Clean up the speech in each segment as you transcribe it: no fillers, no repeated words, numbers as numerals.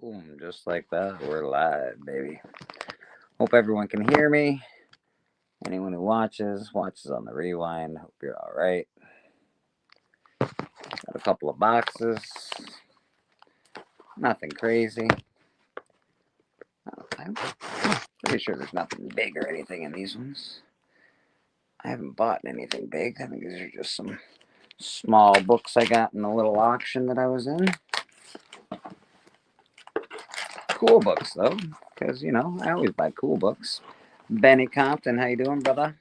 Boom, just like that. We're live, baby. Hope everyone can hear me. Anyone who watches on the rewind. Hope you're all right. Got a couple of boxes. Nothing crazy. I'm pretty sure there's nothing big or anything in these ones. I haven't bought anything big. I think these are just some small books I got in the little auction that I was in. Cool books, though, because, you know, I always buy cool books. Benny Compton, how you doing, brother?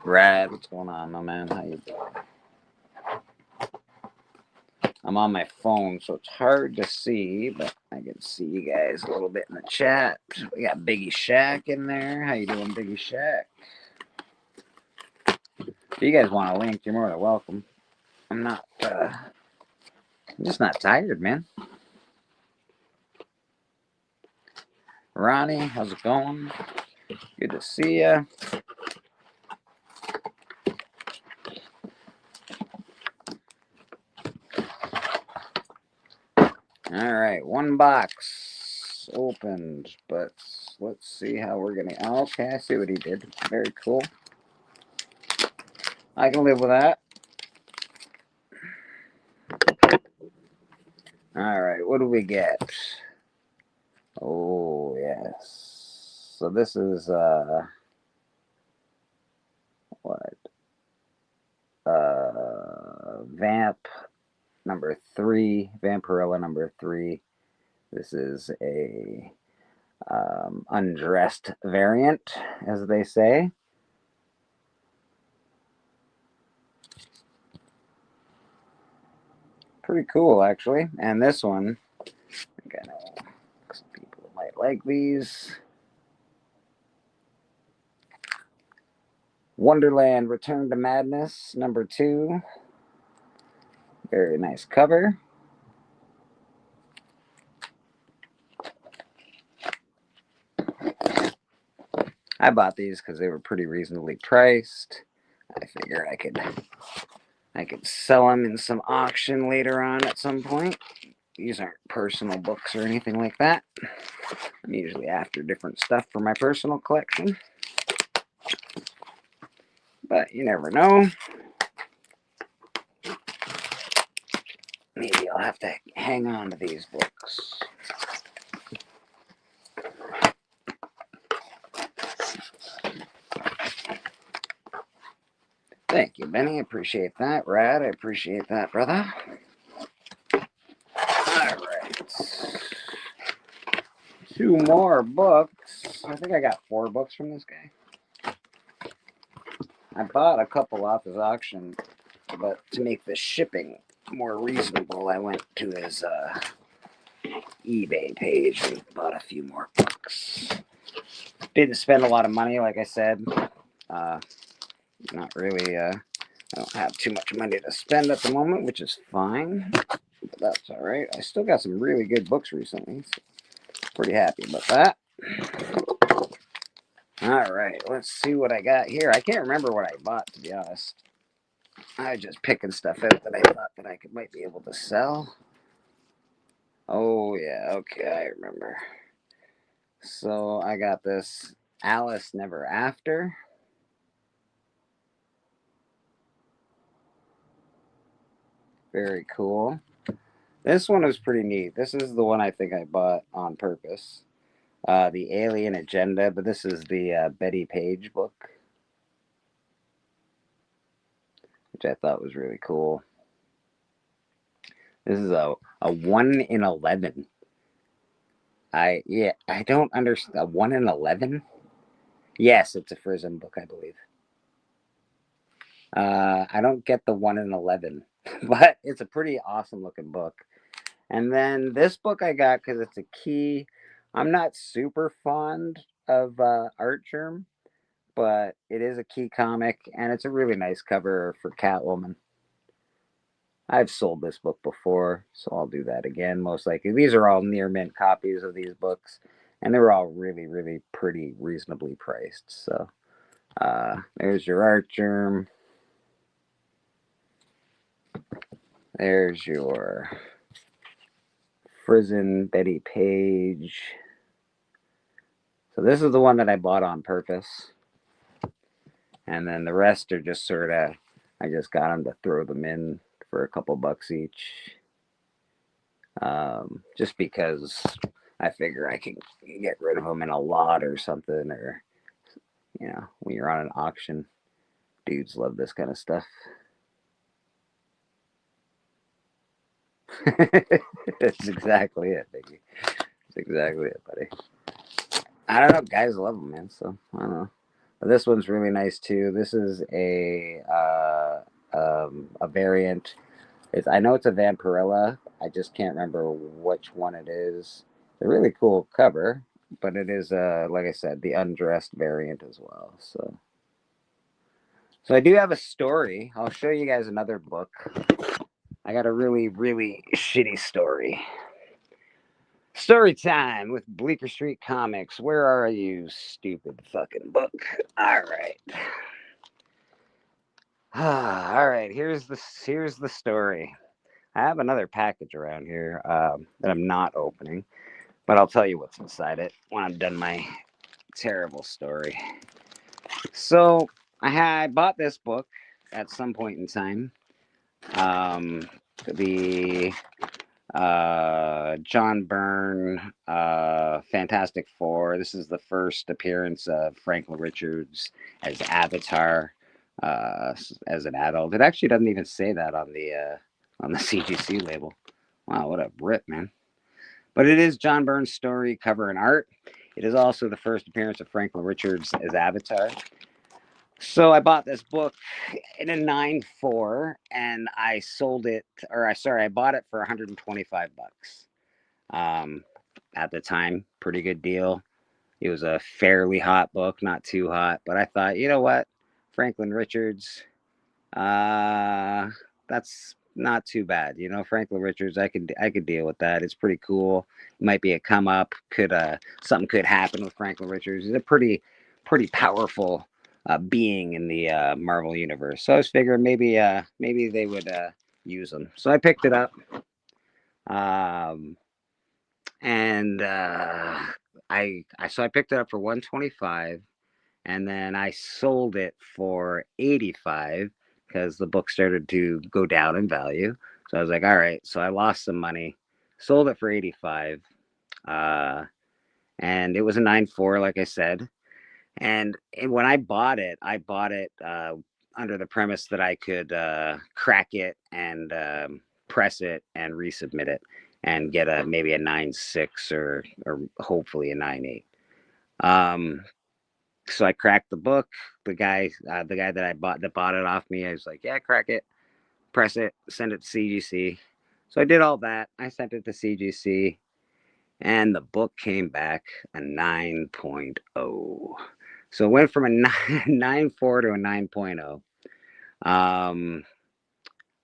Brad, what's going on, my man? How you doing? I'm on my phone, so it's hard to see, but I can see you guys a little bit in the chat. We got Biggie Shack in there. How you doing, Biggie Shack? If you guys want a link, you're more than welcome. I'm just not tired, man. Ronnie, how's it going? Good to see ya. All right, one box opened, but let's see how we're gonna. Okay, I see what he did. Very cool. I can live with that. All right, what do we get? Oh, yes. So this is what? Vamp number 3, Vampirella number 3. This is a undressed variant, as they say. Pretty cool, actually. And this one, I know some people might like these. Wonderland Return to Madness number 2. Very nice cover. I bought these because they were pretty reasonably priced. I figured I could sell them in some auction later on at some point. These aren't personal books or anything like that. I'm usually after different stuff for my personal collection. But you never know. Maybe I'll have to hang on to these books. Thank you, Benny. I appreciate that. Rad, I appreciate that, brother. Alright. 2 more books. I think I got 4 books from this guy. I bought a couple off his auction, but to make the shipping more reasonable, I went to his eBay page and bought a few more books. Didn't spend a lot of money, like I said. Not really, I don't have too much money to spend at the moment, which is fine. But that's all right. I still got some really good books recently, so pretty happy about that. All right, let's see what I got here. I can't remember what I bought, to be honest. I was just picking stuff out that I thought that I might be able to sell. Oh, yeah, okay, I remember. So I got this Alice Never After. Very cool. This one is pretty neat. This is the one I think I bought on purpose. The Alien Agenda, but this is the Betty Page book, which I thought was really cool. This is a 1 in 11. I don't understand. A 1 in 11? Yes, it's a Frism book, I believe. I don't get the 1 in 11, but it's a pretty awesome looking book. And then this book I got because it's a key. I'm not super fond of Artgerm, but it is a key comic, and it's a really nice cover for Catwoman. I've sold this book before, so I'll do that again, most likely. These are all near mint copies of these books, and they were all really, really pretty reasonably priced. So There's your Artgerm. There's your Frizen Betty Page. So this is the one that I bought on purpose. And then the rest are just sort of, I just got them to throw them in for a couple bucks each. Just because I figure I can get rid of them in a lot or something, or, when you're on an auction, dudes love this kind of stuff. That's exactly it, Biggie. That's exactly it, buddy. I don't know, guys love them, man. So I don't know. But this one's really nice too. This is a variant. I know it's a Vampirella. I just can't remember which one it is. It's a really cool cover, but it is like I said, the undressed variant as well. So I do have a story. I'll show you guys another book. I got a really, really shitty story. Story time with Bleecker Street Comics. Where are you, stupid fucking book? All right. All right. Here's the story. I have another package around here that I'm not opening, but I'll tell you what's inside it when I'm done my terrible story. So I bought this book at some point in time. The John Byrne, Fantastic Four. This is the first appearance of Franklin Richards as Avatar as an adult. It actually doesn't even say that on the CGC label. Wow, what a rip, man! But it is John Byrne's story, cover and art. It is also the first appearance of Franklin Richards as Avatar. So I bought this book in a 9.4 and I sold it, I bought it for 125 bucks. Um, at the time, pretty good deal. It was a fairly hot book, not too hot, but I thought, you know what, Franklin Richards, uh, that's not too bad. Franklin Richards, I could deal with that. It's pretty cool. It might be a come up. Something could happen with Franklin Richards. He's a pretty powerful being in the Marvel universe. So I was figuring maybe they would use him. So I picked it up. Um, and I picked it up for 125, and then I sold it for 85 because the book started to go down in value. So I was like, all right. So I lost some money, sold it for 85, and it was a 9.4, like I said. And when I bought it under the premise that I could crack it and press it and resubmit it and get maybe a 9.6 or hopefully a 9.8. So I cracked the book. The guy that bought it off me, I was like, yeah, crack it, press it, send it to CGC. So I did all that. I sent it to CGC, and the book came back a 9.0. So it went from a 9.4 to a 9.0. Um,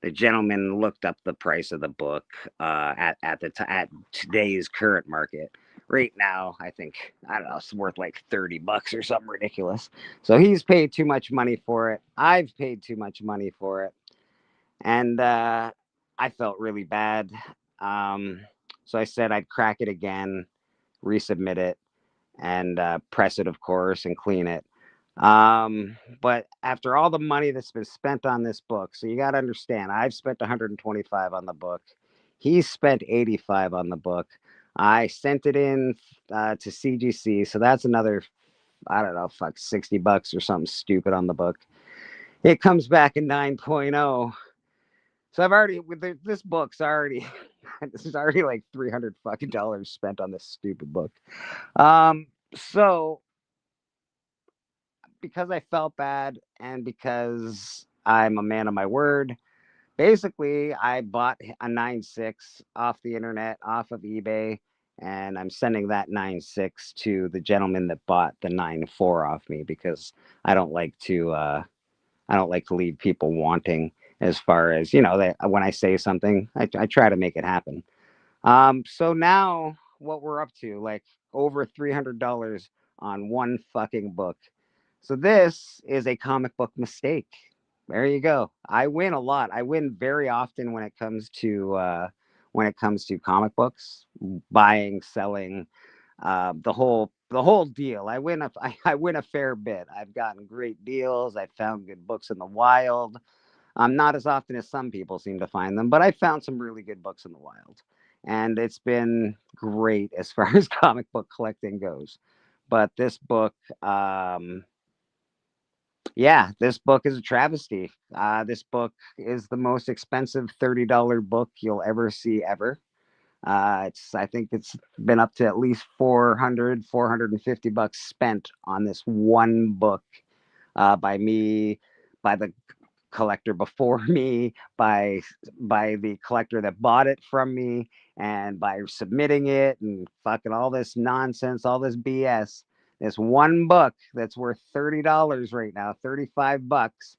the gentleman looked up the price of the book at today's current market. Right now, I think, I don't know, it's worth like $30 or something ridiculous. So he's paid too much money for it. I've paid too much money for it, and I felt really bad. Um, so I said I'd crack it again, resubmit it, and press it, of course, and clean it. But after all the money that's been spent on this book, so you got to understand, I've spent 125 on the book. He's spent 85 on the book. I sent it in to CGC, so that's another, I don't know, fuck, $60 or something stupid on the book. It comes back in 9.0. So I've already, this book's already, this is already like $300 fucking dollars spent on this stupid book. So because I felt bad and because I'm a man of my word, basically I bought a 9.6 off the internet, off of eBay, and I'm sending that 9.6 to the gentleman that bought the 9.4 off me because I don't like to leave people wanting as far as, when I say something, I try to make it happen. So now what we're up to, like over $300 on one fucking book. So this is a comic book mistake. There you go. I win a lot. I win very often when it comes to comic books, buying, selling, the whole deal. I win a fair bit. I've gotten great deals. I've found good books in the wild. Not as often as some people seem to find them, but I found some really good books in the wild, and it's been great as far as comic book collecting goes. But this book, yeah, this book is a travesty. This book is the most expensive $30 book you'll ever see ever. I think it's been up to at least 450 bucks spent on this one book, by me, by the collector before me, by the collector that bought it from me, and by submitting it and fucking all this nonsense, all this BS. This one book that's worth $30 right now, 35 bucks,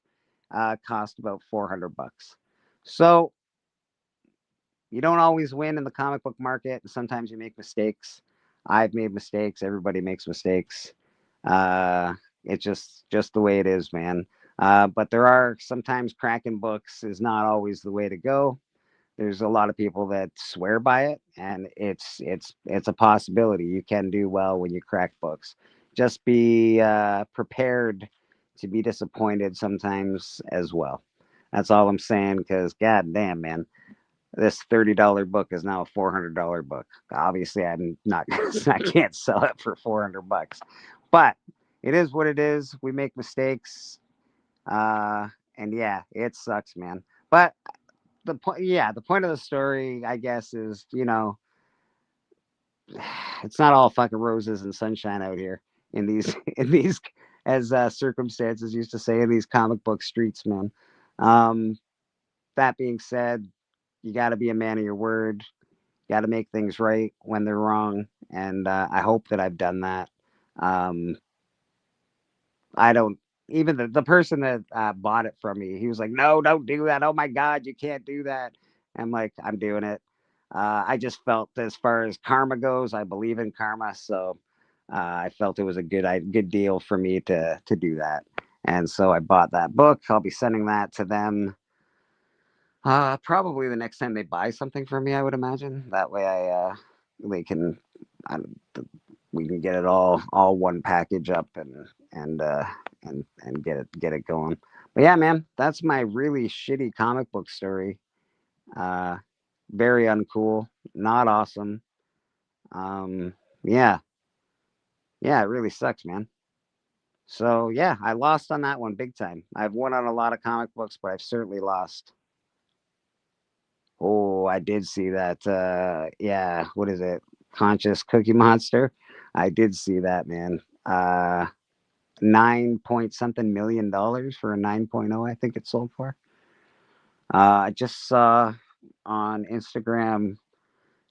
cost about 400 bucks. So you don't always win in the comic book market. Sometimes you make mistakes. I've made mistakes. Everybody makes mistakes. Uh, it's just the way it is, man. But there are sometimes cracking books is not always the way to go. There's a lot of people that swear by it, and it's a possibility. You can do well when you crack books. Just be prepared to be disappointed sometimes as well. That's all I'm saying. Because god damn, man, this $30 book is now a $400 book. Obviously, I'm not, I can't sell it for 400 bucks, but it is what it is. We make mistakes, uh, and yeah, it sucks, man. But the point of the story, I guess, is it's not all fucking roses and sunshine out here in these in these as circumstances used to say in these comic book streets, man. Um, that being said, you got to be a man of your word. Got to make things right when they're wrong, and I hope that I've done that. Um, I don't even the person that bought it from me. He was like, "No, don't do that. Oh my God, you can't do that." I'm like, "I'm doing it." I just felt as far as karma goes, I believe in karma, so I felt it was a good deal for me to do that, and so I bought that book. I'll be sending that to them. Probably the next time they buy something from me, I would imagine. That way, they can, I, we can get it all one package up and get it going. But yeah, man, that's my really shitty comic book story. Uh, Very uncool, not awesome. Um, yeah, yeah, it really sucks, man. So yeah, I lost on that one big time. I've won on a lot of comic books, but I've certainly lost. Oh, I did see that. Yeah, what is it? Conscious Cookie Monster. I did see that, man. 9 point something $1 million for a 9.0, I think it sold for. I just saw on Instagram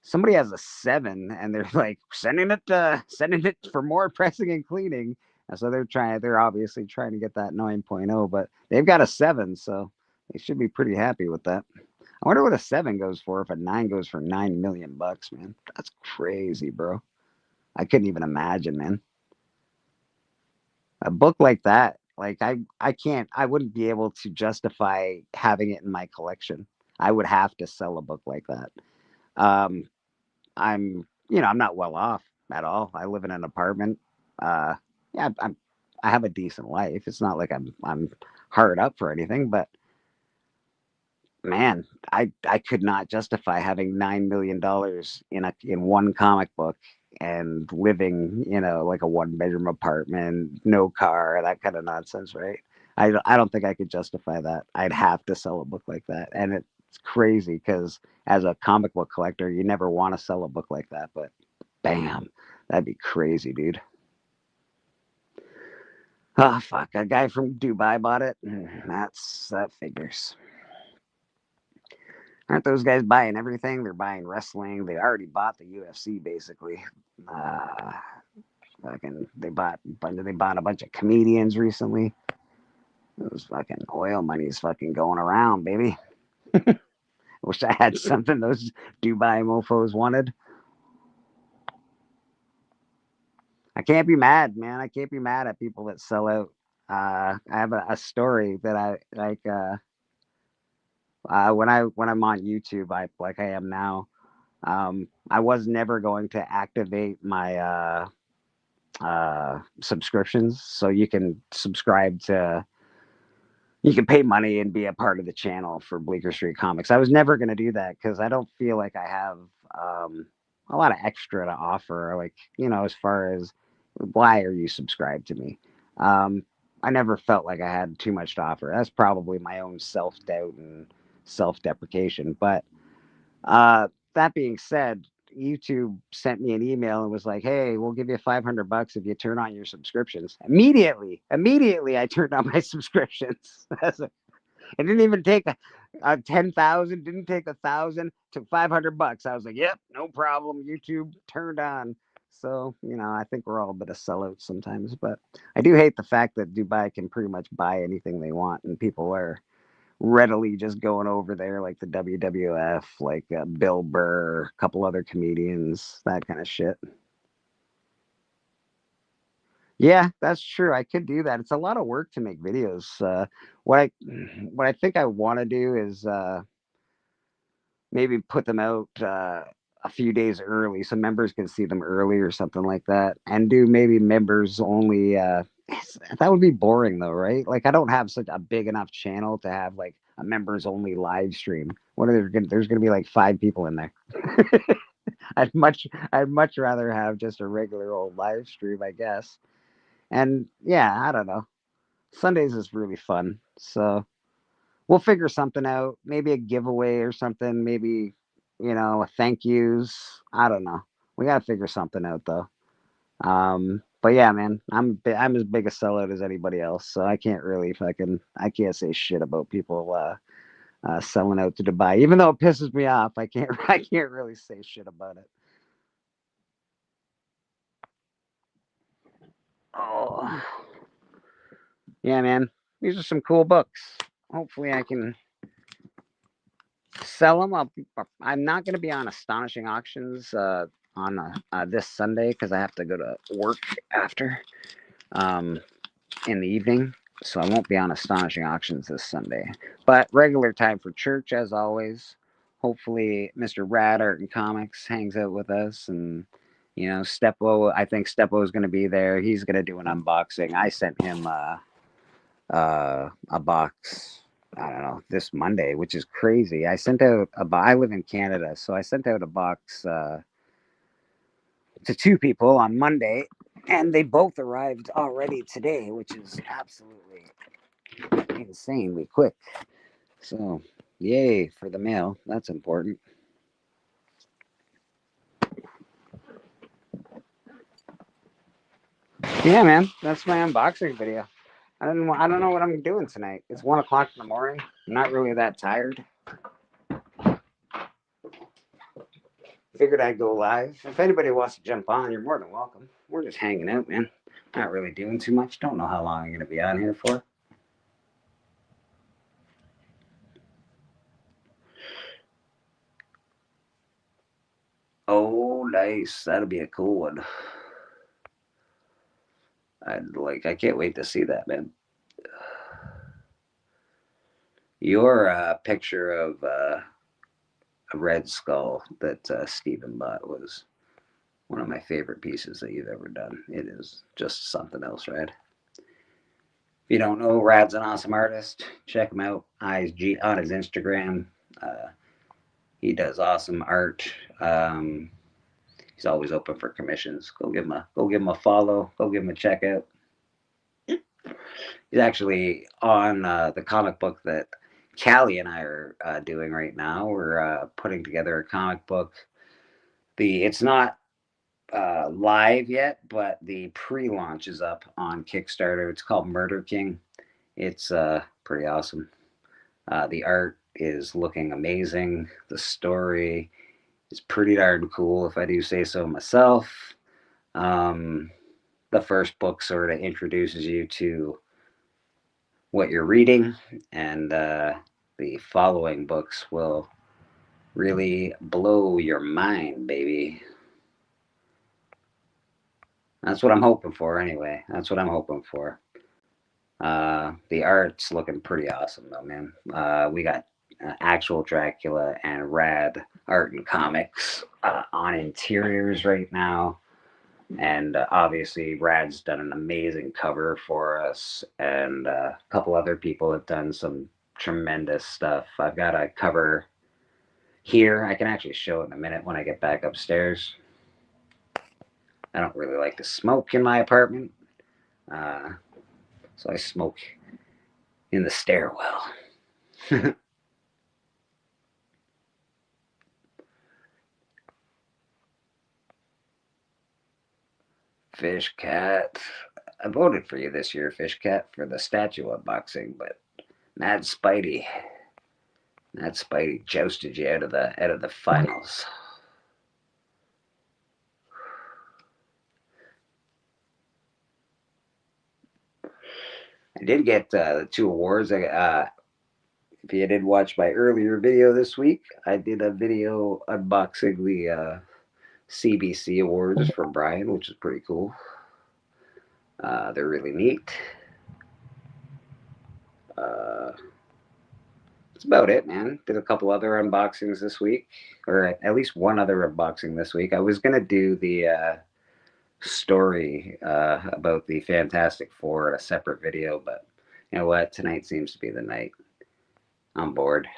somebody has a 7 and they're like sending it for more pressing and cleaning. And so they're obviously trying to get that 9.0, but they've got a 7, so they should be pretty happy with that. I wonder what a 7 goes for if a 9 goes for 9 million bucks, man. That's crazy, bro. I couldn't even imagine, man. A book like that, like I wouldn't be able to justify having it in my collection. I would have to sell a book like that. Um, I'm not well off at all. I live in an apartment. Uh, yeah, I have a decent life. It's not like I'm hard up for anything, but man, I could not justify having $9 million in one comic book and living, like a one bedroom apartment, no car, that kind of nonsense, right? I don't think I could justify that. I'd have to sell a book like that, and it's crazy because as a comic book collector, you never want to sell a book like that, but bam, that'd be crazy, dude. Oh fuck, a guy from Dubai bought it. That figures. Aren't those guys buying everything? They're buying wrestling. They already bought the UFC basically. Uh, Fucking, they bought a bunch of comedians recently. Those fucking oil money's fucking going around, baby. Wish I had something those Dubai mofo's wanted. I can't be mad, man. I can't be mad at people that sell out. I have a story that I like. When I'm on YouTube, I like I am now. I was never going to activate my subscriptions, so you can subscribe to. You can pay money and be a part of the channel for Bleecker Street Comics. I was never going to do that because I don't feel like I have um, a lot of extra to offer. Like, as far as why are you subscribed to me? Um, I never felt like I had too much to offer. That's probably my own self doubt and self deprecation. But that being said, YouTube sent me an email and was like, "Hey, we'll give you $500 if you turn on your subscriptions." Immediately, I turned on my subscriptions. It didn't even take a 10,000. Didn't take 1,000. Took $500. I was like, "Yep, no problem." YouTube turned on. So I think we're all a bit of sellouts sometimes, but I do hate the fact that Dubai can pretty much buy anything they want, and people are readily just going over there, like the WWF, like Bill Burr, a couple other comedians, that kind of shit. Yeah, that's true. I could do that. It's a lot of work to make videos. What I what I think I want to do is maybe put them out a few days early so members can see them early or something like that, and do maybe members only. That would be boring though, right? Like I don't have such a big enough channel to have like a members only live stream. What are there gonna? There's gonna be like 5 people in there. I'd much rather have just a regular old live stream, I guess. And yeah, I don't know. Sundays is really fun, so we'll figure something out. Maybe a giveaway or something. Maybe a thank yous. I don't know. We gotta figure something out though. But yeah, man, I'm as big a sellout as anybody else, so I can't say shit about people selling out to Dubai. Even though it pisses me off, I can't I can't really say shit about it. Oh yeah, man, these are some cool books. Hopefully, I can sell them. I'm not going to be on Astonishing Auctions on this Sunday because I have to go to work after um, in the evening. So I won't be on Astonishing Auctions this Sunday. But regular time for church, as always. Hopefully, Mr. Rad Art and Comics hangs out with us. And, Steppo, I think Steppo is going to be there. He's going to do an unboxing. I sent him a box. I don't know, this Monday, which is crazy. I sent out I live in Canada, so I sent out a box to 2 people on Monday, and they both arrived already today, which is absolutely insanely quick. So, yay for the mail. That's important. Yeah, man, that's my unboxing video. I don't know what I'm doing tonight. It's 1 o'clock in the morning. I'm not really that tired. Figured I'd go live. If anybody wants to jump on, you're more than welcome. We're just hanging out, man. Not really doing too much. Don't know how long I'm going to be on here for. Oh, nice. That'll be a cool one. I can't wait to see that, man. Your picture of a red skull that Stephen bought was one of my favorite pieces that you've ever done. It is just something else, Rad. If you don't know, Rad's an awesome artist. Check him out on his Instagram. Uh, he does awesome art. He's always open for commissions. Go give him a follow. Go give him a check out. He's actually on the comic book that Callie and I are doing right now. We're putting together a comic book. It's not live yet, but the pre-launch is up on Kickstarter. It's called Murder King. It's pretty awesome. The art is looking amazing. The story is pretty darn cool, if I do say so myself. Um, the first book sort of introduces you to what you're reading, and the following books will really blow your mind, baby. That's what I'm hoping for, anyway. That's what I'm hoping for. The art's looking pretty awesome though, man. We got actual Dracula and rad art and comics on interiors right now. And obviously, Rad's done an amazing cover for us, and a couple other people have done some tremendous stuff. I've got a cover here. I can actually show it in a minute when I get back upstairs. I don't really like to smoke in my apartment, uh, so I smoke in the stairwell. Fish Cat. I voted for you this year, Fish Cat, for the statue unboxing, but Mad Spidey, Mad Spidey jousted you out of the finals. I did get the two awards. If you did watch my earlier video this week, I did a video unboxing the CBC awards for Brian, which is pretty cool. They're really neat. That's about it, man. Did a couple other unboxings this week, or at least one other unboxing this week. I was gonna do the story about the Fantastic Four in a separate video, but you know what? Tonight seems to be the night. I'm bored.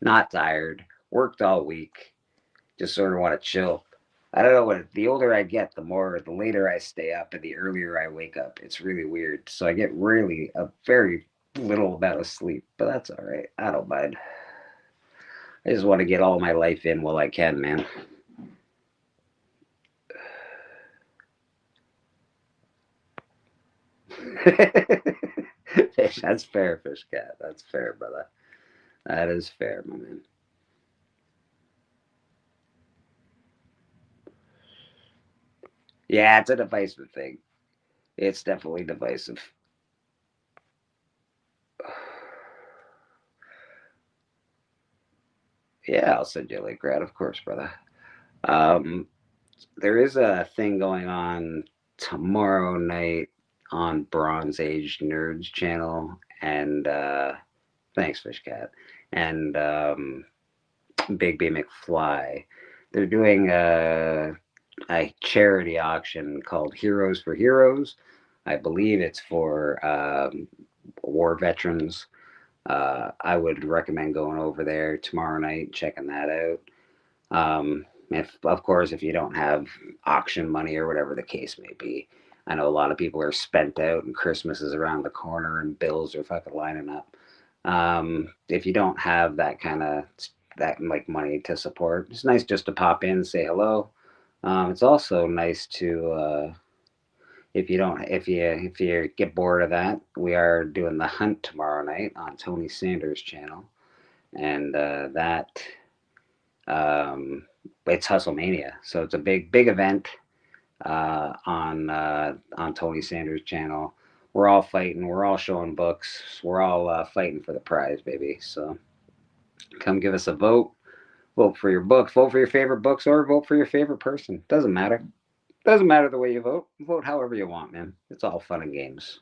Not tired. Worked all week. Just sort of want to chill. I don't know what the older I get, the later I stay up and the earlier I wake up. It's really weird. So I get really a very little amount of sleep, but that's all right. I don't mind. I just want to get all my life in while I can, man. That's fair, Fish Cat. That's fair, brother. That is fair, my man. Yeah, it's a divisive thing. It's definitely divisive. Yeah, I'll send you a link, Brad, of course, brother. Um, there is a thing going on tomorrow night on Bronze Age Nerds channel, and thanks, Fish Cat, and Big B McFly. They're doing a charity auction called Heroes for Heroes. I believe it's for war veterans. I would recommend going over there tomorrow night, checking that out. If of course, if you don't have auction money or whatever the case may be, I know a lot of people are spent out and Christmas is around the corner and bills are fucking lining up. If you don't have that kind of that like money to support, it's nice just to pop in and say hello. It's also nice to if you don't if you get bored of that, we are doing the hunt tomorrow night on Tony Sanders' channel, and that um, it's Hustlemania, so it's a big event on Tony Sanders' channel. We're all fighting. We're all showing books. We're all fighting for the prize, baby. So come give us a vote. Vote for your books. Vote for your favorite books, or vote for your favorite person. Doesn't matter. Doesn't matter the way you vote. Vote however you want, man. It's all fun and games.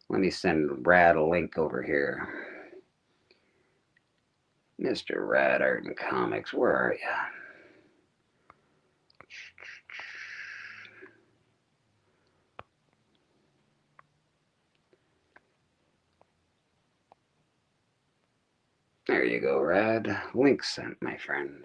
Let me send Rad a link over here. Mr. Rad Art and Comics, where are you? There you go, Rad. Link sent, my friend.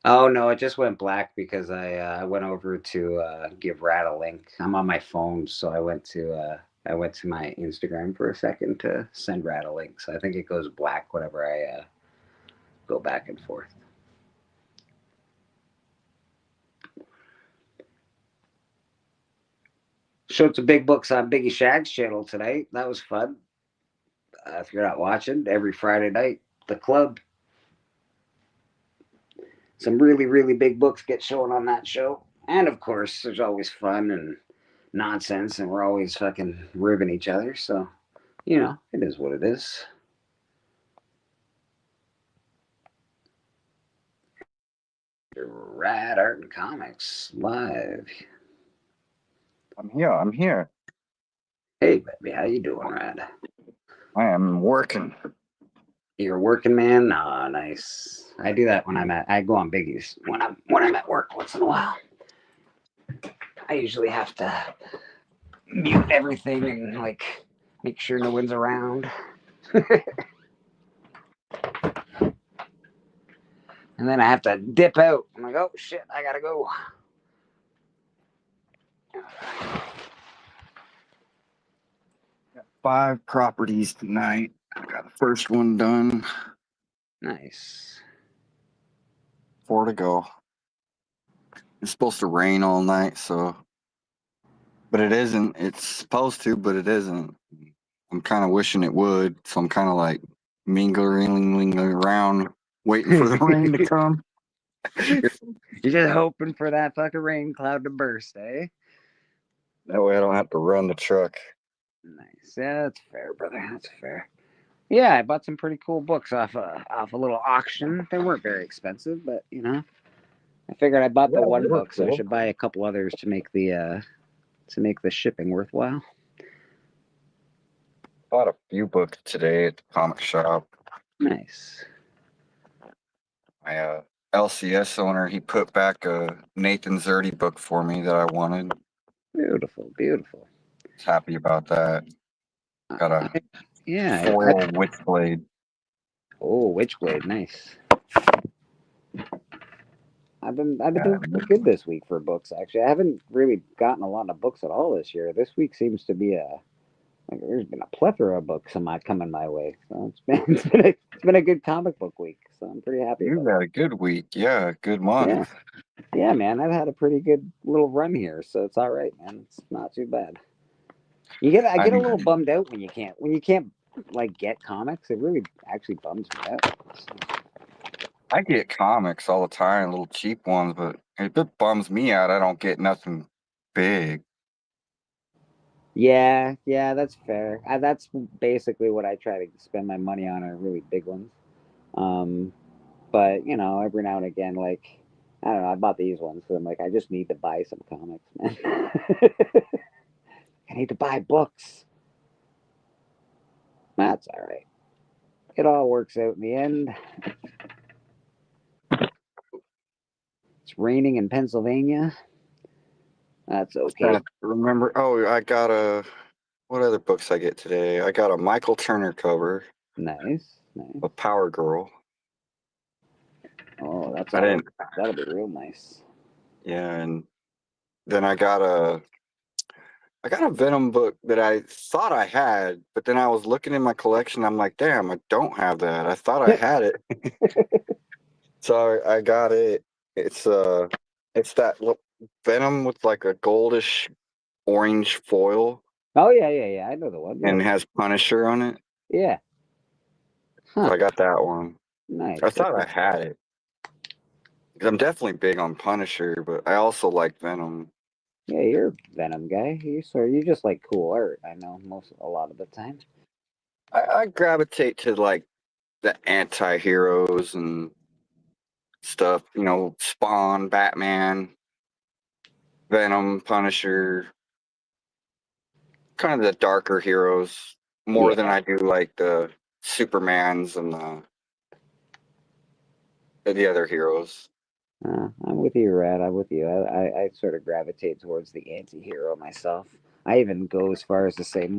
Oh no, it just went black because I went over to give Rad a link. I'm on my phone, so I went to my Instagram for a second to send Rad a link. So I think it goes black whenever I go back and forth. Showed some big books on Biggie Shag's channel tonight. That was fun. If you're not watching, every Friday night, the club. Some really big books get shown on that show, and of course, there's always fun and nonsense, and we're always fucking ribbing each other. So you know, it is what it is. Rad Art and Comics live. I'm here. Hey, baby, how you doing, Rad? I am working. You're working, man. Ah, nice. I do that when I go on biggies when I'm at work once in a while. I usually have to mute everything and like make sure no one's around. And then I have to dip out. I'm like, oh shit, I gotta go. 5 properties tonight. I got the first one done. Nice. 4 to go. It's supposed to rain all night, but it isn't. It's supposed to, but it isn't. I'm kind of wishing it would, so I'm kind of like mingling around, waiting for the rain to come. You're just hoping for that fucking rain cloud to burst, eh? That way I don't have to run the truck. Nice. Yeah, that's fair, brother. That's fair. Yeah, I bought some pretty cool books off a little auction. They weren't very expensive, but you know, I figured I bought the one book, so I should buy a couple others to make the shipping worthwhile. Bought a few books today at the comic shop. Nice. My LCS owner, he put back a Nathan Zerdy book for me that I wanted. Beautiful, beautiful. Happy about that. Got a yeah foil Witchblade. Oh, Witchblade, nice. I've been doing pretty good this week for books. Actually, I haven't really gotten a lot of books at all this year. This week seems to be there's been a plethora of books coming my way. So it's been a good comic book week. So I'm pretty happy. You've had a good week, yeah, good month. Yeah, man, I've had a pretty good little run here, so it's all right, man. It's not too bad. I get a little bummed out when you can't like get comics. It really actually bums me out. So. I get comics all the time, little cheap ones, but if it bums me out, I don't get nothing big. Yeah, that's fair. That's basically what I try to spend my money on are really big ones. But you know, every now and again, like I don't know, I bought these ones because I'm like, I just need to buy some comics, man. I need to buy books. That's all right. It all works out in the end. It's raining in Pennsylvania. That's okay. Remember? Oh, I got what other books I get today? I got a Michael Turner cover. Nice. A Power Girl. Oh, that'll be real nice. Yeah, and then I got a Venom book that I thought I had, but then I was looking in my collection. I'm like, damn, I don't have that. I thought I had it. So I got it. It's that Venom with like a goldish orange foil. Oh yeah. I know the one. And it has Punisher on it. Yeah. Huh. So I got that one. Nice. I thought I had it. I'm definitely big on Punisher, but I also like Venom. Yeah, you're a Venom guy. You just like cool art. I know a lot of the time. I gravitate to like the anti-heroes and stuff. You know, Spawn, Batman, Venom, Punisher. Kind of the darker heroes more than I do like the Supermans and the other heroes. I'm with you, Rad. I'm with you. I sort of gravitate towards the anti-hero myself. I even go as far as to say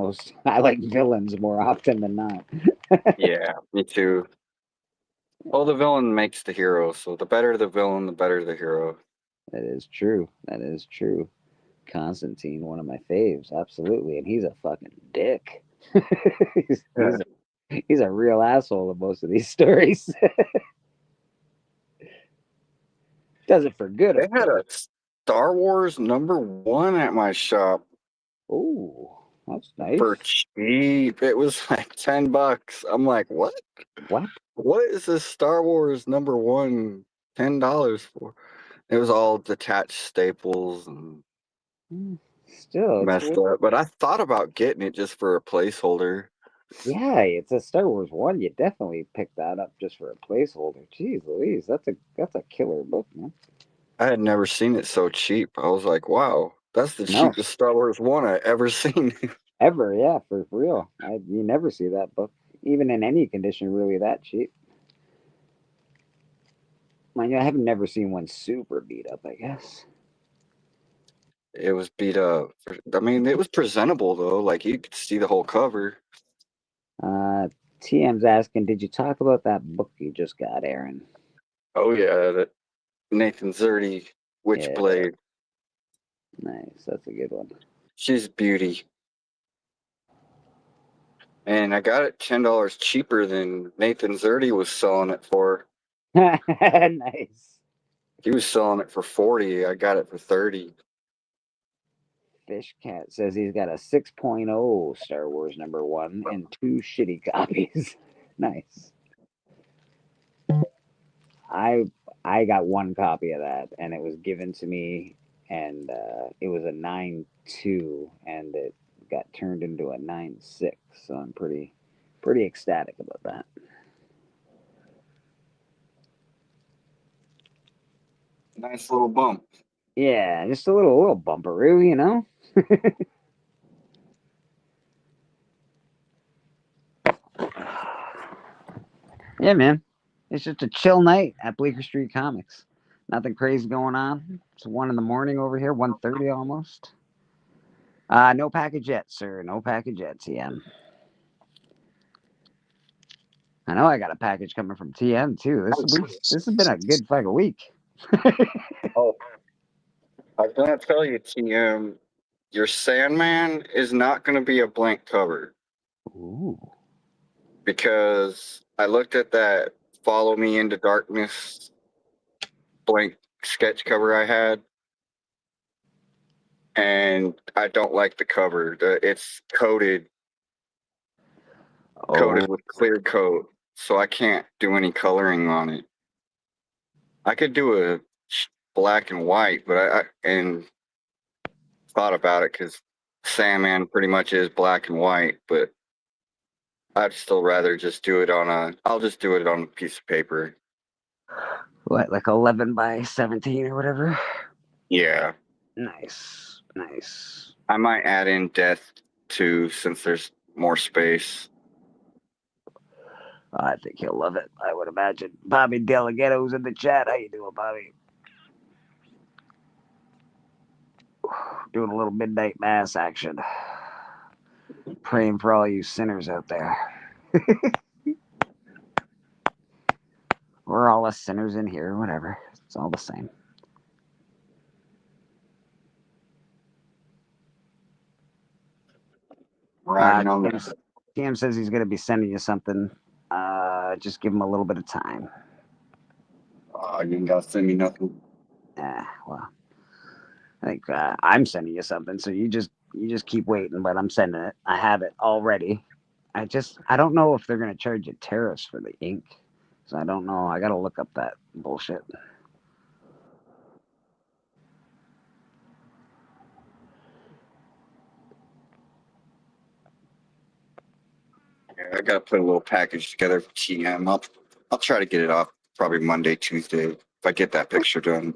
I like villains more often than not. Yeah, me too. Well, the villain makes the hero, so the better the villain, the better the hero. That is true. Constantine, one of my faves, absolutely, and he's a fucking dick. he's a real asshole in most of these stories. Does it for good. They had a Star Wars #1 at my shop. Oh, that's nice. For cheap. It was like $10. I'm like, what? What is this Star Wars #1 $10 for? It was all detached staples and still messed up. But I thought about getting it just for a placeholder. Yeah, it's a Star Wars one. You definitely picked that up just for a placeholder. Jeez Louise, that's a killer book, man. I had never seen it so cheap. I was like, wow, that's the No, cheapest Star Wars one I ever seen. ever, yeah, for real. You never see that book, even in any condition, really that cheap. Mind you, I have never seen one super beat up. I guess. It was beat up. I mean, it was presentable though. Like you could see the whole cover. Uh, TM's asking, did you talk about that book you just got, Aaron? Oh yeah, that Nathan Zerdy Yeah, Witchblade. nice. That's a good one. She's a beauty. And I got it $10 cheaper than Nathan Zerdy was selling it for. Nice. He was selling it for 40. I got it for 30. Fish Cat says he's got a 6.0 Star Wars #1 and two shitty copies. Nice. I I got one copy of that, and it was given to me, and it was a 9.2, and it got turned into a 9.6. So I'm pretty ecstatic about that. Nice little bump. Yeah, just a little bumperoo, you know. Yeah, man. It's just a chill night at Bleecker Street Comics. Nothing crazy going on. It's 1 in the morning over here, 1:30 almost. No package yet, sir. No package yet, TM. I know I got a package coming from TM too. This has been a good fucking week. Oh, I was gonna tell you, TM, your Sandman is not gonna be a blank cover Ooh. because I looked at that Follow Me into Darkness blank sketch cover I had, and I don't like the cover. It's coated Oh, with clear coat, so I can't do any coloring on it. I could do a black and white, but I and thought about it because Sandman pretty much is black and white, but I'd still rather just do it on a. I'll just do it on a piece of paper. what, like 11 by 17 or whatever? Yeah, Nice, nice. I might add in death too, since there's more space. I think he'll love it. I would imagine. Bobby Delegado's in the chat. How you doing, Bobby? Doing a little midnight mass action. Praying for all you sinners out there. We're all us sinners in here, whatever. It's all the same. Riding on the. TM says he's going to be sending you something. Just give him a little bit of time. You ain't gotta send me nothing. Well, I think I'm sending you something, so you just keep waiting. But I'm sending it. I have it already. I don't know if they're going to charge you tariffs for the ink, so I don't know. I got to look up that bullshit. Yeah, I gotta put a little package together for TM. I'll try to get it off probably Monday, Tuesday if I get that picture done.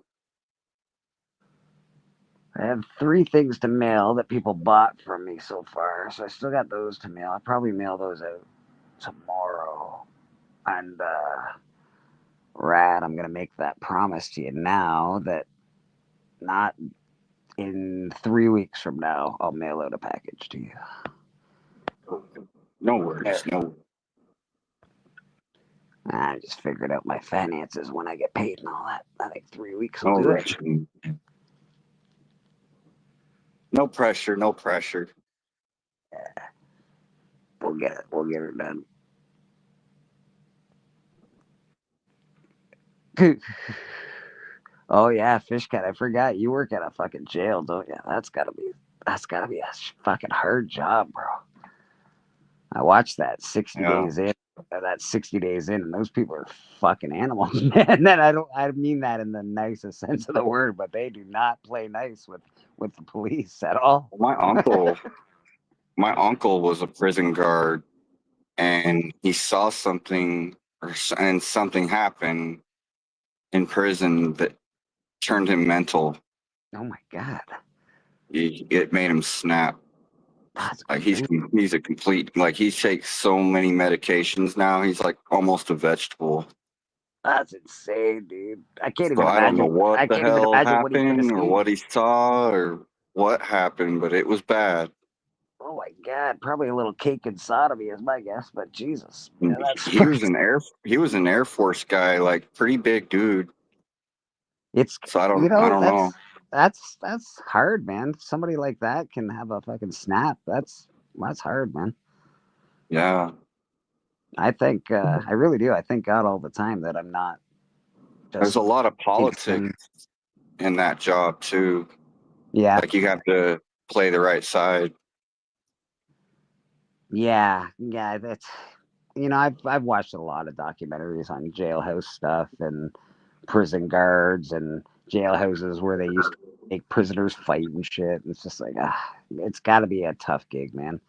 I have 3 things to mail that people bought from me so far, so I still got those to mail. I'll probably mail those out tomorrow. And Rad, I'm gonna make that promise to you now that not in 3 weeks from now I'll mail out a package to you. No worries, no. I just figured out my finances when I get paid and all that. I think 3 weeks will No do it. rush. No pressure, no pressure. We'll get it. We'll get it done. Oh yeah, Fish Cat. I forgot you work at a fucking jail, don't you? That's gotta be a fucking hard job, bro. I watched that 60 Yeah. days in. That 60 days in, and those people are fucking animals, man. Then I mean that in the nicest sense of the word, but they do not play nice with the police at all. My uncle was a prison guard and he saw something and something happened in prison that turned him mental. Oh my God. It made him snap. That's Like crazy. he's a complete, like he takes so many medications now. He's like almost a vegetable. That's insane, dude. I can't So even I don't know imagine. what I the can't even hell imagine what he's gonna happened or see. what he saw or what happened, but it was bad. Oh my God, probably a little cake and sodomy is my guess, but Jesus, yeah, that's He was an Air Force guy, like pretty big dude. it's So I don't that's know. that's hard, man. Somebody like that can have a fucking snap. That's hard, man. Yeah. I think I really do. I thank God all the time that I'm not There's just a lot of taking politics some. in that job too. Yeah, Like you have to play the right side. yeah. That's I've watched a lot of documentaries on jailhouse stuff and prison guards and jailhouses where they used to make prisoners fight and shit. And it's just like, it's got to be a tough gig, man.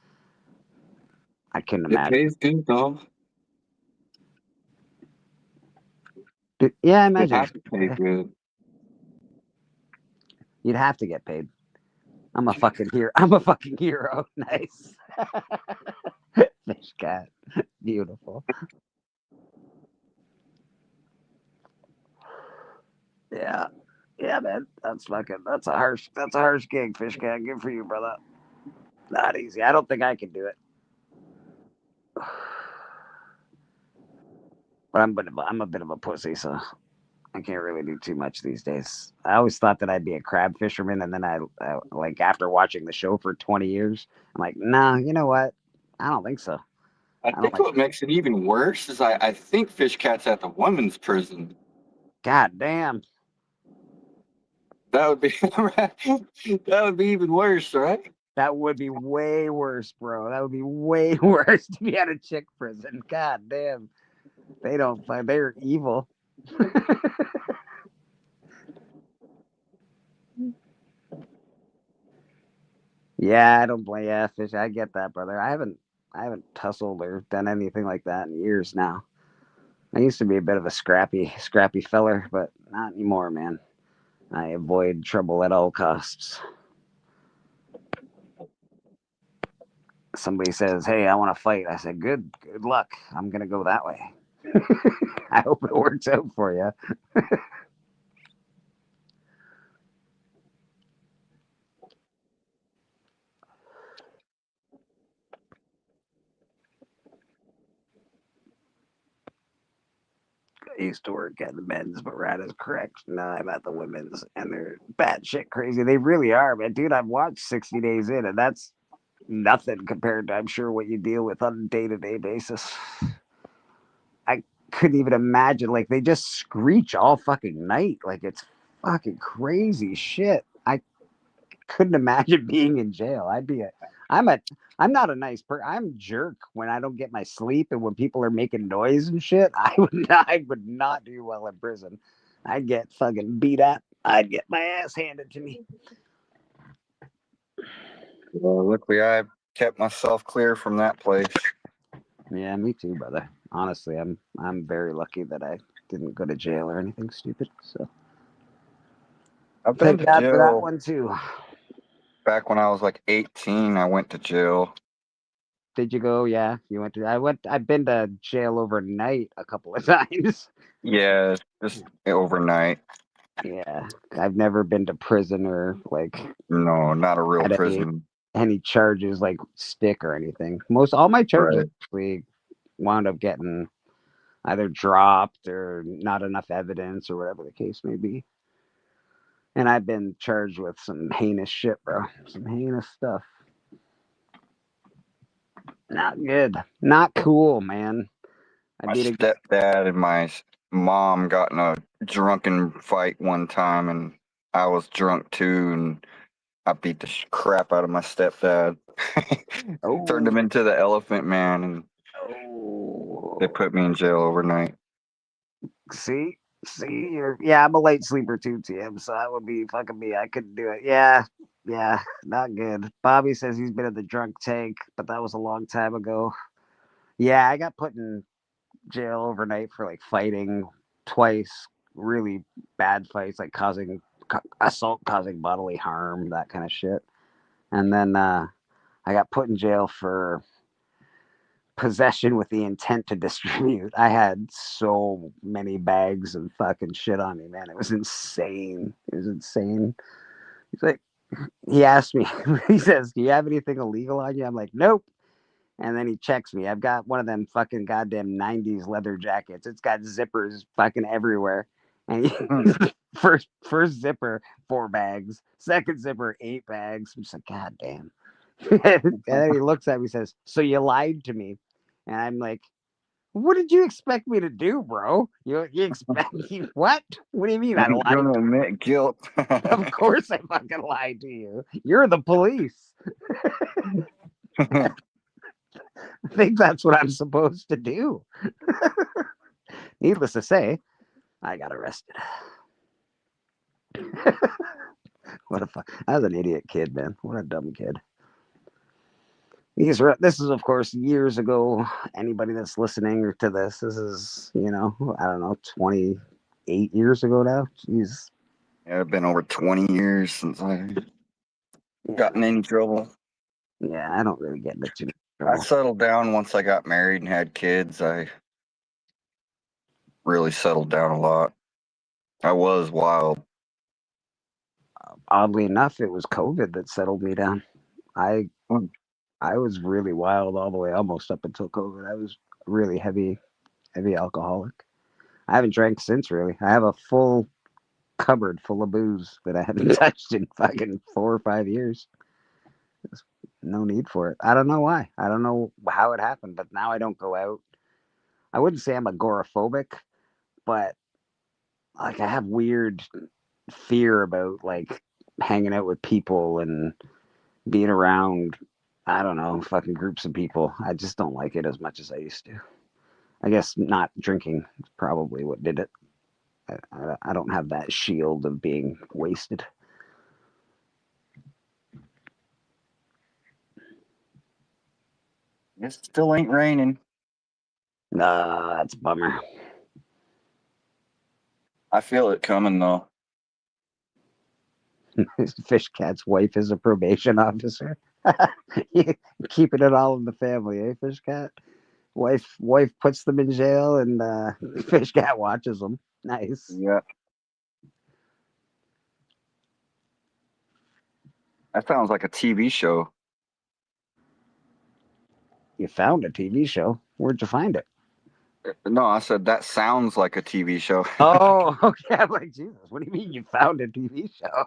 I couldn't It imagine. pays good though. Yeah, I It imagine has to pay good. you'd have to get paid. I'm a fucking hero. I'm a fucking hero. Nice. Fish cat. Beautiful. Yeah. Yeah, man. That's a harsh gig, fish cat. Good for you, brother. Not easy. I don't think I can do it. But I'm a bit of a pussy, so I can't really do too much these days. I always thought that I'd be a crab fisherman, and then I like after watching the show for 20 years, I'm like, nah, you know what? I don't think so. I I don't think like. what makes it even worse is I think Fish Cat's at the women's prison. God damn, That would be that would be even worse, right? that would be way worse, bro. That would be way worse to be at a chick prison. God damn, they don't find they're evil. Yeah, I don't blame. Yeah, fish. I get that, brother. I haven't tussled or done anything like that in years now. I used to be a bit of a scrappy feller, but not anymore, man. I avoid trouble at all costs. Somebody says, "Hey, I want to fight." I said, "Good luck. I'm gonna go that way. I hope it works out for you." I used to work at the men's, but Rad is correct. Now I'm at the women's, and they're batshit crazy. They really are, man. Dude, I've watched 60 Days In, and that's nothing compared to, I'm sure, what you deal with on a day to day basis. I couldn't even imagine. Like, they just screech all fucking night. Like, it's fucking crazy shit. I couldn't imagine being in jail. I'm a, I'm not a nice person. I'm a jerk when I don't get my sleep and when people are making noise and shit. I would not do well in prison. I'd get fucking beat up. I'd get my ass handed to me. Well, luckily I kept myself clear from that place. Yeah, me too, brother. Honestly, I'm very lucky that I didn't go to jail or anything stupid. So I've been thank to God for that jail one too. back when I was like 18. I went to jail. Did you go? Yeah, you went to. I went. I've been to jail overnight a couple of times. Yeah, just overnight. Yeah, I've never been to prison or like No, not a real had prison. any charges like stick or anything. Most all my charges Right. actually wound up getting either dropped or not enough evidence or whatever the case may be. And I've been charged with some heinous shit, bro. Some heinous stuff. Not good. Not cool, man. I My beat a stepdad and my mom got in a drunken fight one time, and I was drunk too, and I beat the crap out of my stepdad. Turned oh him into the Elephant Man, and they oh. put me in jail overnight. See, yeah, I'm a late sleeper too, TM. So that would be fucking me. I couldn't do it. Yeah, not good. Bobby says he's been in the drunk tank, but that was a long time ago. Yeah, I got put in jail overnight for like fighting twice, really bad fights, like assault, causing bodily harm, that kind of shit. And then I got put in jail for possession with the intent to distribute. I had so many bags of fucking shit on me, man. It was insane. It was insane. He's like, he asked me, he says, "Do you have anything illegal on you?" I'm like, "Nope." And then he checks me. I've got one of them fucking goddamn 90s leather jackets. It's got zippers fucking everywhere. And Hmm. first zipper, 4 bags. Second zipper, 8 bags. I'm just like, God damn. And then he looks at me and says, "So you lied to me." And I'm like, "What did you expect me to do, bro? You expect me what? What do you mean I I'm lied? gonna admit guilt. Of course I fucking lied to you. You're the police. I think that's what I'm supposed to do." Needless to say, I got arrested. What a fuck! I was an idiot kid, man. What a dumb kid. This is, of course, years ago. Anybody that's listening to this is, I don't know, 28 years ago now. Jeez. Yeah, it's been over 20 years since I got in any trouble. Yeah, I don't really get into too much I trouble. settled down once I got married and had kids. I really settled down a lot. I was wild. Oddly enough, it was COVID that settled me down. I Hmm. I was really wild all the way, almost up until COVID. I was really heavy alcoholic. I haven't drank since, really. I have a full cupboard full of booze that I haven't touched in fucking 4 or 5 years. There's no need for it. I don't know why. I don't know how it happened, but now I don't go out. I wouldn't say I'm agoraphobic, but like I have weird fear about like hanging out with people and being around, I don't know, fucking groups of people. I just don't like it as much as I used to. I guess not drinking is probably what did it. I don't have that shield of being wasted. It still ain't raining. Nah, that's a bummer. I feel it coming though. Fish Cat's wife is a probation officer. Keeping it all in the family, eh, Fish Cat? Wife puts them in jail, and Fish Cat watches them. Nice. Yeah, that sounds like a TV show. You found a TV show. Where'd you find it? No, I said that sounds like a TV show. Oh, okay. I'm like, Jesus, what do you mean you found a TV show?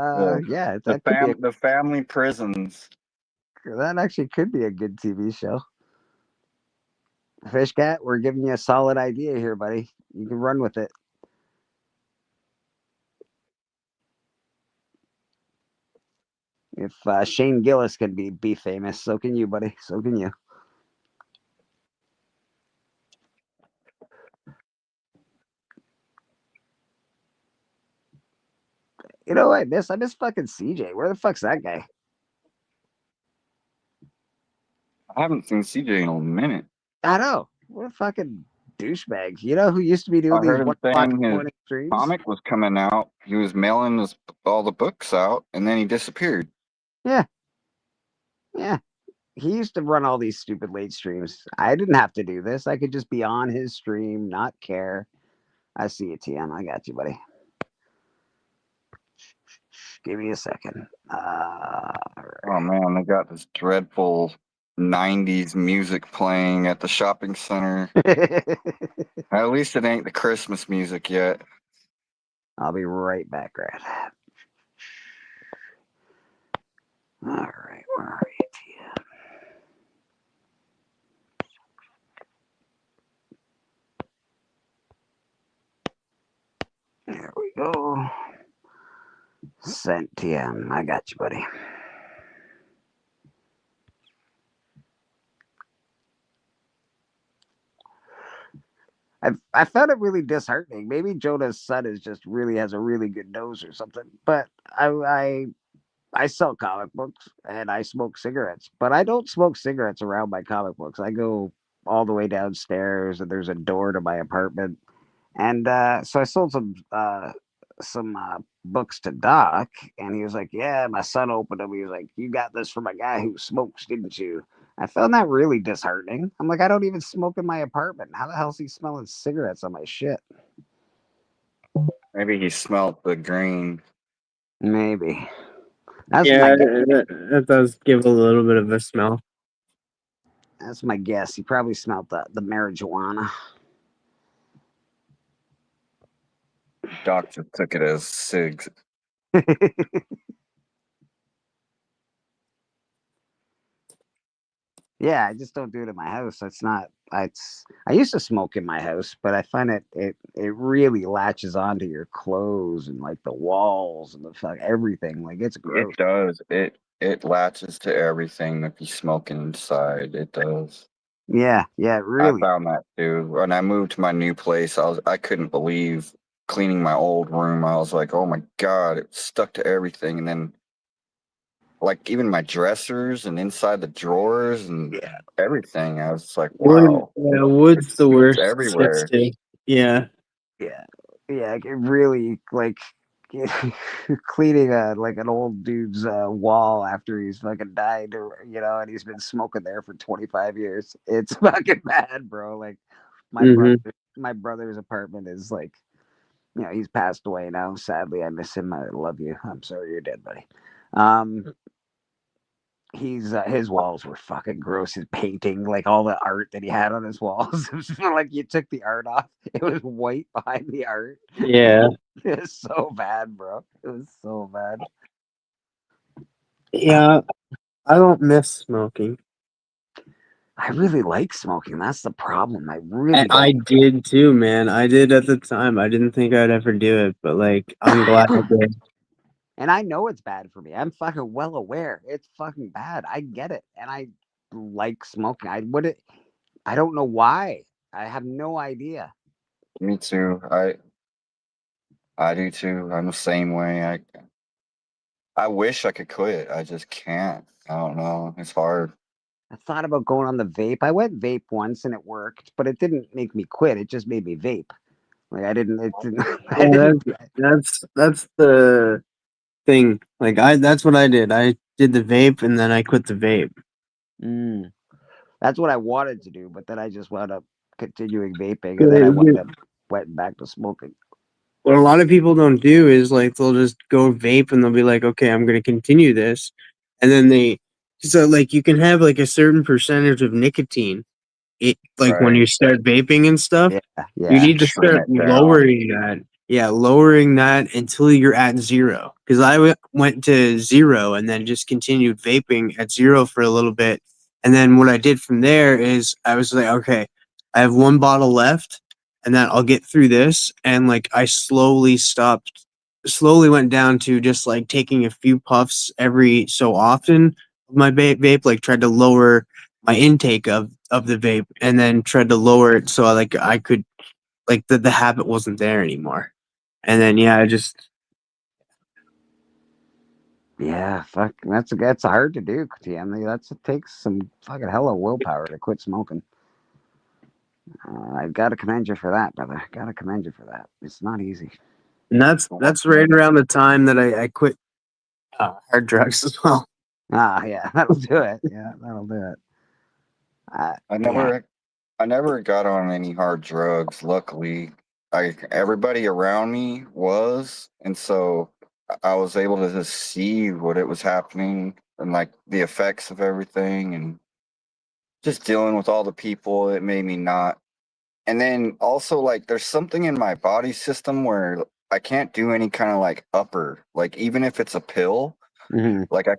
the Yeah, the the family prisons. that actually could be a good TV show. Fish Cat, we're giving you a solid idea here, buddy. You can run with it. If Shane Gillis can be famous, so can you, buddy. So can you. You know what I miss? I miss fucking CJ. Where the fuck's that guy? I haven't seen CJ in a minute. I know. What a fucking douchebag. You know who used to be doing I these heard him 1 o'clock in saying the his morning streams? comic was coming out. He was mailing all the books out, and then he disappeared. Yeah, yeah. He used to run all these stupid late streams. I didn't have to do this. I could just be on his stream, not care. I see you, TM. I got you, buddy. Give me a second. Oh man, they got this dreadful '90s music playing at the shopping center. At least it ain't the Christmas music yet. I'll be right back, Grad. All right, where are you, TM? There we go. Sent TM. I got you, buddy. I found it really disheartening. Maybe Jonah's son is just really has a really good nose or something. But I I sell comic books and I smoke cigarettes, but I don't smoke cigarettes around my comic books. I go all the way downstairs, and there's a door to my apartment. And so I sold some books to Doc, and he was like, "Yeah, my son opened them." He was like, "You got this from a guy who smokes, didn't you?" I found that really disheartening. I'm like, I don't even smoke in my apartment. How the hell is he smelling cigarettes on my shit? Maybe he smelt the green. Maybe that's my Yeah, guess. that does give a little bit of a smell. That's my guess. He probably smelled the marijuana. Doctor took it as cigs. Yeah, I just don't do it in my house. It's not. I used to smoke in my house, but I find it really latches onto your clothes and like the walls and the fuck everything. Like it's It gross. does. It latches to everything if you smoking inside. It does. Yeah, yeah, I really. found that too. When I moved to my new place, I couldn't believe cleaning my old room. I was like, oh my God, it stuck to everything. And then like even my dressers and inside the drawers and Yeah, everything. I was like, Wood, wow, yeah, wood's the it's worst. everywhere. Yeah. yeah, yeah. It really like cleaning like an old dude's wall after he's fucking died, or and he's been smoking there for 25 years. It's fucking bad, bro. Like my brother, Hmm. my brother's apartment is like he's passed away now. Sadly, I miss him. I love you. I'm sorry you're dead, buddy. Um, he's his walls were fucking gross. His painting, like all the art that he had on his walls, it was like you took the art off. It was white behind the art. Yeah. It was so bad, bro. It was so bad. Yeah. I don't miss smoking. I really like smoking. That's the problem. I I, really I don't. did too, man. I did at the time. I didn't think I'd ever do it, but like, I'm glad I did. And I know it's bad for me. I'm fucking well aware. It's fucking bad. I get it. And I like smoking. I don't know why. I have no idea. Me too. I do too. I'm the same way. I wish I could quit. I just can't. I don't know. It's hard. I thought about going on the vape. I went vape once and it worked, but it didn't make me quit. It just made me vape. Like I didn't. It didn't. I Yeah, didn't. that's the thing. Like, that's what I did. I did the vape and then I quit the vape. Mm, that's what I wanted to do, but then I just wound up continuing vaping, and then I wound What up went back to smoking. a lot of people don't do is like they'll just go vape and they'll be like, okay, I'm going to continue this, and then so like you can have like a certain percentage of nicotine. It like when Right. you start vaping and stuff, Yeah, you yeah. need to Trim start it down. lowering that. Yeah, lowering that until you're at zero. Because went to zero and then just continued vaping at zero for a little bit. And then what I did from there is I was like, okay, I have one bottle left and then I'll get through this. And like I slowly went down to just like taking a few puffs every so often of my vape, like tried to lower my intake of the vape and then tried to lower it so like I could like the habit wasn't there anymore. And then yeah, I just Yeah, fuck. That's hard to do, TM. It takes some fucking hella willpower to quit smoking. I gotta commend you for that, brother. Gotta commend you for that. It's not easy. and that's right around the time that I quit hard drugs as well. Ah, yeah, that'll do it. Yeah, that'll do it. I Yeah, never I never got on any hard drugs, luckily. Everybody around me was, and so I was able to just see what it was happening and like the effects of everything and just dealing with all the people. It made me not. And then also like there's something in my body system where I can't do any kind of like upper, like even if it's a pill, hmm like I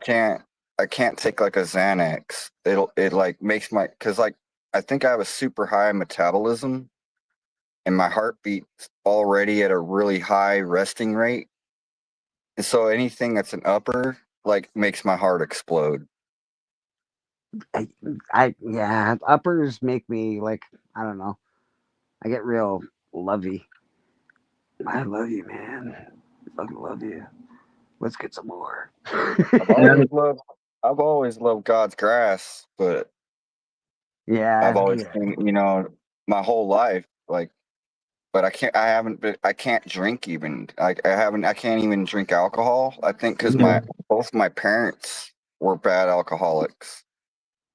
can't take like a Xanax. It like makes my because like I think I have a super high metabolism and my heartbeat's already at a really high resting rate. And so anything that's an upper like makes my heart explode. I, yeah, uppers make me like I don't know. I get real lovey. I love you, man. Fucking love you. Let's get some more. I've always loved I've always loved God's grass, but I've Yeah, always yeah. been, my whole life, like, but I can't drink even. I can't even drink alcohol. I think because Yeah. both my parents were bad alcoholics,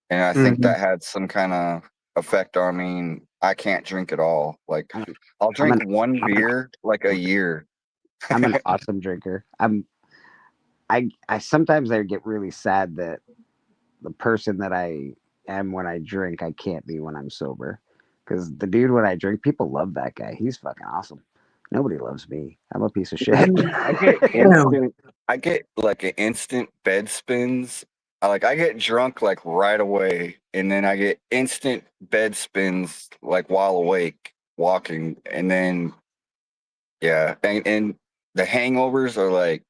and I think Mhm. that had some kind of effect on me. And I can't drink at all. Like, I'm, I'll I'm drink an one I'm an beer like a year. I'm an awesome drinker. I sometimes I get really sad that the person that I am when I drink, I can't be when I'm sober. Because the dude when I drink, people love that guy. He's fucking awesome. Nobody loves me. I'm a piece of shit. I get Yeah. instant. I get like an instant bed spins. I get drunk like right away, and then I get instant bed spins like while awake, walking, and then yeah, and the hangovers are like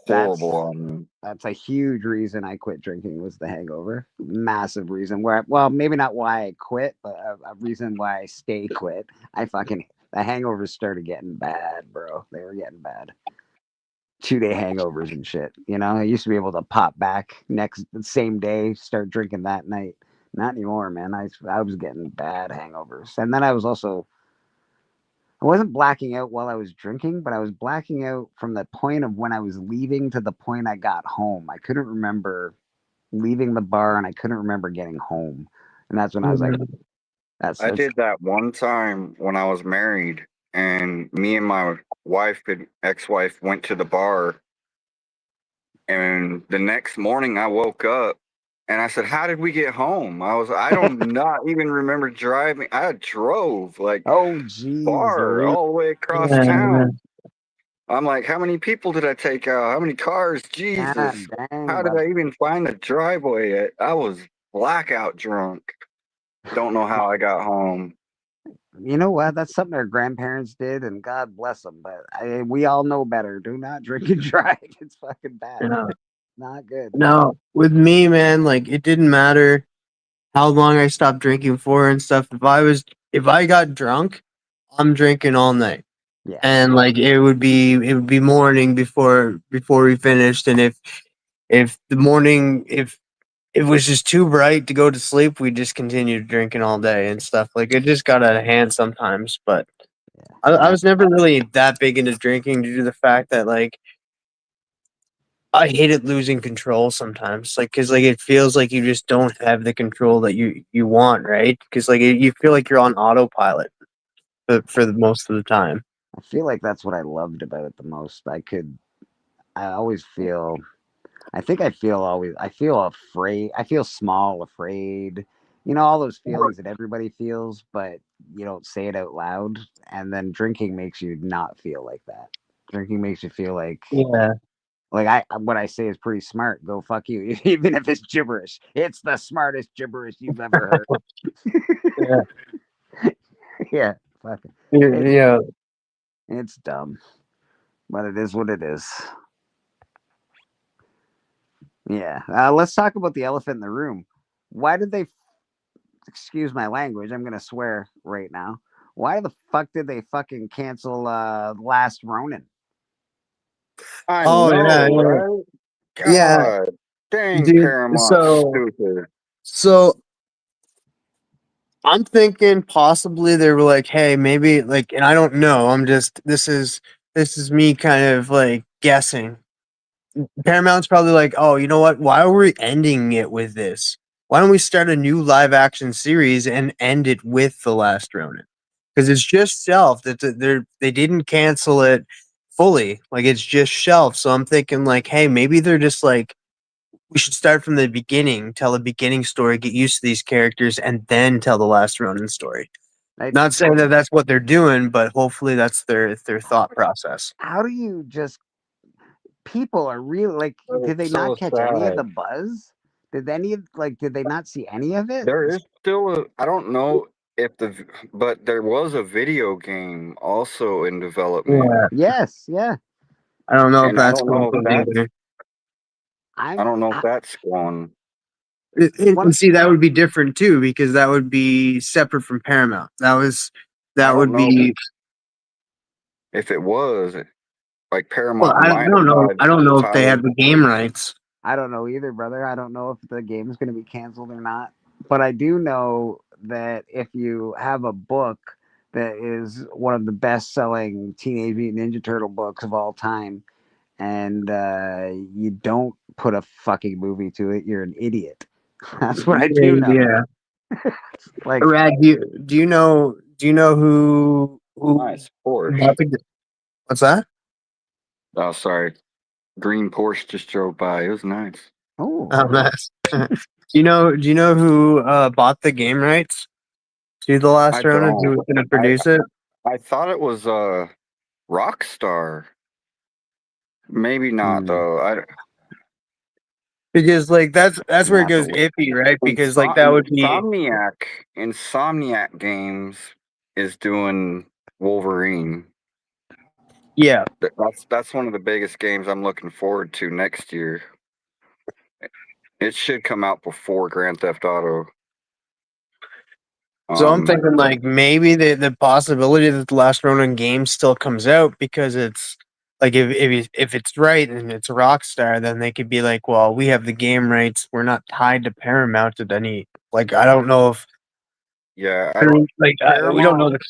horrible that's on me. that's a huge reason I quit drinking was the hangover. Massive reason where well maybe not why I quit, but a reason why I stay quit. I fucking the hangovers started getting bad, bro. They were getting bad. 2 day hangovers and shit. You know, I used to be able to pop back next same day, start drinking that night. Not anymore, man. I was getting bad hangovers, and then I wasn't blacking out while I was drinking, but I was blacking out from the point of when I was leaving to the point I got home. I couldn't remember leaving the bar, and I couldn't remember getting home, and that's when I was like, Mhm. I that's did that one time when I was married, and me and my ex-wife went to the bar. And the next morning I woke up and I said, "How did we get home?" I don't not even remember driving. I drove like oh jeez, far Louise. all the way across Yeah. town. I'm like, how many people did I take out? How many cars? Jesus. God dang, How did bud. I even find a driveway? I was blackout drunk. Don't know how I got home. You know what? That's something our grandparents did, and God bless them. But we all know better. Do not drink and drive. It's fucking bad. Yeah. Not good. No, with me, man, like it didn't matter how long I stopped drinking for and stuff. If I got drunk, I'm drinking all night. Yeah. And like it would be morning before we finished. And if the morning if it was just too bright to go to sleep, we just continued drinking all day and stuff. Like it just got out of hand sometimes. But I I, was never really that big into drinking due to the fact that like I hated losing control sometimes, like because like it feels like you just don't have the control that you want, right? Because like you feel like you're on autopilot for the most of the time. I feel like that's what I loved about it the most. I always feel, I think I feel always, I feel afraid. I feel small, afraid. You know, all those feelings that everybody feels, but you don't say it out loud. And then drinking makes you not feel like that. Drinking makes you feel Yeah, like what I say is pretty smart. Go fuck you, even if it's gibberish. It's the smartest gibberish you've ever yeah, heard. Yeah, fuck it. It's yeah. it's dumb, but it is what it is. Yeah. Let's talk about the elephant in the room. Why did they? Excuse my language. I'm gonna swear right now. Why the fuck did they fucking cancel Last Ronin? I Oh know, yeah, yeah, right? yeah, God dang dude. Paramount stupid. So I'm thinking possibly they were like, hey, maybe like, and I don't know. This is me kind of like guessing. Paramount's probably like, oh, you know what? Why are we ending it with this? Why don't we start a new live action series and end it with The Last Ronin? Because it's just shelved. They didn't cancel it fully. Like it's just shelved. So I'm thinking like, hey, maybe they're just like, we should start from the beginning, tell a beginning story, get used to these characters, and then tell the Last Ronin story. Like, Not saying that that's what they're doing, but hopefully that's their thought process. how do you just people are really like? Did they It's not so catch any of sad. the buzz? Did they not see any of it? There is still I don't know if but there was a video game also in development, Yeah, Yes, yeah. I don't know if and that's going on either. I I'm don't know if I, that's going. one. And see, that would be different too because that would be separate from Paramount. I That don't would know be if it was. Like Well, Paramount I might don't know. buy I don't know if they Tyler. have the game rights. I don't know either, brother. I don't know if the game's going to be canceled or not. But I do know that if you have a book that is one of the best selling Teenage Mutant Ninja Turtle books of all time, and you don't put a fucking movie to it, you're an idiot. That's what I do know. Yeah. Like, Rad, do you know who Nice Porsche. bought the, what's that? Oh, sorry. Green Porsche just drove by. It was nice. oh, Oh, nice. Do you know who bought the game rights to The I Last Ronin? Who don't. was going to I produce it? I thought it was Rockstar. Maybe not though. Because like that's where it not goes the iffy, right? Because like that would be Insomniac Games is doing Wolverine. yeah. That's one of the biggest games I'm looking forward to next year. It should come out before Grand Theft Auto. So I'm thinking like maybe the possibility that The Last Ronin game still comes out because it's like if it's right and it's Rockstar, then they could be like, well, we have the game rights. We're not tied to Paramount at any. Like I don't know if yeah, I mean, like we don't know Paramount.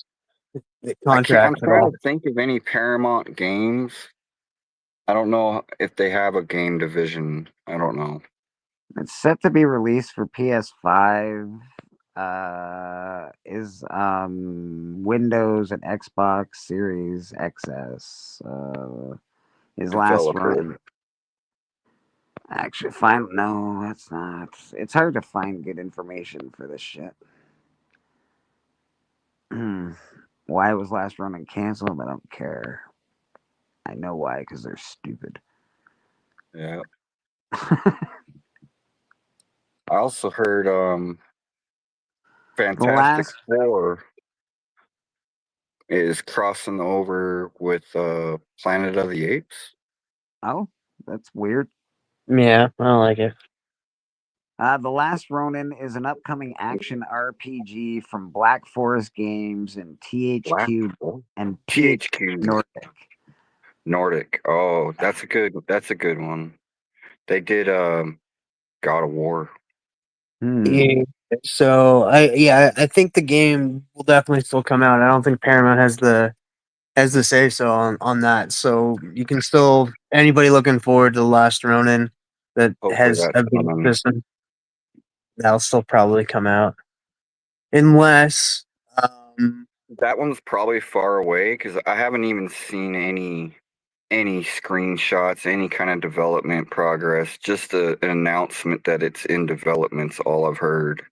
the I'm contract at trying all. to think of any Paramount games. I don't know if they have a game division. I don't know. It's set to be released for PS5. Is Windows and Xbox Series XS. His last Developer. run. Actually, no, that's not. It's hard to find good information for this shit. Why was last running canceled? I don't care. I know why, because they're stupid. Yeah. I also heard Fantastic last- Four is crossing over with Planet of the Apes. Oh, that's weird. Yeah, I don't like it. The Last Ronin is an upcoming action RPG from Black Forest Games and THQ and THQ Nordic. Oh, that's a good one. They did God of War. Yeah. So I think the game will definitely still come out. I don't think Paramount has the say so on that. So you can still anybody looking forward to The Last Ronin that Hopefully has that's a big coming. system, that'll still probably come out. Unless That one's probably far away because I haven't even seen any screenshots, any kind of development progress. Just an announcement that it's in development's all I've heard.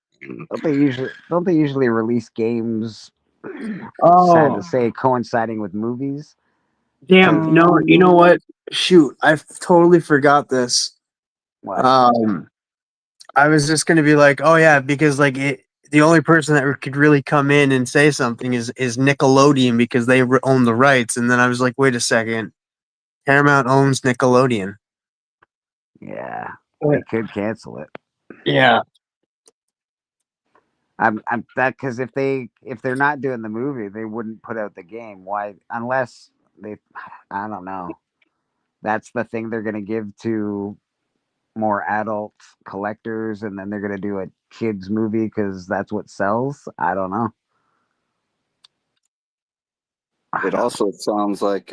Don't they usually release games? Sad to say, coinciding with movies. damn, no, you know what? Shoot, I totally forgot this. What? I was just gonna be like, oh yeah, because like the only person that could really come in and say something is Nickelodeon because they own the rights. And then I was like, wait a second, Paramount owns Nickelodeon. Yeah, they could cancel it. Yeah, I'm that because if they're not doing the movie, they wouldn't put out the game. Why? Unless they, I don't know. That's the thing they're gonna give to more adult collectors, and then they're gonna do a kids movie because that's what sells. I don't know. It also sounds like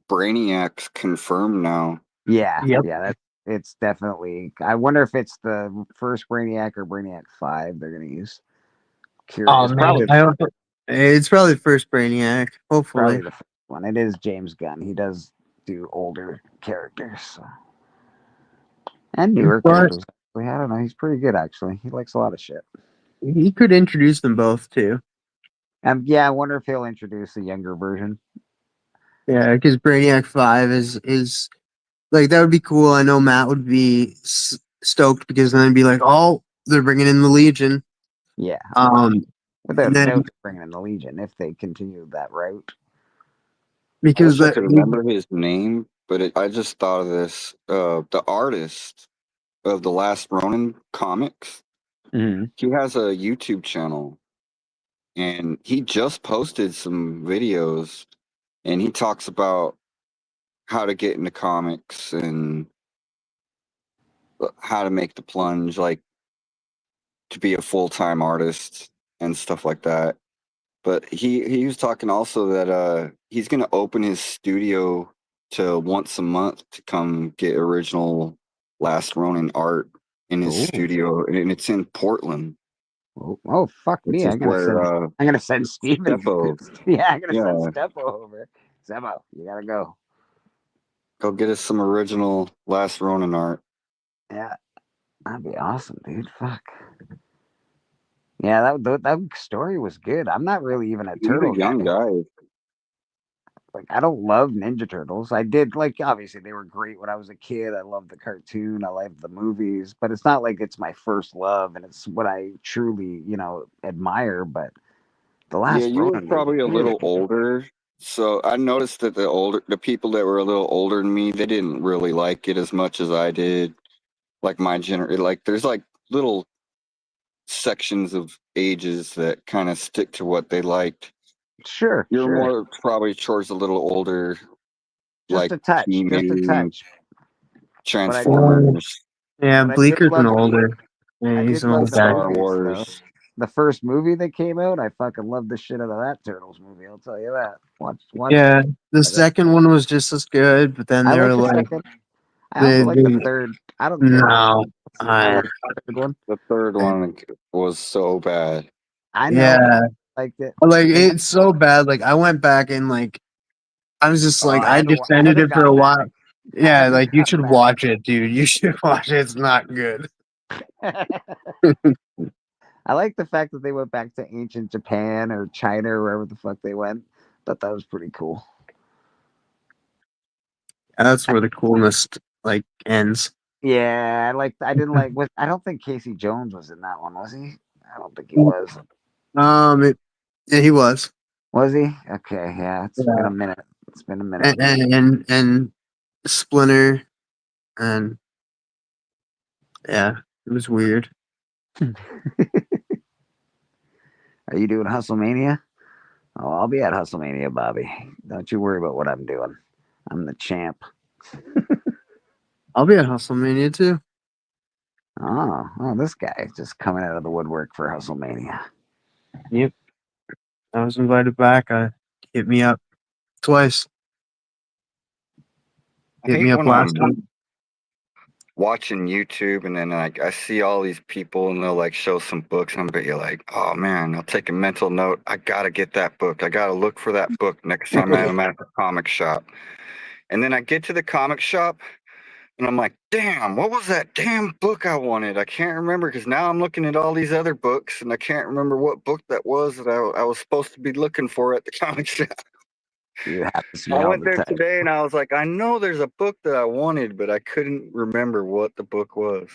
Brainiac's confirmed now. Yeah, Yep. yeah. It's definitely. I wonder if it's the first Brainiac or Brainiac 5 they're gonna use. Curious. It's probably the first Brainiac. Hopefully, Probably the first one. It is James Gunn. He does do older characters. So. And newer characters. I don't know. He's pretty good, actually. He likes a lot of shit. he could introduce them both too. Yeah, I wonder if he'll introduce a younger version. Yeah, because Brainiac 5 is like that would be cool. I know Matt would be stoked because then it'd be like, oh, they're bringing in the Legion. Yeah. then, Without a doubt, bringing in the Legion if they continue that route. Because I could remember his name, but I just thought of this. The artist of the Last Ronin comics, he has a YouTube channel, and he just posted some videos, and he talks about how to get into comics and how to make the plunge, like to be a full-time artist and stuff like that. But he was talking also that he's gonna open his studio to once a month to come get original Last Ronin art in his Ooh. studio, and it's in Portland, Oh, fuck which me! is where I'm gonna send Steven. Steppo, Yeah, I'm gonna send yeah, Steppo over. Steppo, you gotta go. go get us some original Last Ronin art. Yeah, that'd be awesome, dude. Fuck. Yeah, that story was good. I'm not really even a He's turtle a young guy. guy. Like, I don't love Ninja Turtles. I did, like, obviously they were great when I was a kid. I loved the cartoon. I loved the movies, but it's not like it's my first love and it's what I truly, admire. But the Yeah, last you were Ronin was probably a little good. older, so I noticed that the people that were a little older than me, they didn't really like it as much as I did. Like my like there's like little sections of ages that kind of stick to what they liked. Sure, You're sure. more probably towards a little older, Just like a touch, just a He-Man, touch. But I did, Transformers, Yeah, but I did Bleeker's an love the, older. Yeah, I he's did an love old the guy. Star movies though. Wars. The first movie that came out, I fucking loved the shit out of that Turtles movie. I'll tell you that. Watch. Yeah, the I second one was just as good, but then they like were the like, second. I also like the they third. I don't care what no, people say. I I like the third one. The third one was so bad. I know, but yeah, I liked it. like It had, it's so bad. Like I went back and like I was just like I I had defended to it for a gone back. while. I Yeah, had to like you gone should back. watch it, dude. You should watch it. It's not good. I like the fact that they went back to ancient Japan or China or wherever the fuck they went. Thought that was pretty cool. That's where the coolness like ends. Yeah, I didn't like. I don't think Casey Jones was in that one, was he? I don't think he was. Yeah, he was. Was he? Okay, yeah. It's been Yeah, a minute. It's been a minute. and Splinter, and yeah, it was weird. Are you doing Hustlemania? Oh, I'll be at Hustlemania, Bobby. Don't you worry about what I'm doing. I'm the champ. I'll be at Hustlemania too. Oh, this guy is just coming out of the woodwork for Hustlemania. Yep, I was invited back. Hit me up twice. I Hit me hate up when last I'm time. watching YouTube and then like I see all these people and they'll like show some books and I'm like, oh man, I'll take a mental note. I gotta get that book. I gotta look for that book next time I'm at the comic shop. And then I get to the comic shop and I'm like, damn, what was that damn book I wanted? I can't remember because now I'm looking at all these other books and I can't remember what book that was that I was supposed to be looking for at the comic shop. You happens to I me all went the there time. today and I was like, I know there's a book that I wanted, but I couldn't remember what the book was.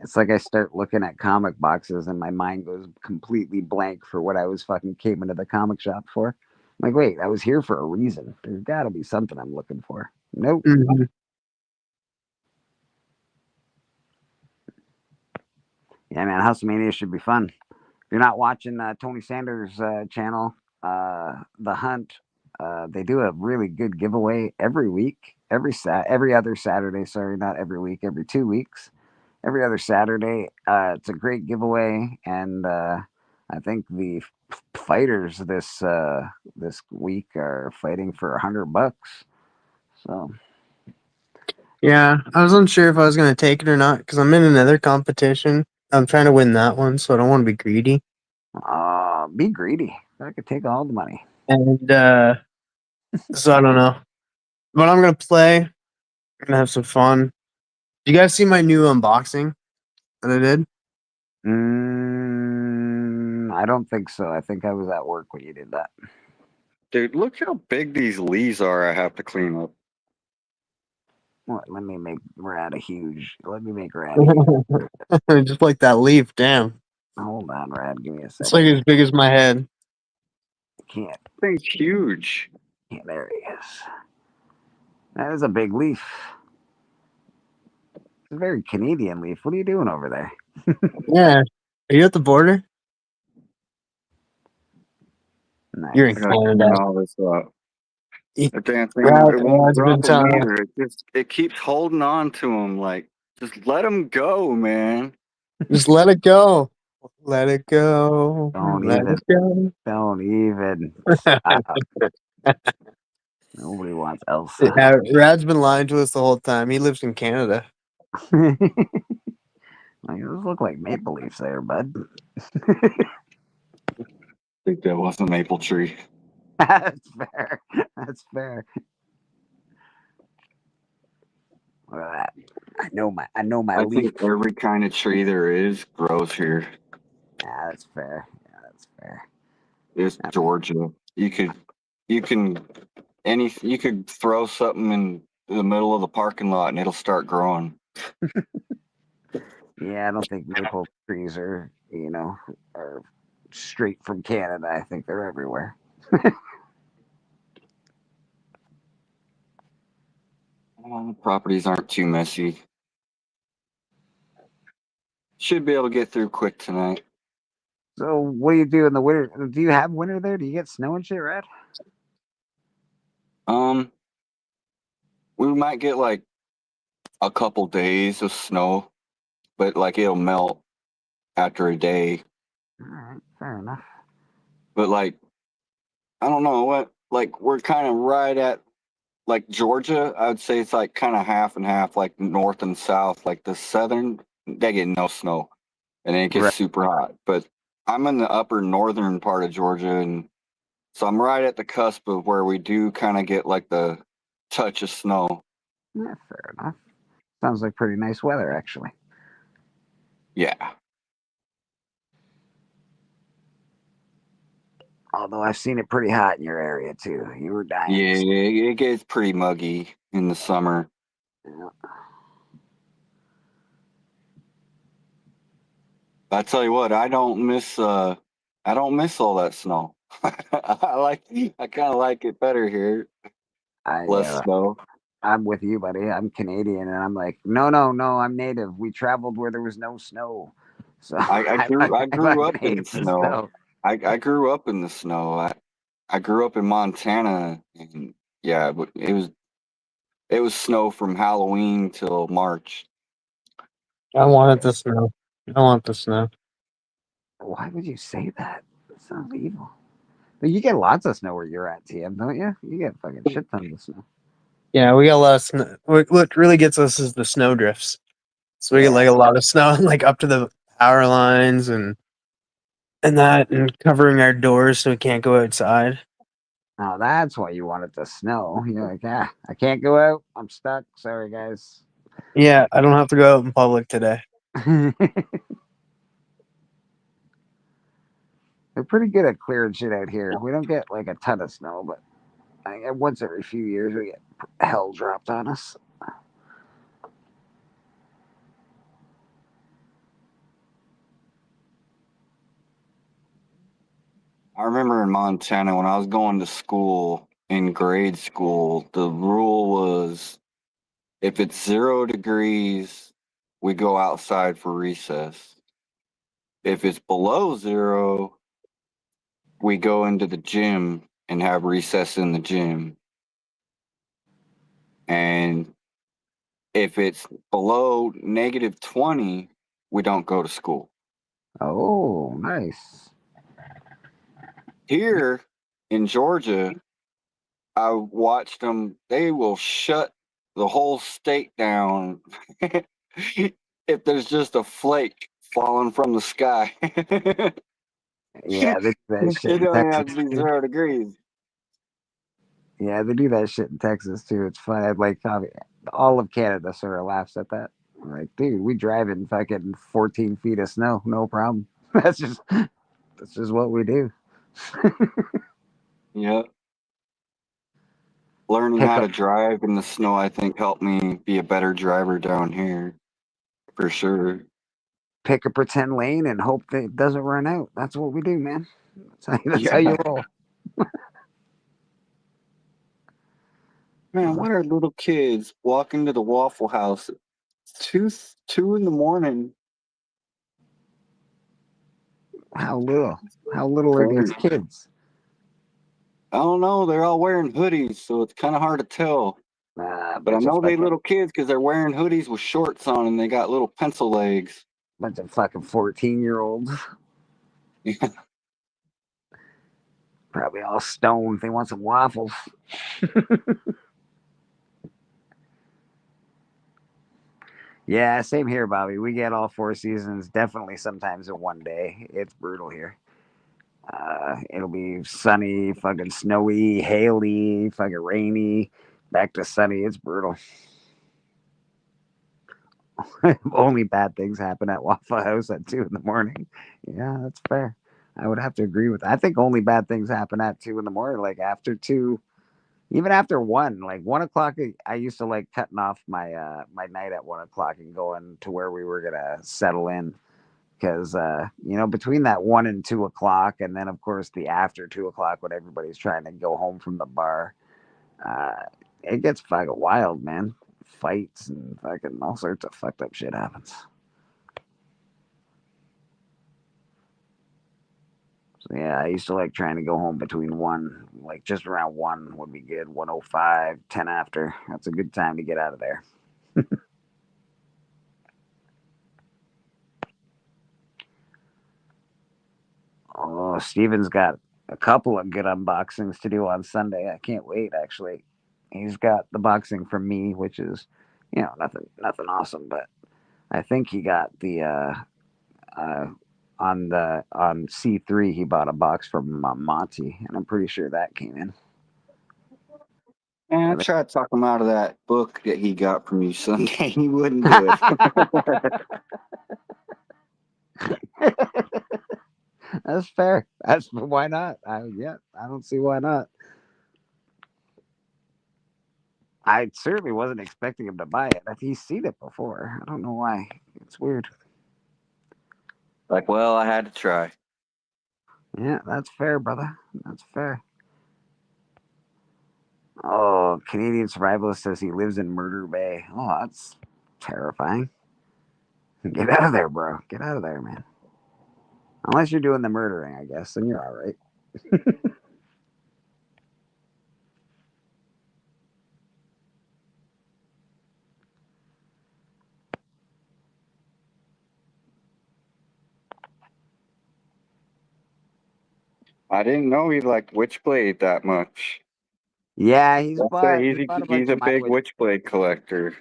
It's like I start looking at comic boxes and my mind goes completely blank for what I was fucking came into the comic shop for. I'm like, wait, I was here for a reason. There's got to be something I'm looking for. Nope. Mhm. Yeah, man, Hustlemania should be fun. If you're not watching Tony Sanders' channel, The Hunt, they do a really good giveaway every week, every other Saturday. Sorry, not every week, every 2 weeks, every other Saturday. It's a great giveaway, and I think the fighters this week are fighting for $100. So Yeah, I was unsure if I was gonna take it or not because I'm in another competition. I'm trying to win that one, so I don't want to be greedy. be greedy. I could take all the money. And so I don't know, but I'm gonna play. I'm gonna have some fun. You guys see my new unboxing that I did? I don't think so. I think I was at work when you did that. Dude, look how big these leaves are I have to clean up. What, let me make Rad a huge. Let me make Rad. Huge. Just like that leaf. Damn, Hold on, Rad. Give me a it's second. like as big as my head. Can't. Thing's huge. There he is. That is a big leaf. It's a very Canadian leaf. What are you doing over there? Yeah, are you at the border? Nice. You're in I gotta Canada. clean all this up. That damn thing, Rad, it won't Rad's been drop him telling you, either. It keeps holding on to him. Like, just let him go, man. just let it go. Let it go. Don't Let even. it go. Don't even. Stop. Nobody wants Elsa. Yeah, Rad's been lying to us the whole time. He lives in Canada. Like, those look like maple leaves there, bud. I think that was a maple tree. That's fair. That's fair. Look at that. I know my I leaf. think every kind of tree there is grows here. Yeah, that's fair. Yeah, that's fair. It's Georgia. You could throw something in the middle of the parking lot and it'll start growing. Yeah, I don't think maple trees are straight from Canada. I think they're everywhere. Properties aren't too messy. Should be able to get through quick tonight. So, what do you do in the winter? Do you have winter there? Do you get snow and shit, Red? We might get like a couple days of snow, but like it'll melt after a day. All right, fair enough. But like, I don't know what, like we're kind of right at like Georgia. I would say it's like kind of half and half, like north and south. Like the southern, they get no snow, and then it gets Right. super hot. But I'm in the upper northern part of Georgia, and so I'm right at the cusp of where we do kind of get like the touch of snow. Yeah, fair enough. Sounds like pretty nice weather, actually. Yeah. Although I've seen it pretty hot in your area too. You were dying. Yeah, it gets pretty muggy in the summer. Yeah. I tell you what, I don't miss all that snow. I kind of like it better here. I Less snow. I'm with you, buddy. I'm Canadian, and I'm like, no. I'm native. We traveled where there was no snow, so I I grew fucking up in the hate the snow. snow. I grew up in the snow. I grew up in Montana, and yeah, but it was snow from Halloween till March. I wanted the snow. I want the snow. Why would you say that? That sounds evil. But you get lots of snow where you're at, TM, don't you? You get fucking shit tons of snow. Yeah, we got a lot of snow. What really gets us is the snow drifts. So we get like a lot of snow, like up to the power lines and that, and covering our doors so we can't go outside. Oh, that's why you wanted the snow. You're like, I can't go out. I'm stuck. Sorry, guys. Yeah, I don't have to go out in public today. They're pretty good at clearing shit out here. We don't get like a ton of snow, but once every few years we get hell dropped on us. I remember in Montana when I was going to school in grade school, the rule was if it's 0 degrees, we go outside for recess. If it's below 0, we go into the gym and have recess in the gym. And if it's below -20, we don't go to school. Oh, nice. Here in Georgia, I watched them, they will shut the whole state down if there's just a flake falling from the sky. Yeah, they do that shit It in don't even have Texas to be too. 0 degrees. Yeah, they do that shit in Texas too. It's fun. Like all of Canada sort of laughs at that. Like, dude, we drive in fucking 14 feet of snow, no problem. That's just what we do. Yep. Learning Pick how up to drive in the snow, I think, helped me be a better driver down here, for sure. pick a pretend lane and hope that it doesn't run out. That's what we do, man. That's how Yeah. you roll. Man, what are little kids walking to the Waffle House at 2 in the morning? How little? How little are these Crazy. kids? I don't know. They're all wearing hoodies, so it's kind of hard to tell. But I Bunch of know they fucking, little kids because they're wearing hoodies with shorts on and they got little pencil legs. bunch of fucking 14-year-olds. Yeah. Probably all stoned. They want some waffles. Yeah, same here, Bobby. We get all 4 seasons, definitely sometimes in one day. It's brutal here. It'll be sunny, fucking snowy, haily, fucking rainy, back to sunny. It's brutal. Only bad things happen at Waffle House at 2 in the morning. Yeah, that's fair. I would have to agree with that. I think only bad things happen at 2 in the morning, like after 2, even after 1, like 1 o'clock. I used to like cutting off my night at 1 o'clock and going to where we were gonna settle in because between that 1 and 2 o'clock, and then of course the after 2 o'clock when everybody's trying to go home from the bar, uh, it gets fucking wild, man. Fights and fucking all sorts of fucked up shit happens. So yeah, I used to like trying to go home between 1, like just around 1 would be good. 1:05, 10 after. That's a good time to get out of there. Oh, Steven's got a couple of good unboxings to do on Sunday. I can't wait. Actually, he's got the boxing from me, which is, nothing awesome, but I think he got the uh, on C3. He bought a box from Monty, and I'm pretty sure that came in. And I I think- tried to talk him out of that book that he got from you Sunday. He wouldn't do it. That's fair. That's why not. I don't see why not. I certainly wasn't expecting him to buy it. He's seen it before. I don't know why. It's weird. Like, well, I had to try. Yeah, that's fair, brother. That's fair. Oh, Canadian survivalist says he lives in Murder Bay. Oh, that's terrifying. Get out of there, bro. Get out of there, man. Unless you're doing the murdering, I guess, then you're all right. I didn't know he liked Witchblade that much. Yeah, He bought a he's bunch a of my big Witchblade collector.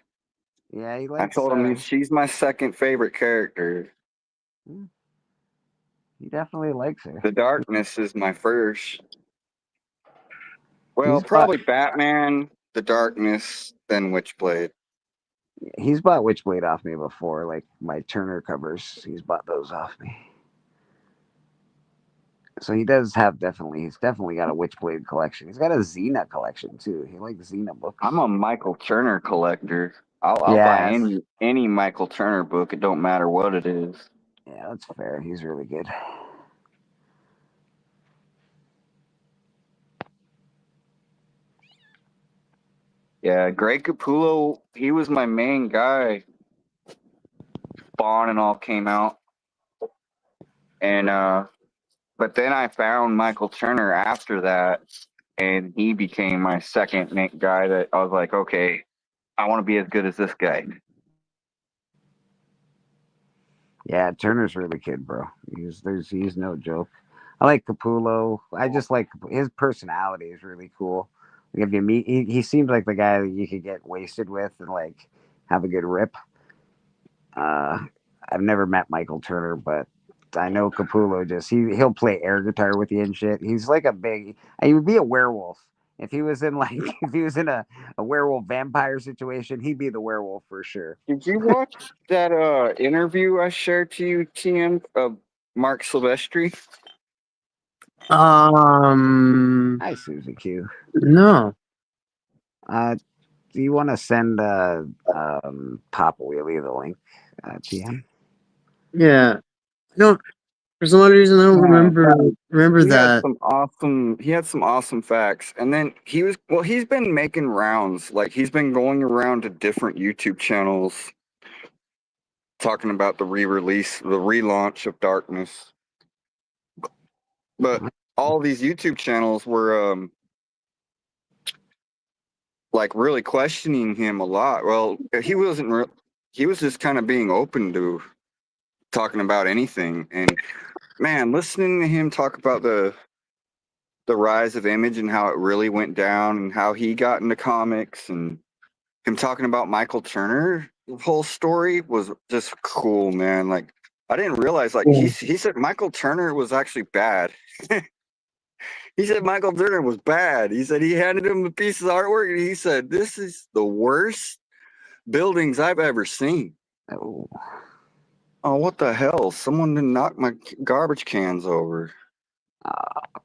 Yeah, he I likes. told him she's my second favorite character. He definitely likes her. The Darkness is my first. Well, He's probably Batman, The Darkness, then Witchblade. He's bought Witchblade off me before, like my Turner covers. He's bought those off me. So he does have he's definitely got a Witchblade collection. He's got a Xena collection too. He likes Xena books. I'm a Michael Turner collector. I'll buy Yes. any Michael Turner book. It don't matter what it is. Yeah, that's fair. He's really good. Yeah, Greg Capullo, he was my main guy. Spawn and all came out. And but then I found Michael Turner after that, and he became my second guy that I was like, okay, I want to be as good as this guy. Yeah, Turner's really good, bro. He's no joke. I like Capullo. I just like his personality is really cool. Like if you meet, he seems like the guy that you could get wasted with and like have a good rip. I've never met Michael Turner, but I know Capullo he'll play air guitar with you and shit. He's like he would be a werewolf. If he was in a werewolf vampire situation, he'd be the werewolf for sure. Did you watch that interview I shared to you, TM, of Mark Silvestri? Hi, Susie Q. No. Do you want to send Papa Wheelie the link, TM? Yeah. No. For some odd reason, I don't remember He that. had some awesome facts. And then he's been making rounds. Like he's been going around to different YouTube channels talking about the relaunch of Darkness. But all these YouTube channels were like really questioning him a lot. Well, he wasn't. He was just kind of being open to talking about anything. And man, listening to him talk about the rise of Image and how it really went down and how he got into comics and him talking about Michael Turner, the whole story was just cool, man. Like I didn't realize like he said Michael Turner was actually bad. He said Michael Turner was bad. He said he handed him a piece of artwork and he said, "This is the worst buildings I've ever seen." Oh, Oh, what the hell? Someone didn't knock my garbage cans over.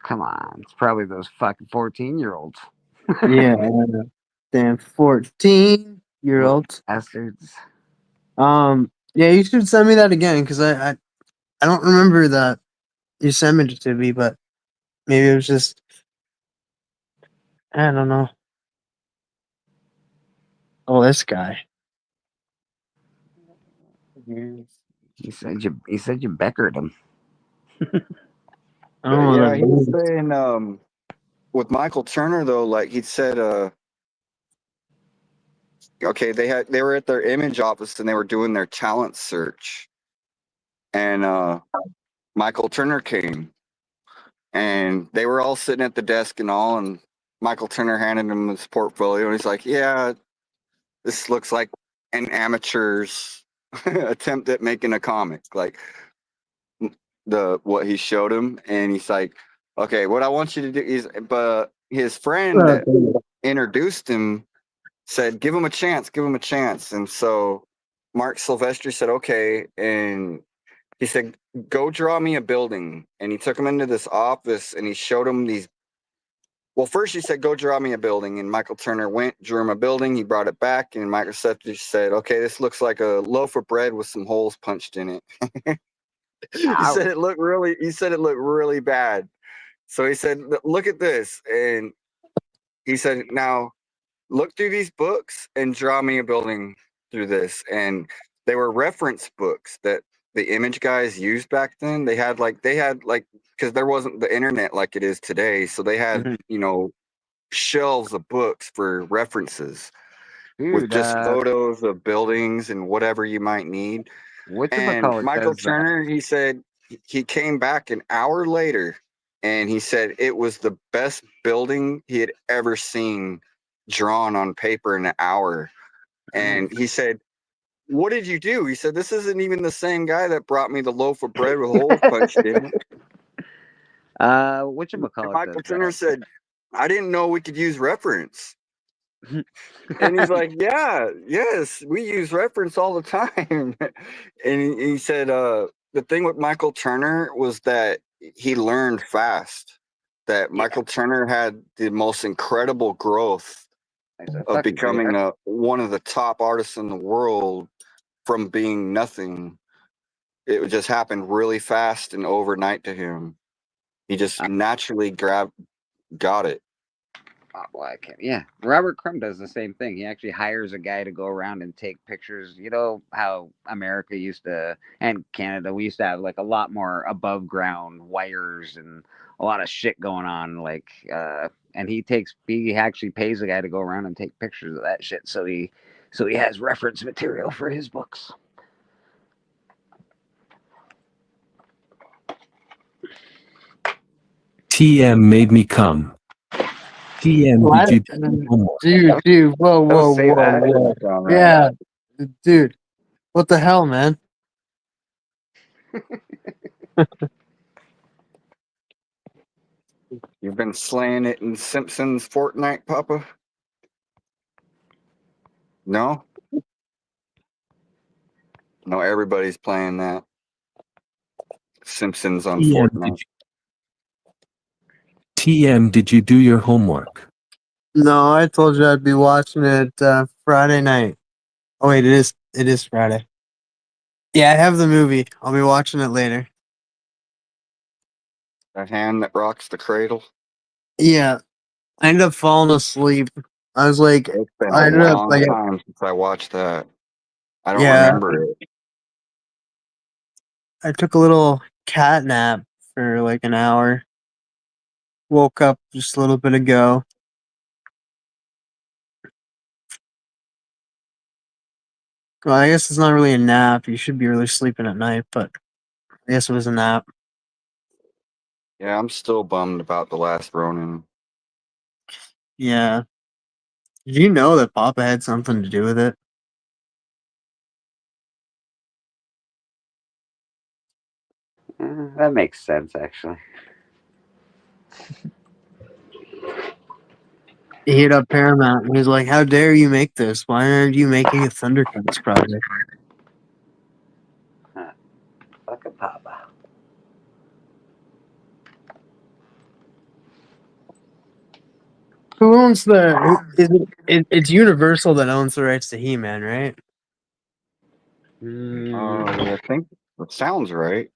come on. It's probably those fucking 14-year-olds. Yeah, damn 14-year-olds. Bastards. Yeah, you should send me that again because I don't remember that you sent it to me, but maybe it was just I don't know. Oh, this guy. He said you beckered him. I don't know Yeah, what he that was means. saying with Michael Turner though, like he said okay, they were at their Image office and they were doing their talent search. And Michael Turner came and they were all sitting at the desk and all, and Michael Turner handed him his portfolio and he's like, "Yeah, this looks like an amateur's attempt at making a comic." Like the what he showed him, and he's like, "Okay, what I want you to do is," but his friend that introduced him said, "Give him a chance, give him a chance." And so Mark Silvestri said, "Okay," and he said, "Go draw me a building." And he took him into this office and he showed him these. Well, first he said, "Go draw me a building." And Michael Turner went, drew him a building. He brought it back, and Michael Silvestri said, "Okay, this looks like a loaf of bread with some holes punched in it." He said Ouch. it looked really. He said it looked really bad. So he said, "Look at this," and he said, "Now look through these books and draw me a building through this." And they were reference books that the Image guys used back then. They had like because there wasn't the internet like it is today, so they had Mhm. shelves of books for references with Dude, just photos of buildings and whatever you might need. And whatchamacallit Michael does that. Turner, he said he came back an hour later and he said it was the best building he had ever seen drawn on paper in an hour. And he said, "What did you do?" He said, "This isn't even the same guy that brought me the loaf of bread with holes punched in it." And Whatchamacallit Michael does Turner said, "I didn't know we could use reference." And he's that. like, "Yeah, yes, we use reference all the time." And he said, the thing with Michael Turner was that he learned fast. That Yeah, Michael Turner had the most incredible growth he's a of fucking great becoming one of the top artists in the world from being nothing. It just happened really fast and overnight to him. He just naturally got it. well, I can't. Yeah, Robert Crumb does the same thing. He actually hires a guy to go around and take pictures. You know how America used to, and Canada, we used to have like a lot more above ground wires and a lot of shit going on. And he actually pays a guy to go around and take pictures of that shit. So he has reference material for his books. TM made me come. TM, What? did you do your homework? Dude, whoa, Don't whoa, say whoa, that. whoa. All right. Yeah, dude, what the hell, man? You've been slaying it in Simpsons Fortnite, Papa? No? No, everybody's playing that. Simpsons on TM, Fortnite. TM, did you do your homework? No, I told you I'd be watching it Friday night. Oh wait, it is Friday. Yeah, I have the movie. I'll be watching it later. The hand that rocks the cradle. Yeah, I ended up falling asleep. I was like, It's been I a ended up long like, time since I watched that. I don't yeah, remember it. I took a little cat nap for like an hour. Woke up just a little bit ago. Well, I guess it's not really a nap. You should be really sleeping at night, but I guess it was a nap. Yeah, I'm still bummed about the last Ronin. Yeah. Did you know that Papa had something to do with it? That makes sense, actually. He hit up Paramount and he was like, "How dare you make this? Why aren't you making a Thundercats project?" Fuck a Papa. Who owns the? It's Universal that owns the rights to He-Man, right? I think that sounds right.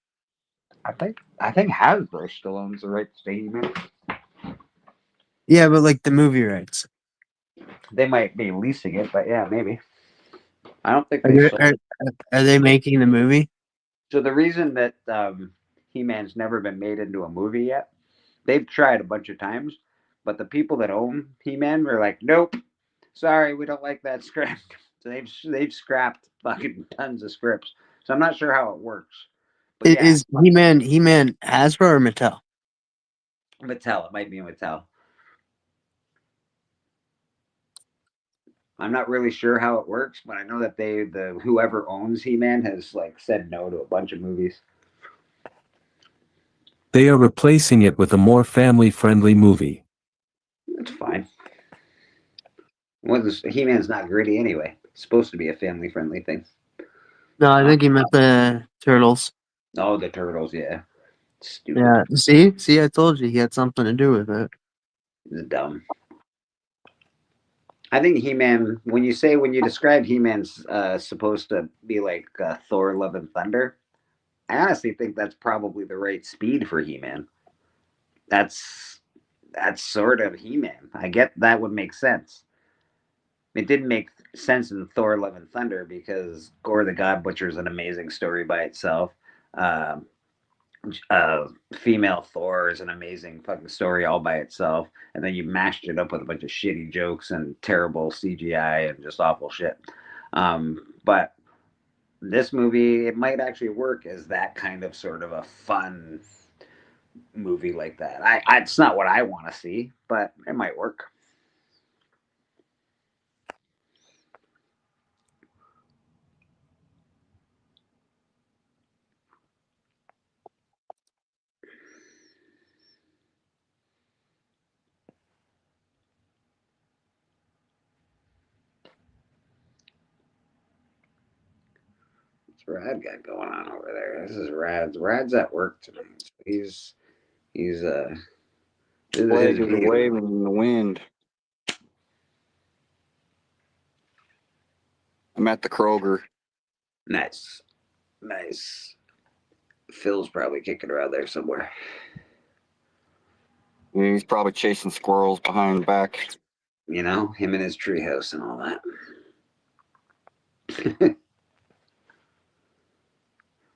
I think Hasbro still owns the rights to He-Man. Yeah, but like the movie rights. They might be leasing it, but yeah, maybe. I don't think Are they they, sold. are they making the movie? So the reason that He-Man's never been made into a movie yet, they've tried a bunch of times, but the people that own He-Man were like, nope, sorry, we don't like that script. So they've scrapped fucking tons of scripts. So I'm not sure how it works. But yeah, Is He-Man Hasbro or Mattel? Mattel. It might be Mattel. I'm not really sure how it works, but I know that the whoever owns He-Man has like said no to a bunch of movies. They are replacing it with a more family-friendly movie. It's fine. He-Man's not gritty anyway. It's supposed to be a family-friendly thing. No, I think he meant the Turtles. Oh, the turtles, yeah. Stupid. Yeah. See, I told you he had something to do with it. It's dumb. I think He-Man. When you describe He-Man's supposed to be like Thor: Love and Thunder, I honestly think that's probably the right speed for He-Man. That's that's sort of He-Man. I get that would make sense. It didn't make sense in Thor: Love and Thunder because Gore the God Butcher is an amazing story by itself. Um, Female Thor is an amazing fucking story all by itself, and then you mashed it up with a bunch of shitty jokes and terrible CGI and just awful shit. But this movie, it might actually work as that kind of sort of a fun movie like that. It's not what I want to see, but it might work. What's Rad got going on over there? This is Rad's. Rad's at work tonight. So he's this is his Flag is view. waving in the wind. I'm at the Kroger. Nice, nice. Phil's probably kicking around there somewhere. He's probably chasing squirrels behind the back. You know, him and his treehouse and all that.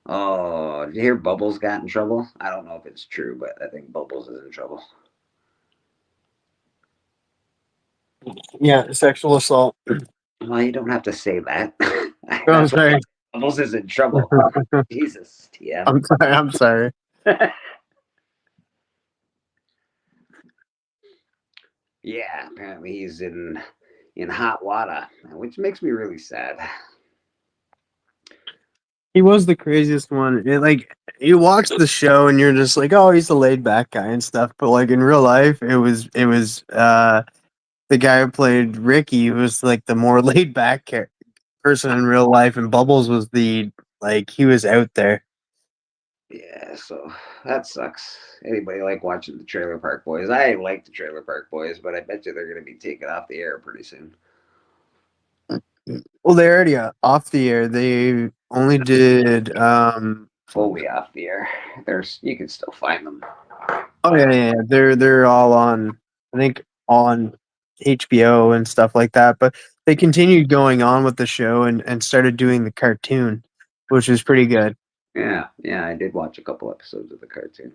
Oh, did you hear Bubbles got in trouble? I don't know if it's true, but I think Bubbles is in trouble. Yeah, sexual assault. Well, you don't have to say that. I'm That's why sorry. Bubbles is in trouble. Jesus, TM. I'm sorry. I'm sorry. Yeah, apparently he's in hot water, which makes me really sad. He was the craziest one. Like you watch the show and you're just like, oh, he's a laid back guy and stuff. But like in real life, it was the guy who played Ricky who was like the more laid back person in real life, and Bubbles was the like he was out there. Yeah, so that sucks. Anybody like watching the Trailer Park Boys? I like the Trailer Park Boys, but I bet you they're going to be taken off the air pretty soon. Well, they already off the air. They only did. Fully off the air. You can still find them. Oh yeah. They're all on. I think on HBO and stuff like that. But they continued going on with the show and started doing the cartoon, which was pretty good. Yeah, I did watch a couple episodes of the cartoon.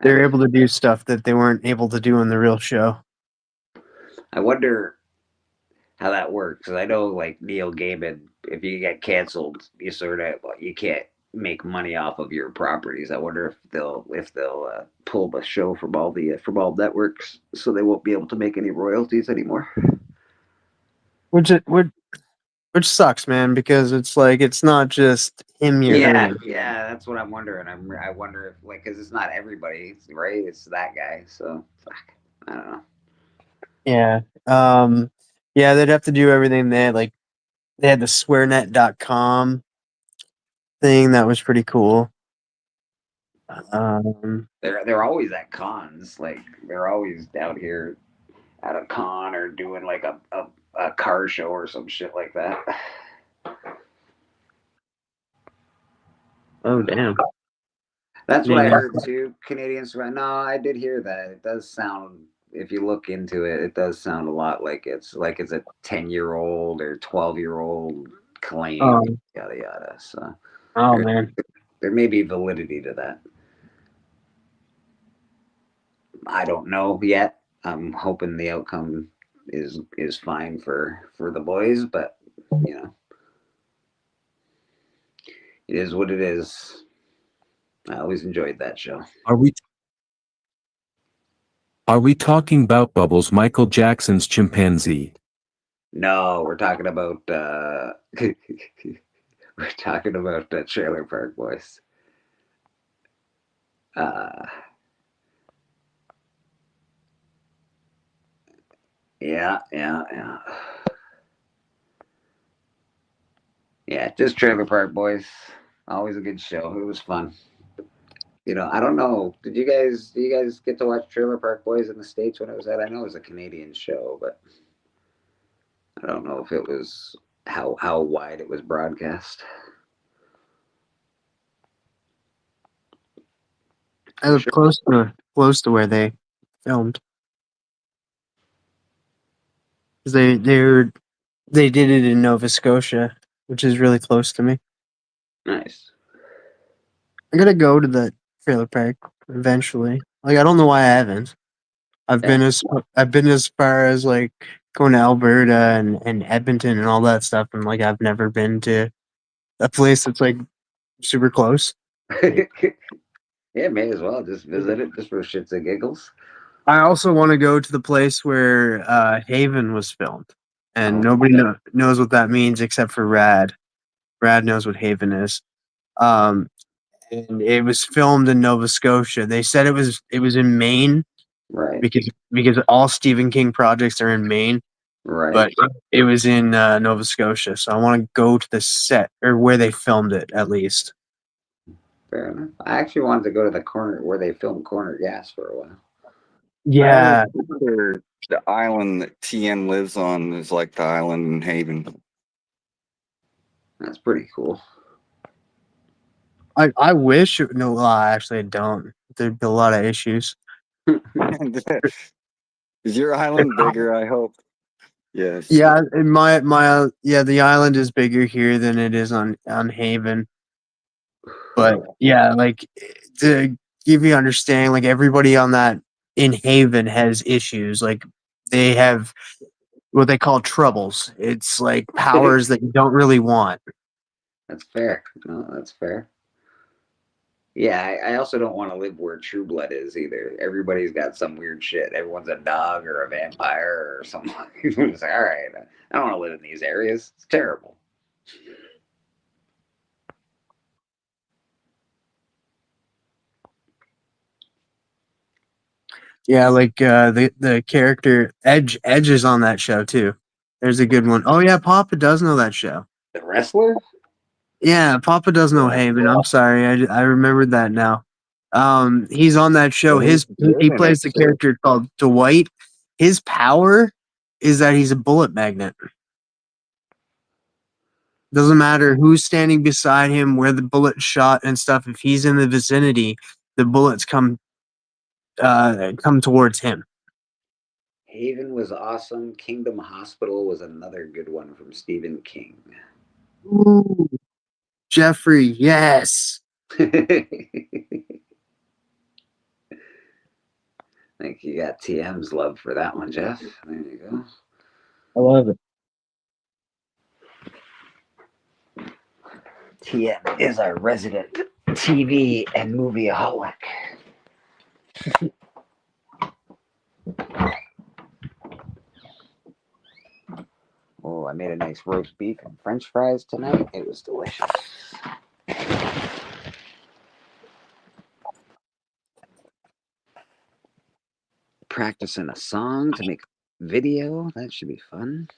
They're able to do stuff that they weren't able to do in the real show. I wonder how that works. 'Cause I know like Neil Gaiman, if you get canceled, you can't make money off of your properties. I wonder if they'll pull the show from all networks, so they won't be able to make any royalties anymore. Which sucks, man, because it's like it's not just him you're Yeah, hurting. yeah, that's what I'm wondering. I wonder if like because it's not everybody, right? It's that guy. So fuck, I don't know. Yeah. Yeah, they'd have to do everything. They had the swearnet.com thing that was pretty cool. They're always at cons. Like they're always out here at a con or doing like a car show or some shit like that. Oh damn. That's what I Maybe. heard too. Canadians. No, I did hear that. It does sound. If you look into it, it does sound a lot like it's a 10-year-old or 12-year-old claim. Oh, Yada yada. So oh there, man. there may be validity to that. I don't know yet. I'm hoping the outcome is fine for the boys, but you know, it is what it is. I always enjoyed that show. Are we talking about Bubbles, Michael Jackson's chimpanzee? No, we're talking about we're talking about Trailer Park Boys. Uh, yeah, yeah, yeah, yeah. Just Trailer Park Boys. Always a good show. It was fun. You know, I don't know. Do you guys get to watch Trailer Park Boys in the States when it was at? I know it was a Canadian show, but I don't know if it was how wide it was broadcast. I live close to where they filmed. 'Cause they did it in Nova Scotia, which is really close to me. Nice. I gotta go to the trailer park eventually. Like I don't know why I haven't. I've Yeah, been as I've been as far as like going to Alberta and Edmonton and all that stuff, and like I've never been to a place that's like super close. yeah. May as well just visit it just for shits and giggles. I also want to go to the place where Haven was filmed, and Oh, nobody knows what that means except for Rad. Rad knows what Haven is. Um, and it was filmed in Nova Scotia. They said it was in Maine right, because all Stephen King projects are in Maine, right. but it was in Nova Scotia. So I want to go to the set or where they filmed it at least. Fair enough. I actually wanted to go to the corner where they filmed Corner Gas for a while. Yeah, The island that TN lives on is like the island in Haven. That's pretty cool. I wish. No, actually, I don't. There'd be a lot of issues. Is your island bigger? I hope. Yes. Yeah, and yeah, the island is bigger here than it is on Haven. But yeah, like to give you understanding, like everybody on that in Haven has issues. Like they have what they call troubles. It's like powers that you don't really want. That's fair. No, that's fair. Yeah, I also don't want to live where True Blood is either. Everybody's got some weird shit. Everyone's a dog or a vampire or something. It's like, all right, I don't want to live in these areas. It's terrible. Yeah, like the character Edge is on that show too. There's a good one. Oh yeah, Papa does know that show. The wrestler? Yeah, Papa does know Haven. I'm sorry, I remembered that now. He's on that show. He's good He in plays it, the too. character called Dwight. His power is that he's a bullet magnet. Doesn't matter who's standing beside him, where the bullet shot and stuff. If he's in the vicinity, the bullets come towards him. Haven was awesome. Kingdom Hospital was another good one from Stephen King. Ooh, Jeffrey, yes. I think you got TM's love for that one, Jeff. There you go. I love it. TM is our resident TV and movieaholic. Oh, I made a nice roast beef and French fries tonight. It was delicious. Practicing a song to make a video. That should be fun.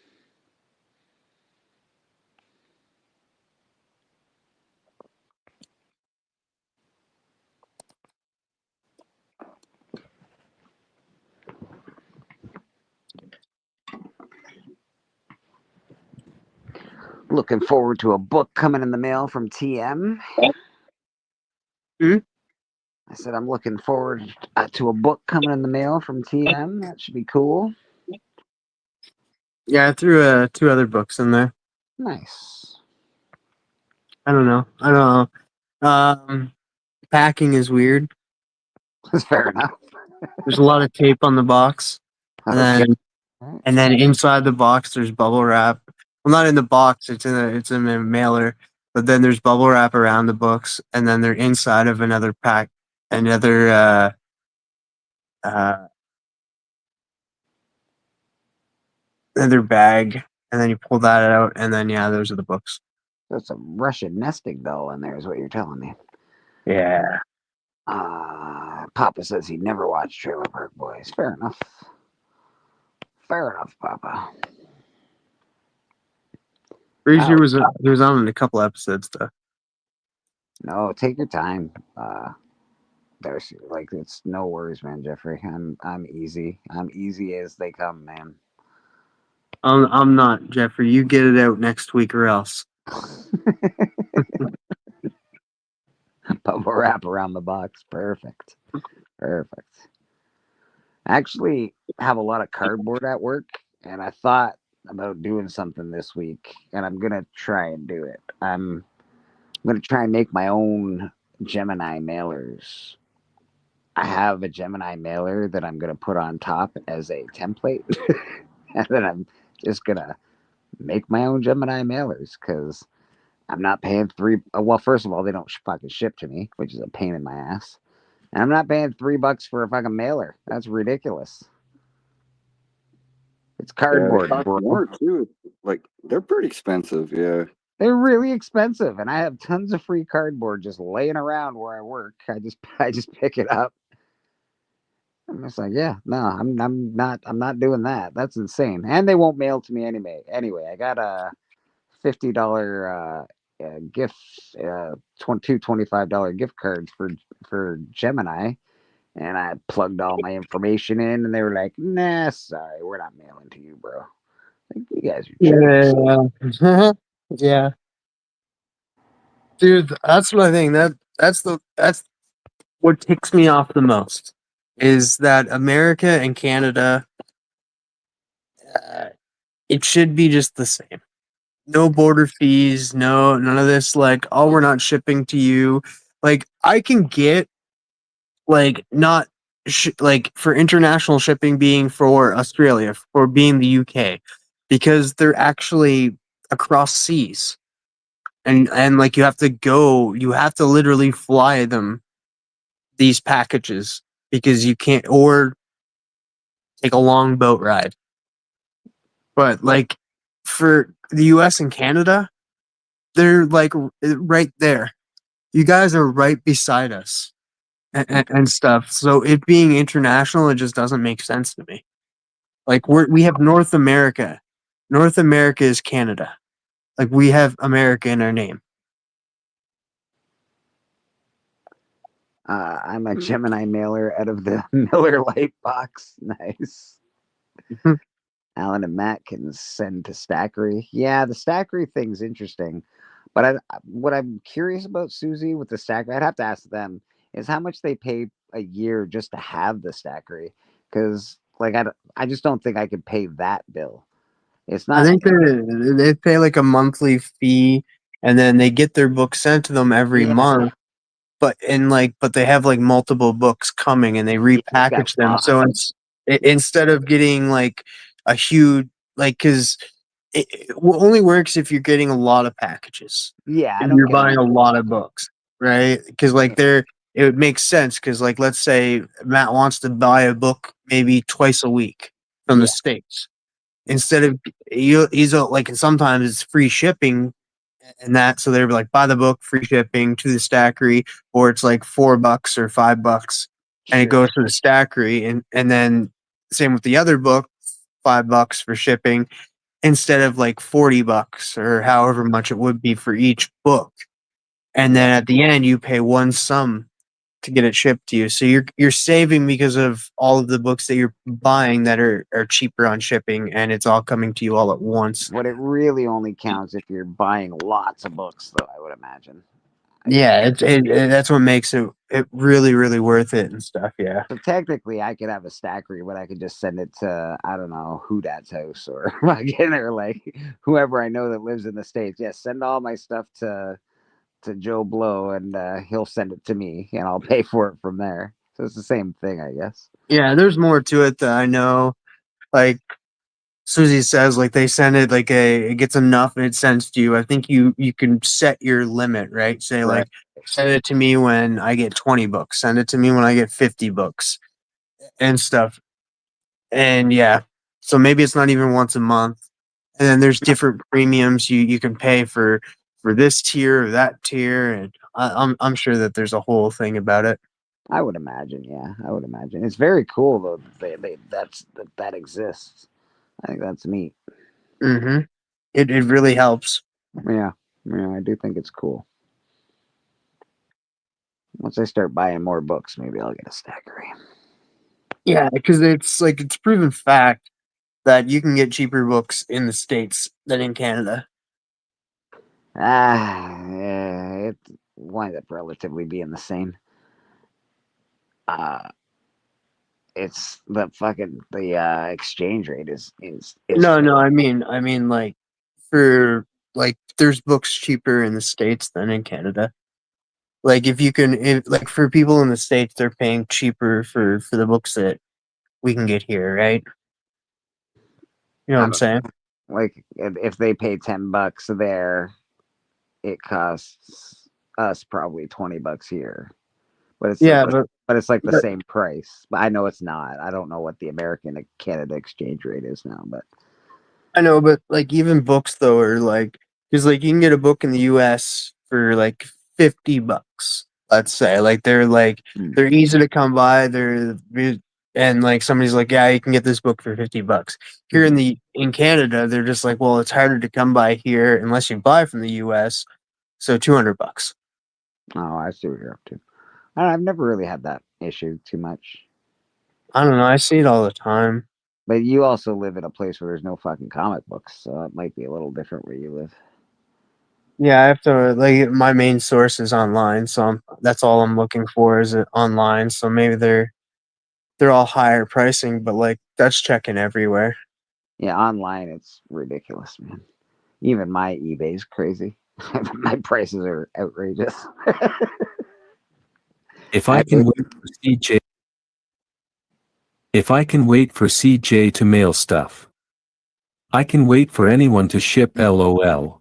Looking forward to a book coming in the mail from TM. Hmm? I said I'm looking forward to a book coming in the mail from TM. That should be cool. Yeah, I threw 2 other books in there. Nice. I don't know. Packing is weird. That's fair enough. There's a lot of tape on the box, and Okay. then inside the box there's bubble wrap. Well, not in the box. It's in a mailer. But then there's bubble wrap around the books, and then they're inside of another pack, another another bag, and then you pull that out, and then yeah, those are the books. There's some Russian nesting doll in there, is what you're telling me. Yeah. Papa says he never watched Trailer Park Boys. Fair enough. Fair enough, Papa. Brazier was on in a couple episodes though. No, take your time. There's like it's no worries, man, Jeffrey. I'm easy. I'm easy as they come, man. I'm not, Jeffrey. You get it out next week or else. Bubble wrap around the box. Perfect. Perfect. I actually have a lot of cardboard at work, and I thought about doing something this week, and I'm gonna try and do it. I'm gonna try and make my own Gemini mailers. I have a Gemini mailer that I'm gonna put on top as a template, and then I'm just gonna make my own Gemini mailers because I'm not paying well, first of all, they don't fucking ship to me, which is a pain in my ass. And I'm not paying $3 for a fucking mailer. That's ridiculous. It's cardboard, Yeah, bro. more too. Like they're pretty expensive. Yeah. They're really expensive, and I have tons of free cardboard just laying around where I work. I just pick it up. I'm just like, yeah, no, I'm not doing that. That's insane. And they won't mail to me anyway. Anyway, I got a $50 gift, $25 gift cards for Gemini, and I plugged all my information in, and they were like, "Nah, sorry, we're not mailing to you, bro. Like, you guys are jerks." Yeah. Yeah. Dude, that's what I think. That's what ticks me off the most is that America and Canada, it should be just the same. No border fees, none of this. Like, oh, we're not shipping to you. Like, I can get like not like for international shipping being for Australia, for being the UK, because they're actually across seas. And like you have to literally fly them these packages because you can't or take a long boat ride. But like for the US and Canada, they're like right there. You guys are right beside us and stuff. So it being international, it just doesn't make sense to me. Like we have North America. North America is Canada. Like we have America in our name. I'm a Gemini mailer out of the Miller Lite box. Nice. Mhm. Alan and Matt can send to Stackery. Yeah, the Stackery thing's interesting. But what I'm curious about, Susie, with the Stackery, I'd have to ask them, is how much they pay a year just to have the Stackery. Because, like, I just don't think I could pay that bill. It's I not. think they pay like a monthly fee, and then they get their books sent to them every Yeah. month. But they have like multiple books coming, and they repackage them. So instead of getting like a huge because it only works if you're getting a lot of packages. Yeah, I If don't you're get buying a them. lot of books, right? Because like it would make sense. Because like let's say Matt wants to buy a book maybe twice a week from the Yeah. States. Instead of like, and sometimes it's free shipping and that, so they're like, buy the book, free shipping to the stackery, or it's like $4 or $5, and it Sure. goes to the stackery, and then same with the other book, $5 for shipping instead of like $40 or however much it would be for each book, and then at the end you pay one sum to get it shipped to you. So you're saving because of all of the books that you're buying that are cheaper on shipping, and it's all coming to you all at once. But it really only counts if you're buying lots of books, though, I would imagine. Yeah, that's what makes it really really worth it and stuff. Yeah. So technically, I could have a stackery, but I could just send it to, I don't know, who dad's house or fucking, or like whoever I know that lives in the States. Yes, send all my stuff to Joe Blow, and he'll send it to me, and I'll pay for it from there. So it's the same thing, I guess. Yeah, there's more to it that I know. Like Susie says, like they send it like it gets enough and it sends to you. I think you can set your limit, right? Say Right. like send it to me when I get 20 books, send it to me when I get 50 books and stuff. And yeah, so maybe it's not even once a month. And then there's different premiums you can pay for this tier or that tier, and I'm sure that there's a whole thing about it. I would imagine, yeah, I would imagine. It's very cool though. That exists. I think that's neat. Mm-hmm. It really helps. Yeah, yeah, I do think it's cool. Once I start buying more books, maybe I'll get a stackery. Yeah, because it's proven fact that you can get cheaper books in the States than in Canada. Yeah, it winds up relatively being the same. Uh, it's the exchange rate is No, I mean like for like there's books cheaper in the States than in Canada. Like if like for people in the States, they're paying cheaper for the books that we can get here, right? You know what I I'm don't saying? like if they pay $10 there, it costs us probably $20 here. But it's Yeah, but it's like the but same price. But I know it's not. I don't know what the American to Canada exchange rate is now, but I know, but like even books though are like because like you can get a book in the U.S. for like $50. Let's say like Hmm. they're easy to come by. And like somebody's like, yeah, you can get this book for $50. Here in Canada, they're just like, well, it's harder to come by here unless you buy from the U.S. So $200. Oh, I see what you're up to. I've never really had that issue too much. I don't know. I see it all the time. But you also live in a place where there's no fucking comic books, so it might be a little different where you live. Yeah, I have to like my main source is online, so that's all I'm looking for is it online. So maybe they're all higher pricing, but like that's checking everywhere. Yeah, online it's ridiculous, man. Even my eBay's crazy. My prices are outrageous. If I I can wait for CJ, if I can wait for CJ to mail stuff, I can wait for anyone to ship LOL.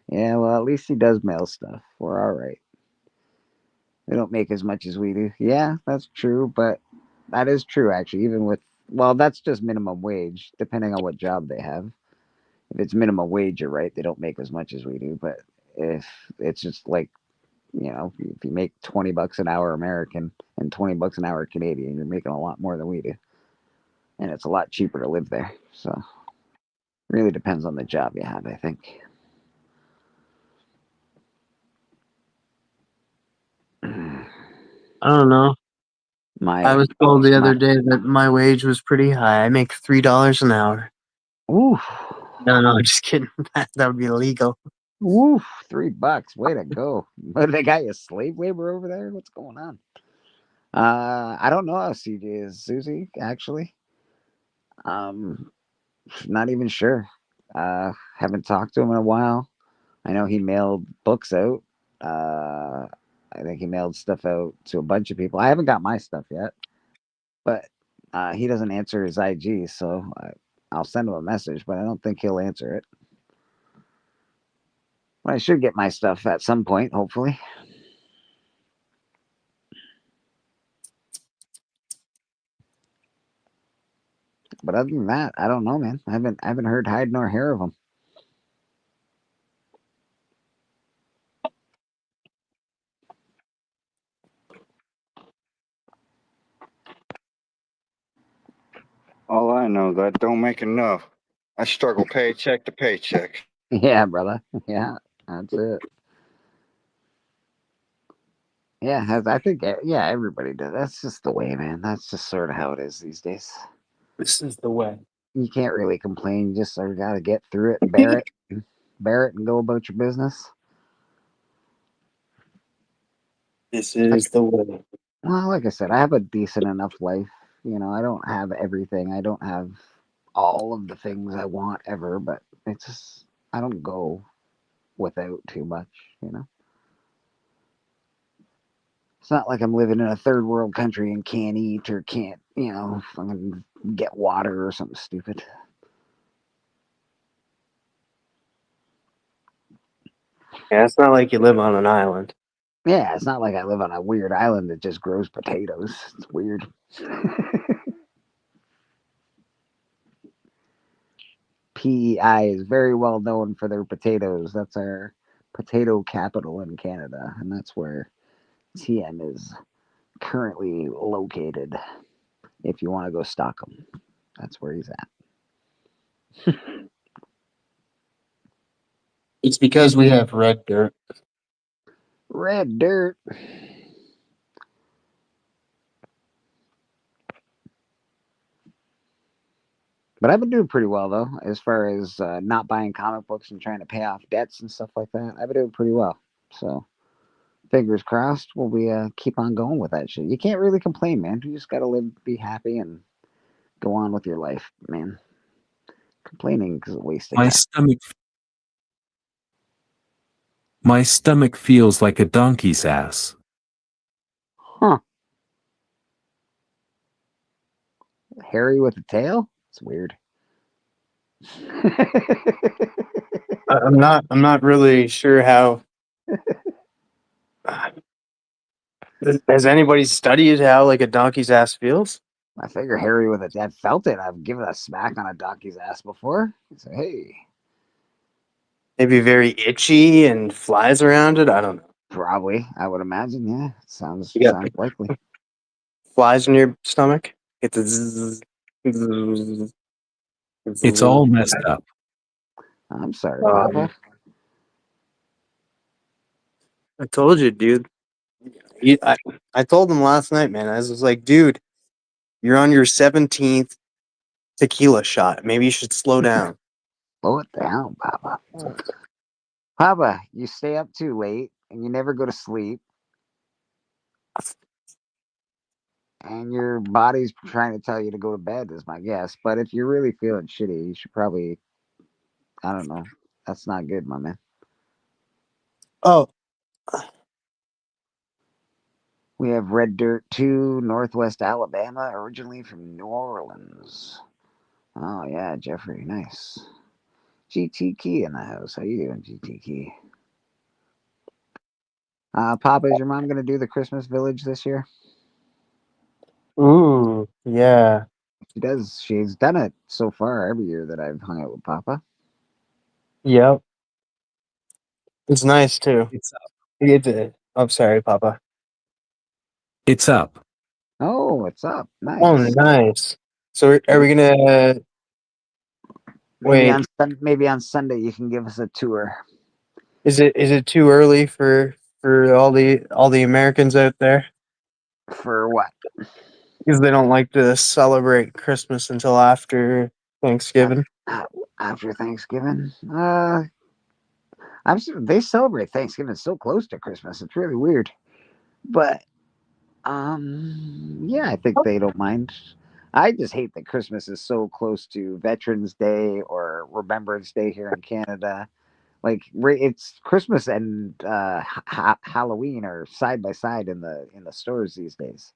Yeah, well, at least he does mail stuff. We're all right. They don't make as much as we do. Yeah, that's true, but that is true actually. Even with well, that's just minimum wage, depending on what job they have. If it's minimum wage, you're right. They don't make as much as we do. But if it's just like if you make $20 an hour American and $20 an hour Canadian, you're making a lot more than we do, and it's a lot cheaper to live there. So really depends on the job you have, I think. I don't know. I My was told the my other day that my wage was pretty high. I make $3 an hour. ooh No, I'm just kidding. That would be illegal. ooh $3. Way to go! But they got you slave labor over there. What's going on? I don't know how CJ is, Susie. Actually, um, not even sure. Haven't talked to him in a while. I know he mailed books out. Uh, I think he mailed stuff out to a bunch of people. I haven't got my stuff yet, but he doesn't answer his IG, so I'll send him a message, but I don't think he'll answer it. But I should get my stuff at some point, hopefully. But other than that, I don't know, man. I haven't heard hide nor hair of him. All I know is I don't make enough. I struggle paycheck to paycheck. Yeah, brother. Yeah, that's it. Yeah, I think yeah, everybody does. That's just the way, man. That's just sort of how it is these days. This is the way. You can't really complain. You just sort of got to get through it, bear it, and go about your business. This is the way. Well, like I said, I have a decent enough life. You know, I don't have everything. I don't have all of the things I want ever, but it's just I don't go without too much. You know, it's not like I'm living in a third world country and can't eat or can't, you know, fucking get water or something stupid. Yeah, it's not like you live on an island. Yeah, it's not like I live on a weird island that just grows potatoes. It's weird. PEI is very well known for their potatoes. That's our potato capital in Canada, and that's where TM is currently located. If you want to go stock him, that's where he's at. It's because we have red dirt. Red dirt. But I've been doing pretty well though, as far as not buying comic books and trying to pay off debts and stuff like that. I've been doing pretty well. So fingers crossed, we'll be keep on going with that shit. You can't really complain, man. You just gotta live, be happy, and go on with your life, man. Complaining is a waste of My time. stomach feels like a donkey's ass. Huh? Harry with a tail? It's weird. I'm not really sure how. Has anybody studied how like a donkey's ass feels? I figure Harry with a I felt it. I've given a smack on a donkey's ass before. So hey, Maybe very itchy and flies around it. I don't know. probably I would imagine. Yeah, sounds You got sounds likely. flies in your stomach. Get the zzz, zzz, It's all messed up. I'm sorry, Um, Papa. I told you, dude. I told him last night, man. I was like, dude, you're on your 17th tequila shot. Maybe you should slow down. Slow it down, Papa. Papa, you stay up too late and you never go to sleep, and your body's trying to tell you to go to bed. Is my guess. But if you're really feeling shitty, you should probably. I don't know. That's not good, my man. Oh, We have Red Dirt 2, Northwest Alabama, originally from New Orleans. Oh, yeah, Jeffrey, nice. GT Key in the house. How you doing, GT Key? Papa, is your mom going to do the Christmas Village this year? ooh, yeah. She does. She's done it so far every year that I've hung out with Papa. Yep. It's nice too. It's up. You get to. I'm sorry, Papa. It's up. Oh, it's up. Nice. Oh, nice. So are we gonna wait? Maybe on Sunday you can give us a tour. Is it too early for all the Americans out there? For what? Because they don't like to celebrate Christmas until after Thanksgiving. After Thanksgiving? They celebrate Thanksgiving so close to Christmas. It's really weird. But yeah, I think they don't mind. I just hate that Christmas is so close to Veterans Day or Remembrance Day here in Canada. Like it's Christmas and Halloween are side by side in the stores these days.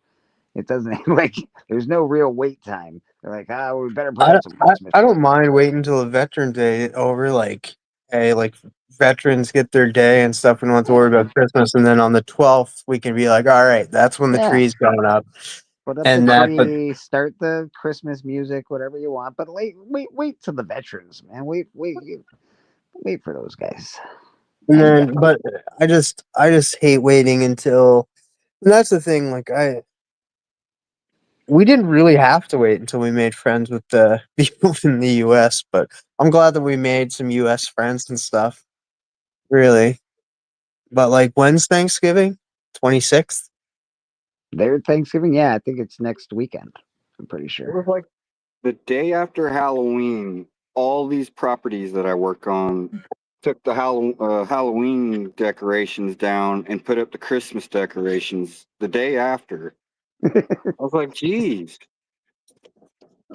It doesn't like there's no real wait time. They're like, we better put I, out some Christmas. I don't mind waiting until the Veterans Day over. Like, hey, like veterans get their day and stuff. We don't have to worry about Christmas. And then on the 12th, we can be like, all right, that's when the Yeah. tree's going up. Put up And the that, but tree, start the Christmas music, whatever you want. But wait till the veterans, man. Wait for those guys. and then, but I just hate waiting until. And that's the thing. Like, we didn't really have to wait until we made friends with the people in the U.S. But I'm glad that we made some U.S. friends and stuff. Really, but like, when's Thanksgiving? 26th. Their Thanksgiving, yeah, I think it's next weekend. I'm pretty It sure. was like the day after Halloween. All these properties that I work on took the Halloween decorations down and put up the Christmas decorations the day after. I was like, geez.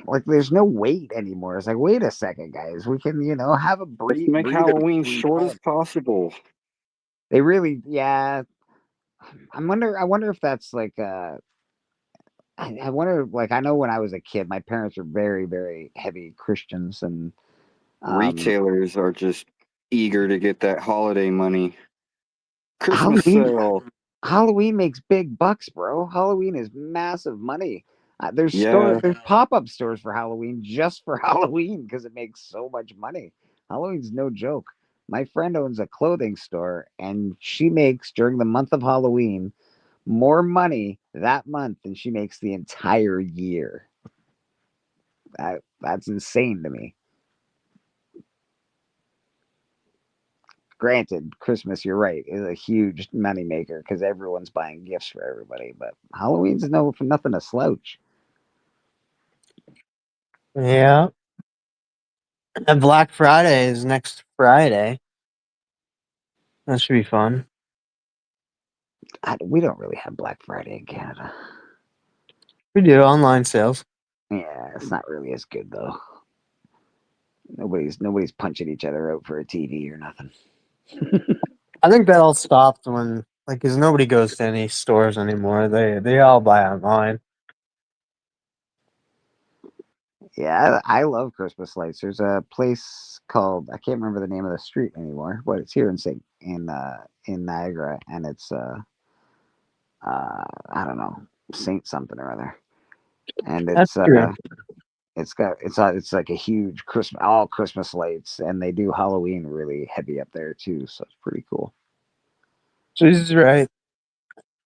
Like, there's no wait anymore. It's like, wait a second, guys. We can, have a Let's make breather Halloween between short as holidays. possible. They really, yeah. I wonder if that's like I wonder, like, I know when I was a kid, my parents were very, very heavy Christians, and Retailers are just eager to get that holiday money. Christmas Halloween sale. Halloween makes big bucks, bro. Halloween is massive money. Yeah. There's pop-up stores for Halloween just for Halloween because it makes so much money. Halloween's no joke. My friend owns a clothing store, and she makes during the month of Halloween more money that month than she makes the entire year. That's insane to me. Granted, Christmas, you're right, is a huge money maker because everyone's buying gifts for everybody. But Halloween's nothing to slouch. Yeah. And Black Friday is next Friday. That should be fun. We don't really have Black Friday in Canada. We do online sales. Yeah, it's not really as good though. Nobody's punching each other out for a TV or nothing. I think that all stopped when, like, because nobody goes to any stores anymore. They all buy online. Yeah, I love Christmas lights. There's a place called, I can't remember the name of the street anymore, but it's here in Niagara, and it's I don't know, Saint something or other, and That's true. it's like a huge all Christmas lights, and they do Halloween really heavy up there too, so it's pretty cool. She's right.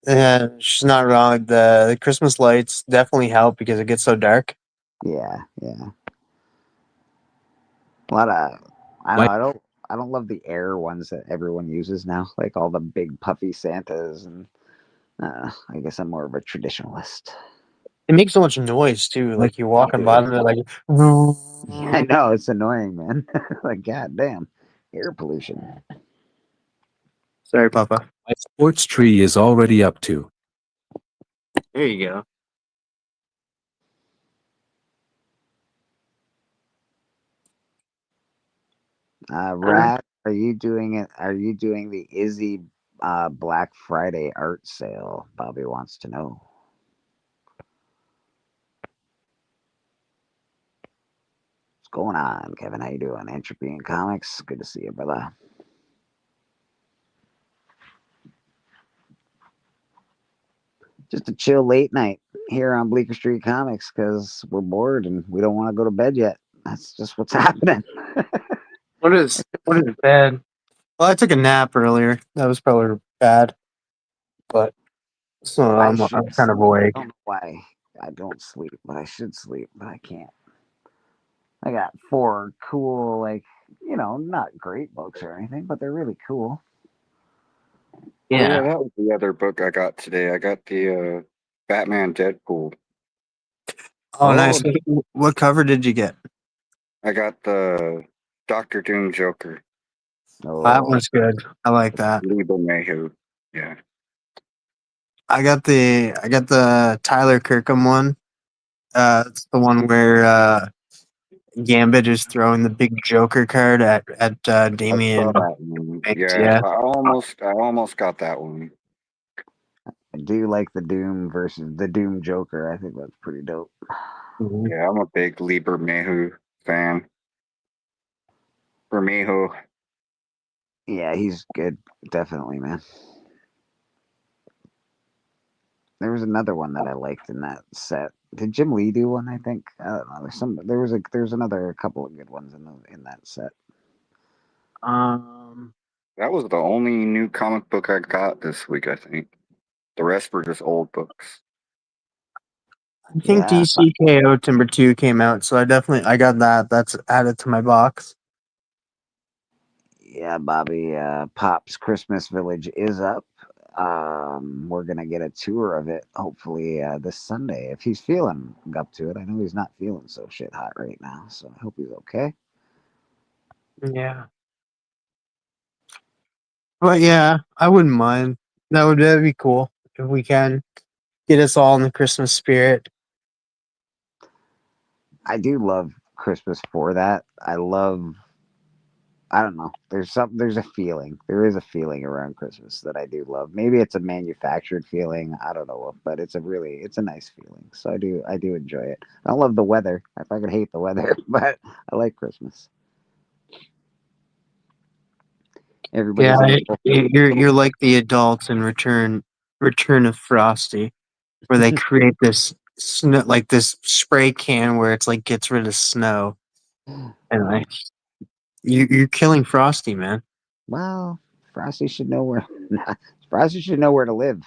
Yeah, she's not wrong. The Christmas lights definitely help because it gets so dark. Yeah, yeah. A lot of I don't love the air ones that everyone uses now, like all the big puffy Santas, and I guess I'm more of a traditionalist. It makes so much noise too. Like you're walking by them, they're like, I know it's annoying, man. Like, god damn, air pollution. sorry, Papa. My sports tree is already up to. There you go. Rat, are you doing it? Are you doing the Izzy Black Friday art sale? Bobby wants to know. What's going on, Kevin? How you doing? Entropy and Comics. Good to see you, brother. Just a chill late night here on Bleecker Street Comics because we're bored and we don't want to go to bed yet. That's just what's happening. What is bad? Well, I took a nap earlier. That was probably bad, but so Well, I I'm should kind of awake. I don't know why I don't sleep, but I should sleep, but I can't. I got four cool, like, not great books or anything, but they're really cool. Oh, yeah, Yeah. that was the other book I got today. I got the Batman Deadpool. Oh, Oh, nice. What cover did you get? I got the Doctor Doom Joker. That Oh, was good. I like that. Liba Mayhew. Yeah. I got the Tyler Kirkham one. It's the one where Gambit is throwing the big Joker card at I Damian saw that one. Banks. Yeah, Yeah. I almost got that one. I do like the Doom versus the Doom Joker. I think that's pretty dope. Mhm. Yeah, I'm a big Lieber Mehu fan. Bermejo. Yeah, he's good. Definitely, man. There was another one that I liked in that set. Did Jim Lee do one? I think I don't know. There's another couple of good ones in that set. Um, That was the only new comic book I got this week, I think. The rest were just old books. I think Yeah, DCKO Timber 2 came out, so I got that. That's added to my box. yeah, Bobby. Pop's Christmas Village is up. We're gonna get a tour of it hopefully this Sunday if he's feeling up to it. I know he's not feeling so shit hot right now, so I hope he's okay. Yeah. But yeah, I wouldn't mind. That'd be cool if we can get us all in the Christmas spirit. I do love Christmas for that. I love. I don't know. There's a feeling. There is a feeling around Christmas that I do love. Maybe it's a manufactured feeling. I don't know, but it's a nice feeling. So I do enjoy it. I don't love the weather. I fucking hate the weather, but I like Christmas. Yeah, Everybody's in you're like the adults in Return of Frosty, where they create this snow, like this spray can where it's like gets rid of snow, and like you're killing Frosty, man. well, Frosty should know where. Frosty should know where to live.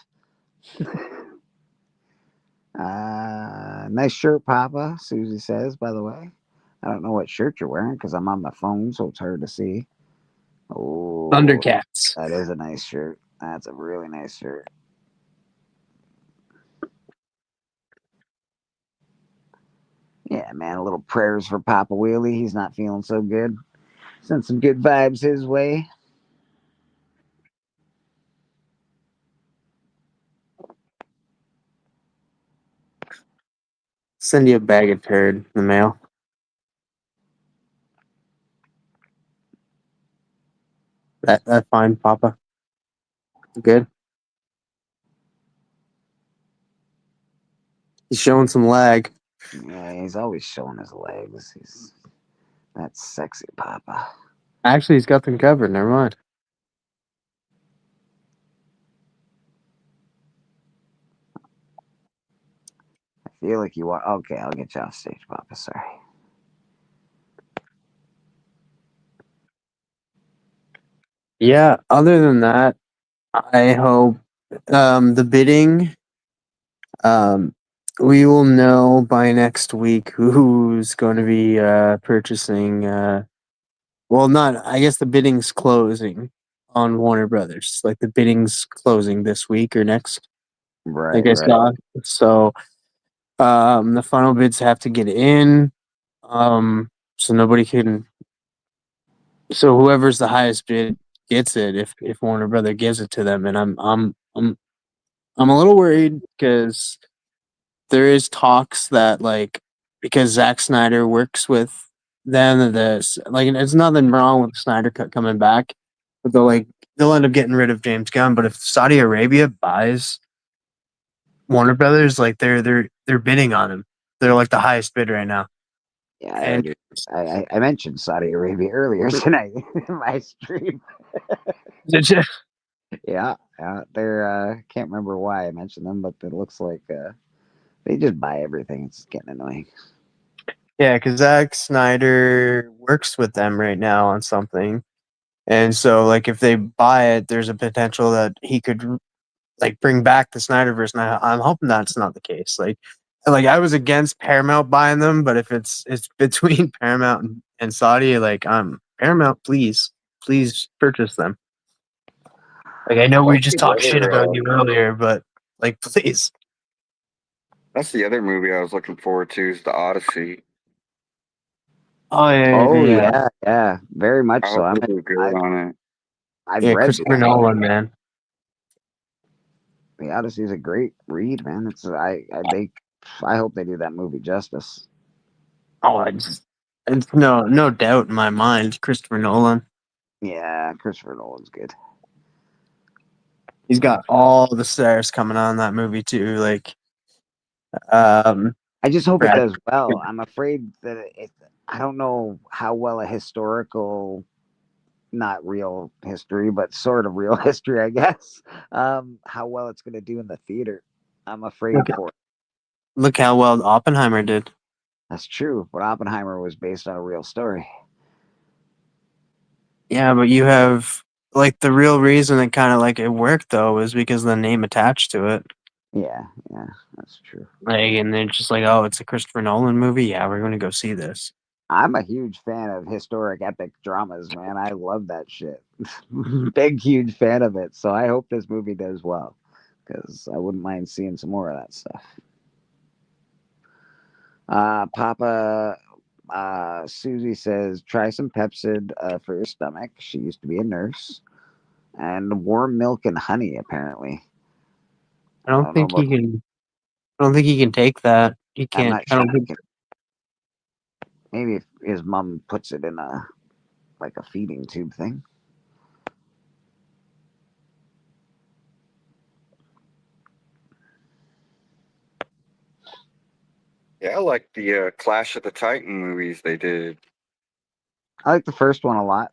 Nice shirt, Papa. Susie says. By the way, I don't know what shirt you're wearing because I'm on my phone, so it's hard to see. Oh, Thundercats. that is a nice shirt. That's a really nice shirt. Yeah, man. A little prayers for Papa Wheelie. He's not feeling so good. Send some good vibes his way. Send you a bag of turd in the mail. That's fine, Papa. Good. He's showing some lag. Yeah, he's always showing his legs. That's sexy, Papa. Actually, he's got them covered. Never mind. I feel like you want. Okay, I'll get you off stage, Papa. Sorry. Yeah. Other than that, I hope the bidding. Um, we will know by next week who's going to be purchasing. Well, not. I guess the bidding's closing on Warner Brothers. Like the bidding's closing this week or next. I Right, guess right. not. So the final bids have to get in. So nobody can. So whoever's the highest bid gets it. If Warner Brother gives it to them, and I'm a little worried because there is talks that like because Zack Snyder works with them, this like it's nothing wrong with the Snyder Cut coming back, but they'll end up getting rid of James Gunn. But if Saudi Arabia buys Warner Brothers, like they're bidding on him. They're like the highest bid right now. Yeah, I And already. I mentioned Saudi Arabia earlier tonight in my stream. Yeah, yeah. They're. Can't remember why I mentioned them, but it looks like they just buy everything. It's getting annoying. yeah, because Zack Snyder works with them right now on something. And so, like, if they buy it, there's a potential that he could like bring back the Snyderverse. And I'm hoping that's not the case. Like I was against Paramount buying them, but if it's between Paramount and Saudi, like Paramount, please purchase them. Like I know we just That's the talked shit other. about you earlier, but like please. That's the other movie I was looking forward to. Is the Odyssey. Oh Oh yeah, yeah, yeah. Very much I so. hope they do good on it. I've yeah. read the Christopher Nolan, man. The Odyssey is a great read, man. I hope they do that movie justice. Oh, it's no doubt in my mind, Christopher Nolan. Yeah, Christopher Nolan's good. He's got all the stars coming on that movie too. Like, um, I just hope it Right. does well. I'm afraid that I don't know how well a historical, not real history, but sort of real history, I guess. How well it's going to do in the theater. I'm afraid Okay. for it. Look how well Oppenheimer did. That's true, but Oppenheimer was based on a real story. Yeah, but you have like the real reason that kind of like it worked though is because of the name attached to it. Yeah, that's true. Like, and they're just like, oh, it's a Christopher Nolan movie. Yeah, we're gonna go see this. I'm a huge fan of historic epic dramas, man. I love that shit. Big, huge fan of it. So I hope this movie does well because I wouldn't mind seeing some more of that stuff. Papa Susie says, try some Pepsid for your stomach. She used to be a nurse. And warm milk and honey, apparently. I don't know think about, he can. I don't think he can take that. He I'm can't. not I sure. don't think. Maybe if his mom puts it in a feeding tube thing. Yeah, I like the Clash of the Titan movies they did. I like the first one a lot.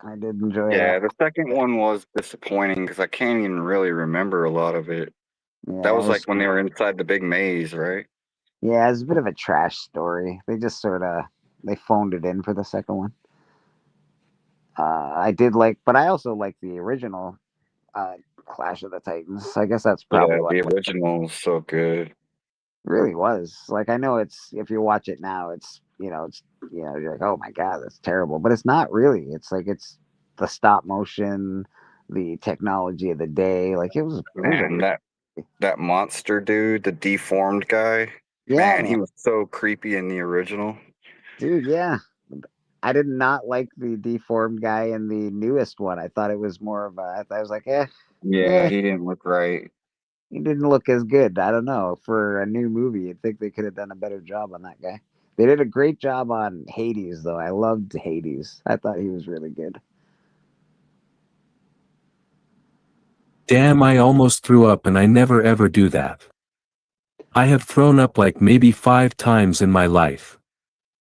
I did enjoy Yeah, that. the second one was disappointing because I can't even really remember a lot of it. Yeah, That it was was, like when they were inside the big maze, right? yeah, it's a bit of a trash story. They just sort of they phoned it in for the second one. I did like, but I also like the original Clash of the Titans. I guess that's probably Yeah, what the it original is so good. really was. Like I know it's if you watch it now, it's you're like, oh my god, that's terrible. But it's not really. It's like it's the stop motion, the technology of the day. Like it was Man, that monster dude, the deformed guy, yeah, man, he man, was so creepy in the original. dude, yeah. I did not like the deformed guy in the newest one. I thought it was more of a. I was like, Yeah, eh, he didn't look right. he didn't look as good. I don't know. For a new movie, you'd think they could have done a better job on that guy. They did a great job on Hades, though. I loved Hades. I thought he was really good. Damn, I almost threw up and I never ever do that. I have thrown up like maybe 5 times in my life.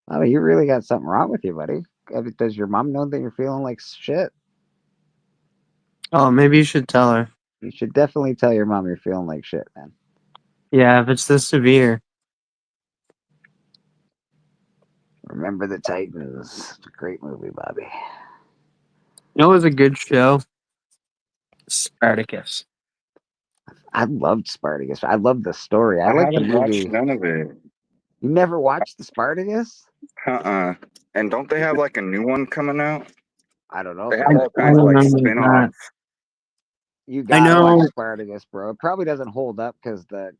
Oh, you really got something wrong with you, buddy. Does your mom know that you're feeling like shit? Oh, maybe you should tell her. You should definitely tell your mom you're feeling like shit, man. Yeah, if it's this severe. Remember the Titans. It's a great movie, Bobby. You know, it was a good show. Spartacus. I loved Spartacus. I loved the story. I I like the haven't watched movie. none of it. You never watched the Spartacus? Uh-uh. And don't they have like a new one coming out? I don't know They if have they I all have. kinds of don't like remember that. spin-offs. You I gotta watch know. Spartacus, bro. It probably doesn't hold up because the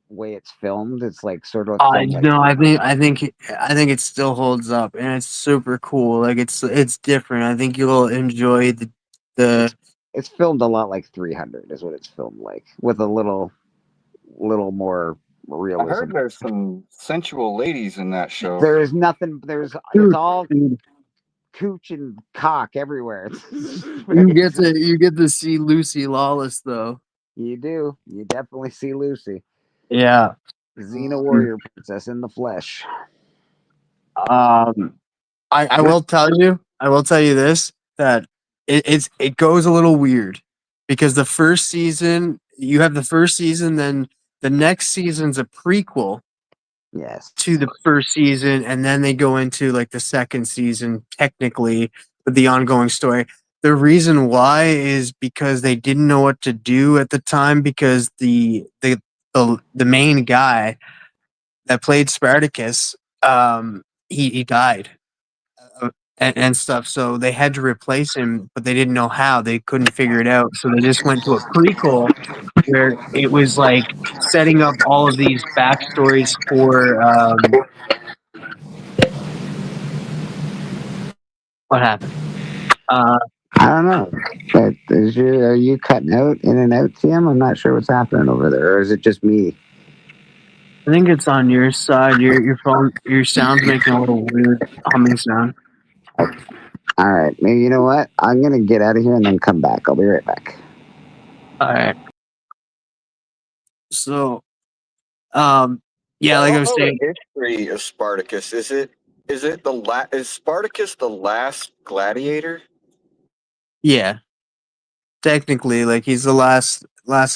way it's filmed, it's like sort of filmed like No, I think it still holds up, and it's super cool. Like it's different. I think you'll enjoy the. it's filmed a lot like 300 is what it's filmed like with a little more I realism. heard there's some sensual ladies in that show. There is nothing. It's Dude, all dude, cooch and cock everywhere. you get to see Lucy Lawless though. You do. You definitely see Lucy, Yeah. Xena warrior princess in the flesh. I will tell you. I will tell you this that it goes a little weird because the first season you have the first season, then the next season's a prequel Yes. to the first season, and then they go into like the second season technically with the ongoing story. The reason why is because they didn't know what to do at the time because the main guy that played Spartacus he died and stuff, so they had to replace him, but they didn't know how. They couldn't figure it out, so they just went to a prequel where it was like setting up all of these backstories for what happened. I don't know. But are you cutting out in and out, Tim? I'm not sure what's happening over there, or is it just me? I think it's on your side. Your phone, your sound's making a little weird humming sound. All right. Maybe you know what? I'm gonna get out of here and then come back. I'll be right back. All right. So, Yeah, I like I don't was know saying. the history of Spartacus. Is Spartacus the last gladiator? Yeah, technically, like he's the last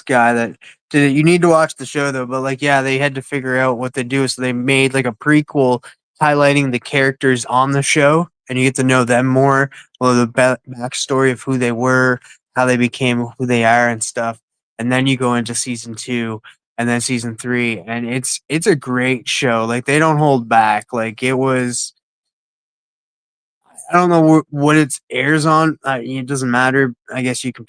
guy that did it. You need to watch the show though, but like yeah, they had to figure out what to do, so they made like a prequel highlighting the characters on the show, and you get to know them more, well, the backstory of who they were, how they became who they are, and stuff. And then you go into season 2, and then season 3, and it's a great show. Like they don't hold back. Like it was. I don't know what it airs on. It doesn't matter. I guess you can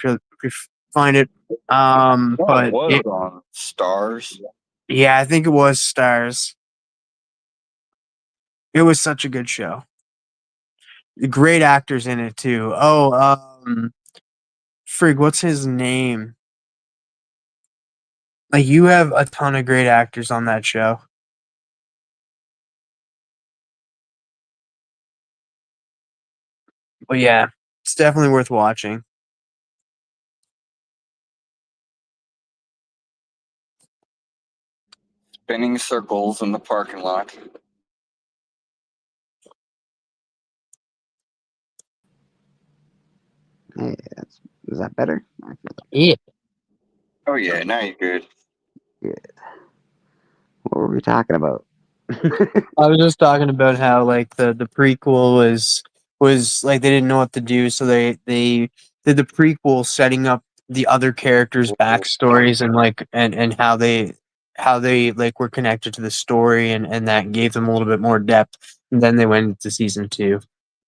find it. No, it But was it, on Stars. yeah, I think it was Stars. It was such a good show. Great actors in it too. Oh, frig, what's his name? Like you have a ton of great actors on that show. But yeah, it's definitely worth watching. Spinning circles in the parking lot. Hey, is that better? I feel Yeah. Oh yeah, now you're good. good. What were we talking about? I was just talking about how like the prequel was like they didn't know what to do, so they did the prequel setting up the other characters' backstories and like and how they like were connected to the story and that gave them a little bit more depth. And then they went into season 2.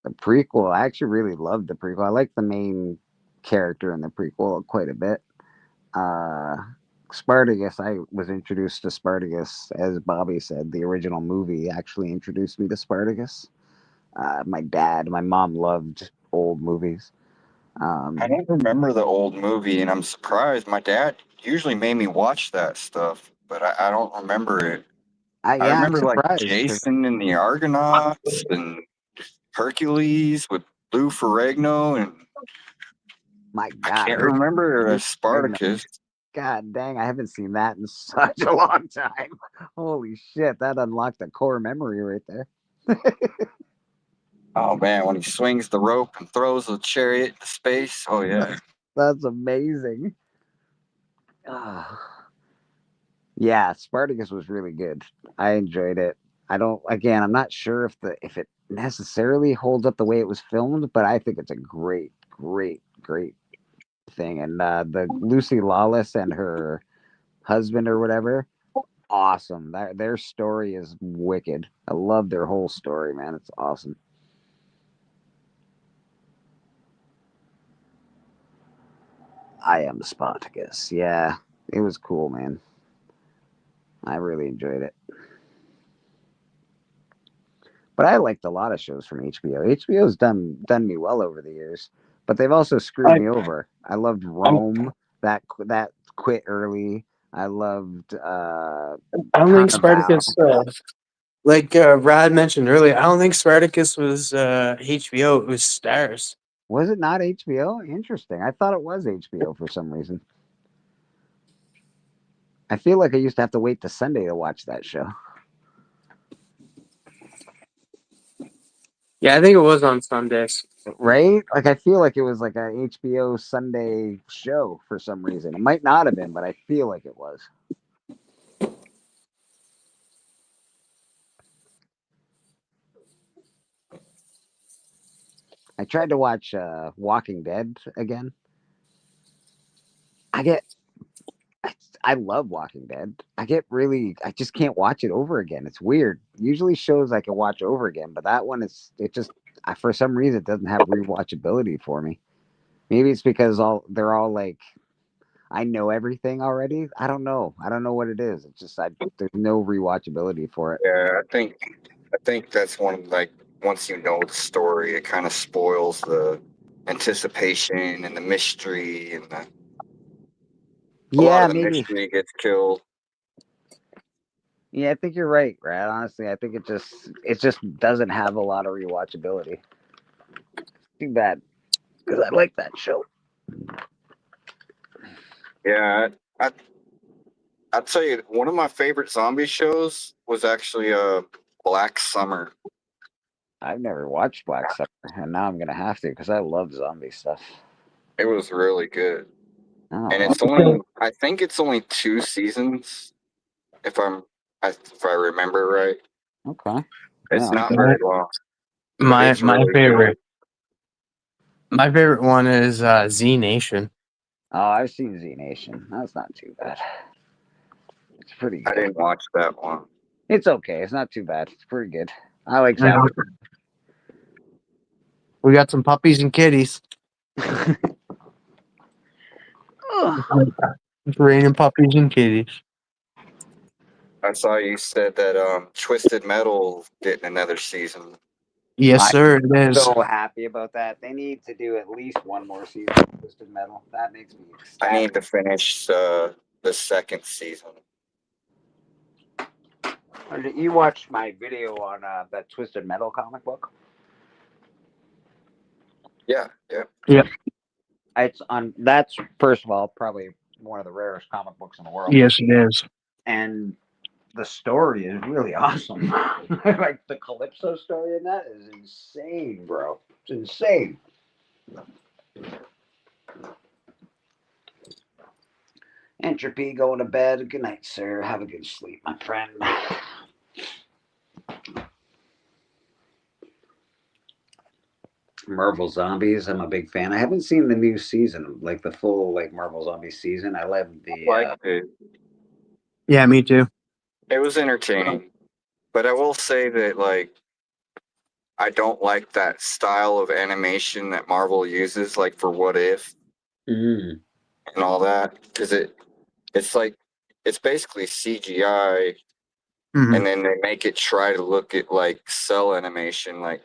The prequel, I actually really loved the prequel. I like the main character in the prequel quite a bit. Uh, Spartacus, I was introduced to Spartacus, as Bobby said. The original movie actually introduced me to Spartacus. My mom loved old movies. I Um, don't remember the old movie, and I'm surprised. My dad usually made me watch that stuff, but I don't remember it. I yeah, I'm remember like surprised because Jason and the Argonauts and Hercules with Lou Ferrigno, and my I God, can't Hercules remember Lou Ferrigno. Spartacus. God dang, I haven't seen that in such a long time. Holy shit, that unlocked a core memory right there. Oh man, when he swings the rope and throws the chariot into space. Oh yeah. That's amazing. Ah, yeah, Spartacus was really good. I enjoyed it. I'm not sure if it necessarily holds up the way it was filmed, but I think it's a great thing. And the Lucy Lawless and her husband or whatever, awesome. Their story is wicked. I love their whole story, man. It's awesome. I am Spartacus. Yeah, it was cool, man. I really enjoyed it. But I liked a lot of shows from HBO. HBO's done me well over the years, but they've also screwed I, me over. I loved I'm, Rome. That quit early. I loved I don't think Carnival. Spartacus. Like Rad mentioned earlier, I don't think Spartacus was HBO. It was Stars. Was it not HBO? Interesting. I thought it was HBO for some reason. I feel like I used to have to wait to Sunday to watch that show. Yeah, I think it was on Sundays. Right? Like I feel like it was like a HBO Sunday show for some reason. It might not have been, but I feel like it was. I tried to watch Walking Dead again. I get I love Walking Dead. I just can't watch it over again. It's weird. Usually shows I can watch over again, but that one for some reason it doesn't have rewatchability for me. Maybe it's because they're all like I know everything already. I don't know. I don't know what it is. It's just there's no rewatchability for it. Yeah, I think that's one like once you know the story, it kind of spoils the anticipation and the mystery and a lot Yeah, of the maybe. mystery gets killed. Yeah, I think you're right, Brad. Honestly, I think it just doesn't have a lot of rewatchability. Too bad because I like that show. Yeah, I I'd tell you one of my favorite zombie shows was actually Black Summer. I've never watched Black Summer, and now I'm gonna have to because I love zombie stuff. It was really good. Oh, And well, it's only, I think it's only 2 seasons, if I remember right. okay. It's Yeah, not okay. very long. But My it's really favorite. good. My favorite one is Z Nation. Oh, I've seen Z Nation. That's not too bad. It's pretty I good. didn't watch that one. It's okay. It's not too bad. It's pretty good. I like Yeah. that. We got some puppies and kitties. It's raining puppies and kitties. I saw you said that Twisted Metal getting another season. Yes, I- sir. It is. So happy about that. They need to do at least one more season of Twisted Metal. That makes me I ecstatic. need to finish the second season. You watched my video on that Twisted Metal comic book? Yeah, yeah. It's on. That's first of all probably one of the rarest comic books in the world, Yes, it is. and the story is really awesome. Like the Calypso story in that is insane, bro. It's insane. Entropy, going to bed. Good night, sir. Have a good sleep, my friend. Marvel Zombies. I'm a big fan. I haven't seen the new season, like the full like Marvel Zombies season. I love the. Liked it. Yeah, me too. It was entertaining. But I will say that like I don't like that style of animation that Marvel uses, like for What If Mm. and all that, because it's like it's basically CGI, Mhm. and then they make it try to look at like cell animation. Like,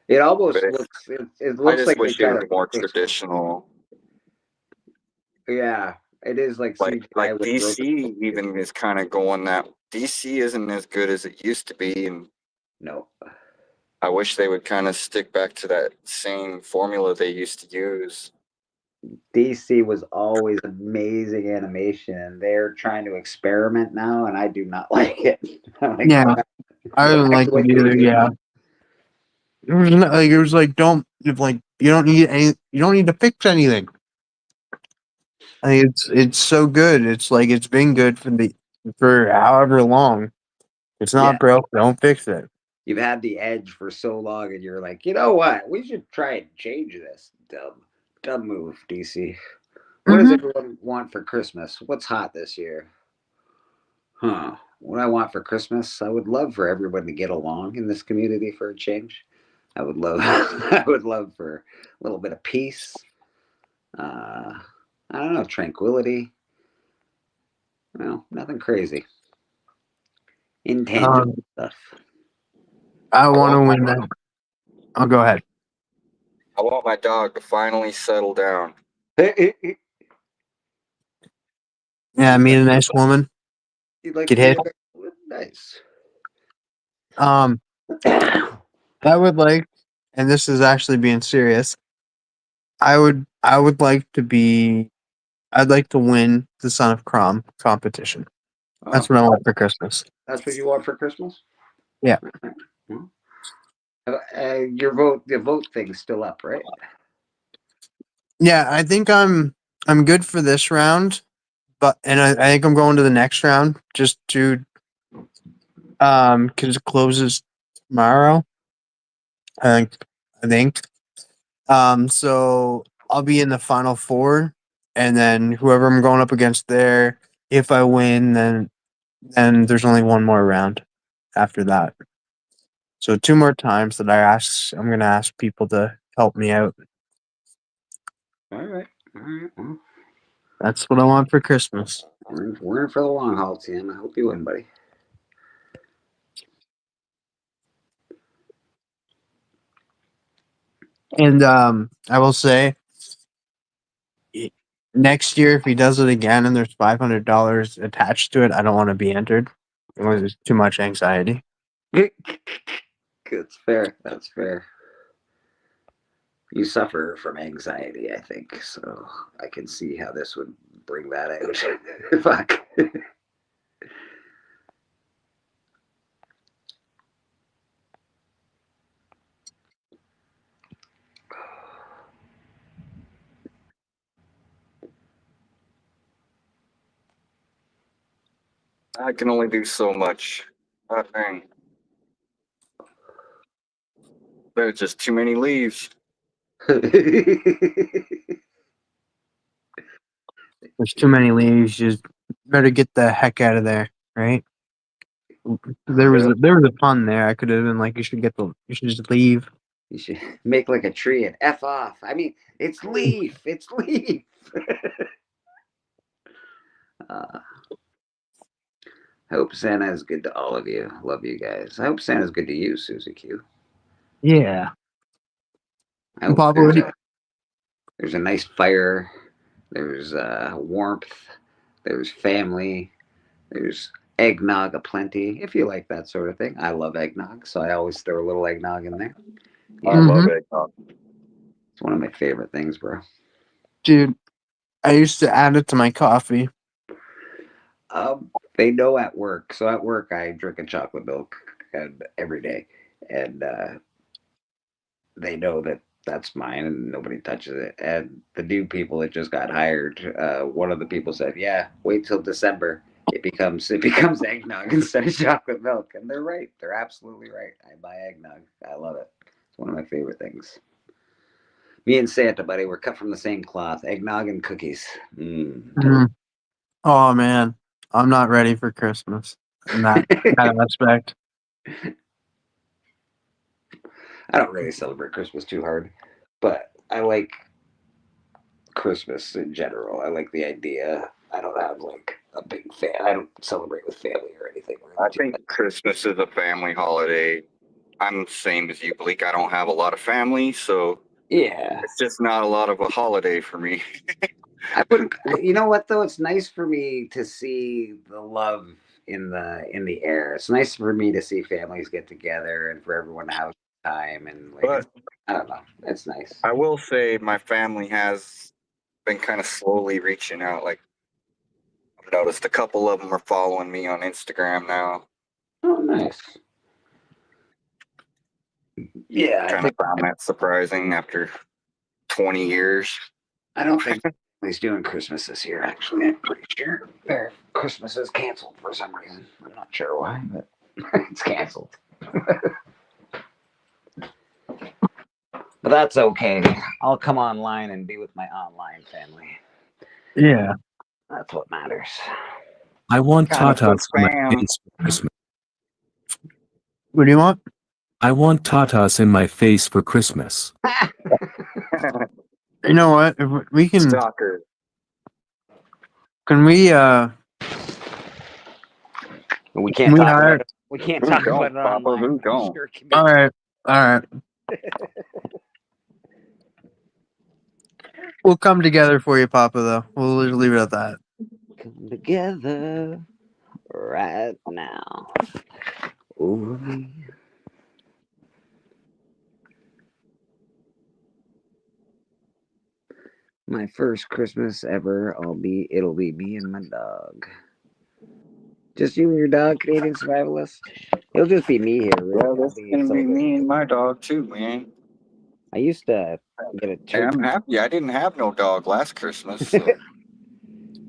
It almost but looks. It I looks just like they wish it try was to. more traditional. Yeah, it is like Like CGI with DC even is kind of going that DC isn't as good as it used to be, and no. I wish they would kind of stick back to that same formula they used to use. DC was always amazing animation. They're trying to experiment now, and I do not like it. I'm like, Yeah, I go don't back like to what it you either. did. Yeah, it was like don't like you don't need any. You don't need to fix anything. I mean, it's so good. It's like it's been good for however long. It's not Yeah. broke. Don't fix it. You've had the edge for so long, and you're like, you know what? We should try and change this. Dumb move, DC. What does Mhm. everyone want for Christmas? What's hot this year? Huh. What I want for Christmas? I would love for everyone to get along in this community for a change. I would love I would love for a little bit of peace. I don't know, tranquility. Well, nothing crazy. Intangible stuff. I want to want win that. I'll go ahead. I want my dog to finally settle down. You Yeah, meet a nice woman. like Get hit. Nice. I would like, and this is actually being serious. I would like to be. I'd like to win the Son of Crom competition. That's what I want for Christmas. That's what you want for Christmas? Yeah. The vote thing's still up, right? Yeah, I think I'm good for this round, but I think I'm going to the next round just to because it closes tomorrow. I think. So I'll be in the final four, and then whoever I'm going up against there, if I win, then there's only one more round after that. So 2 more times that I'm gonna ask people to help me out. All right. Well, That's what I want for Christmas. we're in for the long haul, Tim. I hope you win, buddy. And I will say, next year if he does it again and there's $500 attached to it, I don't want to be entered. There's too much anxiety. That's fair. That's fair. You suffer from anxiety, I think, so I can see how this would bring that out. Fuck. I can only do so much. Dang. There's just too many leaves. There's too many leaves. You just better get the heck out of there, right? There was a pun there. I could have been like, you should just leave. You should make like a tree and F off. I mean, it's leaf. It's leaf. I hope Santa is good to all of you. Love you guys. I hope Santa's good to you, Susie Q. Yeah. I hope Papa, there's a nice fire. There's warmth. There's family. There's eggnog aplenty. If you like that sort of thing, I love eggnog, so I always throw a little eggnog in there. I love eggnog. It's one of my favorite things, bro. dude, I used to add it to my coffee. They know at work. So at work, I drink a chocolate milk every day, and they know that that's mine, and nobody touches it. And the new people that just got hired, one of the people said, "Yeah, wait till December. It becomes eggnog instead of chocolate milk." And they're right. They're absolutely right. I buy eggnog. I love it. It's one of my favorite things. Me and Santa, buddy, we're cut from the same cloth. Eggnog and cookies. Oh man, I'm not ready for Christmas in that aspect. I don't really celebrate Christmas too hard, but I like Christmas in general. I like the idea. I don't have like a big fan. I don't celebrate with family or anything. I think Christmas is a family holiday. I'm the same as you, Bleak. I don't have a lot of family, so yeah, it's just not a lot of a holiday for me. I wouldn't. You know what though? It's nice for me to see the love in the air. It's nice for me to see families get together and for everyone to have time and like. But I don't know. It's nice. I will say my family has been kind of slowly reaching out. Like, I've noticed a couple of them are following me on Instagram now. Oh, nice. Yeah, Kind of found that surprising after 20 years. I don't think he's doing Christmas this year. Actually, I'm pretty sure their Christmas is canceled for some reason. I'm not sure why, but it's canceled. But that's okay. I'll come online and be with my online family. Yeah, That's what matters. I want Kind of tatas in my spam. face for Christmas. what do you want? I want tatas in my face for Christmas. You know what? If we can, Stalker. can we? We can't We talk hired- about it. We can't Who talk don't, about it Papa? online. Who don't? Sure can be- All right. We'll come together for you, Papa. Though we'll just leave it at that. Come together right now. Over me. My first Christmas ever. It'll be me and my dog. Just you and your dog, Canadian Survivalist. It'll just be me here. Really. Yeah, I'll that's be gonna be celebrating. me and my dog too, man. I used to get a And turkey. I'm happy. I didn't have no dog last Christmas. So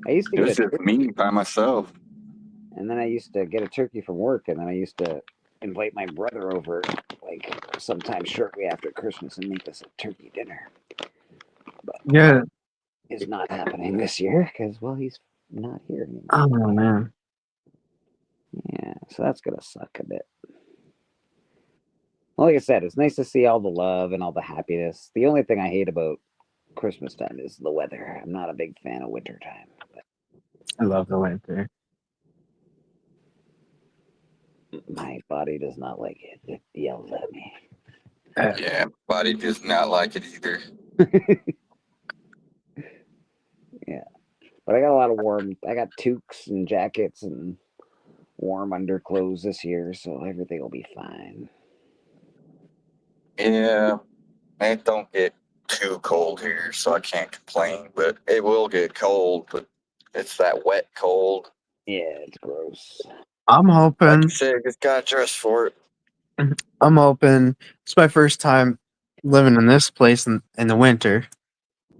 I used to it get was a just turkey, me by myself. and then I used to get a turkey from work, and then I used to invite my brother over, like sometime shortly after Christmas, and make us a turkey dinner. But Yeah. it's not happening this year because, well, he's not here anymore. Oh man. Yeah, so that's gonna suck a bit. Well, like I said, it's nice to see all the love and all the happiness. The only thing I hate about Christmas time is the weather. I'm not a big fan of winter time. But I love the winter. my body does not like it. It yells at me. Yeah, body does not like it either. Yeah, but I got a lot of warm. I got toques and jackets and warm underclothes this year, so everything will be fine. Yeah, it don't get too cold here, so I can't complain. But it will get cold. But it's that wet cold. Yeah, it's gross. I'm Like hoping. you said, just gotta dress for it. I'm hoping. It's my first time living in this place in the winter.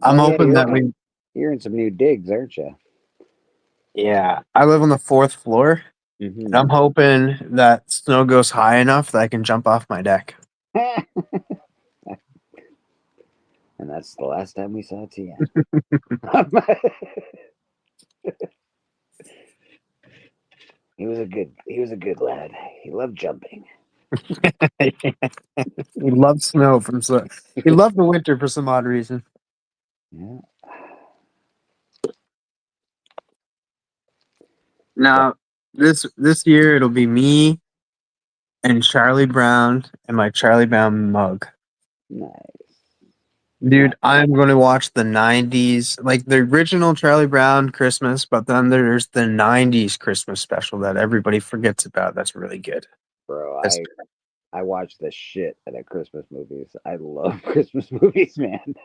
I'm Oh, yeah, hoping that we. You're in some new digs, aren't you? Yeah, I live on the 4th floor, And I'm hoping that snow goes high enough that I can jump off my deck. And that's the last time we saw Tien. He was a good lad. He loved jumping. He loved snow he loved the winter for some odd reason. Yeah. Now, this year it'll be me and Charlie Brown and my Charlie Brown mug. Nice. Dude, I'm going to watch the 90s, like the original Charlie Brown Christmas, but then there's the 90s Christmas special that everybody forgets about. That's really good. Bro, That's- I watch the shit out of Christmas movies. I love Christmas movies, man.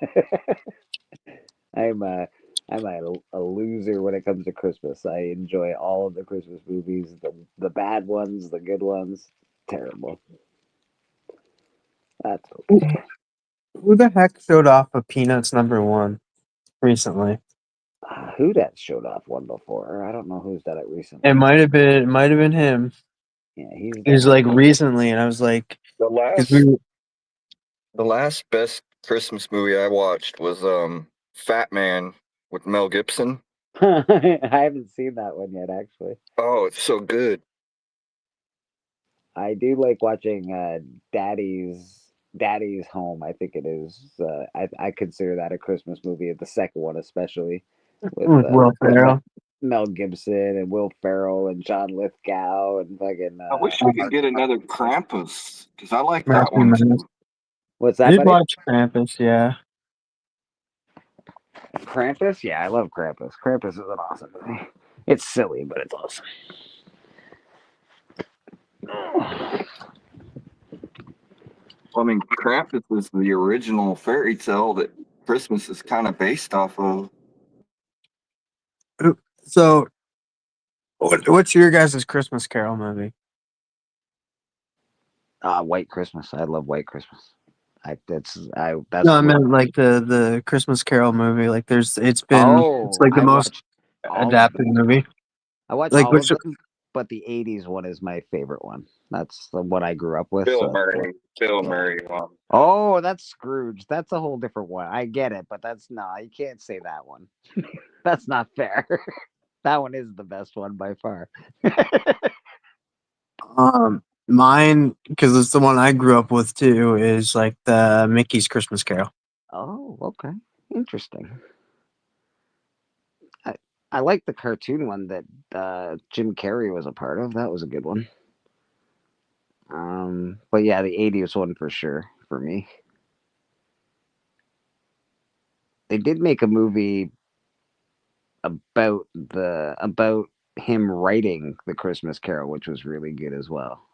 I'm a loser when it comes to Christmas. I enjoy all of the Christmas movies, the bad ones, the good ones. Terrible. That's okay. Who the heck showed off of Peanuts #1 recently? Who that showed off one before? I don't know who's done it recently. It might have been him. Yeah, he's He was done like recently, and I was like, The 'cause last, we- the last best Christmas movie I watched was Fat Man with Mel Gibson. I haven't seen that one yet, actually. Oh, it's so good. I do like watching Daddy's Home. I think it is. I consider that a Christmas movie. The second one, especially with Will Ferrell. Mel Gibson and Will Ferrell and John Lithgow and fucking. I wish we could get another Krampus because I like that Matthew one Menace. too. What's I that? did Buddy? watch Krampus, yeah. Krampus? Yeah, I love Krampus. Krampus is an awesome movie. It's silly, but it's awesome. I mean, Krampus is the original fairy tale that Christmas is kind of based off of. So, what's your guys' Christmas Carol movie? White Christmas. I love White Christmas. That's No, I meant like the Christmas Carol movie. Like, it's like the I most watched all of adapted them. movie. I watched Like, all which of them, but the '80s one is my favorite one. That's the one I grew up with. Bill so- Murray. Bill Murray. Oh, that's Scrooge. That's a whole different one. I get it, but you can't say that one. That's not fair. That one is the best one by far. mine, because it's the one I grew up with too, is like the Mickey's Christmas Carol. Oh, okay. Interesting. I like the cartoon one that Jim Carrey was a part of. That was a good one. But yeah, the '80s one for sure for me. They did make a movie about him writing the Christmas Carol, which was really good as well.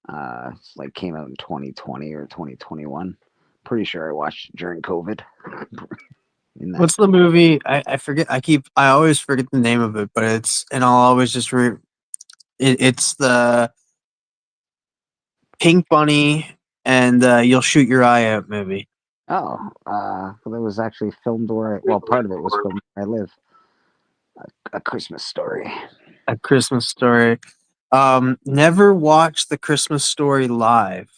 It's like came out in 2020 or 2021. Pretty sure I watched it during COVID. What's the movie? I forget. I always forget the name of it, but and I'll always just it's the Pink Bunny and You'll Shoot Your Eye Out movie. Oh, well, it was actually filmed part of it was filmed where I live. A Christmas Story. A Christmas Story. Never watched the Christmas Story live.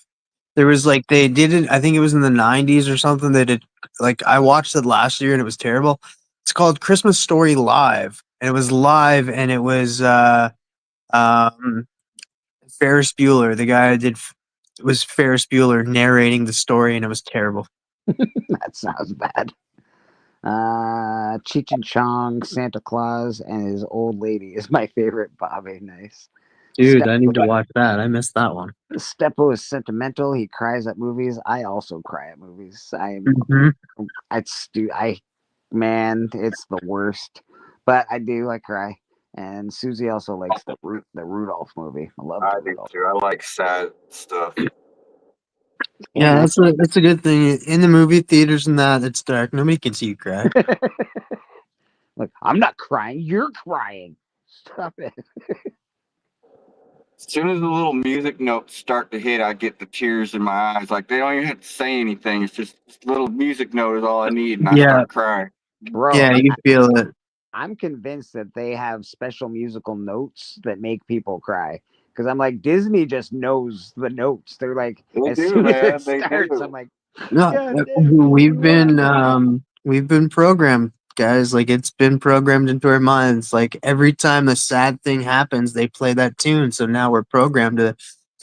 There was like they did it. I think it was in the '90s or something. They did like I watched it last year and it was terrible. It's called Christmas Story Live, and it was live, and it was Ferris Bueller. The guy that was Ferris Bueller narrating the story, and it was terrible. That sounds bad. Cheech and Chong, Santa Claus, and his old lady is my favorite Bobby. Nice. Dude, I need to watch that. I missed that one. Steppo is sentimental. He cries at movies. I also cry at movies. Man, it's the worst. But I do. I cry. And Susie also likes the Rudolph movie. I love I do Rudolph. too. I like sad stuff. Yeah, that's a good thing. In the movie theaters and that, it's dark. Nobody can see you cry. Look, I'm not crying. You're crying. Stop it. As soon as the little music notes start to hit, I get the tears in my eyes. Like they don't even have to say anything. It's just this little music note is all I need, and I start crying. Bro, Yeah, you feel it. I'm convinced that they have special musical notes that make people cry. Because I'm like, Disney just knows the notes. They're like, They as do, soon as it man. They starts, I'm do. like, No, God damn, give me we've been programmed, guys. Like it's been programmed into our minds. Like every time a sad thing happens, they play that tune. So now we're programmed to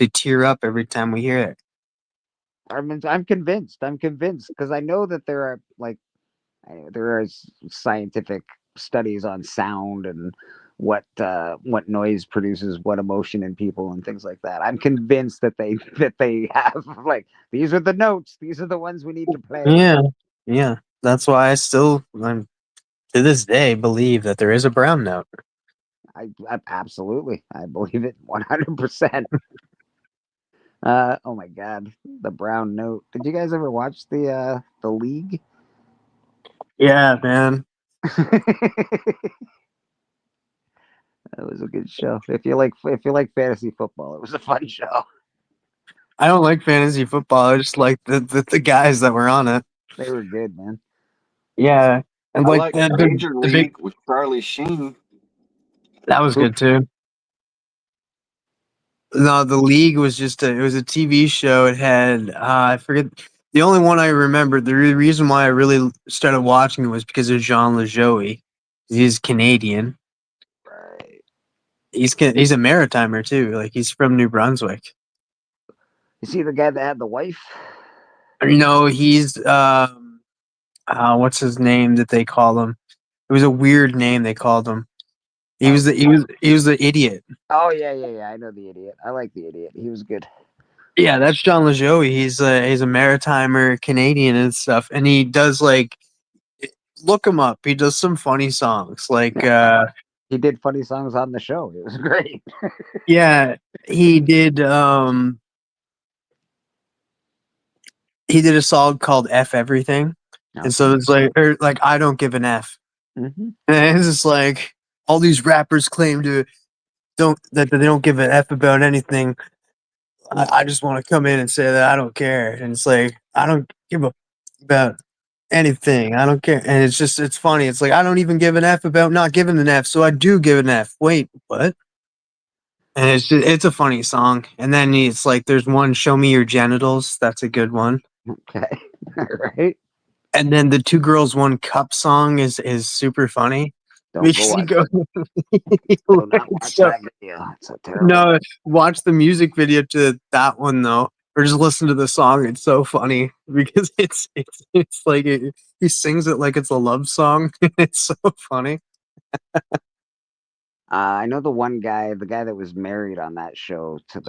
tear up every time we hear it. I'm convinced. I'm convinced because I know that there are like there are scientific studies on sound and what noise produces what emotion in people and things like that. I'm convinced that they have like these are the notes. These are the ones we need to play. Yeah, yeah. That's why to this day believe that there is a brown note. I absolutely I believe it 100%. Oh my god, the brown note. Did you guys ever watch the League? Yeah, man. That was a good show. If you like fantasy football, it was a fun show. I don't like fantasy football. I just like the guys that were on it. They were good, man. Yeah, and I like like the Major the big League with Charlie Sheen. that was Who good too. No, the league was just it was a TV show. It had I forget the only one I remember. Reason why I really started watching it was because of Jean LaJoie. He's Canadian. Right. He's a maritimer too. Like he's from New Brunswick. You see the guy that had the wife? No, he's what's his name that they call him? It was a weird name they called him. Oh, He was the idiot. oh yeah. I know the idiot. I like the idiot. He was good. Yeah, that's John LaJoie. He's a maritimer Canadian and stuff, and he does like look him up. He does some funny songs. Like He did funny songs on the show. It was great. yeah, he did he did a song called F Everything. And so it's like or like I don't give an F. Mhm. And it's just like all these rappers claim to don't that they don't give an F about anything. I just want to come in and say that I don't care. And it's like I don't give a about anything. I don't care. And it's funny. It's like I don't even give an F about not giving an F, so I do give an F. Wait, what? And it's a funny song. And then it's like there's one "Show Me Your Genitals." That's a good one. Okay. All right. And then the Two Girls One Cup song is super funny Don't go because you watch. go Do not watch so that video. It's a terrible. no watch the music video to that one though, or just listen to the song. It's so funny because it's like he sings it like it's a love song. It's so funny. I know the one guy, the guy that was married on that show to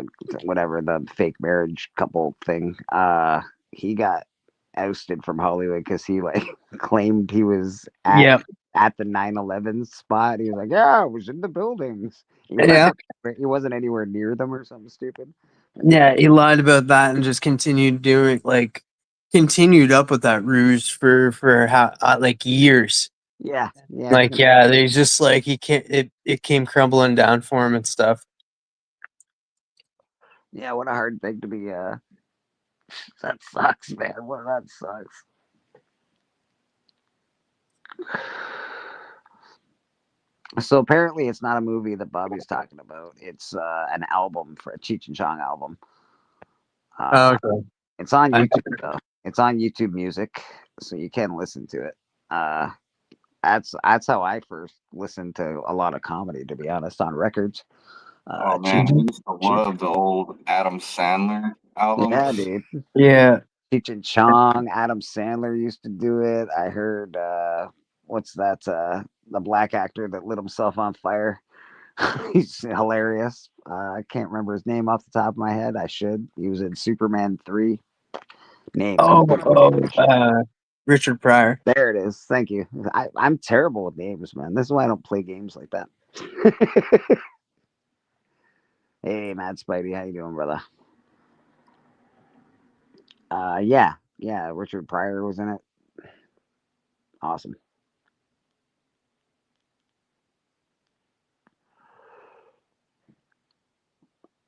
whatever the fake marriage couple thing. He got ousted from Hollywood because he like claimed he was Yeah, at the 9/11 spot. He was like, "Yeah, I was in the buildings." yeah, He wasn't anywhere near them or something stupid. yeah. He lied about that and just continued up with that ruse for how like years. Yeah. Like yeah, they just like he can't. It came crumbling down for him and stuff. Yeah, what a hard thing to be. That sucks, man. What that sucks. So apparently, it's not a movie that Bobby's talking about. It's an album for a Cheech and Chong album. Okay. It's on I- YouTube though. It's on YouTube Music, so you can listen to it. Uh, that's how I first listened to a lot of comedy, to be honest, on records. Oh man, Cheech, I used to love the old Adam Sandler albums. yeah, dude. Yeah. Cheech and Chong, Adam Sandler used to do it. I heard what's that? The black actor that lit himself on fire. He's hilarious. I can't remember his name off the top of my head. I should. He was in Superman 3. Names. Richard Pryor. There it is. Thank you. I'm terrible with names, man. This is why I don't play games like that. Hey, Mad Spidey, how you doing, brother? Yeah. Richard Pryor was in it. Awesome.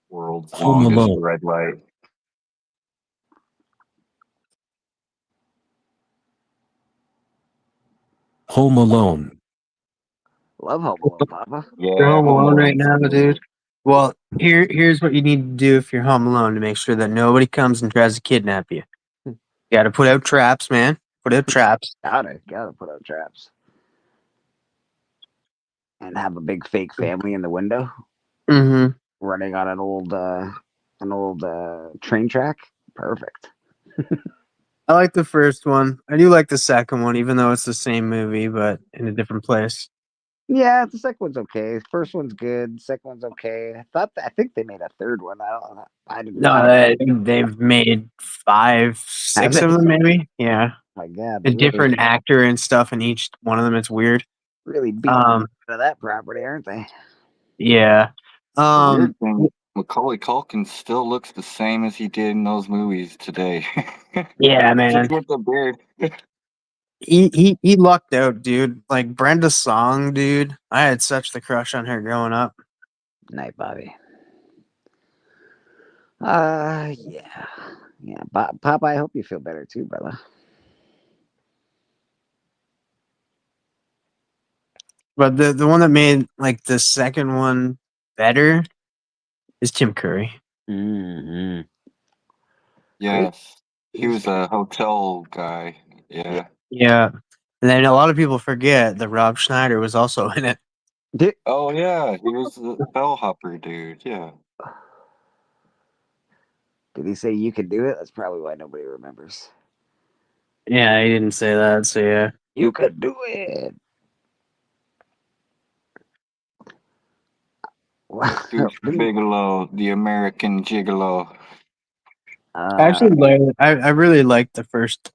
World's Home longest Alone. red light. Home Alone. Love Home Alone, Papa. Yeah, You're home alone right Alone's now, good. dude. Well, here's what you need to do if you're home alone to make sure that nobody comes and tries to kidnap you. You got to put out traps, man. Put out traps. Gotta put out traps and have a big fake family in the window Mm-hmm. running on an old train track. Perfect. I like the first one. I do like the second one, even though it's the same movie but in a different place. Yeah, the second one's okay. First one's good. Second one's okay. I think they made a third one. I don't know. No, they've made five, Have six they? of them, maybe. Yeah, My God, a they're really different actor and stuff in each one of them. It's weird. really beating Um, into that property, aren't they? yeah. The weird Um, thing, Macaulay Culkin still looks the same as he did in those movies today. yeah, man. Just with the beard. He lucked out, dude. Like Brenda Song, dude. I had such the crush on her growing up. Night, Bobby. Yeah, yeah. Papa, I hope you feel better too, brother. But the one that made like the second one better is Tim Curry. Mm-hmm. Yes. He was a hotel guy. Yeah. Yeah. And then a lot of people forget that Rob Schneider was also in it. Did, Oh yeah, he was the bellhopper dude. Yeah. did he say you could do it? That's probably why nobody remembers. Yeah, he didn't say that, so yeah. You could do it. Wow. Deuce Bigelow, the American Gigolo. I actually I really liked the first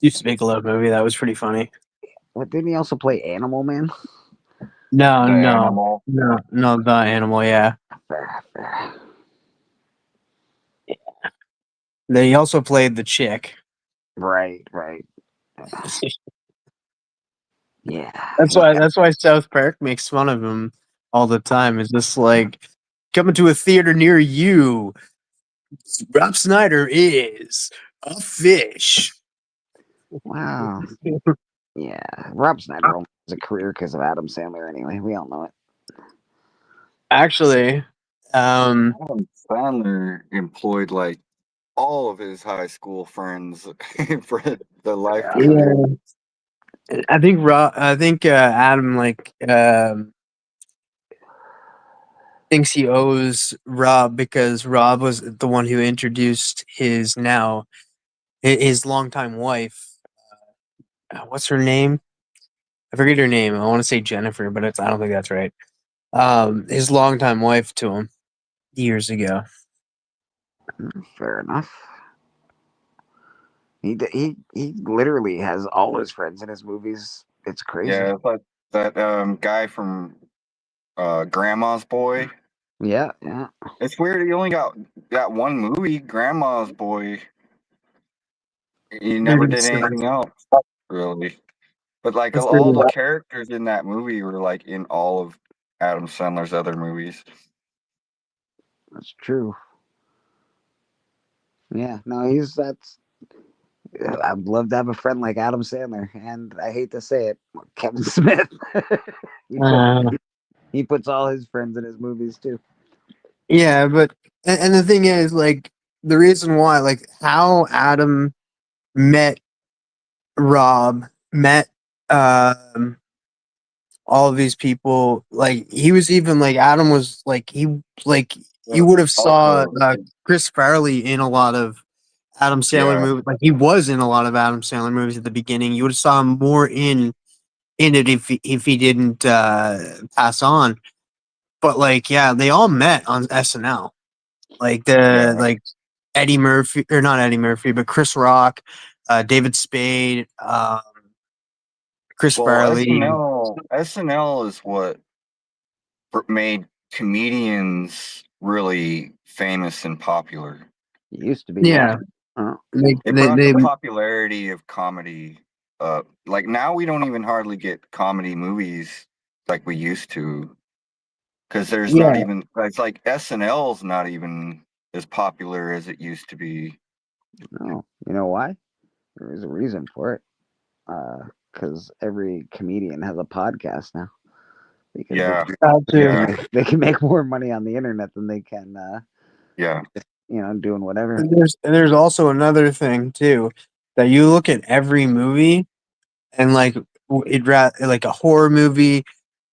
Deuce Bigelow movie. That was pretty funny. What didn't he also play Animal Man? No, The no, animal. no, the animal, yeah. Fair. Then he also played the chick. Right. Yeah. That's why South Park makes fun of him all the time. It's just like coming to a theater near you. Rob Snyder is a fish. Wow. Yeah. Rob Snyder only has a career because of Adam Sandler anyway. We all know it. Actually, Adam Sandler employed like all of his high school friends for the life Yeah. he lived. I think Adam thinks he owes Rob because Rob was the one who introduced his longtime wife. What's her name? I forget her name. I want to say Jennifer, but I don't think that's right. His longtime wife to him years ago. Fair enough. He literally has all his friends in his movies. It's crazy. Yeah, it's like that guy from Grandma's Boy. Yeah. It's weird he only got one movie, Grandma's Boy. He never did anything else, really. But like all the characters in that movie were like in all of Adam Sandler's other movies. That's true. Yeah. No, that's. I'd love to have a friend like Adam Sandler, and I hate to say it, Kevin Smith. He puts all his friends in his movies too. Yeah, but and the thing is, like, the reason why, like, how Adam met Rob, met all of these people, like, he was even like Adam was like you would have saw Also, Chris Farley in a lot of Adam Sandler yeah, movies. Like, he was in a lot of Adam Sandler movies at the beginning. You would have saw him more in it if he didn't pass on. But like, yeah, they all met on SNL. Like yeah. like Eddie Murphy, or not Eddie Murphy, but Chris Rock, David Spade, Chris Well, Farley. SNL is what made comedians really famous and popular. It used to be. Yeah, It brought the popularity of comedy up. Like now, we don't even hardly get comedy movies like we used to, because there's not even. It's like SNL's not even as popular as it used to be. No, you know why? There is a reason for it. Because every comedian has a podcast now. because Yeah. That too. Yeah. they can make more money on the internet than they can, Yeah. doing whatever. And there's also another thing too, that you look at every movie and like like a horror movie,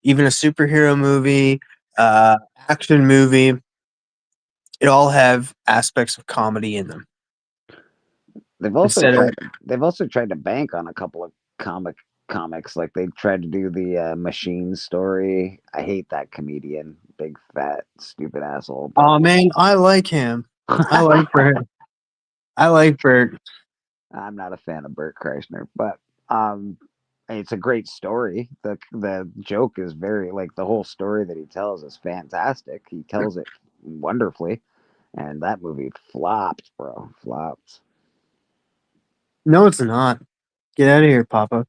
even a superhero movie, uh, action movie, it all have aspects of comedy in them. They've also Instead of tried to bank on a couple of comics. Like they tried to do the Machine story. I hate that comedian, big fat stupid asshole. oh man, I like him. I like Bert. I like Bert. I'm not a fan of Bert Kreischer, but um, it's a great story. The joke is very like the whole story that he tells is fantastic. He tells it wonderfully, and that movie flopped, bro. Flopped. No, it's not. Get out of here, Papa.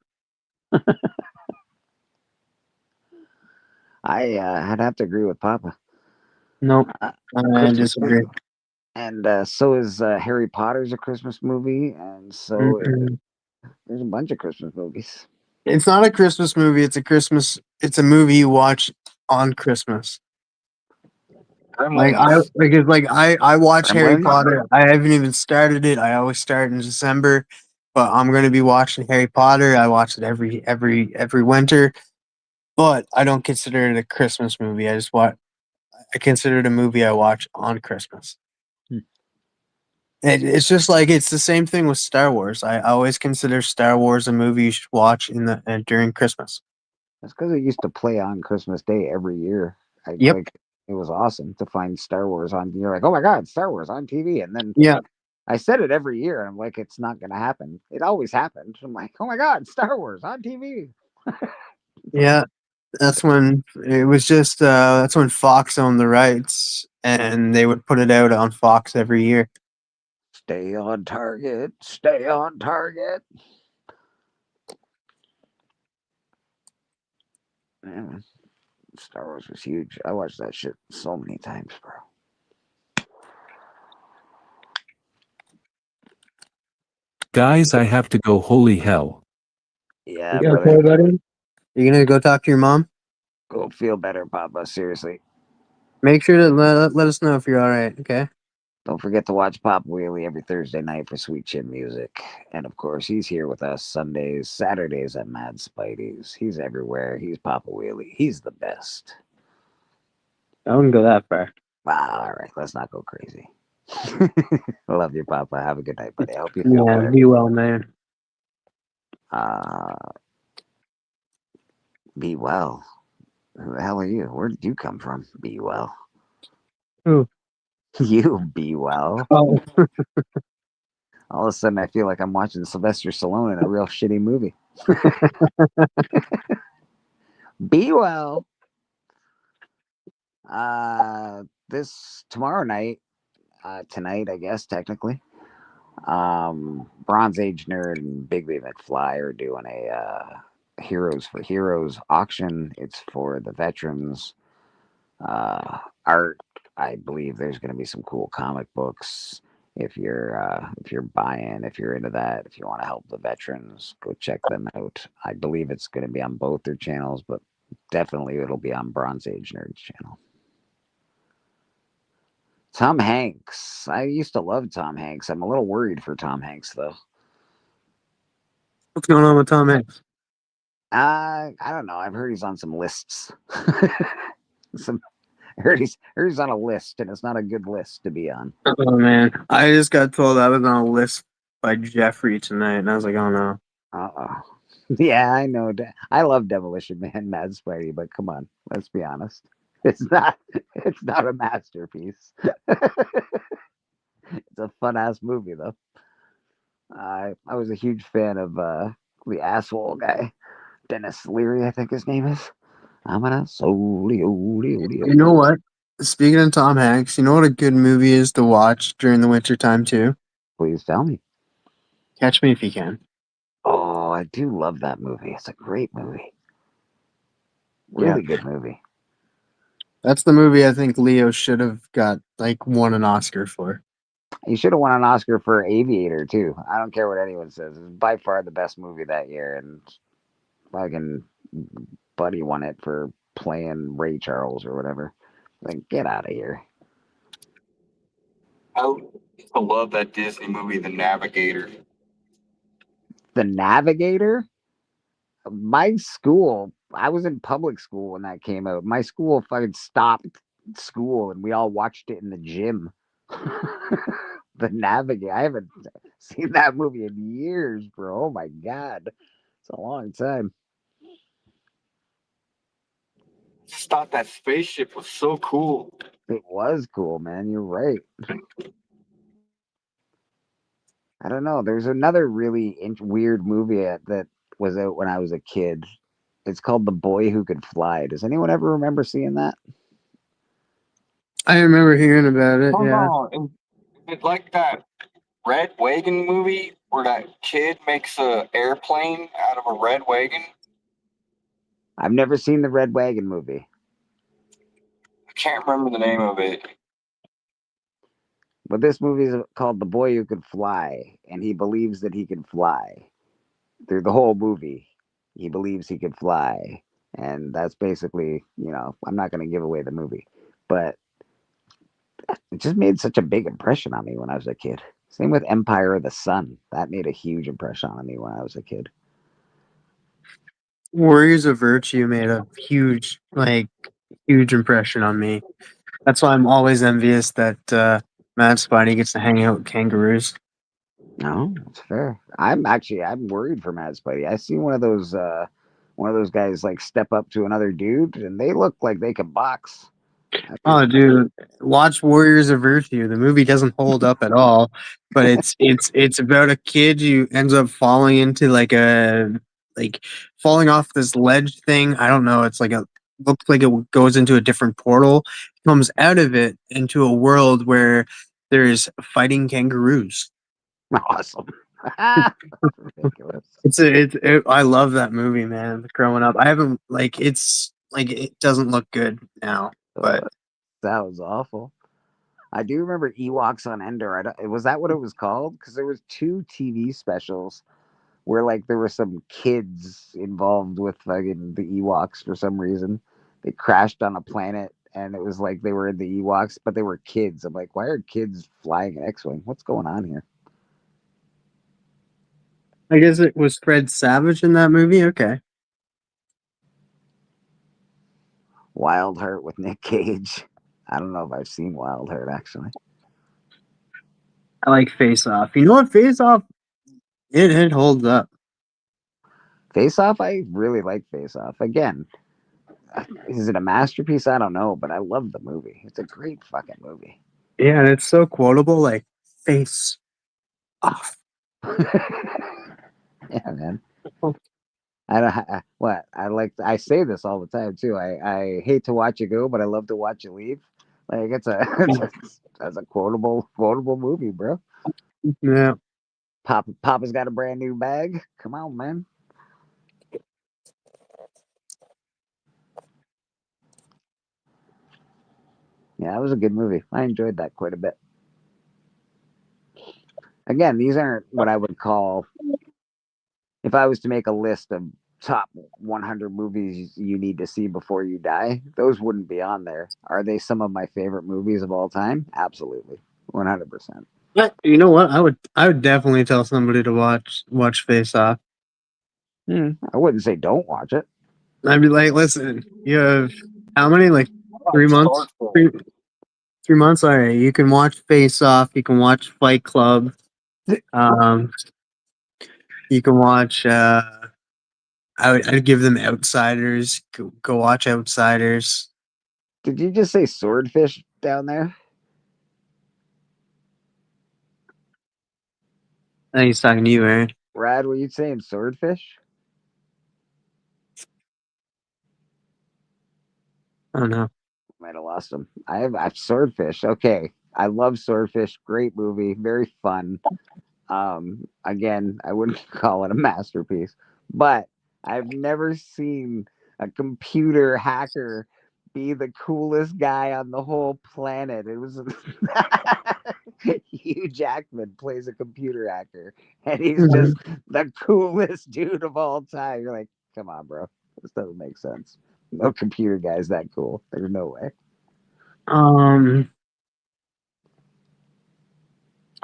I'd have to agree with Papa. Nope, Uh, I Christmas disagree. and so is Harry Potter's a Christmas movie, and so Mm-mm. there's a bunch of Christmas movies. It's not a Christmas movie. It's a movie you watch on Christmas. I watch Harry Gremlins? Potter. I haven't even started it. I always start in December, but I'm gonna be watching Harry Potter. I watch it every winter, but I don't consider it a Christmas movie. I consider it a movie I watch on Christmas. Hmm. It's just like it's the same thing with Star Wars. I always consider Star Wars a movie you should watch in the during Christmas. That's because it used to play on Christmas Day every year. Yep. Like it was awesome to find Star Wars on. You're like, oh my god, Star Wars on TV, and then Yeah. I said it every year, and I'm like, it's not going to happen. It always happened. I'm like, oh my god, Star Wars on TV. Yeah. That's when it was just that's when Fox owned the rights and they would put it out on Fox every year. Stay on target. Stay on target. Man, Star Wars was huge. I watched that shit so many times, bro. Guys, I have to go. Holy hell. Yeah, You brother. okay, buddy? You gonna go talk to your mom? Go feel better, Papa. Seriously. Make sure to let us know if you're all right. Okay. Don't forget to watch Papa Wheelie every Thursday night for Sweet Chin Music. And of course, he's here with us Sundays, Saturdays at Mad Spidey's. He's everywhere. He's Papa Wheelie. He's the best. I wouldn't go that far. Wow, all right, let's not go crazy. I love you, Papa. Have a good night, buddy. I hope you feel Yeah, better. be well, man. Be well. Who the hell are you? Where did you come from? Be well. Who? You be well. Oh, All of a sudden, I feel like I'm watching Sylvester Stallone in a real shitty movie. Be well. This tomorrow night, tonight, I guess technically. Bronze Age Nerd and Bigby McFly are doing a Heroes for Heroes auction. It's for the veterans. Art. I believe there's going to be some cool comic books. If you're buying, if you're into that, if you want to help the veterans, go check them out. I believe it's going to be on both their channels, but definitely it'll be on Bronze Age Nerd's channel. Tom Hanks. I used to love Tom Hanks. I'm a little worried for Tom Hanks though. what's going on with Tom Hanks? I don't know. I've heard he's on some lists. I heard he's on a list, and it's not a good list to be on. Oh man, I just got told I was on a list by Jeffrey tonight, and I was like, oh no. Uh-oh. Yeah, I know. I love Demolition Man, Mad Spidey, but come on, let's be honest. It's not a masterpiece. It's a fun ass movie though. I was a huge fan of the asshole guy, Dennis Leary, I think his name is. I'm gonna You know what? Speaking of Tom Hanks, you know what a good movie is to watch during the winter time too? Please tell me. Catch Me If You Can. Oh, I do love that movie. It's a great movie. Really good movie. That's the movie I think Leo should have got won an Oscar for. He should have won an Oscar for Aviator too. I don't care what anyone says. It's by far the best movie that year, and fucking Buddy won it for playing Ray Charles or whatever. Like, get out of here. I love that Disney movie, The Navigator. The Navigator? My school, I was in public school when that came out. My school fucking stopped school and we all watched it in the gym. The Navigator. I haven't seen that movie in years, bro. Oh my god. It's a long time. Just thought that spaceship was so cool. It was cool, man. You're right. I don't know. There's another really weird movie that was out when I was a kid. It's called The Boy Who Could Fly. Does anyone ever remember seeing that? I remember hearing about it. Oh Yeah. no, it's like that Red Wagon movie where that kid makes a airplane out of a red wagon. I've never seen the Red Wagon movie. I can't remember the name of it. But this movie is called The Boy Who Could Fly, and he believes that he can fly. Through the whole movie, he believes he can fly. And that's basically, I'm not going to give away the movie. But it just made such a big impression on me when I was a kid. Same with Empire of the Sun. That made a huge impression on me when I was a kid. Warriors of Virtue made a huge impression on me. That's why I'm always envious that Mad Spidey gets to hang out with kangaroos. No, it's fair. I'm worried for Mad Spidey. I see one of those guys like step up to another dude, and they look like they can box. Oh, dude, watch Warriors of Virtue. The movie doesn't hold up at all, but it's about a kid who ends up falling into falling off this ledge thing. I don't know. It's looks like it goes into a different portal, comes out of it into a world where there's fighting kangaroos. Awesome. Ridiculous. I love that movie, man. Growing up, I haven't it doesn't look good now, but That was awful. I do remember Ewoks on Endor. Was that what it was called? Because there was 2 TV specials where there were some kids involved with fucking the Ewoks for some reason. They crashed on a planet and it was like they were in the Ewoks, but they were kids. I'm like, why are kids flying an X-wing? What's going on here? I guess it was Fred Savage in that movie. Okay. Wild Heart with Nick Cage. I don't know if I've seen Wild Heart actually. I like Face Off. You know what? Face Off, it holds up. Face Off, I really like Face Off. Again, is it a masterpiece? I don't know, but I love the movie. It's a great fucking movie. Yeah, and it's so quotable, like Face Off. Yeah, man. I say this all the time too. I hate to watch you go, but I love to watch you leave. Like that's a quotable movie, bro. Yeah. Papa's got a brand new bag. Come on, man. Yeah, it was a good movie. I enjoyed that quite a bit. Again, these aren't what I would call, if I was to make a list of top 100 movies you need to see before you die, those wouldn't be on there. Are they some of my favorite movies of all time? Absolutely. 100%. But you know what? I would definitely tell somebody to watch Face Off. I wouldn't say don't watch it. I'd be like, listen, you have how many? 3 months? 3 months? All right. You can watch Face Off. You can watch Fight Club. You can watch. I'd give them Outsiders. Go watch Outsiders. Did you just say Swordfish down there? I think he's talking to you, Aaron. Brad, were you saying Swordfish? I don't know. Might have lost him. I've Swordfish. Okay. I love Swordfish. Great movie. Very fun. Again, I wouldn't call it a masterpiece, but I've never seen a computer hacker be the coolest guy on the whole planet. It was Hugh Jackman plays a computer hacker, and he's just the coolest dude of all time. You're like, come on, bro. This doesn't make sense. No computer guy's that cool. There's no way.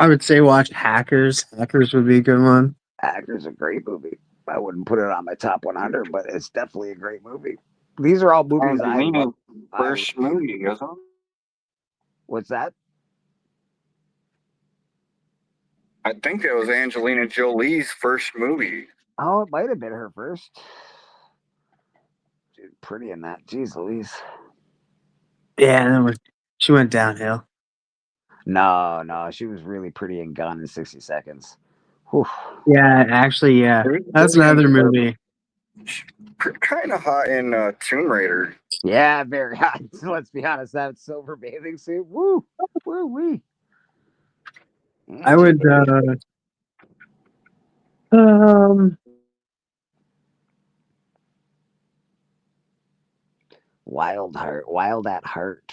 I would say watch Hackers. Hackers would be a good one. Hacker's a great movie. I wouldn't put it on my top 100, but it's definitely a great movie. These are all movies I Angelina's love. first movie, isn't it? What's that? I think it was Angelina Jolie's first movie. Oh, it might have been her first. Dude, pretty in that. Jeez Louise. Yeah, and then she went downhill. No, she was really pretty in Gone in 60 Seconds. Whew. Yeah, actually, yeah. That's another movie. Kind of hot in Tomb Raider. Yeah, very hot. Let's be honest, that silver bathing suit. Woo, woo, wee. I would. Wild at Heart.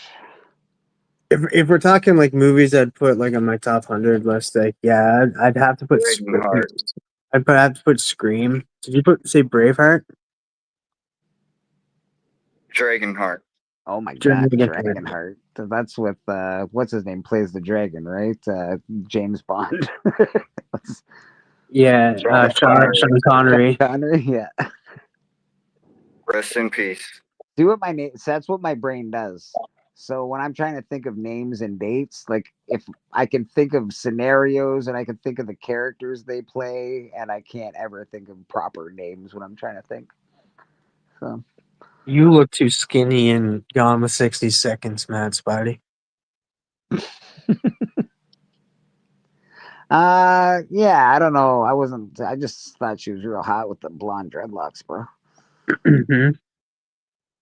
If we're talking like movies, I'd put like on my top 100 list. Like, yeah, I'd have to put. Braveheart. Have to put Scream. Did you say Braveheart? Dragonheart. Oh my god, Dragonheart. Dragonheart. That's with what's his name plays the dragon, right? James Bond. Yeah, Sean Connery. Connery, yeah. Rest in peace. Do what my name. So that's what my brain does. So when I'm trying to think of names and dates, like if I can think of scenarios and I can think of the characters they play, and I can't ever think of proper names when I'm trying to think. So You look too skinny and Gone with 60 Seconds, Mad Spidey. yeah, I don't know. I just thought she was real hot with the blonde dreadlocks, bro.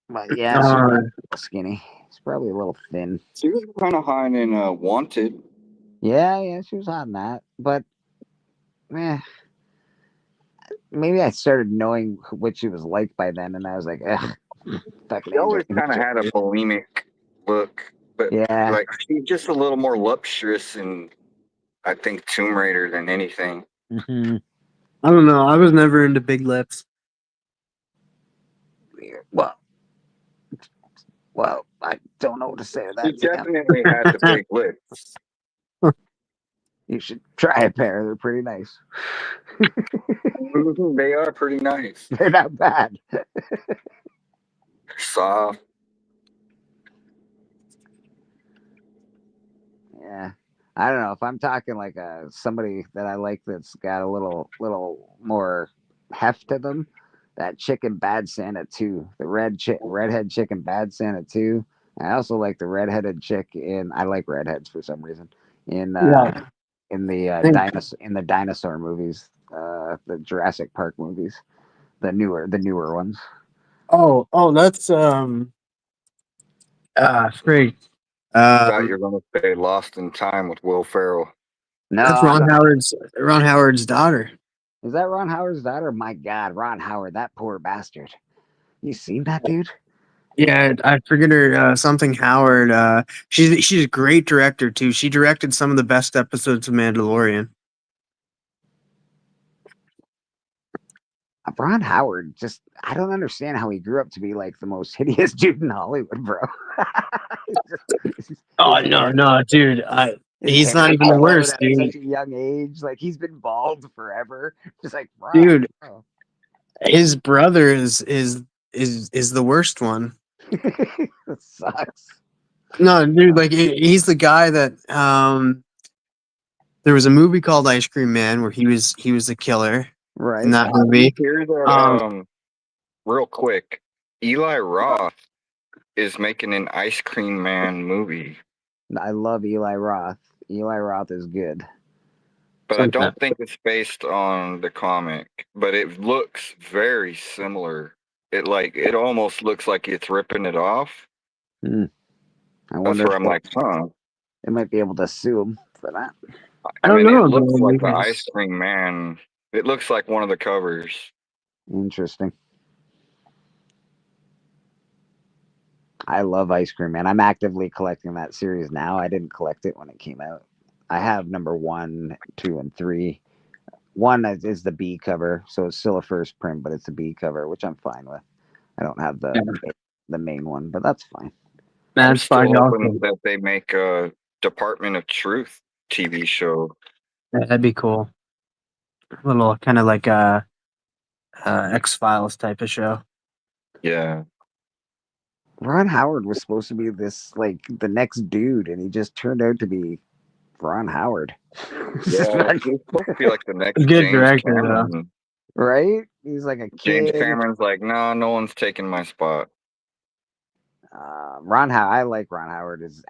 But yeah, she's a little skinny. She's probably a little thin. She was kind of hot in Wanted. Yeah, she was hot in that. But maybe I started knowing what she was like by then, and I was like, ugh. She always kind of had a bulimic look, but yeah, like she's just a little more luxurious in, I think, Tomb Raider than anything. Mm-hmm. I don't know. I was never into big lips. Well, I don't know what to say to that. She definitely had the big lips. You should try a pair. They're pretty nice. They are pretty nice. They're not bad. Soft. Yeah. I don't know if I'm talking like somebody that I like that's got a little more heft to them. That chicken Bad Santa 2, the redhead chicken Bad Santa 2. I also like the redheaded chick I like redheads for some reason in the dinosaur movies, the Jurassic Park movies, the newer ones. Oh, that's great. Thought you were going to say Lost in Time with Will Ferrell. No, that's Ron Howard's daughter. Is that Ron Howard's daughter? My God, Ron Howard, that poor bastard. You seen that dude? Yeah, I forget her something Howard. She's a great director too. She directed some of the best episodes of Mandalorian. Ron Howard, I don't understand how he grew up to be like the most hideous dude in Hollywood, bro. No, dude. He's not even the worst, dude. At such a young age, like he's been bald forever. Just like, bro, dude. Bro. His brother is the worst one. That sucks. No, dude, like he's the guy that there was a movie called Ice Cream Man where he was the killer. Right. In that movie. Here's a, real quick. Eli Roth is making an Ice Cream Man movie. I love Eli Roth. Eli Roth is good. But I don't think it's based on the comic, but it looks very similar. It almost looks like it's ripping it off. I That's where I'm like, huh. They might be able to sue him for that. I don't know. It looks like the Ice Cream Man. It looks like one of the covers. Interesting. I love Ice Cream Man. I'm actively collecting that series now. I didn't collect it when it came out. I have number 1, 2, and 3. 1 is the B cover, so it's still a first print, but it's a B cover, which I'm fine with. I don't have the the main one, but that's fine. I'm That's still fine. hoping Also, that they make a Department of Truth TV show. that'd be cool. A little kind of like a X-Files type of show. Yeah. Ron Howard was supposed to be this like the next dude, and he just turned out to be Ron Howard. Yeah. He's supposed to be like the next Good James director, though. Cameron. Right? He's like a James kid. Cameron's like, nah, no one's taking my spot. Ron Howard. I like Ron Howard is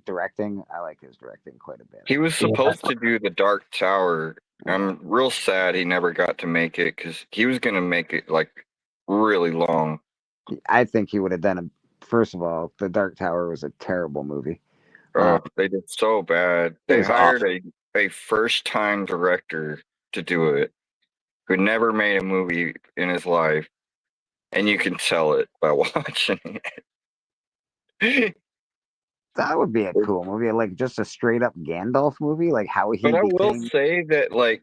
directing. I like his directing quite a bit. He was Yeah. supposed to do The Dark Tower. I'm real sad he never got to make it because he was going to make it like really long. I think he would have done it. First of all, The Dark Tower was a terrible movie. They did so bad. It They was hired a first-time director to do it who never made a movie in his life. And you can tell it by watching it. That would be a cool movie, like just a straight up Gandalf movie, like how he But I will became. say that, like,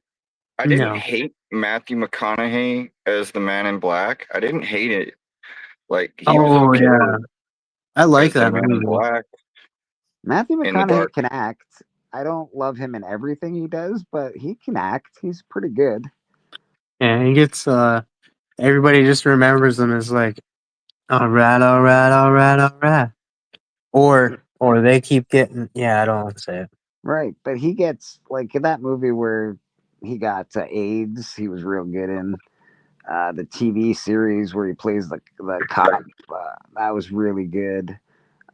I didn't No. hate Matthew McConaughey as the Man in Black. I didn't hate it. Like, he was Oh okay yeah, I like as the that Man in movie. Black. Matthew in the McConaughey dark. can act. I don't love him in everything he does, but he can act. He's pretty good. Yeah, he gets everybody just remembers him as like, all right, all right, all right, all right, or they keep getting. Yeah, I don't want to say it. Right, but he gets like in that movie where he got AIDS. He was real good in the TV series where he plays the cop. That was really good.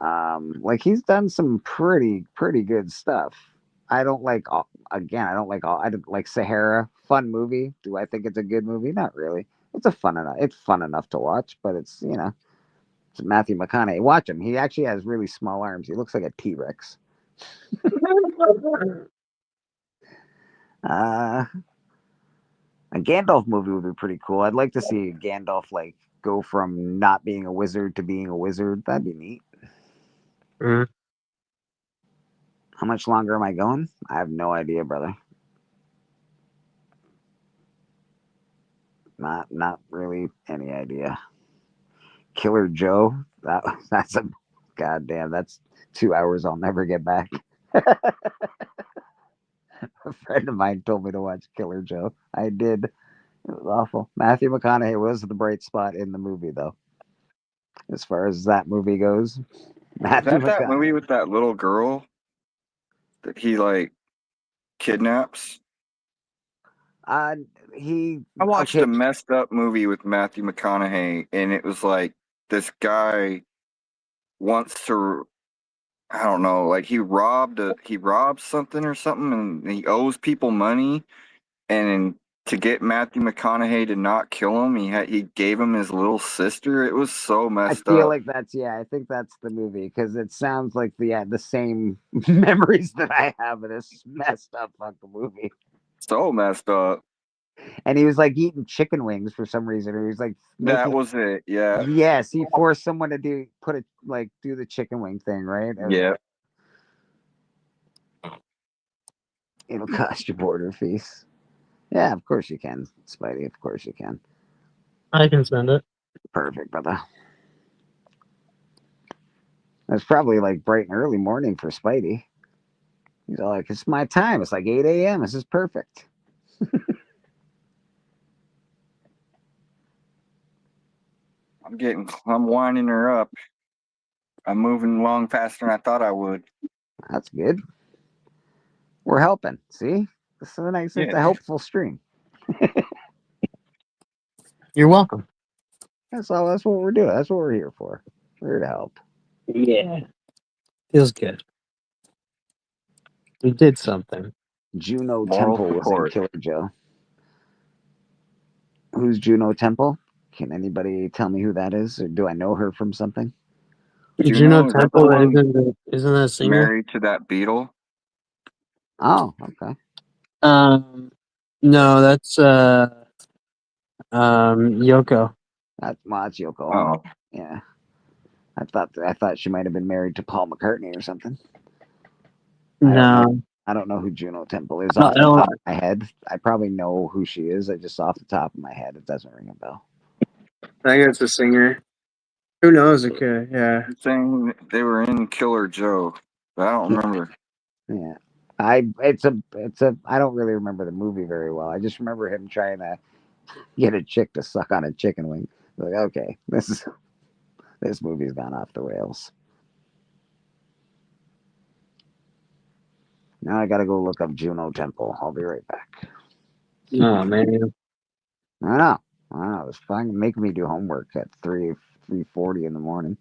Like he's done some pretty good stuff. I don't like all, again. I don't like all. I don't like Sahara. Fun movie. Do I think it's a good movie? Not really. It's a fun enough. It's fun enough to watch, but it's it's Matthew McConaughey. Watch him. He actually has really small arms. He looks like a T-Rex. A Gandalf movie would be pretty cool. I'd like to see Gandalf like go from not being a wizard to being a wizard. That'd be neat. Mhm. How much longer am I going? I have no idea, brother. Not really any idea. Killer Joe. That's a goddamn. That's 2 hours I'll never get back. A friend of mine told me to watch Killer Joe. I did. It was awful. Matthew McConaughey was the bright spot in the movie, though. As far as that movie goes, Is Matthew that McConaughey. movie with that little girl that he, like, kidnaps? He. I watched okay, a messed up movie with Matthew McConaughey, and it was like this guy wants to, I don't know, like he robbed something or something, and he owes people money, and to get Matthew McConaughey to not kill him, he gave him his little sister. It was so I messed feel up. like I think that's the movie because it sounds like the same memories that I have of this messed up fucking movie. So messed up. And he was like eating chicken wings for some reason, or he was like That making. was it. Yeah. Yes, he forced someone to do the chicken wing thing, right? Yeah. It'll cost you border fees. Yeah, of course you can, Spidey. Of course you can. I can send it. Perfect, brother. It's probably like bright and early morning for Spidey. He's all like, "It's my time. It's like 8 a.m. This is perfect." I'm winding her up. I'm moving along faster than I thought I would. That's good. We're helping. See, this is a nice. It's a Yeah. helpful stream. You're welcome. That's all. That's what we're doing. That's what we're here for. We're here to help. Yeah, feels good. We did something. Juno Moral Temple was in support. Killer Joe. Who's Juno Temple? Can anybody tell me who that is, or do I know her from something? Juno is that the Temple one isn't that a singer? Married to that beetle? Oh, okay. No, that's Yoko. That's Yoko Ono. Oh, Yeah, I thought she might have been married to Paul McCartney or something. No, I don't know who Juno Temple is No, off I the don't- top of my head. I probably know who she is. I just off the top of my head, it doesn't ring a bell. I think it's a singer. Who knows? Okay, yeah. Saying they were in Killer Joe, but I don't remember. Yeah. I don't really remember the movie very well. I just remember him trying to get a chick to suck on a chicken wing. Like, okay, this movie's gone off the rails. Now I gotta go look up Juno Temple. I'll be right back. Oh man. I know. I know. It's fine making me do homework at 3:40 in the morning.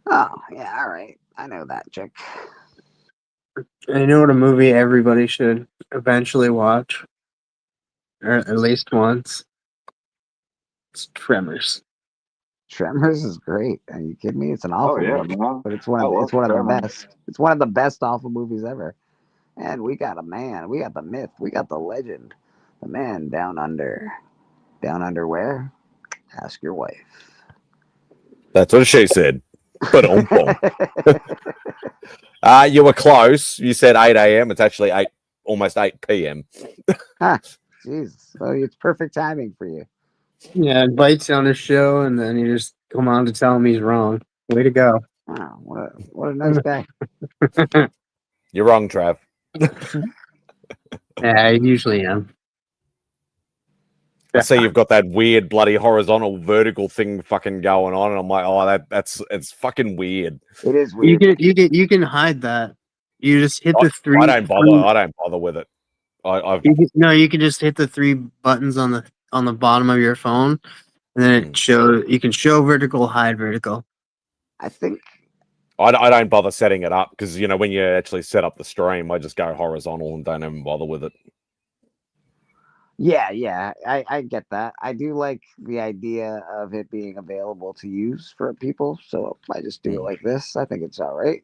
Oh, yeah, all right. I know that chick. I know what a movie everybody should eventually watch, or at least once. It's Tremors. Tremors is great. Are you kidding me? It's an Oh awful yeah, movie, man. but it's I love one of the Tremors. best. It's one of the best awful movies ever. And we got a man. We got the myth. We got the legend. The man down under. Down under where? Ask your wife. That's what she said. But you were close. You said 8 a.m. It's actually almost 8 p.m. Jesus. So it's perfect timing for you. Yeah, bites on his show, and then you just come on to tell him he's wrong. Way to go. Wow, what a nice guy. You're wrong, Trav. Yeah, I usually am. I see you've got that weird bloody horizontal vertical thing fucking going on, and I'm like, oh, it's fucking weird. It is weird. You can hide that. You just hit the three. I don't bother. I don't bother with it. I've You can just hit the three buttons on the bottom of your phone, and then it shows. You can show vertical, hide vertical. I think I don't bother setting it up because when you actually set up the stream, I just go horizontal and don't even bother with it. yeah, I get that. I do like the idea of it being available to use for people. So if I just do it like this, I think it's all right.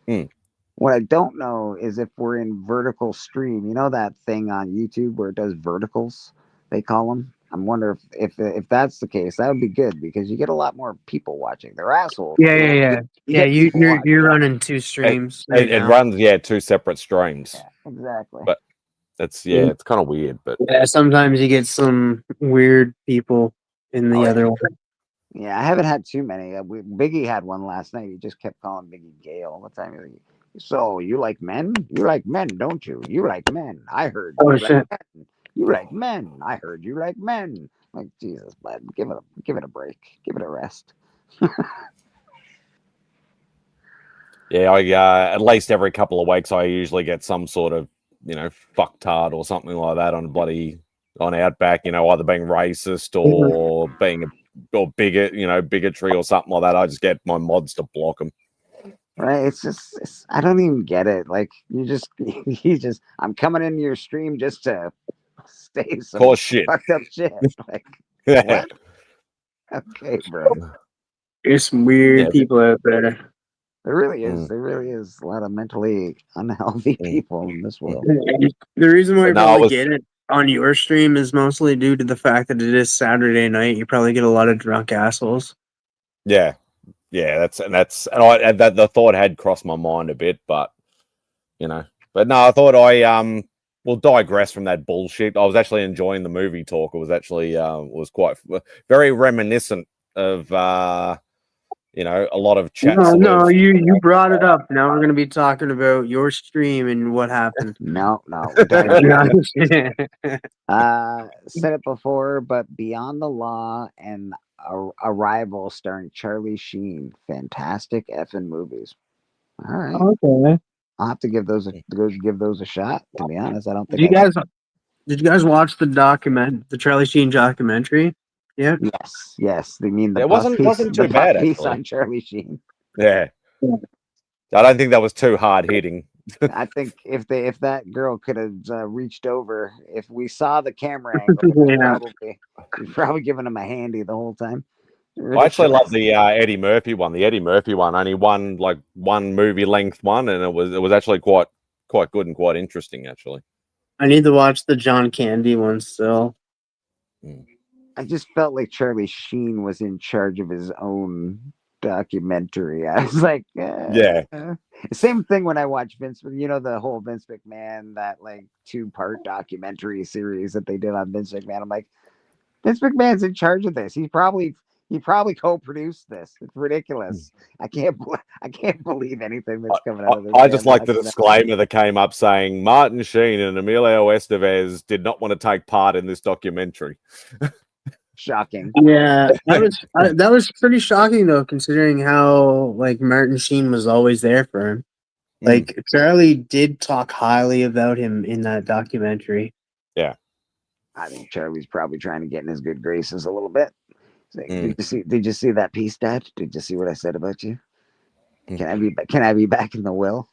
Mm. What I don't know is if we're in vertical stream. You know that thing on YouTube where it does verticals? They call them. I'm wondering if that's the case, that would be good because you get a lot more people watching. They're assholes. Yeah. get people watching. You're running two streams. It runs two separate streams. Yeah, exactly. But it's it's kind of weird. But yeah, sometimes you get some weird people in the other one. Yeah, I haven't had too many. Biggie had one last night. He just kept calling Biggie Gale all the time. So you like men? You like men, don't you? You like men. I heard. Oh, you shit. like men. You like men. I heard you like men. Like Jesus, bud, give it a break. Give it a rest. yeah, I at least every couple of weeks I usually get some sort of fucktard or something like that on Outback. Either being racist or being bigotry or something like that. I just get my mods to block them. Right? It's I don't even get it. Like you just I'm coming into your stream just to say some Cause shit. fucked up shit. Like Yeah. what? Okay, bro. There's some weird people out there. There really is. There really is a lot of mentally unhealthy people in this world. The reason why you No, probably get it on your stream is mostly due to the fact that it is Saturday night. You probably get a lot of drunk assholes. Yeah. That's the thought had crossed my mind a bit, but but no, I thought I will digress from that bullshit. I was actually enjoying the movie talk. It was actually was quite very reminiscent of a lot of chats. No, you brought it up. Now we're gonna be talking about your stream and what happened. No. Said it before, but Beyond the Law and Arrival starring Charlie Sheen, fantastic effing movies. All right, Okay. I'll have to give those a shot. To be honest, I don't think. Did you guys watch the Charlie Sheen documentary? Yeah. Yes. They mean the It puff wasn't too the bad, puff piece actually. on Charlie Sheen. Yeah. I don't think that was too hard hitting. I think if that girl could have reached over, if we saw the camera angle, we'd probably given him a handy the whole time. I actually love the Eddie Murphy one. The Eddie Murphy one only one movie length one, and it was actually quite good and quite interesting actually. I need to watch the John Candy one still. I just felt like Charlie Sheen was in charge of his own documentary. I was like, Yeah. Same thing when I watch Vince. You know the whole Vince McMahon, that like 2-part documentary series that they did on Vince McMahon. I'm like, Vince McMahon's in charge of this. He probably co-produced this. It's ridiculous. I can't believe anything that's coming out of this. I just damn like the documentary. disclaimer that came up saying Martin Sheen and Emilio Estevez did not want to take part in this documentary. Shocking. Yeah, that was pretty shocking though, considering how like Martin Sheen was always there for him. Like Charlie did talk highly about him in that documentary. I think Charlie's probably trying to get in his good graces a little bit. He's like, Mm. Did you see that piece, Dad? Did you see what I said about you? Can I be back in the will?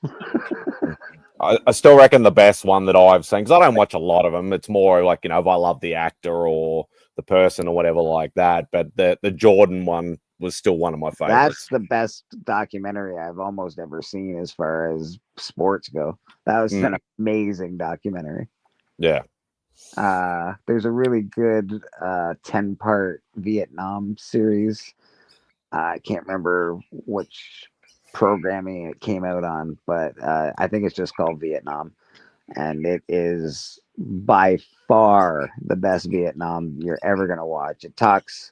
I still reckon the best one that I've seen, because I don't watch a lot of them. It's more like, if I love the actor or the person or whatever like that. But the Jordan one was still one of my favorites. That's the best documentary I've almost ever seen as far as sports go. That was an amazing documentary. Yeah. There's a really good 10-part Vietnam series. I can't remember which programming it came out on, but I think it's just called Vietnam, and it is by far the best Vietnam you're ever gonna watch. It talks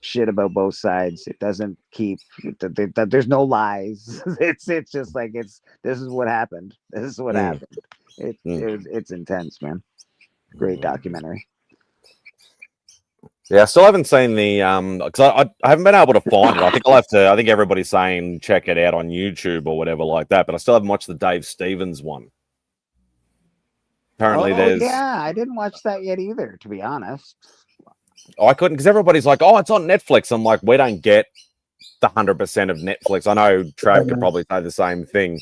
shit about both sides. It doesn't keep there's no lies. It's just like this is what happened. This is what happened. It's intense, man. Great documentary. Yeah, I still haven't seen the because I haven't been able to find it. I think I'll have to. I think everybody's saying check it out on YouTube or whatever like that, but I still haven't watched the Dave Stevens one. Apparently, yeah, I didn't watch that yet either, to be honest. I couldn't, because everybody's like, oh, it's on Netflix. I'm like, we don't get the 100% of Netflix. I know Trav could probably say the same thing.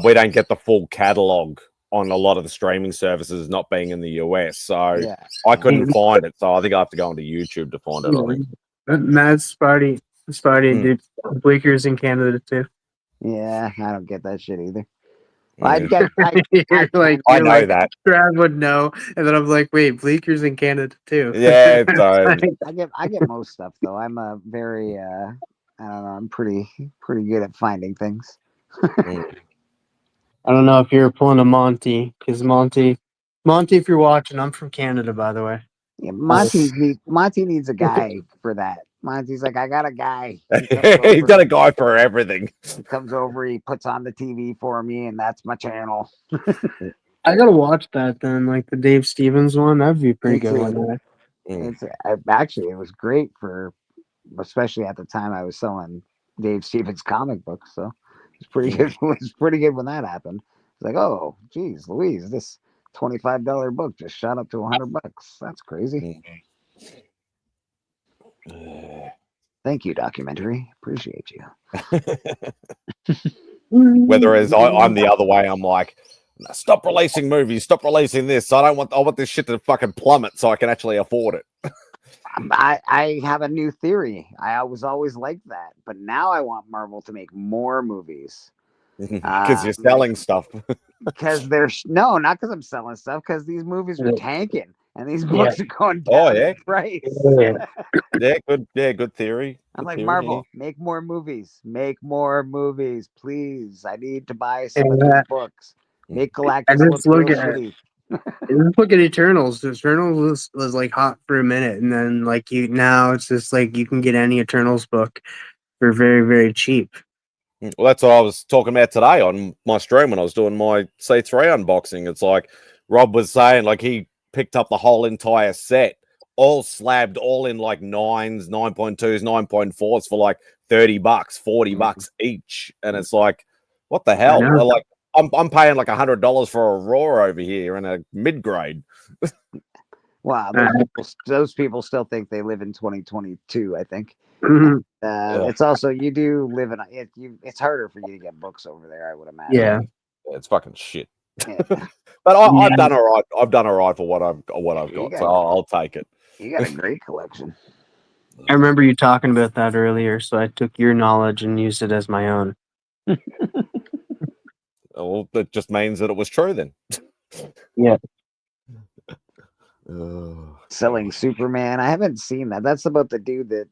We don't get the full catalog on a lot of the streaming services, not being in the US. So Yeah. I couldn't find it. So I think I have to go onto YouTube to find it. I think. Matt Sparty did Bleakers in Canada too. Yeah, I don't get that shit either. Yeah. You're like, I know that. Trav would know, and then I'm like, wait, Bleakers in Canada too. Yeah, I get most stuff though. I'm a very I don't know. I'm pretty good at finding things. I don't know if you're pulling a Monty, because Monty, if you're watching, I'm from Canada, by the way. Yeah, Monty needs a guy for that. Monty's like, I got a guy. He's got a guy for everything. He comes over, he puts on the TV for me, and that's my channel. I gotta watch that then, like the Dave Stevens one. That'd be a pretty good one. Actually, it was great for, especially at the time I was selling Dave Stevens comic books, so it's pretty good. It was pretty good when that happened. It's like, oh, geez, Louise, this $25 book just shot up to $100. That's crazy. Thank you, documentary. Appreciate you. Whereas I'm the other way. I'm like, stop releasing movies. Stop releasing this. I want this shit to fucking plummet so I can actually afford it. I have a new theory. I was always like that, but now I want Marvel to make more movies. Because you're selling stuff. Because not because I'm selling stuff, because these movies are tanking and these books are going down. Oh yeah, right. Good theory. I'm like, theory, Marvel, make more movies, please. I need to buy some of these books. Make Galactus look shitty. Look at Eternals. Eternals was like hot for a minute, and then like now it's just like you can get any Eternals book for very, very cheap. Well, that's what I was talking about today on my stream when I was doing my C3 unboxing. It's like Rob was saying, like he picked up the whole entire set, all slabbed, all in like 9s, 9.2s, 9.4s for like $30, $40 each, and it's like, what the hell? Well, like I'm paying like $100 for a Raw over here in a mid grade. Wow, those people still think they live in 2022. I think. It's also, you do live in it. It's harder for you to get books over there, I would imagine. Yeah, it's fucking shit. Yeah. But I've done all right. I've done all right for what I've got. So I'll take it. You got a great collection. I remember you talking about that earlier, so I took your knowledge and used it as my own. Well, that just means that it was true then. Yeah. Selling Superman. I haven't seen that. That's about the dude that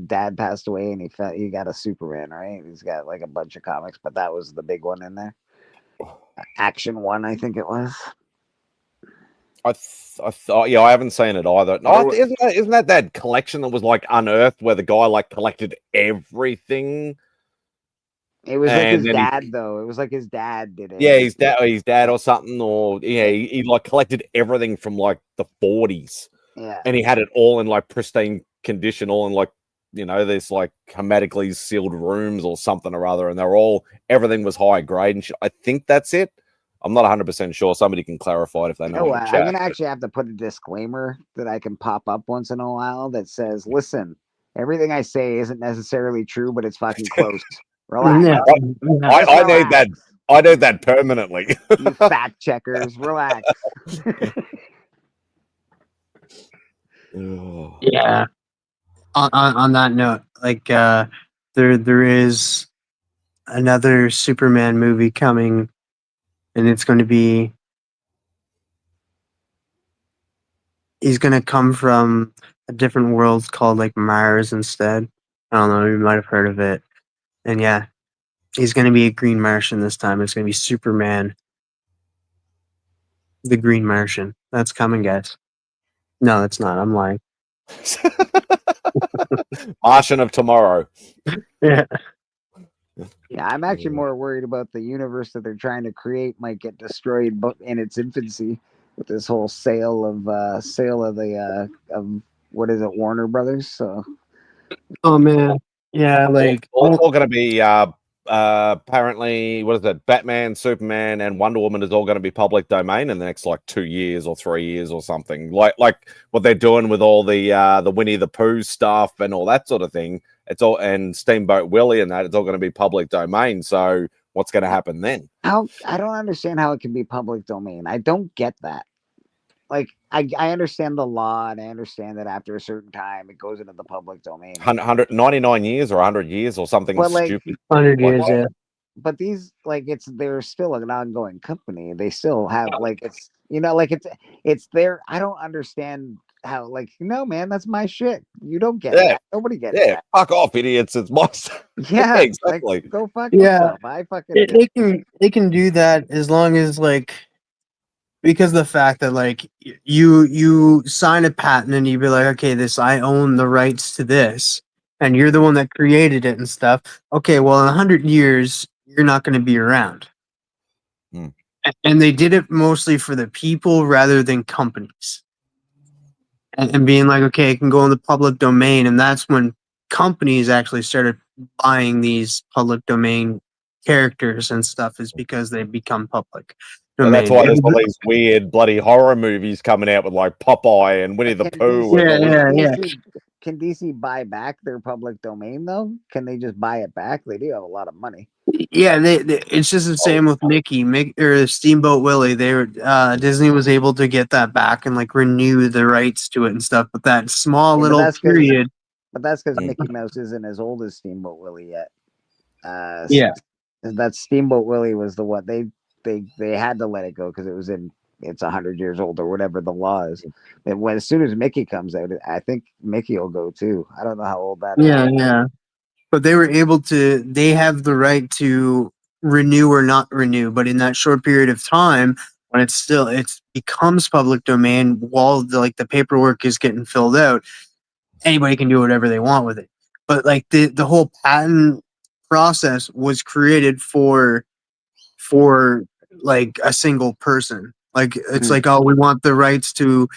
dad passed away, and he got a Superman, right? He's got like a bunch of comics, but that was the big one in there. Action One, I think it was. I thought, yeah, I haven't seen it either. No, Oh, isn't that collection that was like unearthed where the guy like collected everything? It was like And his then dad, though. It was like his dad did it. yeah, his dad or something, or yeah, he like collected everything from like the 40s, Yeah. and he had it all in like pristine condition, all in like this like hermetically sealed rooms or something or other, and everything was high grade and shit. I think that's it. I'm not 100% sure. Somebody can clarify it if they know. Oh, in the I'm chat. gonna actually have to put a disclaimer that I can pop up once in a while that says, "Listen, everything I say isn't necessarily true, but it's fucking close. Relax. Yeah. I need that. I need that permanently. You fact checkers, relax." Yeah. On that note, like there is another Superman movie coming, and it's going to be he's going to come from a different world called like Mars instead. I don't know, you might have heard of it. And yeah, he's going to be a Green Martian this time. It's going to be Superman, the Green Martian. That's coming, guys. No, it's not. I'm lying. Martian of tomorrow. Yeah. Yeah, I'm actually more worried about the universe that they're trying to create might get destroyed in its infancy with this whole sale of the of what is it, Warner Brothers. So Oh man. Yeah, like all going to be apparently, what is it? Batman, Superman, and Wonder Woman is all going to be public domain in the next like 2 years or 3 years or something. Like what they're doing with all the Winnie the Pooh stuff and all that sort of thing. It's all, and Steamboat Willie and that, it's all going to be public domain. So what's going to happen then? I don't understand how it can be public domain. I don't get that. Like I understand the law, and I understand that after a certain time it goes into the public domain. 199 years or 100 years or something stupid. 100 years, yeah. But these, like, they're still an ongoing company. They still have like it's their. I don't understand how, like, no, man, that's my shit. You don't get that. Nobody gets that. Fuck off, idiots. It's my Yeah, exactly. Like, go fuck Yeah. yourself. I fucking They can do that as long as like because the fact that like you sign a patent and you be like, okay, this I own the rights to this, and you're the one that created it and stuff. Okay, well, in 100 years you're not going to be around. Hmm. And they did it mostly for the people rather than companies. And being like, okay, it can go in the public domain, and that's when companies actually started buying these public domain characters and stuff, is because they become public. And that's why there's all these weird bloody horror movies coming out with like Popeye and Winnie the Pooh. Can DC buy back their public domain though? Can they just buy it back? They do have a lot of money. Yeah, it's just the same with Mickey or Steamboat Willie. They were Disney was able to get that back and like renew the rights to it and stuff. But that small little period. But that's because Mickey Mouse isn't as old as Steamboat Willie yet. Yeah, that Steamboat Willie was the one they had to let it go because it's 100 years old or whatever the law is. And as soon as Mickey comes out, I think Mickey will go too. I don't know how old that is. Yeah. But they were able to. They have the right to renew or not renew. But in that short period of time, when it becomes public domain, while the paperwork is getting filled out, anybody can do whatever they want with it. But like the whole patent process was created for like a single person. Like it's like, oh, we want the rights to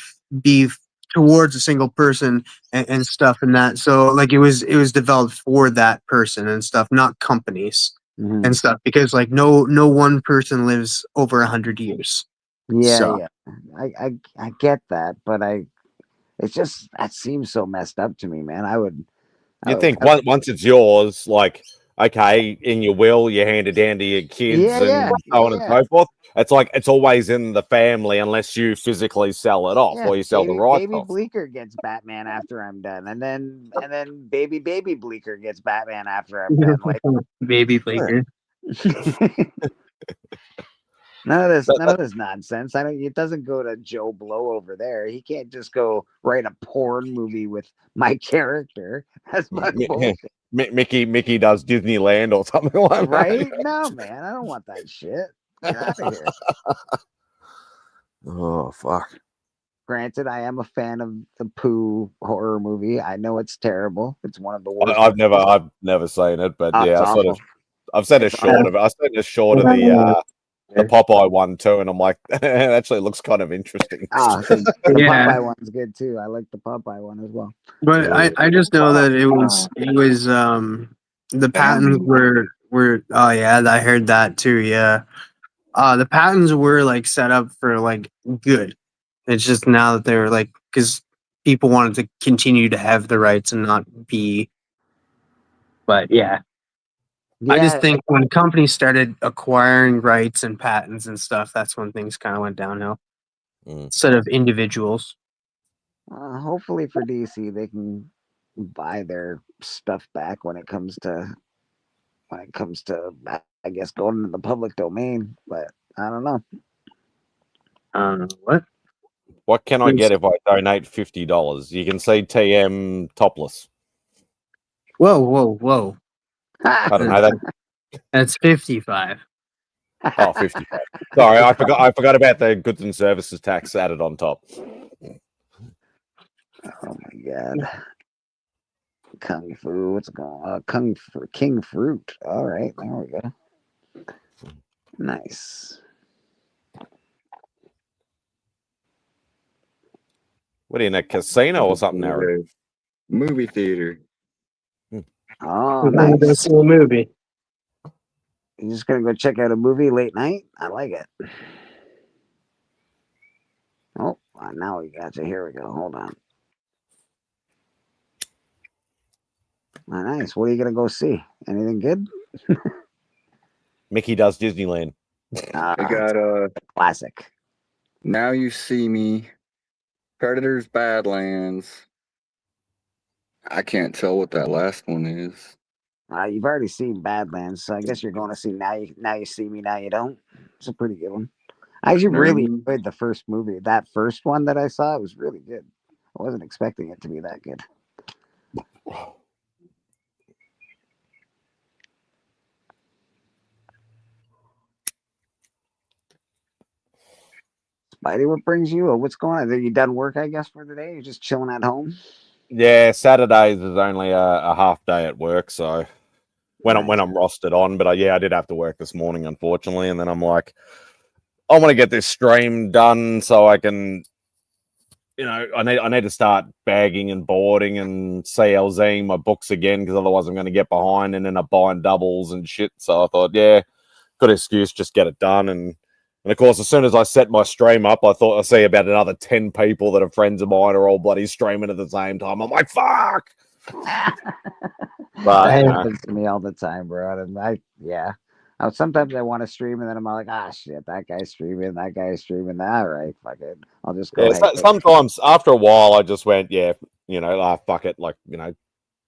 be towards a single person and stuff and that. So like it was developed for that person and stuff, not companies and stuff, because like no one person lives over 100 years. Yeah. I get that, but it's just, that seems so messed up to me, man. You think once it's yours, like, okay, in your will, you hand it down to your kids and so on and so forth. It's like it's always in the family unless you physically sell it off or you sell the rights Baby off. Bleeker gets Batman after I'm done, and then baby Bleeker gets Batman after I'm done. Like baby Bleeker. None of this nonsense. I don't. It doesn't go to Joe Blow over there. He can't just go write a porn movie with my character. That's fucking bullshit, Mickey does Disneyland or something like right? that. No, man, I don't want that shit. Get out of here. Oh fuck. Granted, I am a fan of the Pooh horror movie. I know it's terrible. It's one of the worst. I've never seen it, but Oh, yeah, it's awful. I've seen a It's short of it. I've seen a short of the Popeye one too, and I'm like, it actually looks kind of interesting. Ah, the Yeah. Popeye one's good too. I like the Popeye one as well. But I just know that it was the patents were oh yeah, I heard that too, yeah. The patents were like set up for like good. It's just now that they were like because people wanted to continue to have the rights and not be but yeah. I just Yeah, think when companies started acquiring rights and patents and stuff, that's when things kind of went downhill. Instead of individuals. hopefully for DC, they can buy their stuff back when it comes to I guess going into the public domain. But I don't know. What? What can I get if I donate $50? You can see TM topless. Whoa. I don't know that. That's 55. Oh, 55. Sorry, I forgot about the goods and services tax added on top. Oh my god. Kung Fu, what's going on? Kung Fu King Fruit. All right, there we go. Nice. What are you in a casino or something, Aaron? Movie theater. Oh, We're gonna go nice. see a movie. You're just gonna go check out a movie late night? I like it. Oh, now we got you. Here we go. Hold on. Oh, nice. What are you gonna go see? Anything good? Mickey Does Disneyland. I got Classic. Now You See Me, Predators Badlands. I can't tell what that last one is. You've already seen Badlands, so I guess you're going to see Now You See Me, Now You Don't. It's a pretty good one. I actually really enjoyed the first movie. That first one that I saw, it was really good. I wasn't expecting it to be that good. Spidey, what brings you? What's going on? Are you done work, I guess, for today? You're just chilling at home? Yeah, Saturdays is only a half day at work, so when I'm rostered on. But yeah, I did have to work this morning, unfortunately, and then I'm like, I want to get this stream done so I can, I need to start bagging and boarding and CLZing my books again because otherwise I'm going to get behind and end up buying doubles and shit. So I thought, yeah, good excuse, just get it done. And of course, as soon as I set my stream up, I thought I see about another 10 people that are friends of mine are all bloody streaming at the same time. I'm like, fuck. But that happens to me all the time, bro. And sometimes I want to stream, and then I'm like, shit, that guy's streaming, All right, fuck it, I'll just go. Yeah, sometimes after a while, I just went, yeah, fuck it, like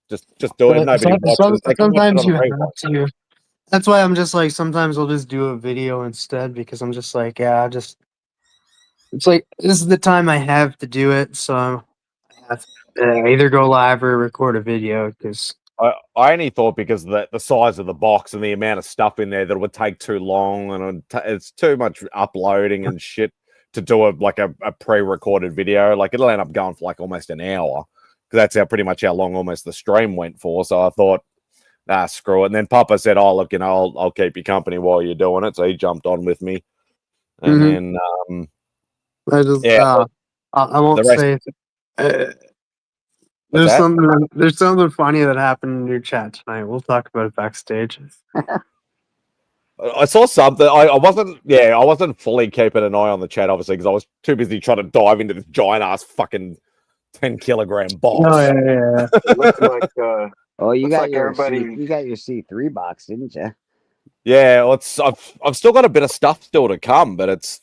just do it. Nobody watches. Sometimes you have to. That's why I'm just like, sometimes I'll just do a video instead because I'm just like, it's like this is the time I have to do it, so I have to either go live or record a video because. I only thought because of the size of the box and the amount of stuff in there that it would take too long and it's too much uploading and shit to do a pre-recorded video. Like it'll end up going for like almost an hour because that's pretty much how long almost the stream went for. So I thought, screw it. And then Papa said, "Oh, look, I'll keep you company while you're doing it." So he jumped on with me, and then I won't say. There's something funny that happened in your chat tonight. We'll talk about it backstage. I saw something. I wasn't fully keeping an eye on the chat, obviously, because I was too busy trying to dive into this giant ass fucking 10-kilogram box. Oh yeah. It looks like you got like your C3 box, didn't you? Yeah, well, I've still got a bit of stuff still to come, but it's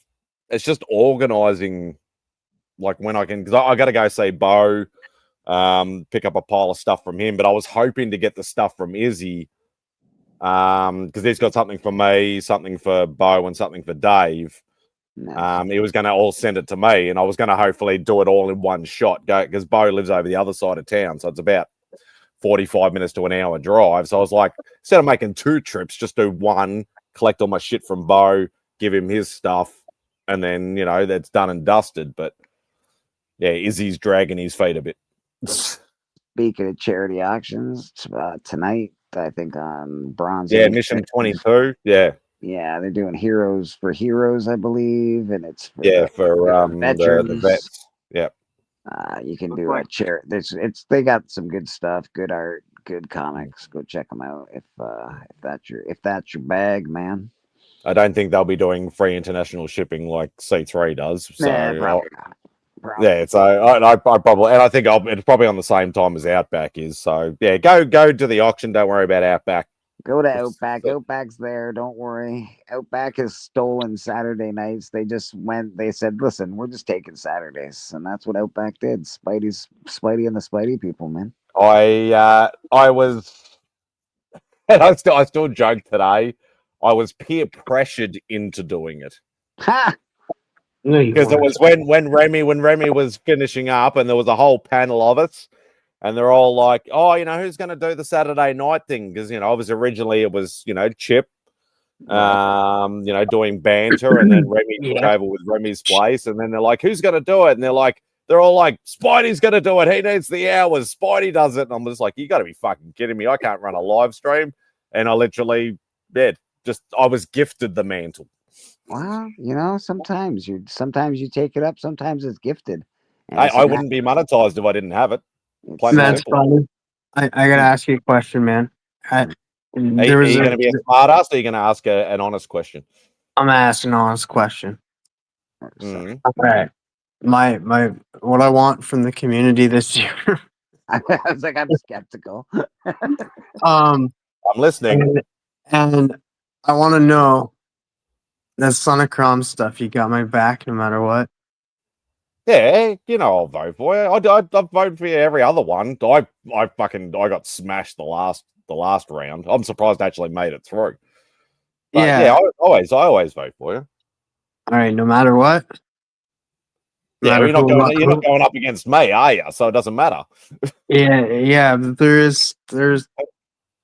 just organizing, like when I can, because I got to go see Bo, pick up a pile of stuff from him. But I was hoping to get the stuff from Izzy because he's got something for me, something for Bo, and something for Dave. Nice. He was going to all send it to me, and I was going to hopefully do it all in one shot. Go because Bo lives over the other side of town, so it's about 45 minutes to an hour drive. So I was like, instead of making 2 trips, just do one, collect all my shit from Bo, give him his stuff, and then that's done and dusted. But yeah, Izzy's dragging his feet a bit. Speaking of charity auctions, tonight I think on Bronze. Yeah, Age, Mission 22. Yeah, yeah, they're doing Heroes for Heroes, I believe, and it's for yeah, for the veterans. vets. Yeah. You can do a chair. They got some good stuff, good art, good comics. Go check them out if that's your bag, man. I don't think they'll be doing free international shipping like C3 does. So Probably not. Probably. yeah, so I probably, and I think it's probably on the same time as Outback is. So yeah, go to the auction. Don't worry about Outback. Go to Outback. Outback's there. Don't worry. Outback has stolen Saturday nights. They just went. They said, "Listen, we're just taking Saturdays," and that's what Outback did. Spidey and the Spidey people, man. I was, and I still joke today. I was peer pressured into doing it. Ha! Because it was when Remy was finishing up, and there was a whole panel of us, and they're all like, "Oh, who's going to do the Saturday night thing?" Because originally it was Chip, doing banter, and then Remy took over with Remy's place, and then they're like, "Who's going to do it?" And they're all like, "Spidey's going to do it. He needs the hours. Spidey does it." And I'm just like, "You got to be fucking kidding me! I can't run a live stream." And I literally I was gifted the mantle. Well, sometimes you take it up. Sometimes it's gifted. And I wouldn't be monetized if I didn't have it. That's funny. I gotta ask you a question, man. Are you going to be a smart ass, or are you going to ask an honest question? I'm gonna ask an honest question. Mm-hmm. All right. My what I want from the community this year. I was like, I'm skeptical. I'm listening. And I want to know that Son of Crom stuff. You got my back no matter what. Yeah, I'll vote for you. I've voted for you every other one. I got smashed the last round. I'm surprised I actually made it through. But yeah, I always vote for you. All right, no matter what. Yeah, you're not going up against me, are you? So it doesn't matter. Yeah. But there's. Who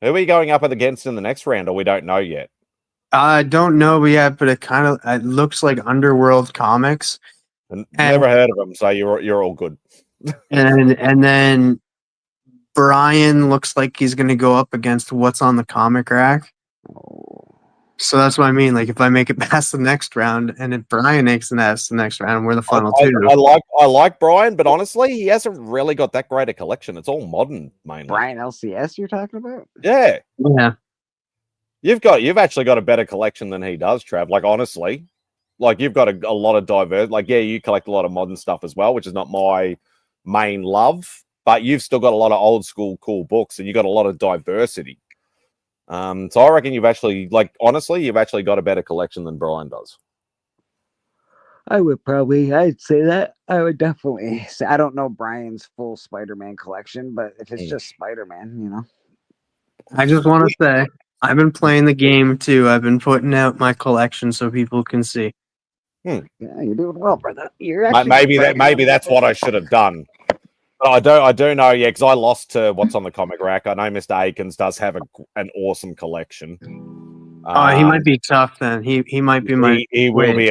are we going up against in the next round, or we don't know yet? I don't know yet, but it looks like Underworld Comics. Never heard of them, so you're all good. and then Brian looks like he's going to go up against What's on the Comic Rack. So that's what I mean. Like if I make it past the next round, and if Brian makes it past the next round, we're the final two. I like Brian, but honestly, he hasn't really got that great a collection. It's all modern mainly. Brian LCS, you're talking about? Yeah. Yeah. You've actually got a better collection than he does, Trav. Like honestly, like you've got a lot of diverse. Like yeah, you collect a lot of modern stuff as well, which is not my main love. But you've still got a lot of old school cool books, and you got a lot of diversity. So I reckon you've actually, you've actually got a better collection than Brian does. I'd say that. I would definitely say, I don't know Brian's full Spider-Man collection, but if it's just Spider-Man, I just want to say, I've been playing the game too. I've been putting out my collection so people can see. Yeah, you're doing well, brother. You're maybe that's what I should have done. But I do know, yeah, because I lost to What's on the Comic Rack. I know Mr. Akins does have an awesome collection. He might be tough then. He might be my. He will be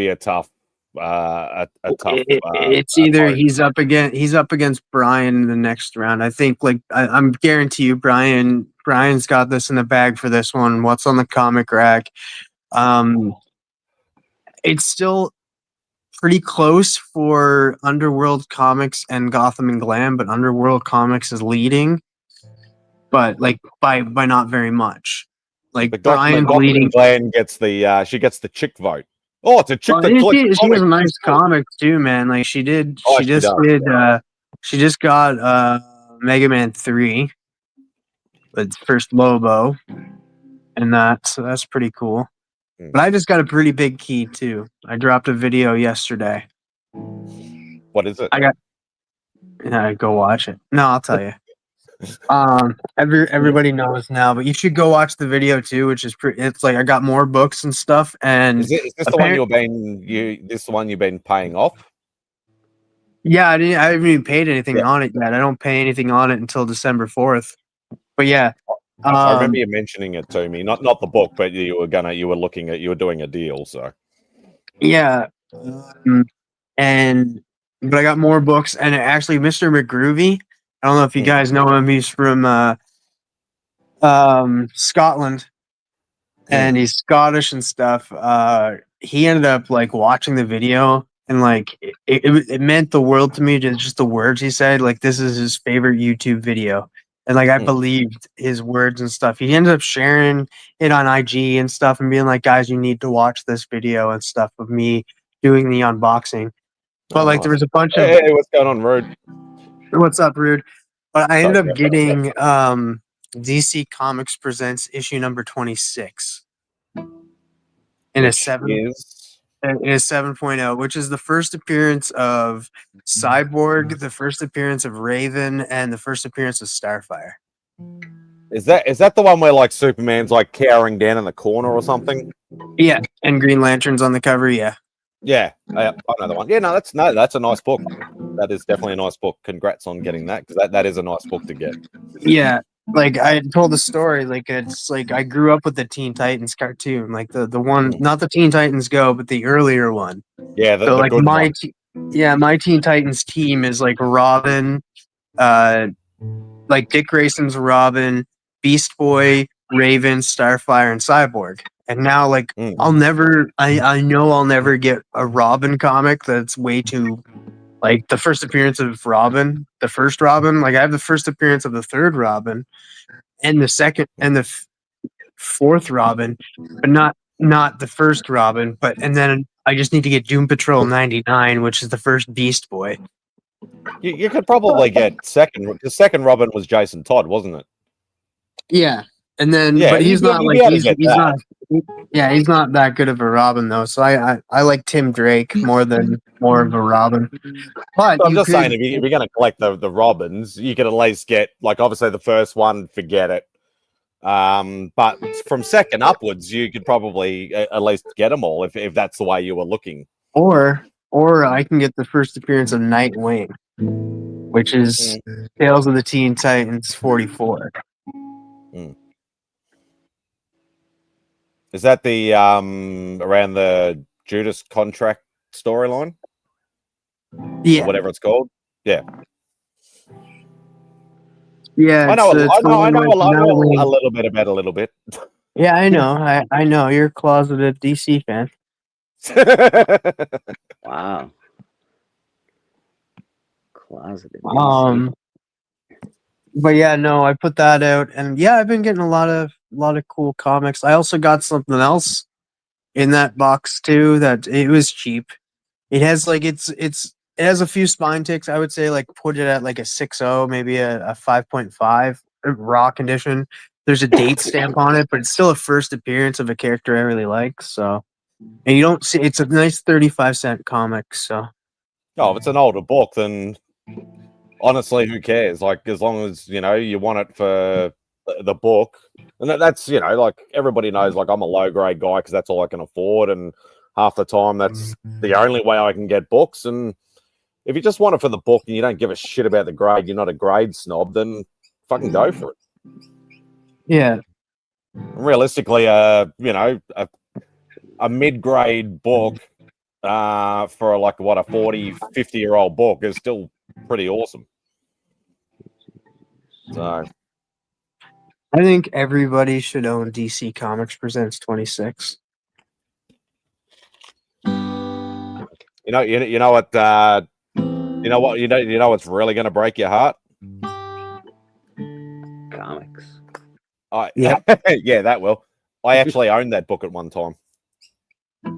a tough. It's either he's up against Brian in the next round. I think I'm guarantee you Brian's got this in the bag for this one. What's on the Comic Rack? It's still pretty close for Underworld Comics and Gotham and Glam, but Underworld Comics is leading, but by not very much. Like Brian leading. Glam gets she gets the chick vote. Oh, it's a chick. She has a nice comic too, man. Like she just got Mega Man 3, its first Lobo, and so that's pretty cool. But I just got a pretty big key too. I dropped a video yesterday. What is it? Go watch it. No, I'll tell you. Everybody knows now, but you should go watch the video too, which is pretty. It's like I got more books and stuff, and Is this the one this the one you've been paying off? yeah, I haven't even paid anything Yeah. on it yet. I don't pay anything on it until December 4th. But yeah, I remember you mentioning it to me. Not the book, but you were doing a deal. So yeah, but I got more books, and actually, Mr. McGroovy. I don't know if you guys know him. He's from Scotland, and he's Scottish and stuff. He ended up like watching the video, and like it meant the world to me. Just the words he said, like this is his favorite YouTube video, and like I believed his words and stuff. He ended up sharing it on IG and stuff, and being like, "Guys, you need to watch this video and stuff of me doing the unboxing." But like there was a bunch of hey, what's going on, Rude? what's up, Rude? But I ended up getting DC Comics Presents issue number 26 in a 7.0, which is the first appearance of Cyborg, the first appearance of Raven, and the first appearance of Starfire. Is that the one where like Superman's like cowering down in the corner or something? Yeah, and Green Lantern's on the cover. Yeah, Yeah, I know the one. Yeah, that's a nice book. That is definitely a nice book. Congrats on getting that, because that is a nice book to get. yeah. Like I had told the story, like it's like I grew up with the Teen Titans cartoon, like the one, not the Teen Titans Go, but the earlier one. Yeah, the like good one. my Teen Titans team is like Robin, like Dick Grayson's Robin, Beast Boy, Raven, Starfire, and Cyborg. And now, like, I know I'll never get a Robin comic that's way too, like, the first appearance of Robin, the first Robin. Like, I have the first appearance of the third Robin, and the second and the fourth Robin, but not the first Robin. And then I just need to get Doom Patrol 99, which is the first Beast Boy. You could probably get second. The second Robin was Jason Todd, wasn't it? Yeah. And then, Yeah, but he's not like he's that. not. He's not that good of a Robin though. So I like Tim Drake more of a Robin. But I'm just saying, if you're going to collect the Robins, you could at least get like obviously the first one, forget it. But from second upwards, you could probably at least get them all if that's the way you were looking. Or I can get the first appearance of Nightwing, which is Tales of the Teen Titans 44. Is that the around the Judas contract storyline? Yeah, or whatever it's called. Yeah, yeah. I know a little bit about a little bit. Yeah, I know. I know. You're a closeted DC fan. Wow. Closeted. DC. But yeah, no, I put that out, and yeah, I've been getting a lot of cool comics. I also got something else in that box too. That it was cheap. It has like it has a few spine ticks. I would say like put it at like a 6.0, maybe a 5.5 raw condition. There's a date stamp on it, but it's still a first appearance of a character I really like. So, and you don't see it's a nice 35-cent comic. So, if it's an older book, then honestly, who cares? Like, as long as you want it for the book, and that's like everybody knows. Like, I'm a low grade guy because that's all I can afford, and half the time that's the only way I can get books. And if you just want it for the book and you don't give a shit about the grade, you're not a grade snob, then fucking go for it. yeah. Realistically, a mid-grade book for like a 40, 50-year-old book is still pretty awesome. So I think everybody should own DC Comics Presents 26. you know what's really going to break your heart? Comics. Yeah, that will. I actually owned that book at one time.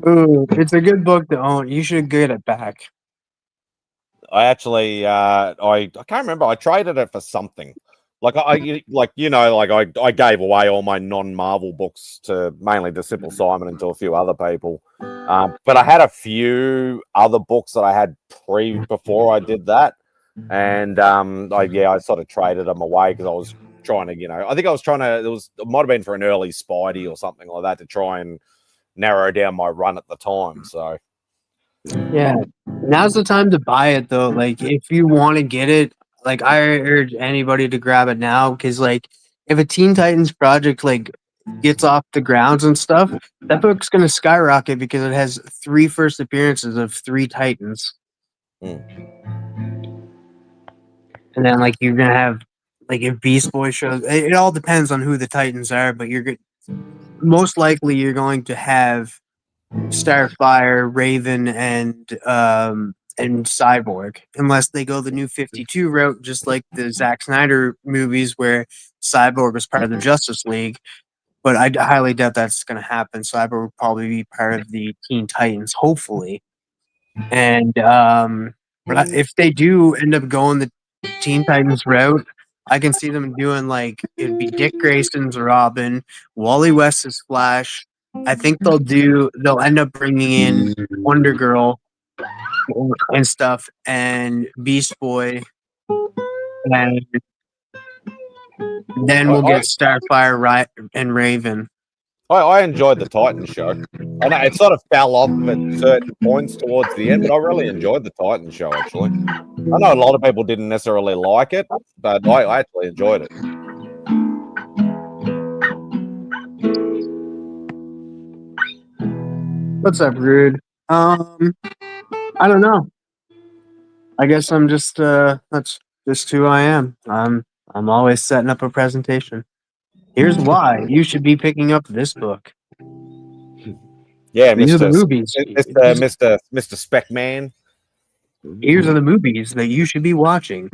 Ooh, it's a good book to own. You should get it back. I actually, I can't remember. I traded it for something. Like I gave away all my non-Marvel books to mainly to Simple Simon and to a few other people. But I had a few other books that I had before I did that. and I sort of traded them away because I was trying to, I think I was trying to. It might have been for an early Spidey or something like that to try and narrow down my run at the time. So Yeah, now's the time to buy it though. Like, if you want to get it, like, I urge anybody to grab it now because, like, if a Teen Titans project like gets off the grounds and stuff, that book's gonna skyrocket because it has 3 first appearances of 3 Titans, Mm. and then like you're gonna have like if Beast Boy shows. It all depends on who the Titans are, but most likely you're going to have Starfire, Raven, and Cyborg, unless they go the New 52 route, just like the Zack Snyder movies, where Cyborg was part of the Justice League. But I highly doubt that's going to happen. Cyborg will probably be part of the Teen Titans, hopefully. And if they do end up going the Teen Titans route, I can see them doing like it'd be Dick Grayson's Robin, Wally West's Flash. I think they'll end up bringing in Wonder Girl and stuff, and Beast Boy, and then we'll get Starfire and Raven. I enjoyed the Titan show. I know it sort of fell off at certain points towards the end, but I really enjoyed the Titan show. Actually, I know a lot of people didn't necessarily like it, but I actually enjoyed it. What's up, Rude? I don't know. I guess I'm just that's just who I am. I'm always setting up a presentation. Here's why you should be picking up this book. Yeah, These are the movies. Mr. Spec Man. Here's are the movies that you should be watching.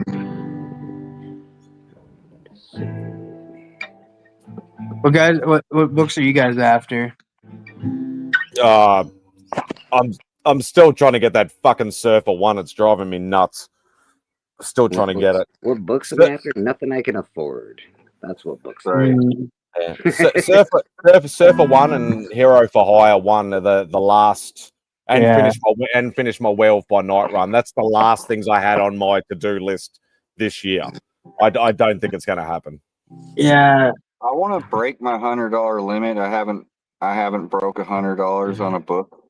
Well, guys, what books are you guys after? I'm still trying to get that fucking Surfer one. It's driving me nuts. Still trying to get it. What books am I after? Nothing I can afford. That's what books are. Right. Yeah. Surfer 1 and Hero for Hire 1 are the last, and finish my Werewolf by Night run. That's the last things I had on my to-do list this year. I don't think it's going to happen. Yeah, I want to break my $100 limit. I haven't broke $100 on a book,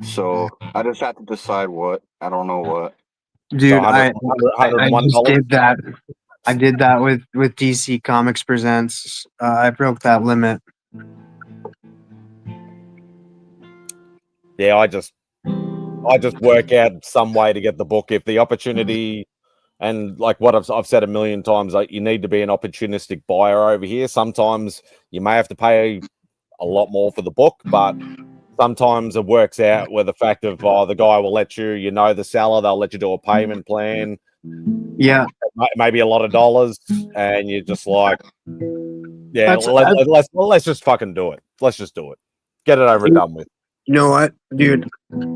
so I just have to decide what. I don't know what. dude, So I $101. just did that. I did that with DC Comics Presents. I broke that limit. Yeah, I just work out some way to get the book if the opportunity. And like what I've said a million times, like you need to be an opportunistic buyer over here. Sometimes you may have to pay a lot more for the book, but sometimes it works out where the fact of the guy will let you, the seller, they'll let you do a payment plan. Yeah, maybe a lot of dollars, and you're just like, yeah, let's just fucking do it. Let's just do it. Get it over and done with. You know what, dude?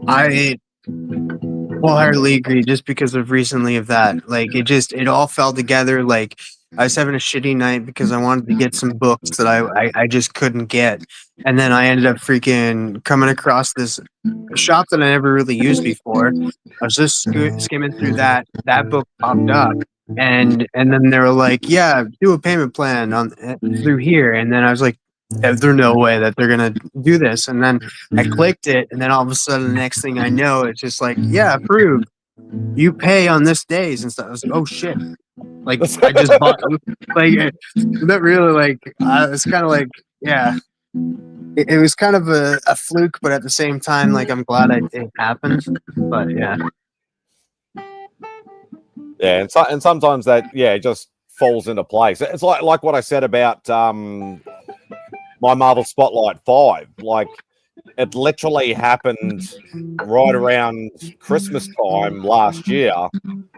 I wholeheartedly agree. Just because of recently of that, like it all fell together. Like I was having a shitty night because I wanted to get some books that I just couldn't get, and then I ended up freaking coming across this shop that I never really used before. I was just skimming through that book popped up, and then they were like, "Yeah, do a payment plan on through here," and then I was like, there's no way that they're gonna do this. And then I clicked it, and then all of a sudden, the next thing I know, it's just like, yeah, approved. You pay on this days and stuff. I was like, oh shit! Like I just bought, like not really like. It's kind of like, yeah. It was kind of a fluke, but at the same time, like I'm glad it happened. But yeah, yeah, and sometimes that it just falls into place. It's like what I said about my Marvel Spotlight 5. Like it literally happened right around Christmas time last year.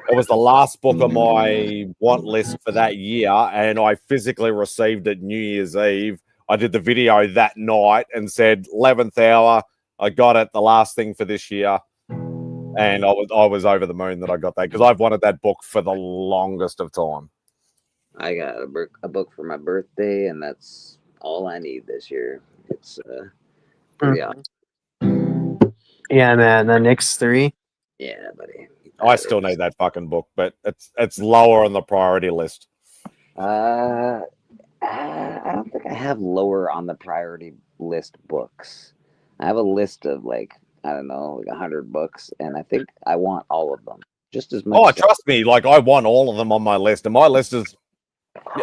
It was the last book on my want list for that year, and I physically received it New Year's Eve. I did the video that night and said 11th hour. I got it, the last thing for this year, and I was over the moon that I got that because I've wanted that book for the longest of time. I got a book for my birthday, and that's all I need this year. It's pretty awesome. yeah, man. The next 3. Yeah, buddy. I still need that fucking book, but it's lower on the priority list. I don't think I have lower on the priority list books. I have a list of like I don't know, like 100 books, and I think I want all of them just as much. Oh, as trust me, like I want all of them on my list, and my list is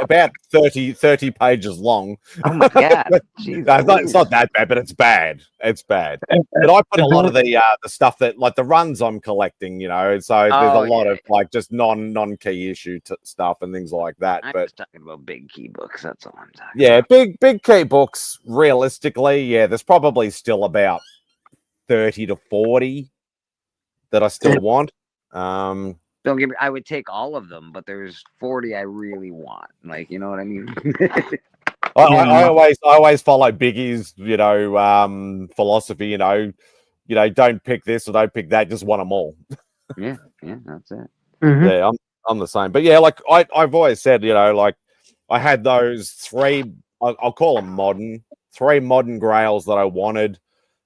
about 30 pages long. Oh my god! No, Jeez, it's not that bad, but it's bad. It's bad. But I put a lot of the stuff that like the runs I'm collecting, you know. So there's a lot of like just non key issue stuff and things like that. I'm But just talking about big key books. That's all I'm talking. yeah, big key books. Realistically, yeah, there's probably still about 30 to 40 that I still want. Don't get me. I would take all of them, but there's 40 I really want. Like, you know what I mean? I always follow Biggie's, you know, philosophy. You know, don't pick this or don't pick that. Just want them all. yeah, that's it. Mhm. Yeah, I'm the same. But yeah, like I've always said, you know, like I had those three. I'll call them three modern grails that I wanted.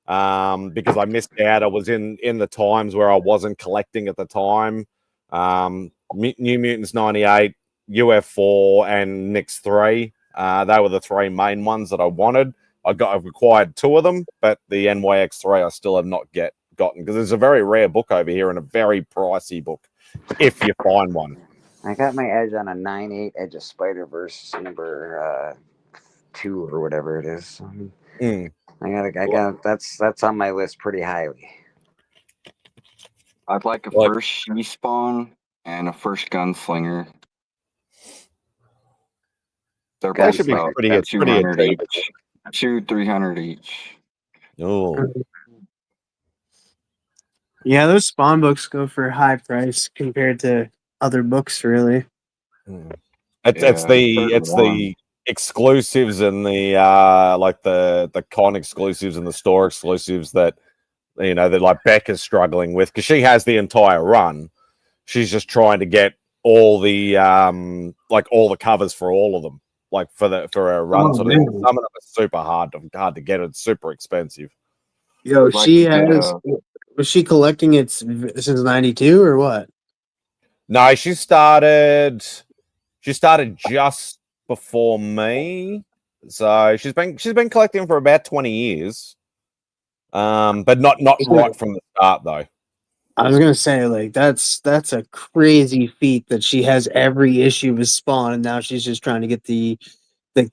Because I missed out. I was in the times where I wasn't collecting at the time. New Mutants 98, UF4, and Nyx 3. They were the three main ones that I wanted. I've acquired two of them, but the NYX 3 I still have not gotten because it's a very rare book over here and a very pricey book if you find one. I got my edge on a 9/8 Edge of Spider-Verse number 2 or whatever it is. I got that's on my list pretty highly. I'd like a first She Spawn and a first Gunslinger. They're That both should be about pretty 200 achievable. each. 300 each. Oh, Yeah, those Spawn books go for a high price compared to other books, really. it's certain the exclusives and the like the con exclusives and the store exclusives that you know that like Beck is struggling with because she has the entire run. She's just trying to get all the like all the covers for all of them, like for a run. Oh, So man. some of them are super hard to get. It's super expensive. Yo, I'd like she to get has. Was she collecting it since '92 or what? No, she started just before me. So she's been collecting for about 20 years. But not right from the start though. I was gonna say, like, that's a crazy feat that she has every issue of Spawn, and now she's just trying to get the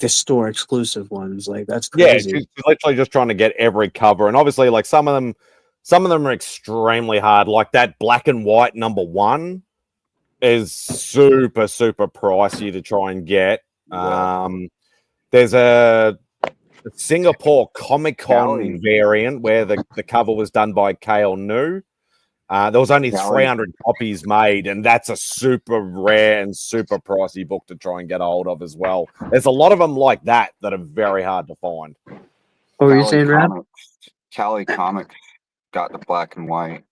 store exclusive ones. Like, that's Yeah, crazy. she's literally just trying to get every cover, and obviously, like some of them are extremely hard. Like that black and white number 1 is super pricey to try and get. There's a Singapore Comic-Con variant where the cover was done by Kale Nu. There was only 300 copies made, and that's a super rare and super pricey book to try and get a hold of as well. There's a lot of them like that are very hard to find. What were you saying, Rap? Cali Comics got the black and white.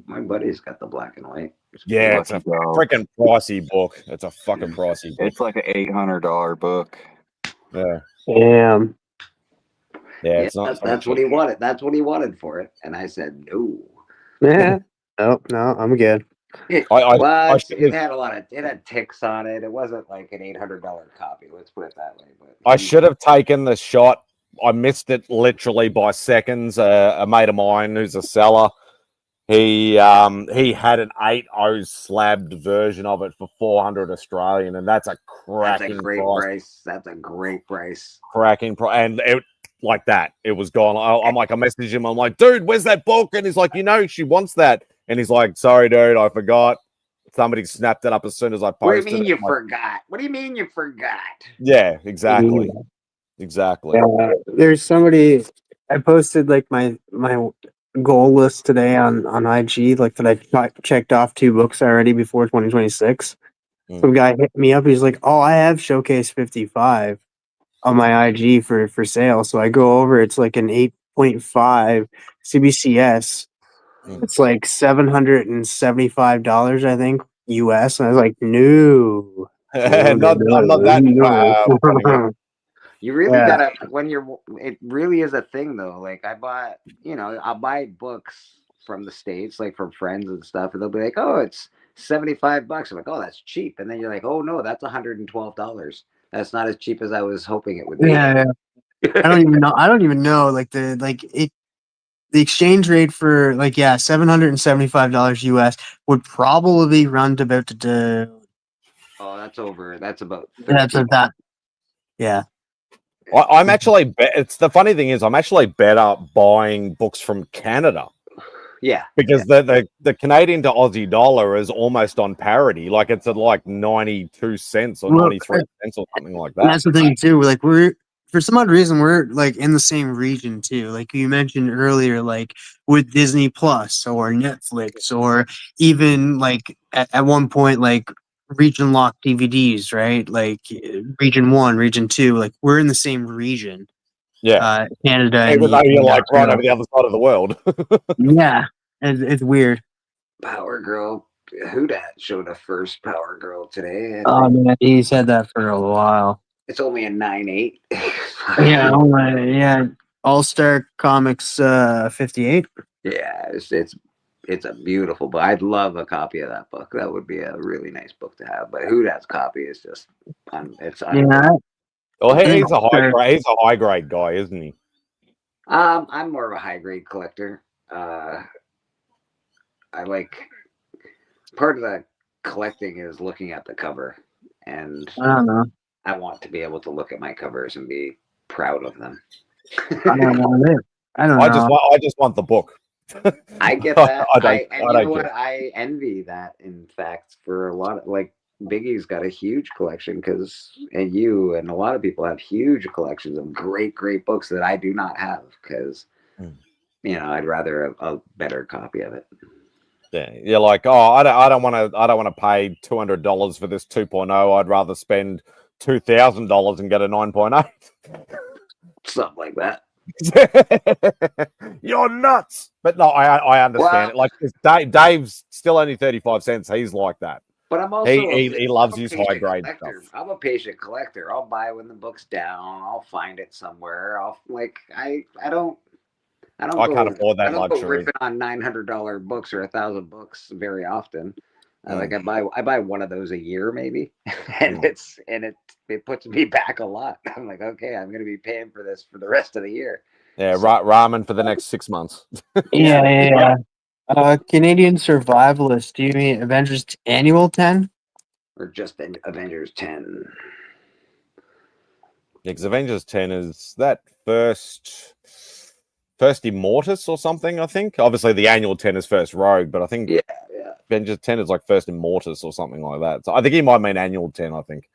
My buddy's got the black and white. Yeah, it's a freaking pricey book. It's a fucking pricey book. It's like an $800 book. Yeah. Damn. Yeah, it's not. That's what he wanted. That's what he wanted for it, and I said no. Yeah. No, I'm good. It had ticks on it. It wasn't like an $800 copy. Let's put it that way. But I should have taken the shot. I missed it literally by seconds. A mate of mine who's a seller, he had an 8.0 slabbed version of it for 400 Australian, and that's a cracking price. That's a great price. Cracking price, and it like that. It was gone. I messaged him. I'm like, dude, where's that book? And he's like, she wants that. And he's like, sorry, dude, I forgot. Somebody snapped it up as soon as I posted. What do you mean you forgot? What do you mean you forgot? Yeah, exactly. Exactly. There's somebody I posted like my goal list today on IG, like that I checked off 2 books already before 2026. Some guy hit me up. He's like, "Oh, I have Showcase 55 on my IG for sale." So I go over. It's like an 8.5 CBCS. It's like $775, I think, US. And I was like, no. I'm not that. You really gotta it really is a thing though. Like I'll buy books from the States, like from friends and stuff, and they'll be like, "Oh, it's $75." I'm like, "Oh, that's cheap." And then you're like, "Oh no, that's $112. That's not as cheap as I was hoping it would be." Yeah, yeah. I don't even know. I don't even know. Like the exchange rate for like $775 US would probably run to about Oh, that's over. That's about that's 13. that. Yeah. I'm actually. It's the funny thing is, I'm actually better buying books from Canada Yeah, because the Canadian to Aussie dollar is almost on parity. Like it's at like 92 cents or Well, 93 cents or something like And that. that's the thing too. Like we're for some odd reason we're like in the same region too. Like you mentioned earlier, like with Disney Plus or Netflix or even like at one point like region lock DVDs, right? Like region one, region two. Like we're in the same region. Yeah, Canada and even though you're like right Australia. over the other side of the world. Yeah, it's weird. Power Girl. Who dat showed a first Power Girl today? Oh man, he said that for a while. It's only a 9.8. Yeah, oh my, yeah. All Star Comics 58. Yeah, it's a beautiful book. I'd love a copy of that book. That would be a really nice book to have. But who that's copy is just it's Yeah, Well, he's Sure. he's a high grade guy, isn't he? I'm more of a high grade collector. I like part of the collecting is looking at the cover, and I don't know. I want to be able to look at my covers and be proud of them. I don't know. I don't know. I just want the book. I get that. I And you know what? I envy that. In fact, for a lot of like Biggie's got a huge collection and you and a lot of people have huge collections of great, great books that I do not have because, I'd rather a better copy of it. Yeah, you're like, oh, I don't want to pay $200 for this 2.0. I'd rather spend $2,000 and get a 9.8. Something like that. You're nuts. But no, I understand it. Like Dave's still only 35 cents. He's like that. But I'm also he loves his high grade collector. stuff. I'm a patient collector. I'll buy when the book's down. I'll find it somewhere. I can't afford that I don't go luxury. ripping on $900 books or 1,000 books very often. I buy one of those a year maybe, and it puts me back a lot. I'm like, okay, I'm going to be paying for this for the rest of the year. Yeah, ramen for the next 6 months. Yeah. Canadian Survivalist. Do you mean Avengers Annual 10? Or just Avengers 10. Yeah, because Avengers 10 is that first Immortus or something, I think. Obviously, the annual 10 is first Rogue, but I think Avengers 10 is like first Immortus or something like that. So I think he might mean annual 10, I think.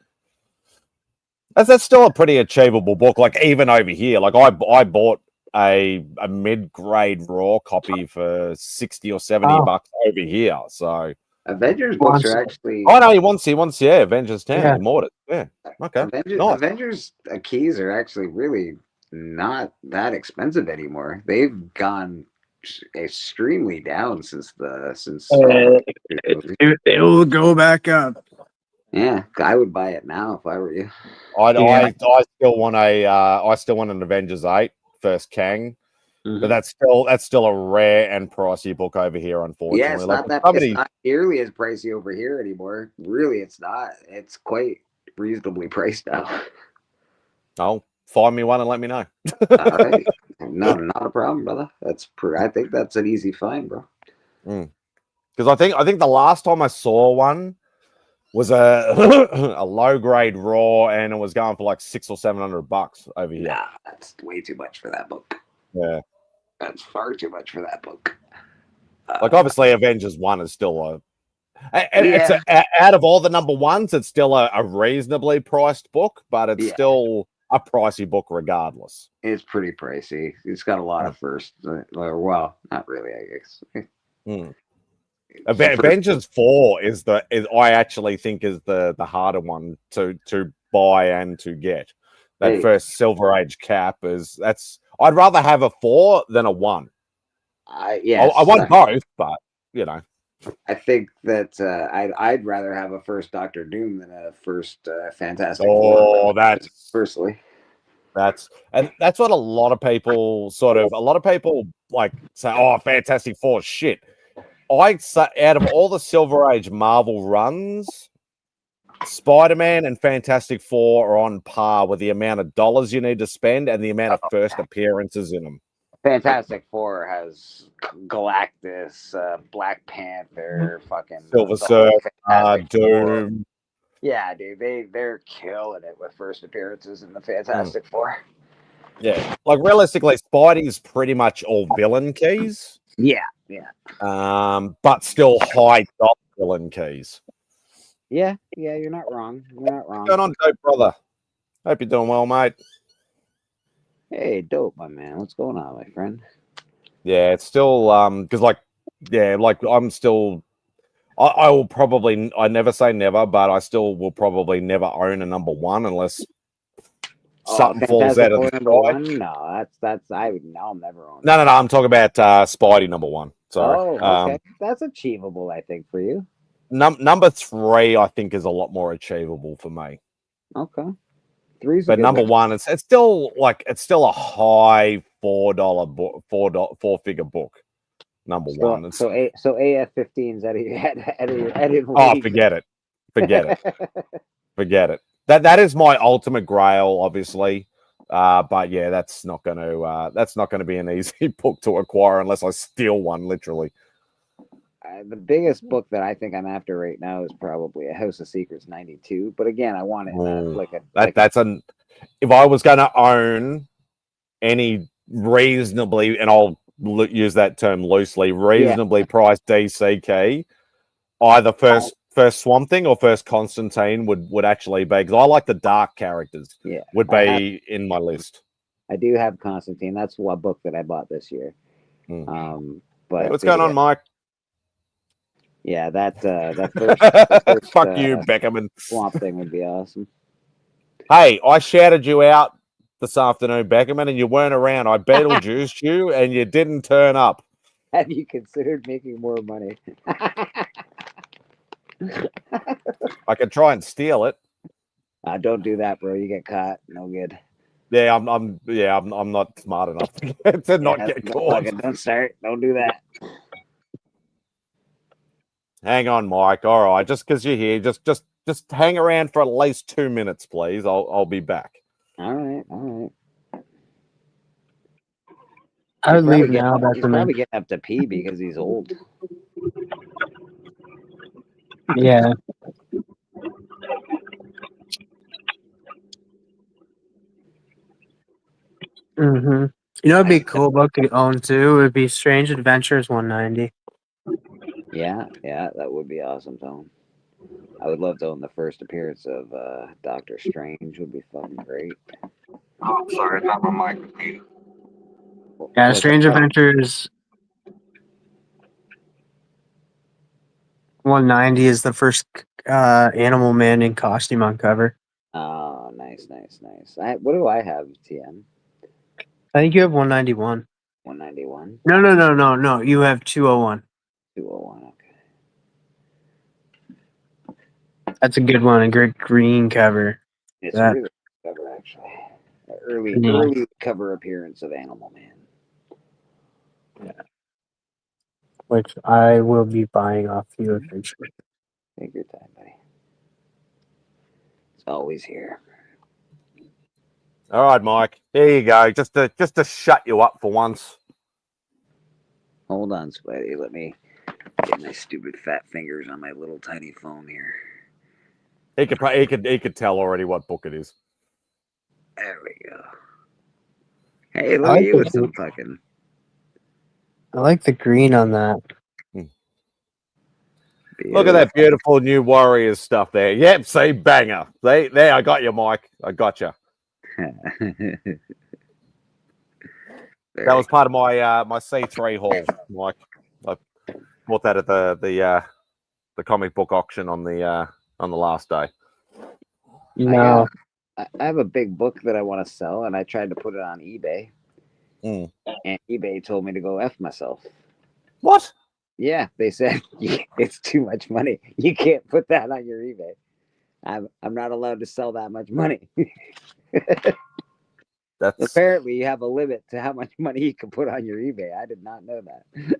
That's still a pretty achievable book. Like, even over here, like I bought a mid-grade raw copy for 60 or 70 bucks over here. So Avengers books are actually. Oh no, he wants Avengers 10 Immortus. Yeah. Okay. Avengers keys are actually really not that expensive anymore. They've gone extremely down since it'll go back up. Yeah, I would buy it now if I were you. I still want an Avengers 8 first Kang. Mm-hmm. But that's still a rare and pricey book over here, unfortunately. Yeah, it's not it's not nearly as pricey over here anymore. Really, it's not. It's quite reasonably priced now. Oh, find me one and let me know. All right. No, not a problem, brother. I think that's an easy find, bro. Because I think the last time I saw one was a low grade raw, and it was going for like $600 or $700 over here. Nah, that's way too much for that book. Yeah, that's far too much for that book. Like obviously, Avengers 1 is still it's out of all the number ones, it's still a reasonably priced book, but it's still a pricey book regardless. It's pretty pricey. It's got a lot of firsts. Well, not really, I guess. Avengers 4 is I actually think is the harder one to buy and to get. That first Silver Age cap I'd rather have a 4 than a 1. I want both, but I think that I'd rather have a first Doctor Doom than a first Fantastic Four. Personally. That's what a lot of people like say, oh, Fantastic Four shit. I'd say out of all the Silver Age Marvel runs, Spider-Man and Fantastic Four are on par with the amount of dollars you need to spend and the amount of first appearances in them. Fantastic Four has Galactus, Black Panther, fucking Silver the whole Fantastic Four. Doom. Yeah, dude, they're killing it with first appearances in the Fantastic Four. Yeah, like realistically, Spidey's pretty much all villain keys. Yeah. But still high dollar villain keys. Yeah, you're not wrong. You're not wrong. What's going on, Dope Brother? Hope you're doing well, mate. Hey, Dope, my man. What's going on, my friend? Yeah, it's still because I'm still I will probably I never say never, but I still will probably never own a number one unless something falls out of the sky. No, that's I'll never own. No, I'm talking about Spidey number one. Sorry. Oh, okay. That's achievable, I think, for you. Number 3, I think, is a lot more achievable for me. Okay. 3's But number 1, it's still a high $4 figure book. Number 1. So AF-15s out of your Oh, forget it. Forget it. That is my ultimate grail, obviously. But yeah, that's not gonna be an easy book to acquire unless I steal one, literally. The biggest book that I think I'm after right now is probably A House of Secrets 92. But again, I want it if I was going to own any reasonably, and I'll use that term loosely, reasonably priced DCK, either first Swamp Thing or first Constantine would actually be, because I like the dark characters. Yeah, would be in my list. I do have Constantine. That's one book that I bought this year. But hey, what's going on, Mike? Yeah, that first fuck you, Beckerman. Swamp Thing would be awesome. Hey, I shouted you out this afternoon, Beckerman, and you weren't around. I Beetlejuiced you, and you didn't turn up. Have you considered making more money? I could try and steal it. Don't do that, bro. You get caught. No good. Yeah, I'm not smart enough to not get caught. Don't start. Don't do that. Hang on, Mike. All right, just because you're here, just hang around for at least 2 minutes, please. I'll be back. All right. I would leave now. He's probably getting up to pee because he's old. Yeah. You know, it'd be a cool book to own too. It would be Strange Adventures 190. Yeah, that would be awesome, Tom. I would love to own the first appearance of Doctor Strange. Would be fucking great. Oh, sorry, not my mic. Yeah, Strange Adventures 190 is the first Animal Man in costume on cover. Oh, nice. What do I have, TM? I think you have 191. 191? No. You have 201. 201, okay. That's a good one. A great green cover. It's really good cover, actually. Early cover appearance of Animal Man. Yeah. Which I will be buying off you eventually. Take your time, buddy. It's always here. All right, Mike. There you go. Just to shut you up for once. Hold on, Spidey. Let me get my stupid fat fingers on my little tiny phone here. He could tell already what book it is. There we go. Hey, look at you with some fucking. I like the green on that. Look at that beautiful new Warriors stuff there. Yep, see, banger. There, I got you, Mike. I got you. That was part of my my C3 haul, Mike. I bought that at the comic book auction on the last day. No. I have a big book that I want to sell, and I tried to put it on eBay. And eBay told me to go F myself. What? Yeah, they said it's too much money. You can't put that on your eBay. I'm not allowed to sell that much money. That's Apparently, you have a limit to how much money you can put on your eBay. I did not know that.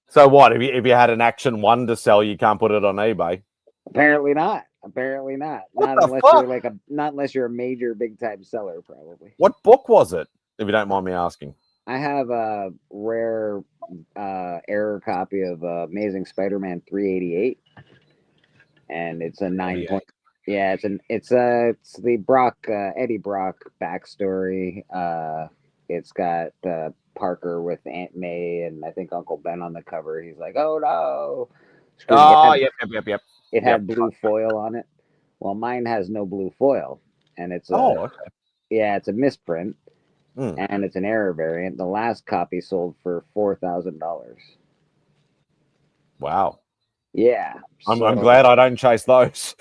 so what? If you had an Action 1 to sell, you can't put it on eBay. Apparently not. Apparently not. What Not the unless fuck? you're like not unless you're a major big time seller, probably. What book was it? If you don't mind me asking. I have a rare error copy of Amazing Spider-Man 388, and it's a 9 point. Yeah, it's the Brock Eddie Brock backstory. It's got Parker with Aunt May and I think Uncle Ben on the cover. He's like, "Oh no!" Oh, It yep. had blue foil on it. Well, mine has no blue foil, and it's Oh, okay. it's a misprint, Hmm. and it's an error variant. The last copy sold for $4,000. Wow. Yeah, I'm so- glad I don't chase those.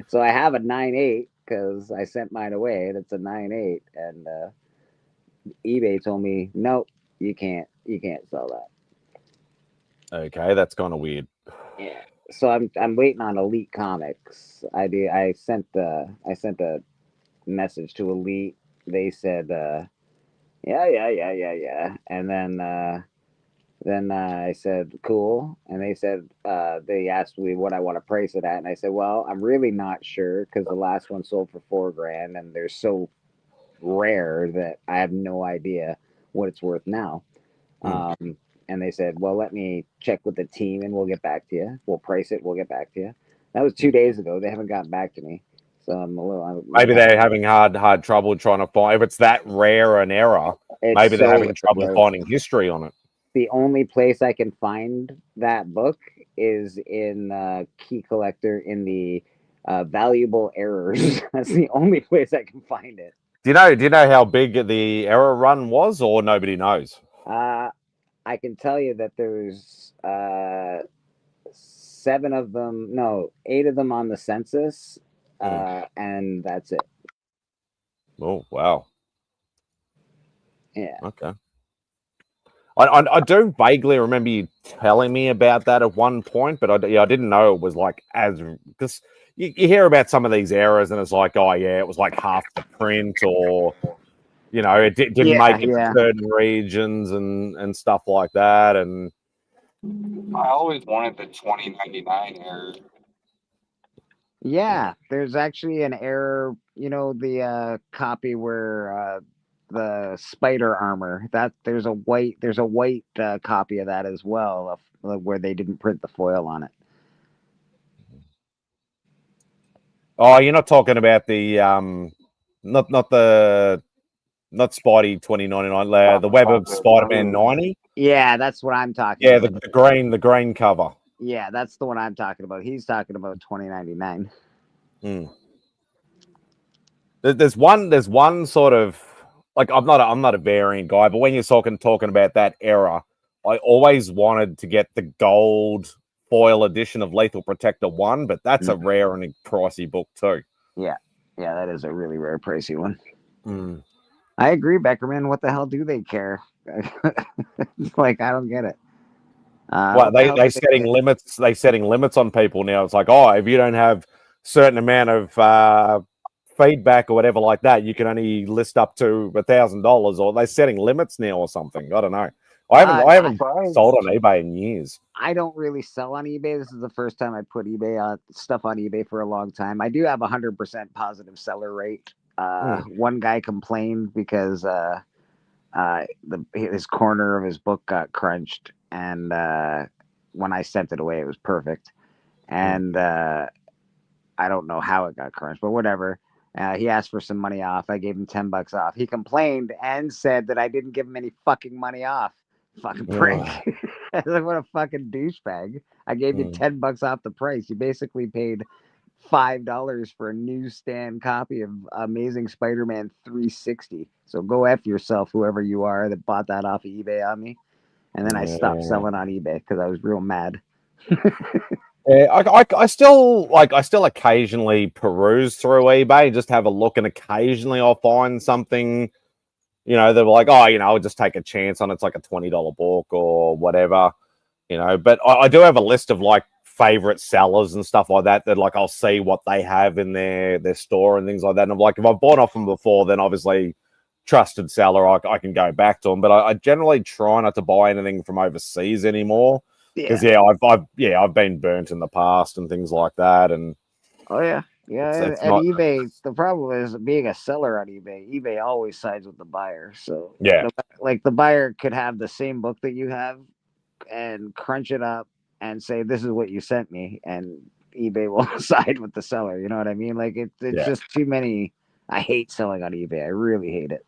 So I have a 9.8 because I sent mine away, and it's a 9.8, and eBay told me no, you can't sell that. Okay, that's kind of weird. Yeah. So I'm waiting on Elite Comics. I sent a message to Elite. They said yeah, and then I said cool, and they said they asked me what I want to price it at, and I said, well, I'm really not sure because the last one sold for $4,000, and they're so rare that I have no idea what it's worth now. And they said, well, let me check with the team, and we'll get back to you. We'll price it. We'll get back to you. That was 2 days ago. They haven't gotten back to me, so I'm a little. Maybe they're having hard trouble trying to find. If it's that rare an error, It's maybe they're so having trouble rare. finding history on it. The only place I can find that book is in Key Collector in the valuable errors. That's the only place I can find it. Do you know how big the error run was, or nobody knows? I can tell you that there's 7 of them, no, 8 of them on the census, and that's it. Oh wow. Yeah. Okay. I do vaguely remember you telling me about that at one point, but I didn't know it was like as because you hear about some of these errors and it's like, oh yeah, it was like half the print, or you know, it didn't make it to certain regions and stuff like that. And I always wanted the 2099 error. Yeah, there's actually an error, the copy where the spider armor, that there's a white copy of that as well, where they didn't print the foil on it. oh, you're not talking about the not Spidey 2099, the Web of Spider-Man 90. Yeah, that's what I'm talking Yeah, about. the green cover. Yeah, that's the one I'm talking about. He's talking about 2099. There's one sort of like I'm not a variant guy, but when you're talking about that era, I always wanted to get the gold foil edition of Lethal Protector 1, but that's a rare and a pricey book too. Yeah, that is a really rare, pricey one. I agree, Beckerman. What the hell do they care? Like, I don't get it. Well, they setting limits. They setting limits on people now. It's like, oh, if you don't have certain amount of feedback or whatever like that, you can only list up to $1,000, or they're setting limits now or something. I don't know. I haven't sold on eBay in years. I don't really sell on eBay. This is the first time I put stuff on eBay for a long time. I do have 100% positive seller rate. One guy complained because his corner of his book got crunched, and when I sent it away, it was perfect. And I don't know how it got crunched, but whatever. He asked for some money off. I gave him $10 off. He complained and said that I didn't give him any fucking money off. Fucking prick. I was like, what a fucking douchebag. I gave you $10 off the price. You basically paid $5 for a newsstand copy of Amazing Spider-Man 360. So go F yourself, whoever you are that bought that off of eBay on me. And then I stopped selling on eBay because I was real mad. Yeah, I still occasionally peruse through eBay, just have a look, and occasionally I'll find something, they're like, oh, I'll just take a chance on it's like a $20 book or whatever, but I do have a list of like favorite sellers and stuff like that. That like I'll see what they have in their store and things like that. And I'm like, if I've bought off them before, then obviously trusted seller, I can go back to them. But I generally try not to buy anything from overseas anymore because I've been burnt in the past and things like that. And Oh yeah, yeah. it's And not eBay, the problem is being a seller on eBay. eBay always sides with the buyer. So Yeah. like the buyer could have the same book that you have and crunch it up and say this is what you sent me, and eBay will side with the seller. You know what I mean? Like it's Yeah. just too many. I hate selling on eBay. I really hate it.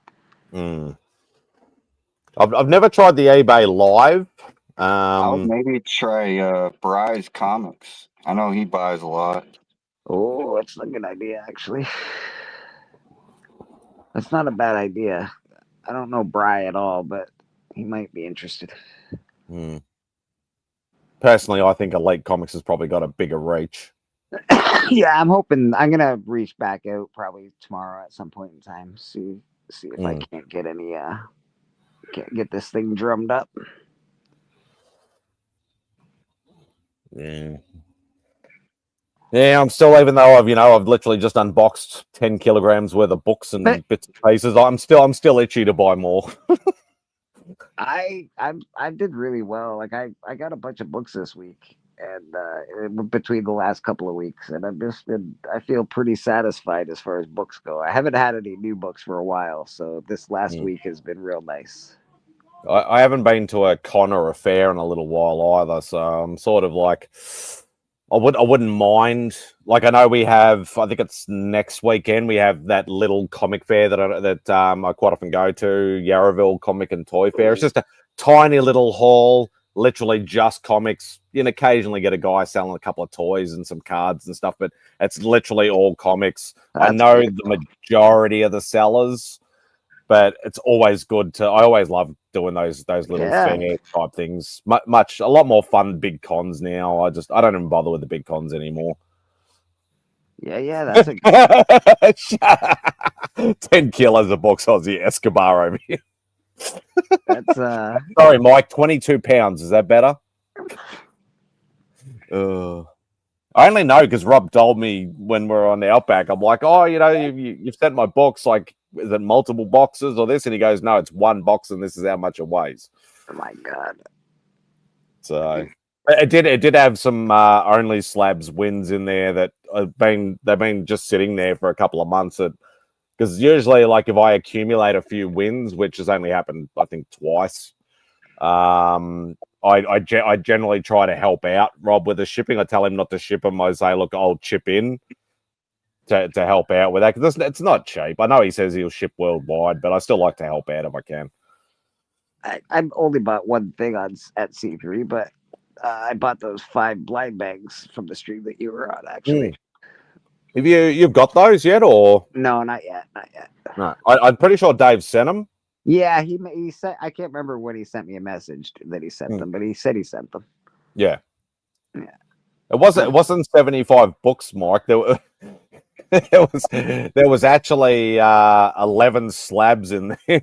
I've never tried the eBay Live. I would maybe try Bry's Comics. I know he buys a lot. Oh, that's a good idea, actually. That's not a bad idea. I don't know Bry at all, but he might be interested. Personally, I think Elite Comics has probably got a bigger reach. Yeah, I'm hoping I'm gonna reach back out probably tomorrow at some point in time. See if I can't get any can't get this thing drummed up. Yeah, I'm still, even though I've literally just unboxed 10 kilograms worth of books and bits and pieces, I'm still itchy to buy more. I did really well. Like I got a bunch of books this week, and between the last couple of weeks, and I feel pretty satisfied as far as books go. I haven't had any new books for a while, so this last week has been real nice. I haven't been to a con or a fair in a little while either, so I'm sort of like, I wouldn't mind. Like, I know we have, I think it's next weekend, we have that little comic fair that I quite often go to, Yarraville Comic and Toy Fair. It's just a tiny little hall, literally just comics. You can occasionally get a guy selling a couple of toys and some cards and stuff, but it's literally all comics. I know the majority of the sellers, but it's always good to. I always love doing those little fair type things. A lot more fun than big cons now. I don't even bother with the big cons anymore. Yeah, that's a 10 kilos of box Aussie Escobar over here. That's sorry, Mike. 22 pounds. Is that better? I only know because Rob told me when we were on the Outback. I'm like, oh, you've sent my box. Like, is it multiple boxes or this? And he goes, no, it's one box, and this is how much it weighs. Oh my god! So it did have some only slabs wins in there that they've been just sitting there for a couple of months. Because usually, like, if I accumulate a few wins, which has only happened, I think, twice, I generally try to help out Rob with the shipping. I tell him not to ship them. I say, look, I'll chip in to help out with that, because it's not cheap. I know he says he'll ship worldwide, but I still like to help out if I can. I've only bought one thing at C3, but I bought those 5 blind bags from the stream that you were on, actually. Have you've got those yet, or no? Not yet. No, I'm pretty sure Dave sent them. Yeah, he said, I can't remember when he sent me a message that he sent them, but he said he sent them. Yeah. It wasn't 75 books, Mike. There was actually 11 slabs in there,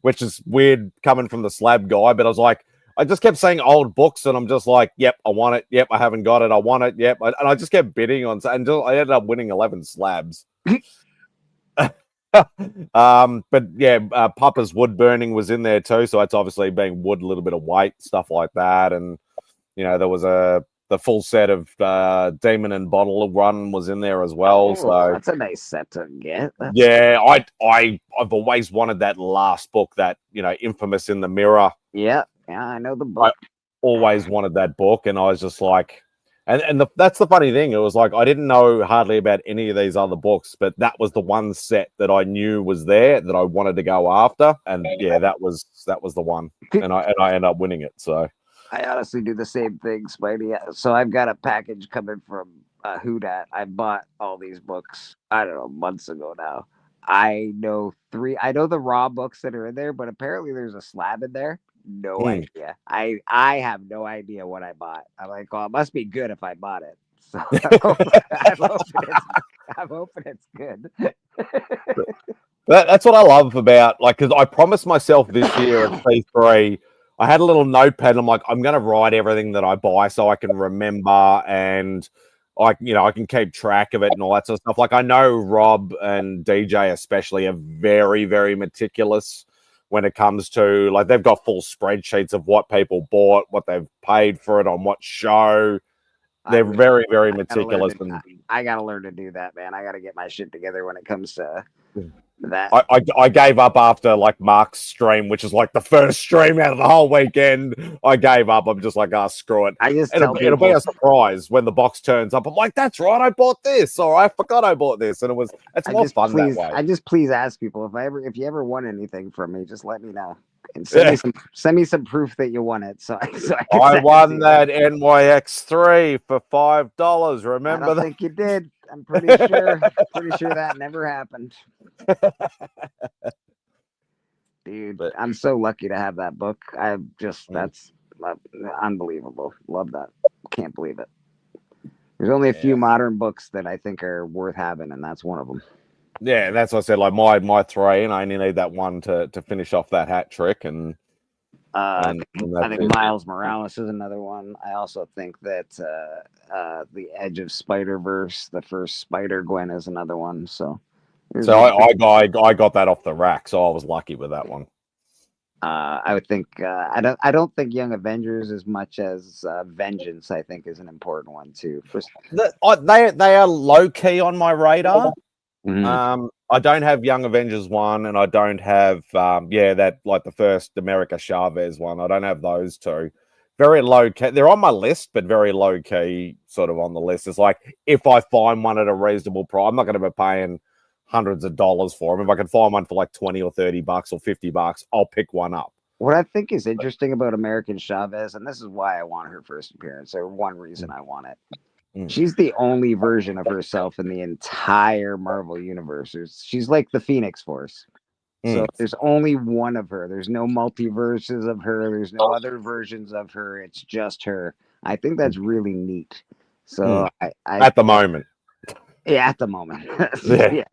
which is weird coming from the slab guy. But I just kept saying old books, and I'm just like, yep, I want it. Yep, I haven't got it. I want it. Yep, and I just kept bidding on, and I ended up winning 11 slabs. But yeah, Papa's wood burning was in there too, so it's obviously being wood, a little bit of weight, stuff like that, and there was the full set of Demon and Bottle Run was in there as well. So that's a nice set to get. Yeah, I've always wanted that last book, that Infamous in the Mirror. Yeah, I know the book. I always wanted that book, and I was just like, that's the funny thing. It was like I didn't know hardly about any of these other books, but that was the one set that I knew was there that I wanted to go after, and yeah, that was the one, and I ended up winning it. So I honestly do the same thing, Spidey. So I've got a package coming from Houdat. I bought all these books, I don't know, months ago now. I know the raw books that are in there, but apparently there's a slab in there. No idea. I have no idea what I bought. I'm like, well, it must be good if I bought it. So I'm hoping it's good. That's what I love about, because I promised myself this year at C3, I had a little notepad. I'm like, I'm gonna write everything that I buy so I can remember and I can keep track of it and all that sort of stuff. Like I know Rob and DJ especially are very, very meticulous when it comes to like they've got full spreadsheets of what people bought, what they've paid for it on what show. They're very, very meticulous. I gotta learn to do that, man. I gotta get my shit together when it comes to that. I gave up after like Mark's stream, which is like the first stream out of the whole weekend. I gave up. I'm just like, screw it. It'll be a surprise when the box turns up. I'm like, that's right, I bought this, or I forgot I bought this, and it's more fun that way. I just please ask people if you ever won anything from me, just let me know and send me some proof that you won it. So I won that NYX3 for $5. Remember I that? I think you did. I'm pretty sure. Pretty sure that never happened. Dude, I'm so lucky to have that book. That's unbelievable. Love that. Can't believe it. There's only a few modern books that I think are worth having, and that's one of them. Yeah, that's what I said. Like my 3, and I only need that one to finish off that hat trick. And I think Miles Morales is another one. I also think that the Edge of Spider-Verse, the first Spider-Gwen, is another one. So I got that off the rack, so I was lucky with that one. I would think I don't think Young Avengers as much as Vengeance. I think is an important one too. They are low key on my radar. Mm-hmm. I don't have Young Avengers 1, and I don't have that like the first America Chavez one. I don't have those two. Very low key. They're on my list, but very low key sort of on the list. It's like if I find one at a reasonable price, I'm not going to be paying hundreds of dollars for them. If I can find one for like $20 or $30 or $50, I'll pick one up. What I think is interesting about American Chavez, and this is why I want her first appearance, or one reason I want it. She's the only version of herself in the entire Marvel universe. She's like the Phoenix Force. So there's only one of her. There's no multiverses of her. There's no other versions of her. It's just her. I think that's really neat. So at the moment. Yeah, at the moment. Yeah.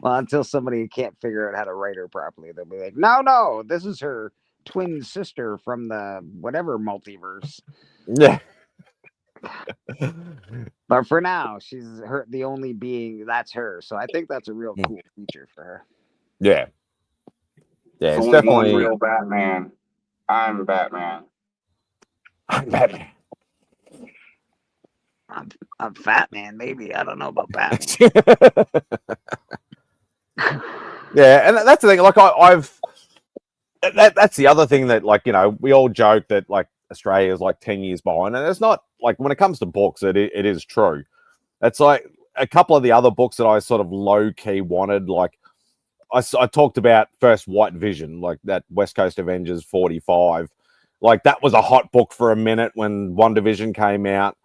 Well, until somebody can't figure out how to write her properly, they'll be like, no, this is her twin sister from the whatever multiverse. Yeah. But for now, she's the only being that's her. So I think that's a real cool feature for her. Yeah. Yeah, it's definitely one real Batman. I'm Batman. I'm Fat Man, maybe. I don't know about Batman. Yeah, and that's the thing. Like that's the other thing that, like, we all joke that like Australia is like 10 years behind, and it's not. Like when it comes to books, it is true. It's like a couple of the other books that I sort of low key wanted. Like I talked about first White Vision, like that West Coast Avengers 45. Like that was a hot book for a minute when One Division came out,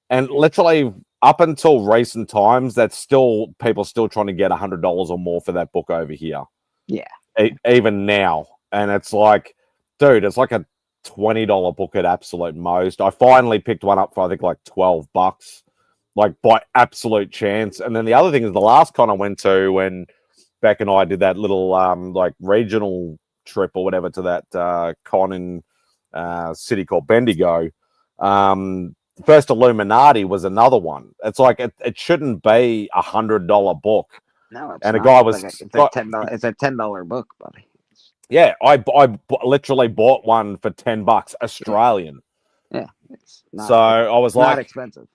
and literally up until recent times, that's still people still trying to get $100 or more for that book over here. Yeah, even now, and it's like, dude, it's like a $20 book at absolute most. I finally picked one up for I think like $12, like by absolute chance. And then the other thing is the last con I went to when Beck and I did that little like regional trip or whatever to that con in city called Bendigo. First Illuminati was another one. It's like it shouldn't be $100 book. No, it's and not. A guy was it's a $10. It's a $10 book, buddy. Yeah, I literally bought one for $10 Australian. Yeah, it's not, so I was like, not expensive.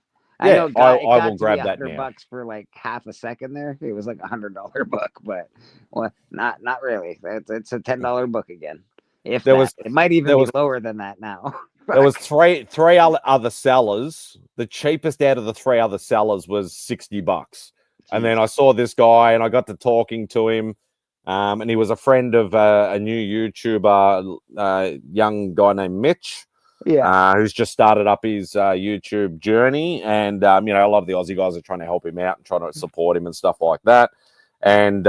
Yeah, I will grab that now. $100 for like half a second there. It was like $100 book, but not really. It's a $10 book again. If there was, it might even be lower than that now. There was three other sellers. The cheapest out of the 3 other sellers was $60. And then I saw this guy, and I got to talking to him. And he was a friend of a new YouTuber, young guy named Mitch, who's just started up his YouTube journey. And, a lot of the Aussie guys are trying to help him out and trying to support him and stuff like that. And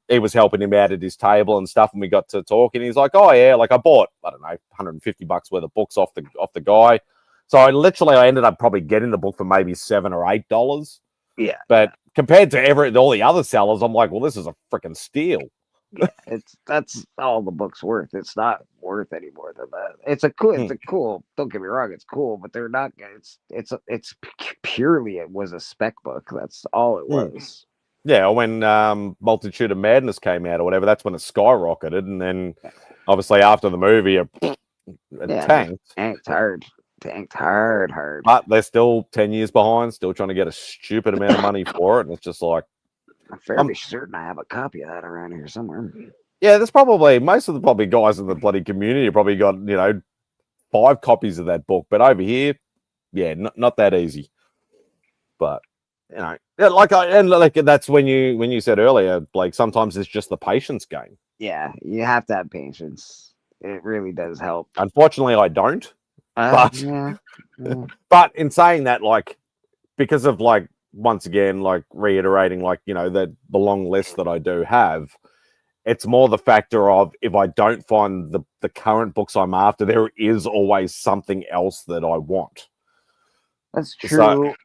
he was helping him out at his table and stuff. And we got to talking. He's like, oh, yeah, like I bought, I don't know, $150 worth of books off the guy. So I ended up probably getting the book for maybe $7 or $8. Yeah. But compared to all the other sellers, I'm like, well, this is a freaking steal. Yeah, that's all the book's worth. It's not worth any more than that. It's a cool. Don't get me wrong, it's cool, but they're not. It's purely it was a spec book. That's all it was. Yeah, when Multitude of Madness came out or whatever, that's when it skyrocketed, and then obviously after the movie, it tanked. Tanked hard. But they're still 10 years behind, still trying to get a stupid amount of money for it, and it's just like, I'm fairly certain I have a copy of that around here somewhere. yeah, there's probably most of the probably guys in the bloody community probably got 5 copies of that book, but over here, yeah, not that easy. But yeah, that's when you said earlier, Blake, sometimes it's just the patience game. Yeah, you have to have patience. It really does help. Unfortunately, I don't. But Yeah. but in saying that, like, because of like once again, like reiterating, like the long list that I do have, it's more the factor of if I don't find the current books I'm after, there is always something else that I want. That's true. So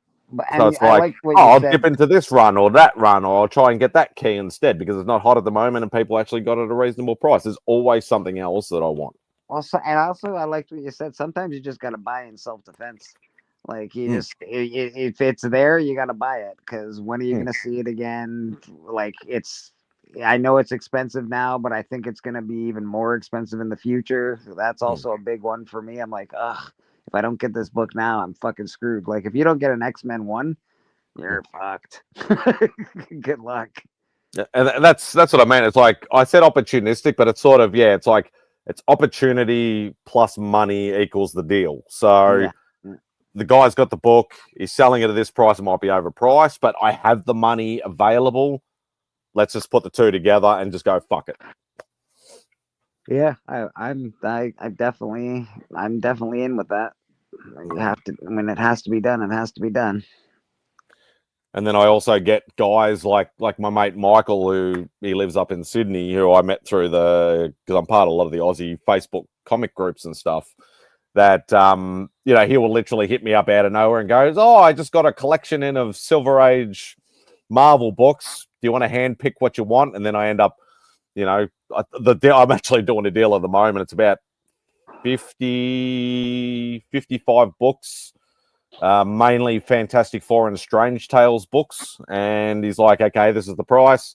and it's I like, like what you I'll said. dip into this run or that run, or I'll try and get that key instead because it's not hot at the moment and people actually got it at a reasonable price. There's always something else that I want. Also, I liked what you said. Sometimes you just got to buy in self-defense. Like you just, if it's there, you got to buy it because when are you going to see it again? Like I know it's expensive now, but I think it's going to be even more expensive in the future. So that's also a big one for me. I'm like, ugh, if I don't get this book now, I'm fucking screwed. Like if you don't get an X-Men 1, you're fucked. Good luck. Yeah, and that's what I mean. It's like I said opportunistic, but it's sort of, it's like it's opportunity plus money equals the deal. So the guy's got the book, he's selling it at this price, it might be overpriced, but I have the money available. Let's just put the two together and just go fuck it. Yeah, I'm definitely in with that. You have to when it has to be done, it has to be done. And then I also get guys like my mate Michael, who he lives up in Sydney, who I met through because I'm part of a lot of the Aussie Facebook comic groups and stuff. That he will literally hit me up out of nowhere and goes, "Oh, I just got a collection in of Silver Age Marvel books. Do you want to hand pick what you want?" And then I end up, I'm actually doing a deal at the moment. It's about 55 books. Mainly Fantastic Four and Strange Tales books, and he's like, okay, this is the price.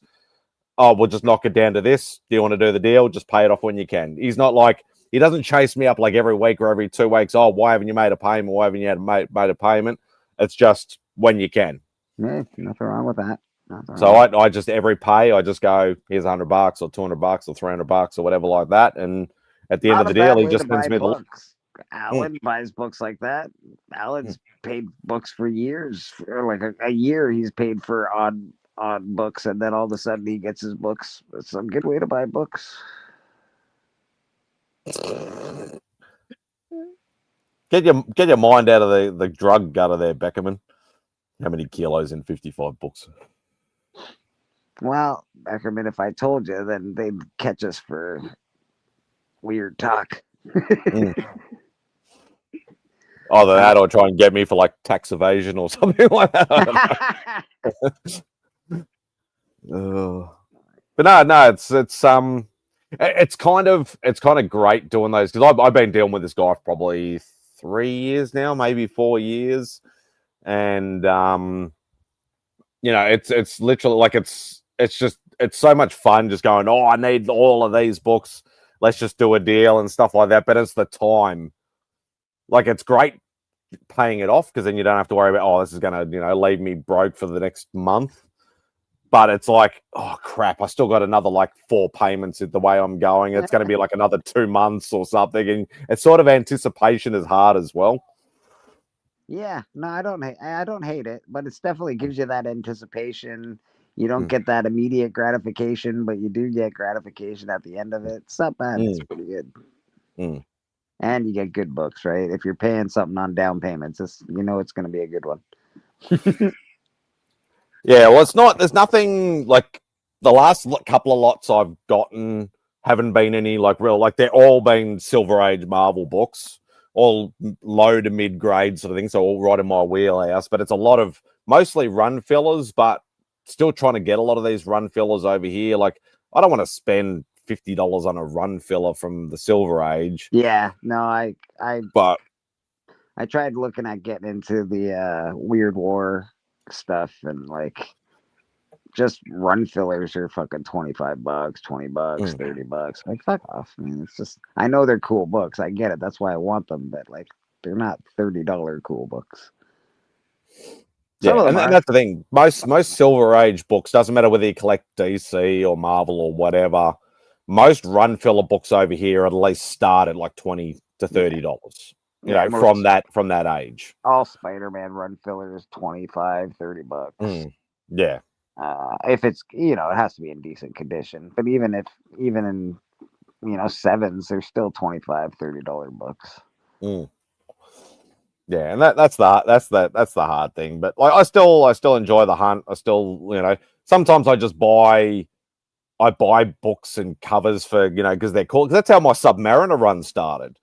Oh, we'll just knock it down to this. Do you want to do the deal? Just pay it off when you can. He's not like, he doesn't chase me up like every week or every 2 weeks. Oh, why haven't you made a payment? Why haven't you made a payment? It's just when you can. Yeah, nothing wrong with that. So I just every pay, I just go, here's $100 or $200 or $300 or whatever like that, and at the end of the deal, he just sends me the. Alan buys books like that. Alan's paid books for years. For like a year, he's paid for odd books, and then all of a sudden he gets his books. It's a good way to buy books. Get your mind out of the drug gutter there, Beckerman. How many kilos in 55 books? Well, Beckerman, if I told you, then they'd catch us for weird talk. Either that or try and get me for like tax evasion or something like that. But no, it's kind of great doing those because I've been dealing with this guy for probably 3 years now, maybe 4 years, and it's literally like it's so much fun just going, oh, I need all of these books. Let's just do a deal and stuff like that. But it's the time. Like, it's great paying it off because then you don't have to worry about, oh, this is going to, leave me broke for the next month. But it's like, oh, crap, I still got another, 4 payments the way I'm going. It's going to be like another 2 months or something. And it's sort of anticipation is hard as well. Yeah, no, I don't hate it, but it's definitely gives you that anticipation. You don't get that immediate gratification, but you do get gratification at the end of it. It's not bad. It's pretty good. And you get good books, right? If you're paying something on down payments, it's going to be a good one. Yeah, well, it's not. There's nothing like the last couple of lots I've gotten haven't been any they're all been Silver Age Marvel books, all low to mid grade sort of things, so all right in my wheelhouse. But it's a lot of mostly run fillers, but still trying to get a lot of these run fillers over here. Like, I don't want to spend $50 on a run filler from the Silver Age. Yeah, no, But I tried looking at getting into the Weird War stuff, and like just run fillers are fucking $25, $20, $30. Like, fuck off. I mean, it's just, I know they're cool books. I get it. That's why I want them, but like, they're not $30 cool books. Some yeah, of them and are. that's the thing. Most Silver Age books, doesn't matter whether you collect DC or Marvel or whatever, most run filler books over here at least start at like $20 to $30. You Yeah, know, most- from that age. all Spider-Man run fillers, $25, $30. Yeah. If it's, it has to be in decent condition. But even in, sevens, they're still $25, $30 books. Yeah, and that's the hard thing. But like, I still enjoy the hunt. I still, sometimes I just buy books and covers for, because they're cool. Because that's how my Submariner run started.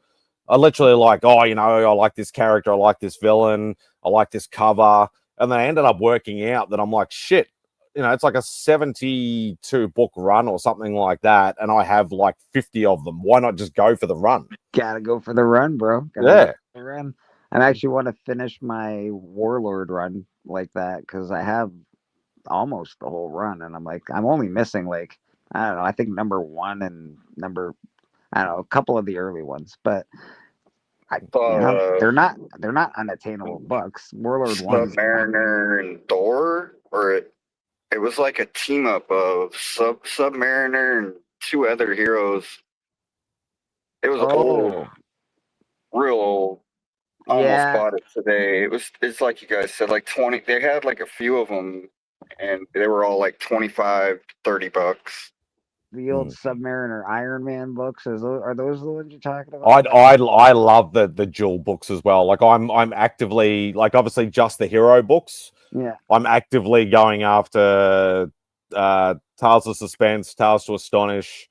I literally like, I like this character, I like this villain, I like this cover, and then I ended up working out that I'm like, shit, it's like a 72 book run or something like that, and I have like 50 of them. Why not just go for the run? Gotta go for the run, bro. Gotta Yeah. go for the run. I actually want to finish my Warlord run like that because I have almost the whole run, and I'm like, I'm only missing like, I don't know, I think number 1 and a couple of the early ones, but they're not unattainable books. Warlord 1 Submariner and Thor, or it was like a team up of Submariner and 2 other heroes. It was old, real old. Almost bought it today. It's like you guys said, like 20. They had like a few of them, and they were all like $25, $30. The old Submariner Iron Man books, are those the ones you're talking about? I love the dual books as well. Like I'm actively, like, obviously just the hero books. Yeah. I'm actively going after Tales of Suspense, Tales to Astonish.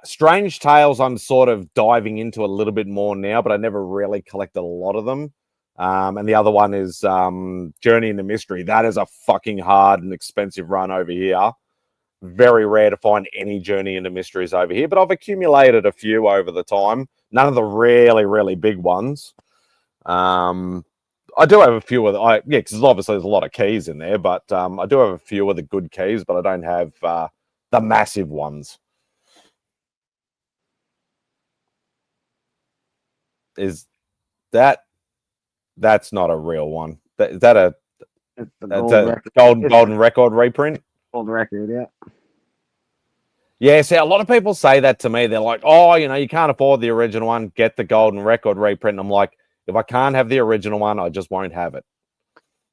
Strange Tales I'm sort of diving into a little bit more now, but I never really collected a lot of them. And the other one is Journey into Mystery. That is a fucking hard and expensive run over here. Very rare to find any Journey into Mysteries over here, but I've accumulated a few over the time. None of the really, really big ones. I do have a few of the, because obviously there's a lot of keys in there, but I do have a few of the good keys, but I don't have the massive ones. Is that's not a real one? Is that a It's the that's gold a record. golden record reprint? Gold record, yeah. Yeah, see, a lot of people say that to me. They're like, oh, you can't afford the original one, get the golden record reprint. And I'm like, if I can't have the original one, I just won't have it.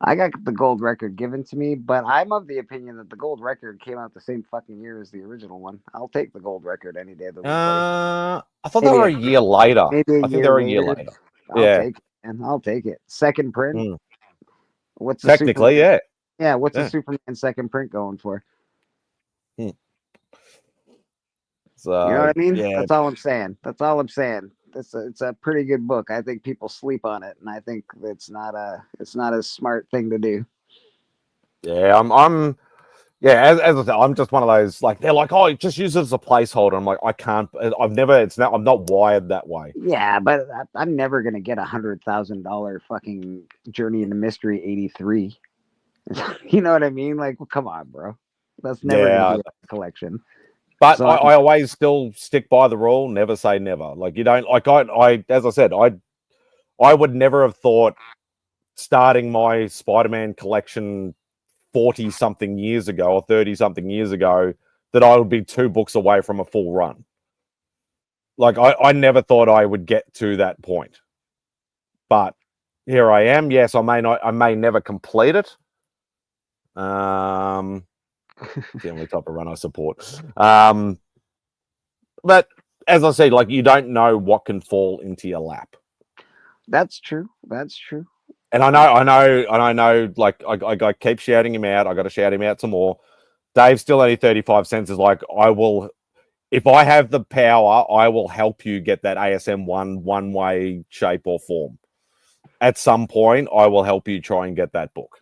I got the gold record given to me, but I'm of the opinion that the gold record came out the same fucking year as the original one. I'll take the gold record any day of the week. I thought they were a year later. I think they were a year later. I'll take it. Second print. What's the technically, Superman? yeah. Yeah, what's the Superman second print going for? So, you know what I mean? Yeah. That's all I'm saying. It's a pretty good book. I think people sleep on it, and I think it's not a smart thing to do. Yeah, I'm as I said, I'm just one of those, like, they're like, oh, just use it as a placeholder. I'm like, I can't. I'm not wired that way. Yeah, but I'm never gonna get $100,000 fucking Journey into Mystery 83. You know what I mean? Like, well, come on, bro. That's never gonna be a collection. But so I always still stick by the rule, never say never. Like, you don't, like, I as I said, I would never have thought starting my Spider-Man collection 40-something years ago or 30-something years ago that I would be 2 books away from a full run. Like, I never thought I would get to that point. But here I am. Yes, I may never complete it. The only type of run I support. But as I said, like, you don't know what can fall into your lap. That's true. And I know, like, I keep shouting him out. I got to shout him out some more. Dave's still only 35 cents. Is like, if I have the power, I will help you get that ASM one way, shape, or form. At some point, I will help you try and get that book.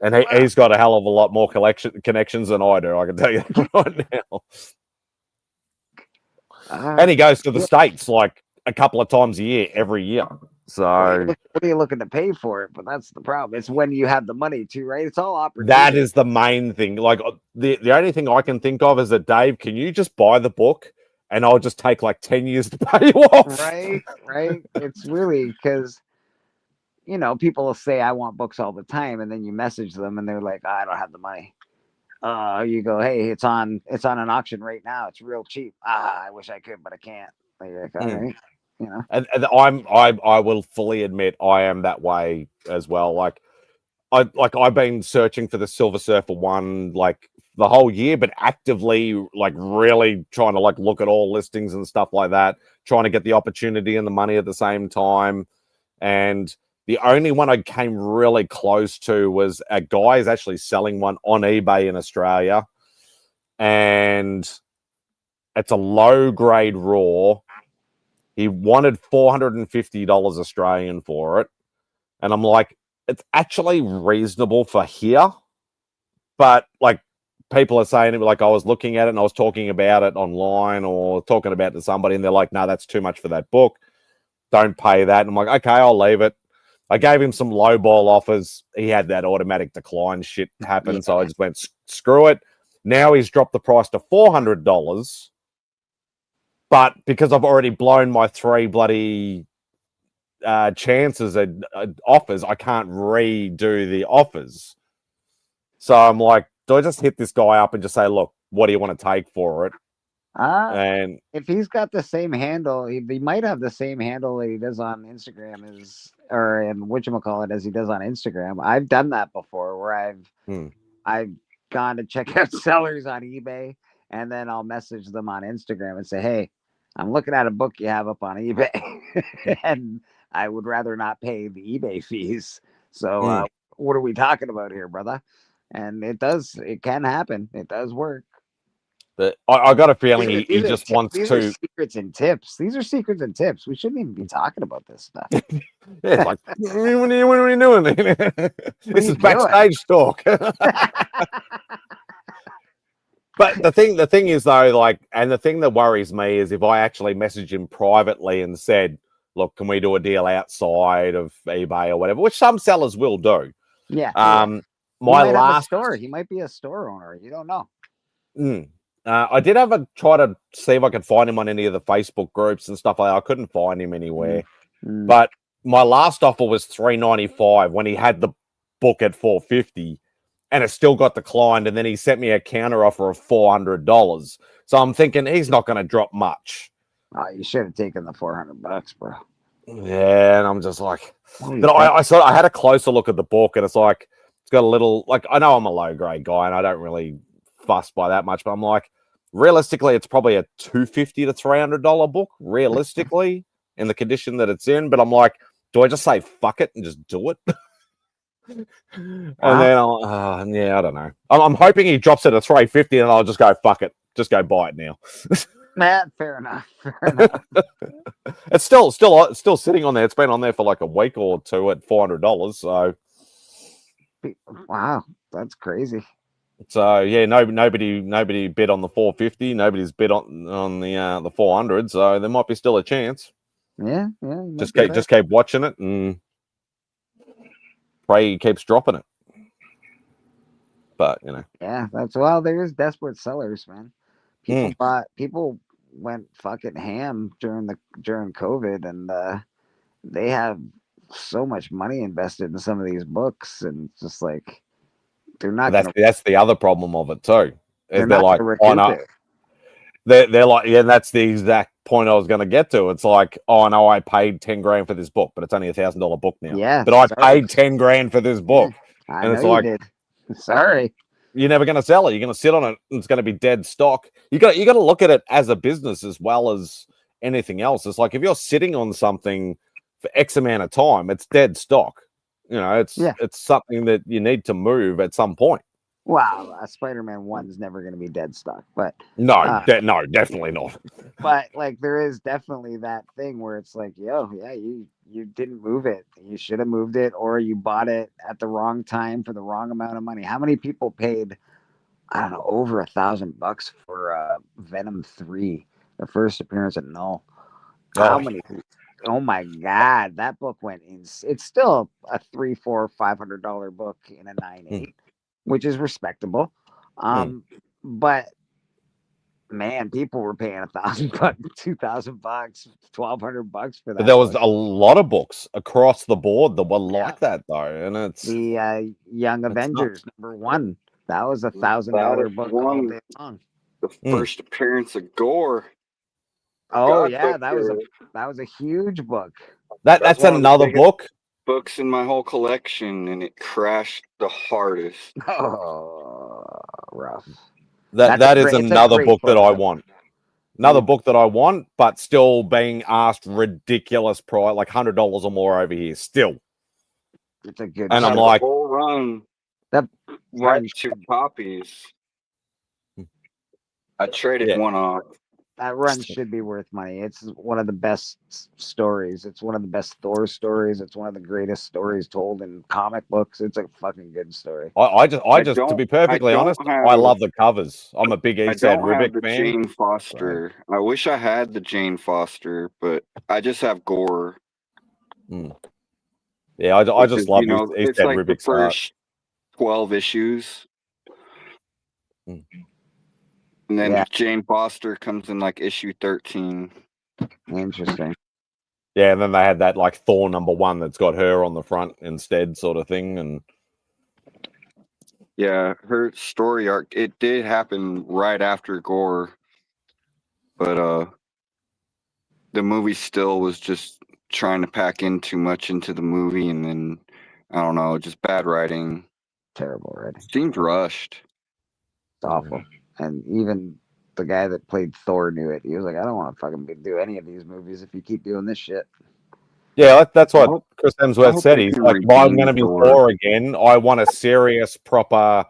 And he's got a hell of a lot more connections than I do. I can tell you that right now. And he goes to the States like a couple of times a year, every year. So what are you looking to pay for it? But that's the problem. It's when you have the money too, right? It's all opportunity. that is the main thing. Like the only thing I can think of is that, Dave, can you just buy the book and I'll just take like 10 years to pay you off? Right. It's really because people will say I want books all the time, and then you message them and they're like, I don't have the money. You go, hey, it's on an auction right now. It's real cheap. I wish I could, but I can't. You're like, all right. And I will fully admit I am that way as well. Like I've been searching for the Silver Surfer one like the whole year, but actively like really trying to like look at all listings and stuff like that, trying to get the opportunity and the money at the same time. And the only one I came really close to was a guy is actually selling one on eBay in Australia, and it's a low grade raw. He wanted $450 Australian for it. And I'm like, it's actually reasonable for here. But like people are saying, like I was looking at it and I was talking about it online or talking about it to somebody, and they're like, no, that's too much for that book. Don't pay that. And I'm like, okay, I'll leave it. I gave him some low ball offers. He had that automatic decline shit happen. So I just went, screw it. Now he's dropped the price to $400. But because I've already blown my 3 bloody chances at offers, I can't redo the offers. So I'm like, do I just hit this guy up and just say, look, what do you want to take for it? And if he's got the same handle, he might have the same handle that he does on Instagram as he does on Instagram. I've done that before where I've gone to check out sellers on eBay, and then I'll message them on Instagram and say, hey, I'm looking at a book you have up on eBay and I would rather not pay the eBay fees. So what are we talking about here, brother? And it can happen. It does work. But I got a feeling he just wants these to. Are secrets and tips. These are secrets and tips. We shouldn't even be talking about this stuff. Yeah, it's like, what are we doing? This is backstage talk. But the thing is though, like, and the thing that worries me is if I actually message him privately and said, look, can we do a deal outside of eBay or whatever, which some sellers will do. Yeah. My last store. He might be a store owner. You don't know. I did have a try to see if I could find him on any of the Facebook groups and stuff like that. I couldn't find him anywhere. But my last offer was $395 when he had the book at $450. And it still got declined, and then he sent me a counter offer of $400. So I'm thinking he's not going to drop much. Oh, you should have taken the $400, bro. Yeah, and I'm just like, but I had a closer look at the book, and it's like it's got a little like I know I'm a low grade guy, and I don't really fuss by that much, but I'm like, realistically, it's probably a $250 to $300 book, realistically, in the condition that it's in. But I'm like, do I just say fuck it and just do it? And then I don't know. I'm hoping he drops it at $350 and I'll just go fuck it, just go buy it now. Matt, fair enough. It's still sitting on there. It's been on there for like a week or two at $400. So wow, that's crazy. So yeah, nobody bid on the $450. Nobody's bid on the $400. So there might be still a chance. Yeah. Just keep watching it and pray he keeps dropping it. But yeah, there is desperate sellers, man. People went fucking ham during COVID, and they have so much money invested in some of these books, and it's just like they're not. That's the other problem of it too. They're like, oh no. They're like, yeah, and that's the exact point I was going to get to. It's like, oh no, I paid $10,000 for this book, but it's only $1,000 book now. Yeah, but I paid $10,000 for this book, and it's like, did. Sorry, you're never going to sell it. You're going to sit on it, and it's going to be dead stock. You got to look at it as a business as well as anything else. It's like if you're sitting on something for X amount of time, it's dead stock. It's something that you need to move at some point. Wow, Spider-Man 1 is never going to be dead stock, but no, definitely not. But like, there is definitely that thing where it's like, you didn't move it. You should have moved it, or you bought it at the wrong time for the wrong amount of money. How many people paid, I don't know, over $1,000 for Venom 3 The first appearance of Null. How many? Oh my God, that book went in. It's still a $300, $400, $500 book in a 9.8, which is respectable. But man, people were paying $1,000, $2,000, $1,200 for that. But there was book. a lot of books across the board that were like that though, and it's The Young Avengers #1. That was $1,000 book all one. day long. The first appearance of Gore. Oh God yeah, Butcher. that was a huge book. that's one of the another biggest book. Books in my whole collection, and it crashed the hardest. Oh, rough. That is it's a another great book that I though. want. Another book that I want, but still being asked ridiculous price, like $100 or more over here. Still, It's a good. and I'm The like, whole run that run had 2 copies. I traded one off. that run should be worth money. It's one of the best stories. It's one of the best Thor stories. It's one of the greatest stories told in comic books. It's a fucking good story. I just to be perfectly don't honest, have- I love the covers. I'm a big I East Ed don't have Ribic the fan. Jane Foster. I wish I had the Jane Foster, but I just have Gore. Yeah, I just love East it's Ed like the Ribic's art. first 12 issues. And then Jane Foster comes in like issue 13. Interesting. Yeah, and then they had that like Thor #1 that's got her on the front instead, sort of thing. And yeah, her story arc, it did happen right after Gore, but the movie still was just trying to pack in too much into the movie, and then I don't know, just bad writing. Terrible writing. Seemed rushed. It's awful. And even the guy that played Thor knew it. He was like, I don't want to fucking do any of these movies if you keep doing this shit. yeah, that's what Chris Hemsworth said. He's like, if I'm going to be Thor. Thor again, I want a serious, proper,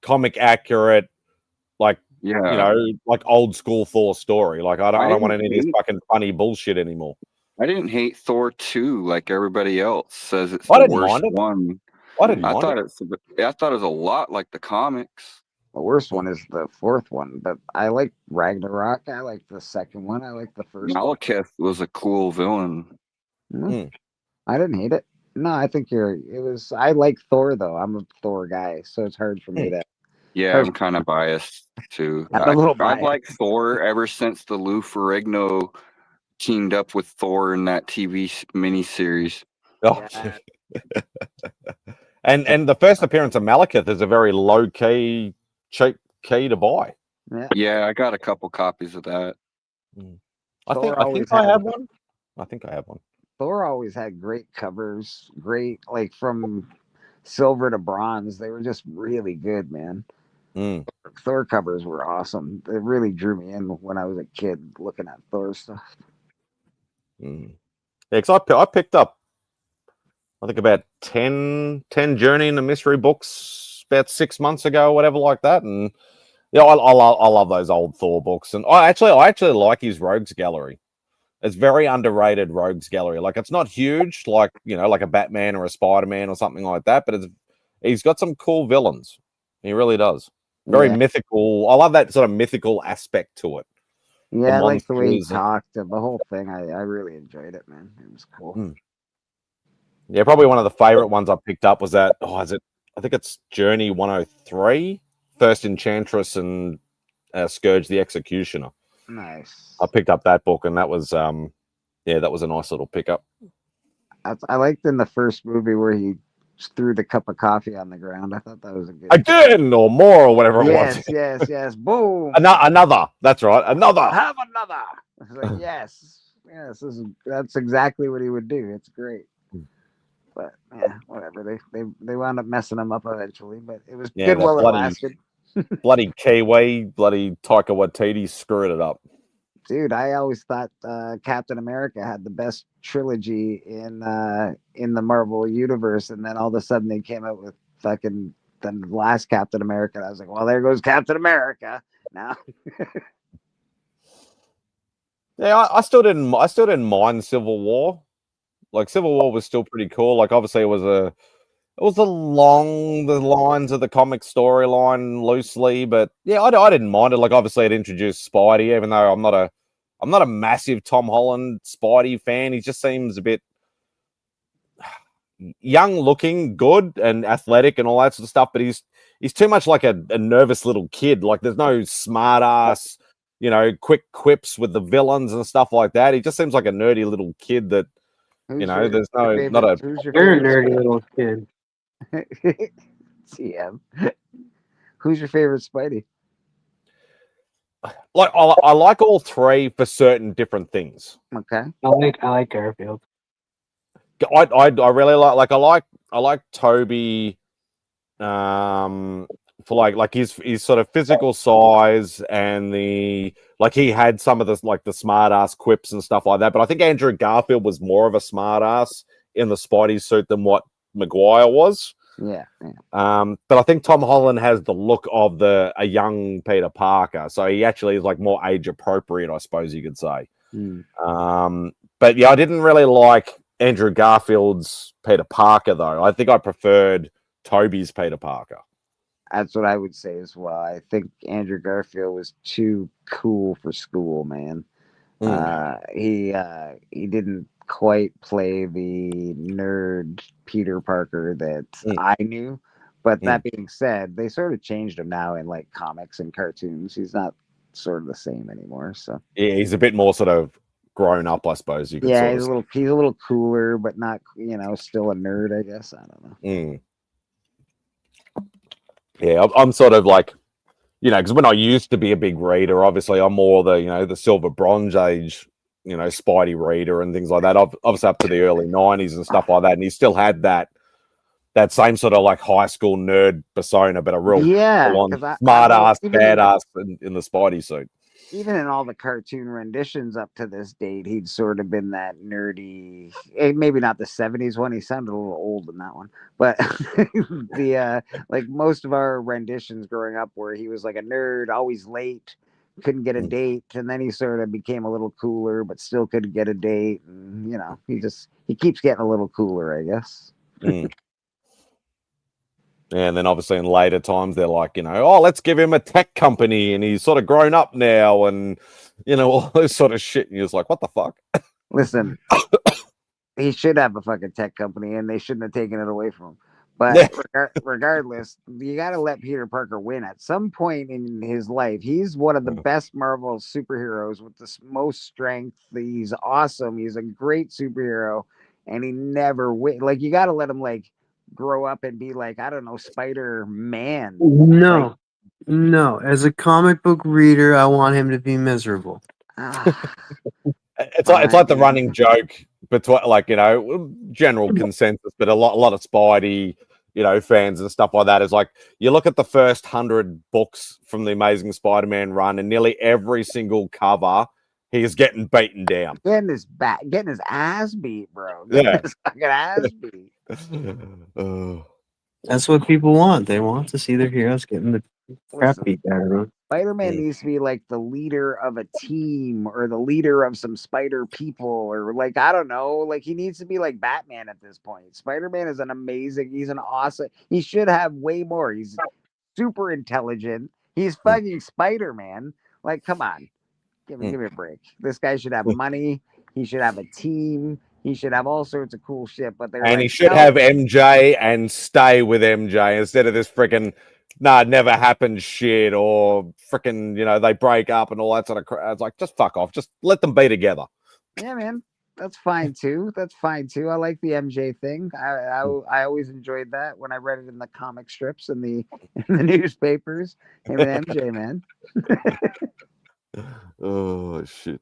comic accurate, like like old school Thor story. Like I don't want any of this fucking funny bullshit anymore. I didn't hate Thor 2 like everybody else says it's I the didn't worst mind it. one. I didn't I mind thought it. I thought it was a lot like the comics. The worst one is the 4th one, but I like Ragnarok. I like the 2nd one. I like the first one. Malekith was a cool villain. I didn't hate it. No, I think I like Thor though. I'm a Thor guy, so it's hard for me to. Yeah, I'm kind of biased too. I'm a little I've biased. liked Thor ever since the Lou Ferrigno teamed up with Thor in that TV miniseries. Oh. and the first appearance of Malekith is a very low key, cheap key to buy. Yeah, I got a couple copies of that. I think I have one. I think I have one. Thor always had great covers, great like from silver to bronze. They were just really good, man. Thor covers were awesome. It really drew me in when I was a kid looking at Thor stuff. Yeah, because I picked up, I think about 10 Journey into Mystery books about 6 months ago, or whatever like that. And yeah, I love those old Thor books. And I actually like his Rogues Gallery. It's very underrated Rogues Gallery. Like it's not huge, like like a Batman or a Spider-Man or something like that, but he's got some cool villains. He really does. Very mythical. I love that sort of mythical aspect to it. Yeah, I like the way he talked. The whole thing, I really enjoyed it, man. It was cool. Yeah, probably one of the favorite ones I picked up was that. I think it's Journey 103, First Enchantress and Scourge the Executioner. Nice. I picked up that book, and that was that was a nice little pickup. I liked in the first movie where he threw the cup of coffee on the ground. I thought that was a good again or more or whatever it was. Yes. Boom. Another. That's right. Another. Have another. I was like, yes. That's exactly what he would do. It's great. But yeah, whatever. They wound up messing him up eventually, but it was good while it lasted. Bloody Kiwi, bloody Taika Waititi screwed it up. Dude, I always thought Captain America had the best trilogy in the Marvel universe, and then all of a sudden they came out with fucking the last Captain America. I was like, well, there goes Captain America now. Yeah, I still didn't mind Civil War. Like Civil War was still pretty cool. Like obviously it was along the lines of the comic storyline loosely, but yeah, I didn't mind it. Like obviously it introduced Spidey, even though I'm not a I'm not a massive Tom Holland Spidey fan. He just seems a bit young looking, good and athletic and all that sort of stuff, but he's too much like a nervous little kid. Like there's no smart ass, quick quips with the villains and stuff like that. He just seems like a nerdy little kid that, there's not a You're a nerdy little kid. TM. Who's your favorite Spidey? like I like all three for certain different things. Okay. I like Garfield. I really I like Toby for like his sort of physical size and he had some of the smart ass quips and stuff like that, but I think Andrew Garfield was more of a smart ass in the Spidey suit than what Maguire was. Yeah. But I think Tom Holland has the look of a young Peter Parker, so he actually is like more age appropriate, I suppose you could say. But yeah, I didn't really like Andrew Garfield's Peter Parker though. I think I preferred Toby's Peter Parker. That's what I would say as well. I think Andrew Garfield was too cool for school, man. He didn't quite play the nerd Peter Parker that I knew. But that being said, they sort of changed him now in like comics and cartoons. He's not sort of the same anymore. So yeah, he's a bit more sort of grown up, I suppose you could. Yeah, he's a little cooler, but not still a nerd, I guess. I don't know. Yeah, I'm sort of like, because when I used to be a big reader, obviously I'm more the Silver Bronze Age, Spidey reader and things like that. Obviously up to the early 90s and stuff like that. And he still had that same sort of like high school nerd persona, but a real smart ass, badass in the Spidey suit. Even in all the cartoon renditions up to this date, he'd sort of been that nerdy, maybe not the 70s one. He sounded a little old in that one, but the like most of our renditions growing up where he was like a nerd, always late, couldn't get a date, and then he sort of became a little cooler, but still couldn't get a date. And he keeps getting a little cooler, I guess. And then obviously in later times, they're like, let's give him a tech company and he's sort of grown up now and, all this sort of shit. And you're just like, what the fuck? Listen, he should have a fucking tech company and they shouldn't have taken it away from him. But regardless, you got to let Peter Parker win at some point in his life. He's one of the best Marvel superheroes with the most strength. He's awesome. He's a great superhero and he never win. Like, you got to let him grow up and be like, I don't know, Spider-Man. No. As a comic book reader, I want him to be miserable. It's like the running joke between general consensus, but a lot of Spidey, fans and stuff like that is like, you look at the first 100 books from the Amazing Spider-Man run, and nearly every single cover he is getting beaten down, getting his ass beat, bro. His fucking ass beat. That's what people want. They want to see their heroes getting the crap beat out of them. Spider-Man needs to be like the leader of a team or the leader of some spider people, or I don't know, he needs to be like Batman at this point. Spider-Man is he's an awesome, he should have way more. He's super intelligent. He's fucking Spider-Man. Come on. Give me a break. This guy should have money. He should have a team. He should have all sorts of cool shit. But he should have MJ and stay with MJ instead of this freaking never happened shit or freaking they break up and all that sort of crap. It's like, just fuck off. Just let them be together. Yeah, man. That's fine too. I like the MJ thing. I always enjoyed that when I read it in the comic strips and the newspapers. Him and MJ, man. Oh shit,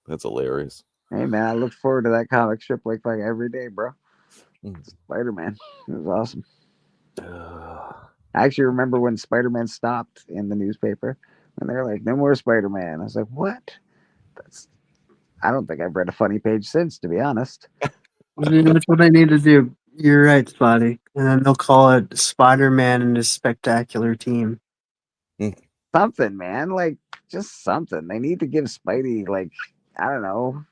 that's hilarious. Hey man, I look forward to that comic strip like every day, bro. Spider-Man, it was awesome. I actually remember when Spider-Man stopped in the newspaper and they were like, no more Spider-Man. I was like, what? I don't think I've read a funny page since, to be honest. That's what I need to do. You're right, Spotty. And then they'll call it Spider-Man and his Spectacular Team. Something, man. Just something. They need to give Spidey, I don't know,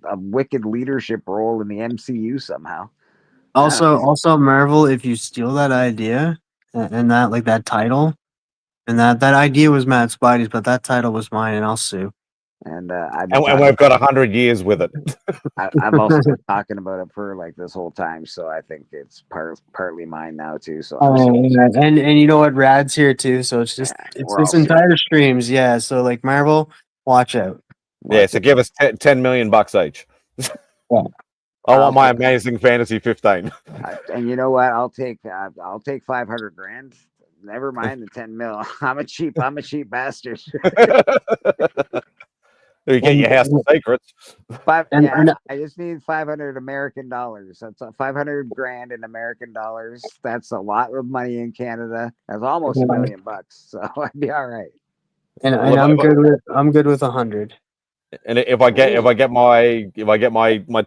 a wicked leadership role in the MCU somehow. Also, Marvel, if you steal that idea and that that title, and that idea was Matt Spidey's, but that title was mine, and I'll sue. And I've And, been and talking, we've got 100 years with it. I've also been talking about it for like this whole time, so I think it's partly mine now too. So I'm so Yeah, and you know what? Rad's here too, so it's just yeah, it's we're all this entire streams, yeah. So like Marvel, watch out. Yeah, watch so it. give us 10 million bucks each. Yeah. I want my I'll take- amazing fantasy 15. and you know what? I'll take 500 grand. Never mind the 10 mil. I'm a cheap bastard. You get your house of secrets. And, and I just need 500 American dollars. That's 500 grand in American dollars. That's a lot of money in Canada. That's almost $1 million. So I'd be all right. and Well, I'm good with 100. And if I get my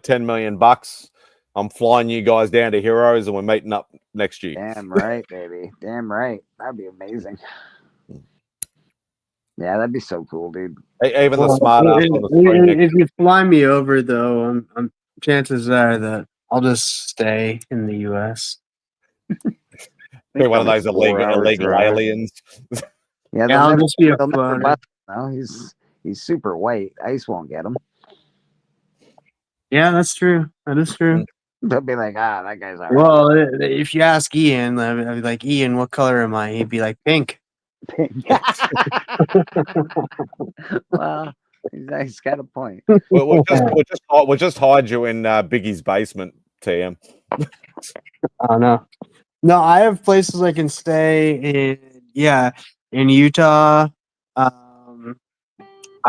10 million bucks, I'm flying you guys down to Heroes and we're meeting up next year. Damn right, baby. Damn right. That'd be amazing. Yeah, that'd be so cool, dude. Even the smart ass on the screen next If you fly me over though, chances are that I'll just stay in the US. be one of those 4-hour illegal drive. aliens. Yeah, Yeah, they'll I'll never, just be a they'll never floater. bust him, no, he's super white. Ice won't get him. Yeah, that's true. That is true. They'll be like, that guy's all right. Well, if you ask Ian, I'd be like, Ian, what color am I? He'd be like, pink. Well, he's got a point. We'll just hide you in Biggie's basement, TM. Oh no, no. I have places I can stay in Utah. I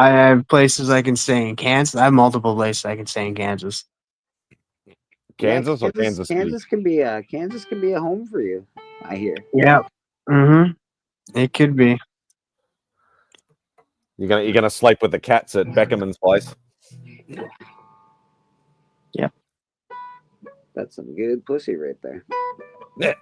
have places I can stay in Kansas. I have multiple places I can stay in Kansas. Kansas or Kansas City? Kansas can be a home for you. I hear. Yeah. It could be. You're gonna sleep with the cats at Beckman's place. Yep. That's some good pussy right there. Yeah.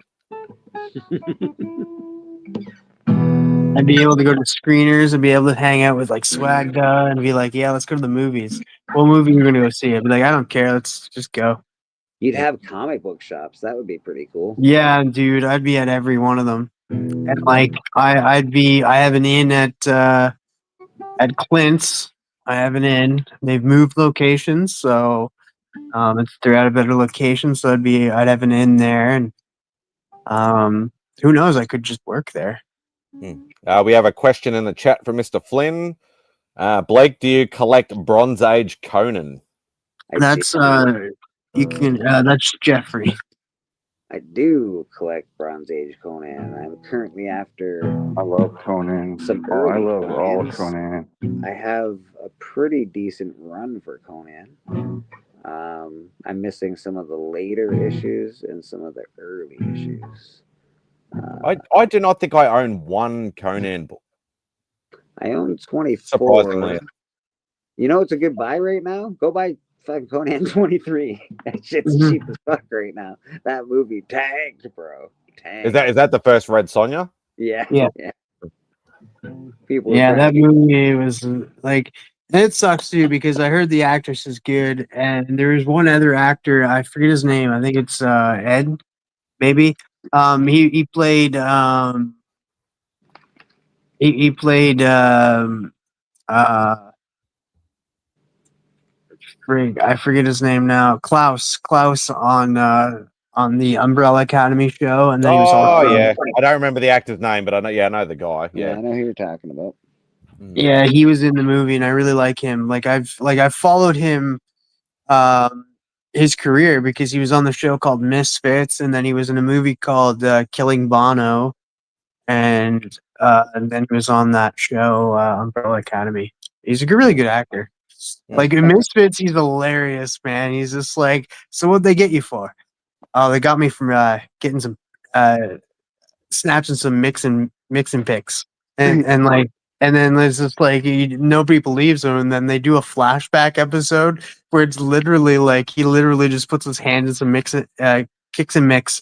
I'd be able to go to screeners and be able to hang out with like Swagda and be like, yeah, let's go to the movies. What movie are we gonna go see? I'd be like, I don't care, let's just go. You'd have comic book shops. That would be pretty cool. Yeah, dude, I'd be at every one of them. And like I have an inn at Clint's. I have an inn. They've moved locations, so they're at a better location, so I'd have an inn there, and who knows, I could just work there. We have a question in the chat from Mr. Flynn. Blake, do you collect Bronze Age Conan? That's that's Jeffrey. I do collect Bronze Age Conan. I'm currently after. I love Conan. I love all of Conan. I have a pretty decent run for Conan. I'm missing some of the later issues and some of the early issues. I do not think I own one Conan book. I own 24. Surprisingly. You know it's a good buy right now? Go buy fucking Conan 23. That shit's cheap as fuck right now. That movie tanked, bro. Tanked. Is that the first Red Sonja? Yeah. People. Yeah, that movie was like, and it sucks too because I heard the actress is good, and there was one other actor, I forget his name. I think it's Ed, maybe. He played he played I forget his name now. Klaus on the Umbrella Academy show, and then he was also, yeah. I don't remember the actor's name, but I know the guy. Yeah, Yeah. I know who you're talking about. Yeah, he was in the movie, and I really like him. Like I've followed him, his career because he was on the show called Misfits, and then he was in a movie called Killing Bono, and then he was on that show Umbrella Academy. He's a really good actor. Like in Misfits, he's hilarious, man. He's just like, so what'd they get you for? Oh, they got me from getting some snaps and some mixing pics, and then there's just like nobody believes him, and then they do a flashback episode where it's literally like he literally just puts his hand in some kicks and mix,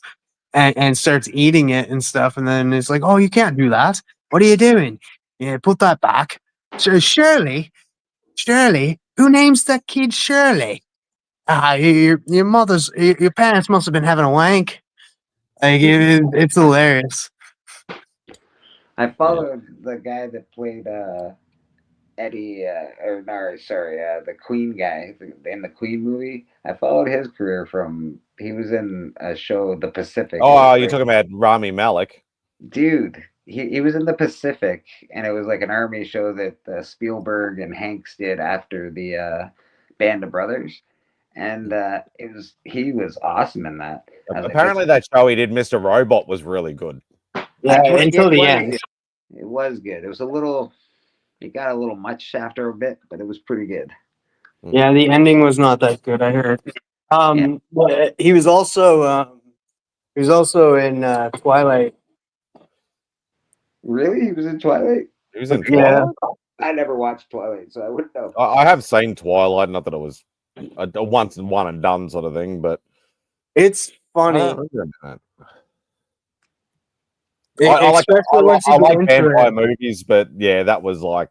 and starts eating it and stuff, and then it's like, oh, you can't do that. What are you doing? Yeah, put that back. So Shirley, who names that kid Shirley? Your parents must have been having a wank. Like it's hilarious. I followed the guy that played Eddie, or no, sorry, the Queen guy in the Queen movie. I followed his career from he was in a show, The Pacific. It Oh, was you're like, talking about Rami Malek. dude, he was in The Pacific, and it was like an army show that Spielberg and Hanks did after the Band of Brothers, and he was awesome in that. I was like, this, Apparently, that show he did, Mr. Robot, was really good. Yeah, it until the was end. good. It was good. It was a little. It got a little much after a bit, but it was pretty good. Yeah, the ending was not that good. I heard. But he was also in Twilight. Really, he was in Twilight. He was in Yeah. Twilight. I never watched Twilight, so I wouldn't know. I have seen Twilight, not that it was a once and one and done sort of thing, but It's I funny. don't remember that. I like Especially once you I go like into vampire it. movies, but yeah, that was like,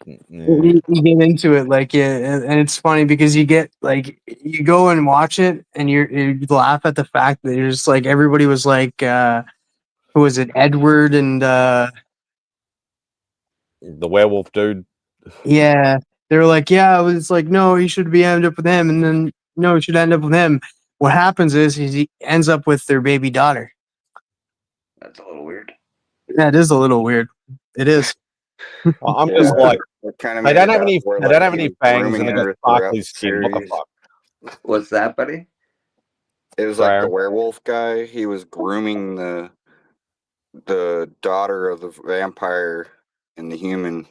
You get into it, like, yeah, and it's funny because you get like you go and watch it and you laugh at the fact that you're just like everybody was like who was it, Edward and the werewolf dude. yeah, they were like, yeah, it was like, no, he should be end up with him, and then no, he should end up with him. What happens is he ends up with their baby daughter. That's a little weird. That is a little weird. It is. I'm just like, kind of they don't have any fangs and they got sparkly skin. What the fuck? What's that, buddy? It was like the Sorry. werewolf guy. He was grooming the daughter of the vampire and the human,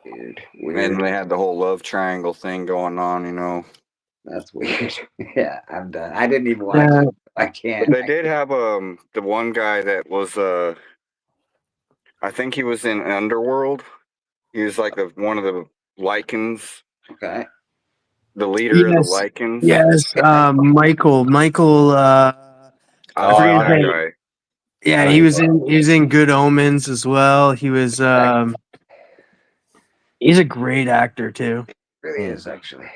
Weird. and they had the whole love triangle thing going on. You know, That's weird. Yeah, I'm done. I didn't even watch Yeah. it. I can't. but they did have the one guy that was I think he was in Underworld. He was like one of the Lycans, Okay. the leader of the Yes. Lycans. Yes, Michael. I forget like his that name. guy. Yeah, he was in Good Omens as well. He was he's a great actor too. Really is actually.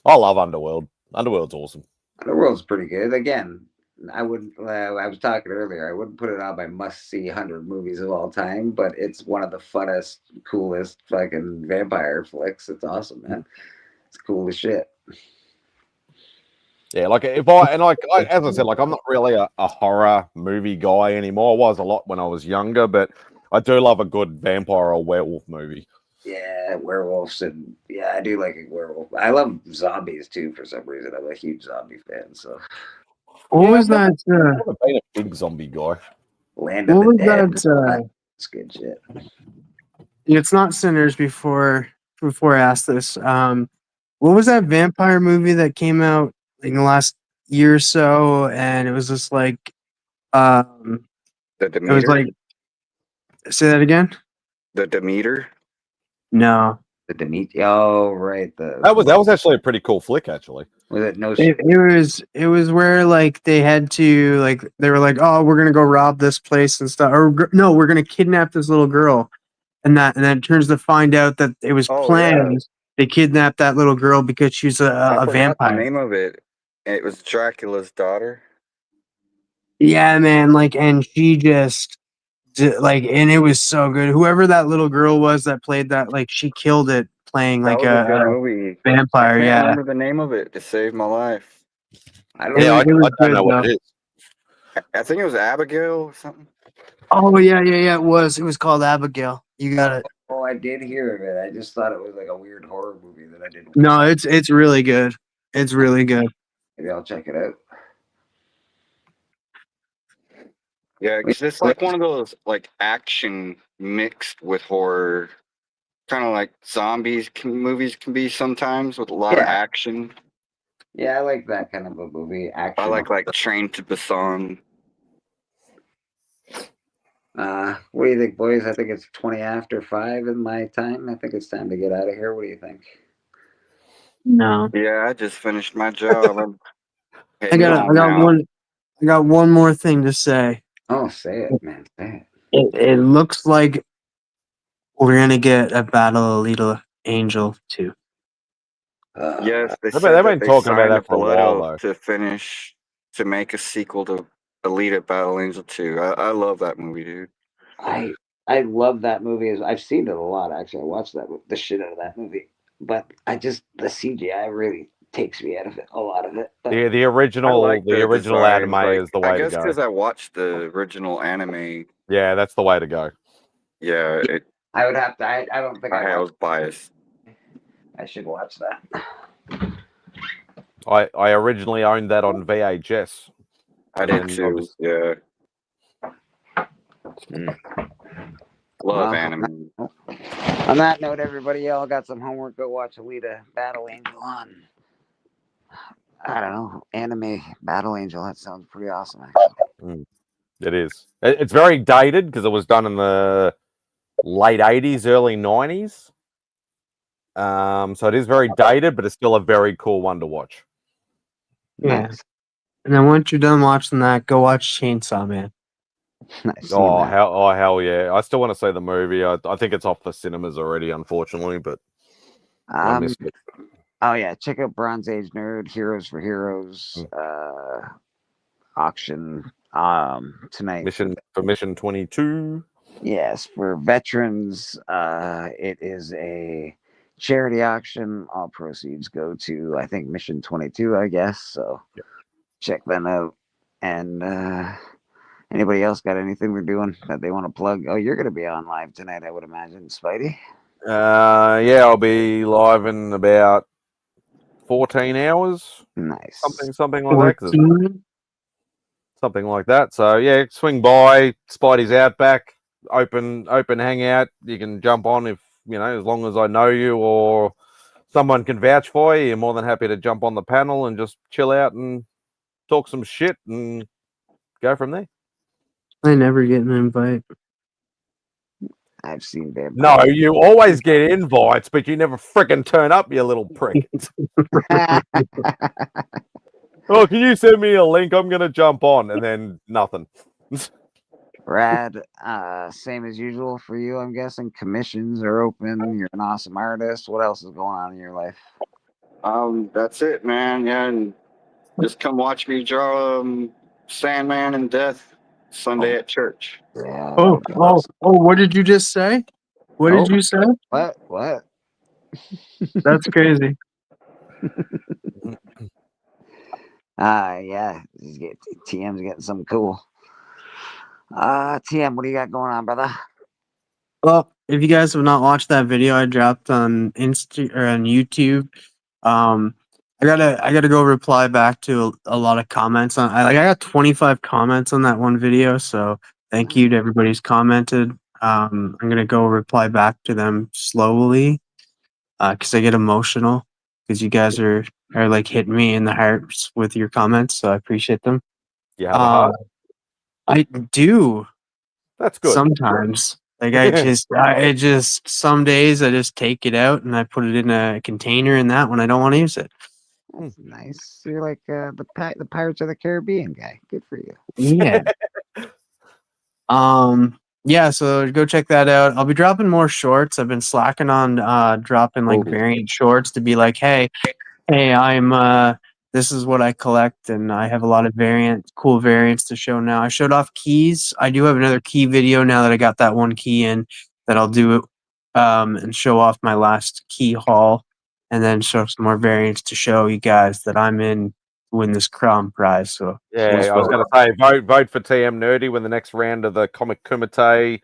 I love Underworld. Underworld's awesome. The world's pretty good. Again, I wouldn't. I was talking earlier. I wouldn't put it on my must-see 100 movies of all time, but it's one of the funnest, coolest fucking vampire flicks. It's awesome, man. It's cool as shit. Yeah, like if as I said, like I'm not really a horror movie guy anymore. I was a lot when I was younger, but I do love a good vampire or werewolf movie. Yeah, werewolves, and yeah, I do like a werewolf. I love zombies too for some reason. I'm a huge zombie fan. So What was that? I've never been a big zombie guy. Land of What the was Dead. that? It's good shit. It's not Sinners. Before I asked this, what was that vampire movie that came out in the last year or so? And it was just like, The it was Demeter. like, say that again. The Demeter. No, The Demeter. Oh, right. That was actually a pretty cool flick, actually. Was it no? it was where like they had to like they were like, oh, we're gonna go rob this place and stuff, or no, we're gonna kidnap this little girl, and then it turns to find out that it was Oh, planned. yeah. They kidnapped that little girl because she's I a forgot vampire. the name of it. It was Dracula's daughter. Yeah, man. Like, and she just like, and it was so good. Whoever that little girl was that played that, like, she killed it playing That like was a good a movie. vampire. I can't Yeah, remember the name of it to save my life. I don't Yeah, know. I it was don't good, know what though. it is. I think it was Abigail or something. Oh yeah. It was called Abigail. You got it. Oh, I did hear of it. I just thought it was like a weird horror movie that I didn't. No, it's really good. It's really good. Maybe I'll check it out. Yeah, 'cause it's like one of those like action mixed with horror, kind of like movies can be sometimes with a lot of Yeah. action. Yeah, I like that kind of a movie. Action. I like Train to Busan. What do you think, boys? I think it's 20 after 5 in my time. I think it's time to get out of here. What do you think? No, Yeah, I just finished my job. I'm I heading got home now. I got one more thing to say. Oh, say it, man. Say It looks like we're gonna get a Battle of Alita Angel 2. it. Yes, they They've said been that they talking about signed that for a while, Boleto to make a sequel to Alita Battle Angel 2. I love that movie, dude. I I love that movie. I've seen it a lot actually. I watched the shit out of that movie, but the CGI really takes me out of it. A lot of it. But The I original like the the original designs. anime Like, is the I way to guess go. because I watched the original anime. Yeah, that's the way to go. Yeah, I would have to. I don't think I was biased. I should watch that. I originally owned that on VHS. I And did then too. Yeah, love Well, anime. on that note, everybody, y'all got some homework. Go watch Alita Battle Angel on. I don't know, anime Battle Angel. That sounds pretty awesome. Actually. It is. It's very dated because it was done in the late 80s, early 90s. So it is very dated, but it's still a very cool one to watch. Yeah. Nice. And then once you're done watching that, go watch Chainsaw Man. I've seen that. Hell yeah! I still want to see the movie. I think it's off the cinemas already, unfortunately, but I missed it. Oh yeah, check out Bronze Age Nerd, Heroes for Heroes, auction tonight. Mission 22. Yes, for veterans, it is a charity auction. All proceeds go to I think Mission 22, I guess. So check them out. And anybody else got anything they're doing that they want to plug? Oh, you're gonna be on live tonight, I would imagine, Spidey. Yeah, I'll be live in about 14 hours. Nice. Something like that. 14? Something like that. So yeah, swing by. Spidey's Outback, open hangout. You can jump on if as long as I know you or someone can vouch for you. You're more than happy to jump on the panel and just chill out and talk some shit and go from there. I never get an invite. I've seen Vampire. No, you always get invites, but you never frickin' turn up, you little prick. Oh, can you send me a link? I'm gonna jump on, and then nothing. Rad, same as usual for you, I'm guessing. Commissions are open. You're an awesome artist. What else is going on in your life? That's it, man. Yeah, and just come watch me draw Sandman and Death Sunday at church. Yeah. Oh, what did you just say? What did you say? What? That's crazy. Yeah. TM's getting something cool. TM, what do you got going on, brother? Well, if you guys have not watched that video I dropped on Insta or on YouTube, I gotta go reply back to a lot of comments on. I got 25 comments on that one video, so thank you to everybody who's commented. I'm gonna go reply back to them slowly, because I get emotional because you guys are like hitting me in the hearts with your comments, so I appreciate them. You have a heart? I do. That's good. Sometimes. Like I just some days I just take it out and I put it in a container in that when I don't want to use it. That's nice. You're like the Pirates of the Caribbean guy. Good for you. Yeah. Yeah, so go check that out. I'll be dropping more shorts. I've been slacking on dropping like variant shorts to be like, hey, I'm this is what I collect and I have a lot of cool variants to show now. I showed off keys. I do have another key video now that I got that one key in that I'll do and show off my last key haul and then show some more variants to show you guys that I'm in to win this crown prize. So yeah, I was going to say vote for TM Nerdy when the next round of the Comic Kumite,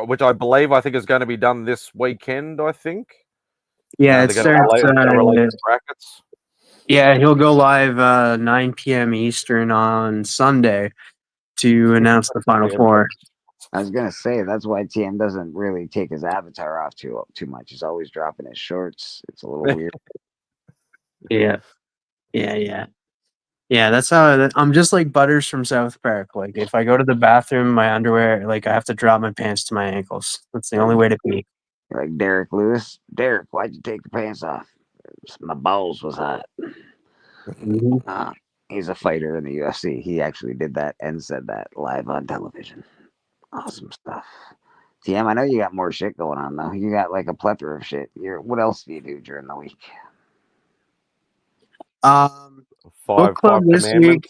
which I think is going to be done this weekend. I think. Yeah, it starts. Brackets. Yeah, he'll go live 9 p.m. Eastern on Sunday to announce the final four. I was gonna say that's why TM doesn't really take his avatar off too much. He's always dropping his shorts. It's a little weird. Yeah. That's how I'm just like Butters from South Park. Like if I go to the bathroom, my underwear, like I have to drop my pants to my ankles. That's the only way to be. Like Derek Lewis. Derek, why'd you take the pants off? My balls was hot. He's a fighter in the UFC. He actually did that and said that live on television. Awesome stuff. TM, I know you got more shit going on though. You got like a plethora of shit. What else do you do during the week? Book club this week.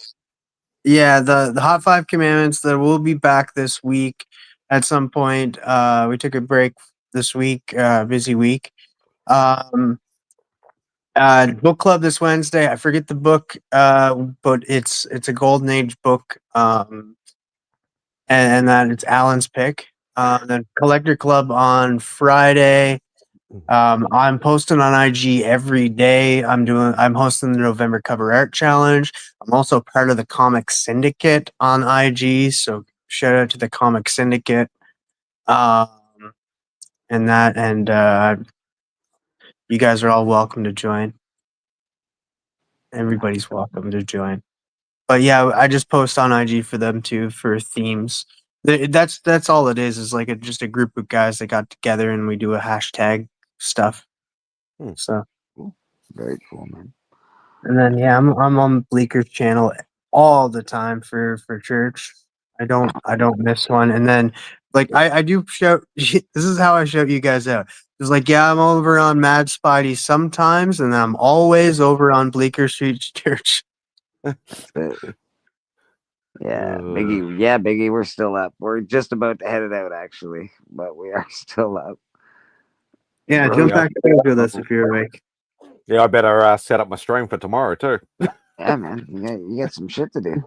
Yeah, the Hot 5 Commandments that will be back this week. at some point. We took a break this week, busy week. Book club this Wednesday. I forget the book, but it's a golden age book. And that it's Alan's pick. Then collector club on Friday. I'm posting on IG every day. I'm hosting the November cover art challenge. I'm also part of the comic syndicate on IG. So shout out to the comic syndicate. And you guys are all welcome to join. Everybody's welcome to join. But yeah, I just post on IG for them too for themes. That's all it is like just a group of guys that got together and we do a hashtag stuff. So Very cool, man. and then yeah, I'm on Bleeker's channel all the time for church. I don't miss one. And then like I do shout. This is how I shout you guys out. It's like yeah, I'm over on Mad Spidey sometimes, and then I'm always over on Bleecker Street Church. But, yeah, Biggie. Yeah, Biggie. We're still up. We're just about to head it out, actually, but we are still up. Yeah, Bro, jump yeah. back into this if you're awake. Yeah, I better set up my stream for tomorrow too. Yeah, man. You got some shit to do.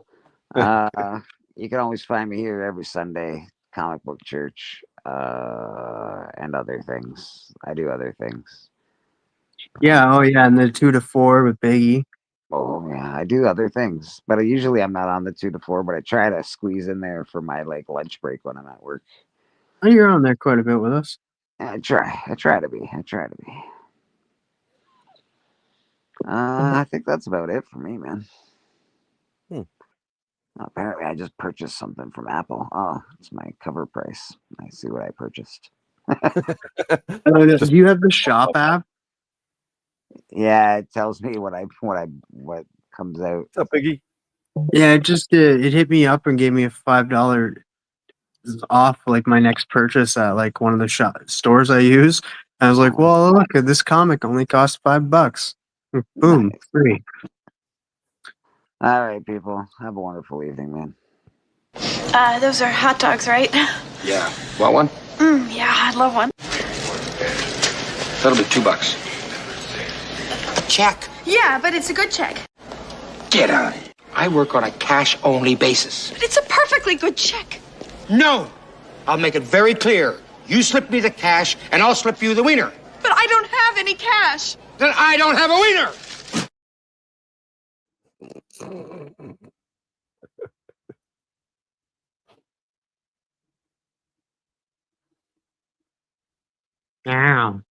You can always find me here every Sunday, Comic Book Church, and other things. I do other things. Yeah, oh yeah, and the 2 to 4 with Biggie. Oh yeah, I do other things, but usually I'm not on the 2 to 4. But I try to squeeze in there for my like lunch break when I'm at work. Oh, you're on there quite a bit with us. I try. I try to be. I think that's about it for me, man. Apparently, I just purchased something from Apple. Oh, it's my cover price. I see what I purchased. Do you have the shop app? Yeah, it tells me what comes out. What's up, Biggie? Yeah, it hit me up and gave me a $5 off like my next purchase at like one of the stores I use. And I was like, well, look at this comic only costs $5. Boom, Nice. free. All right, people. Have a wonderful evening, man. Those are hot dogs, right? Yeah. Want one? Yeah, I'd love one. That'll be $2. Check. Yeah, but it's a good check. Get on it. I work on a cash-only basis. But it's a perfectly good check. No! I'll make it very clear. You slip me the cash, and I'll slip you the wiener. But I don't have any cash. Then I don't have a wiener! Ow.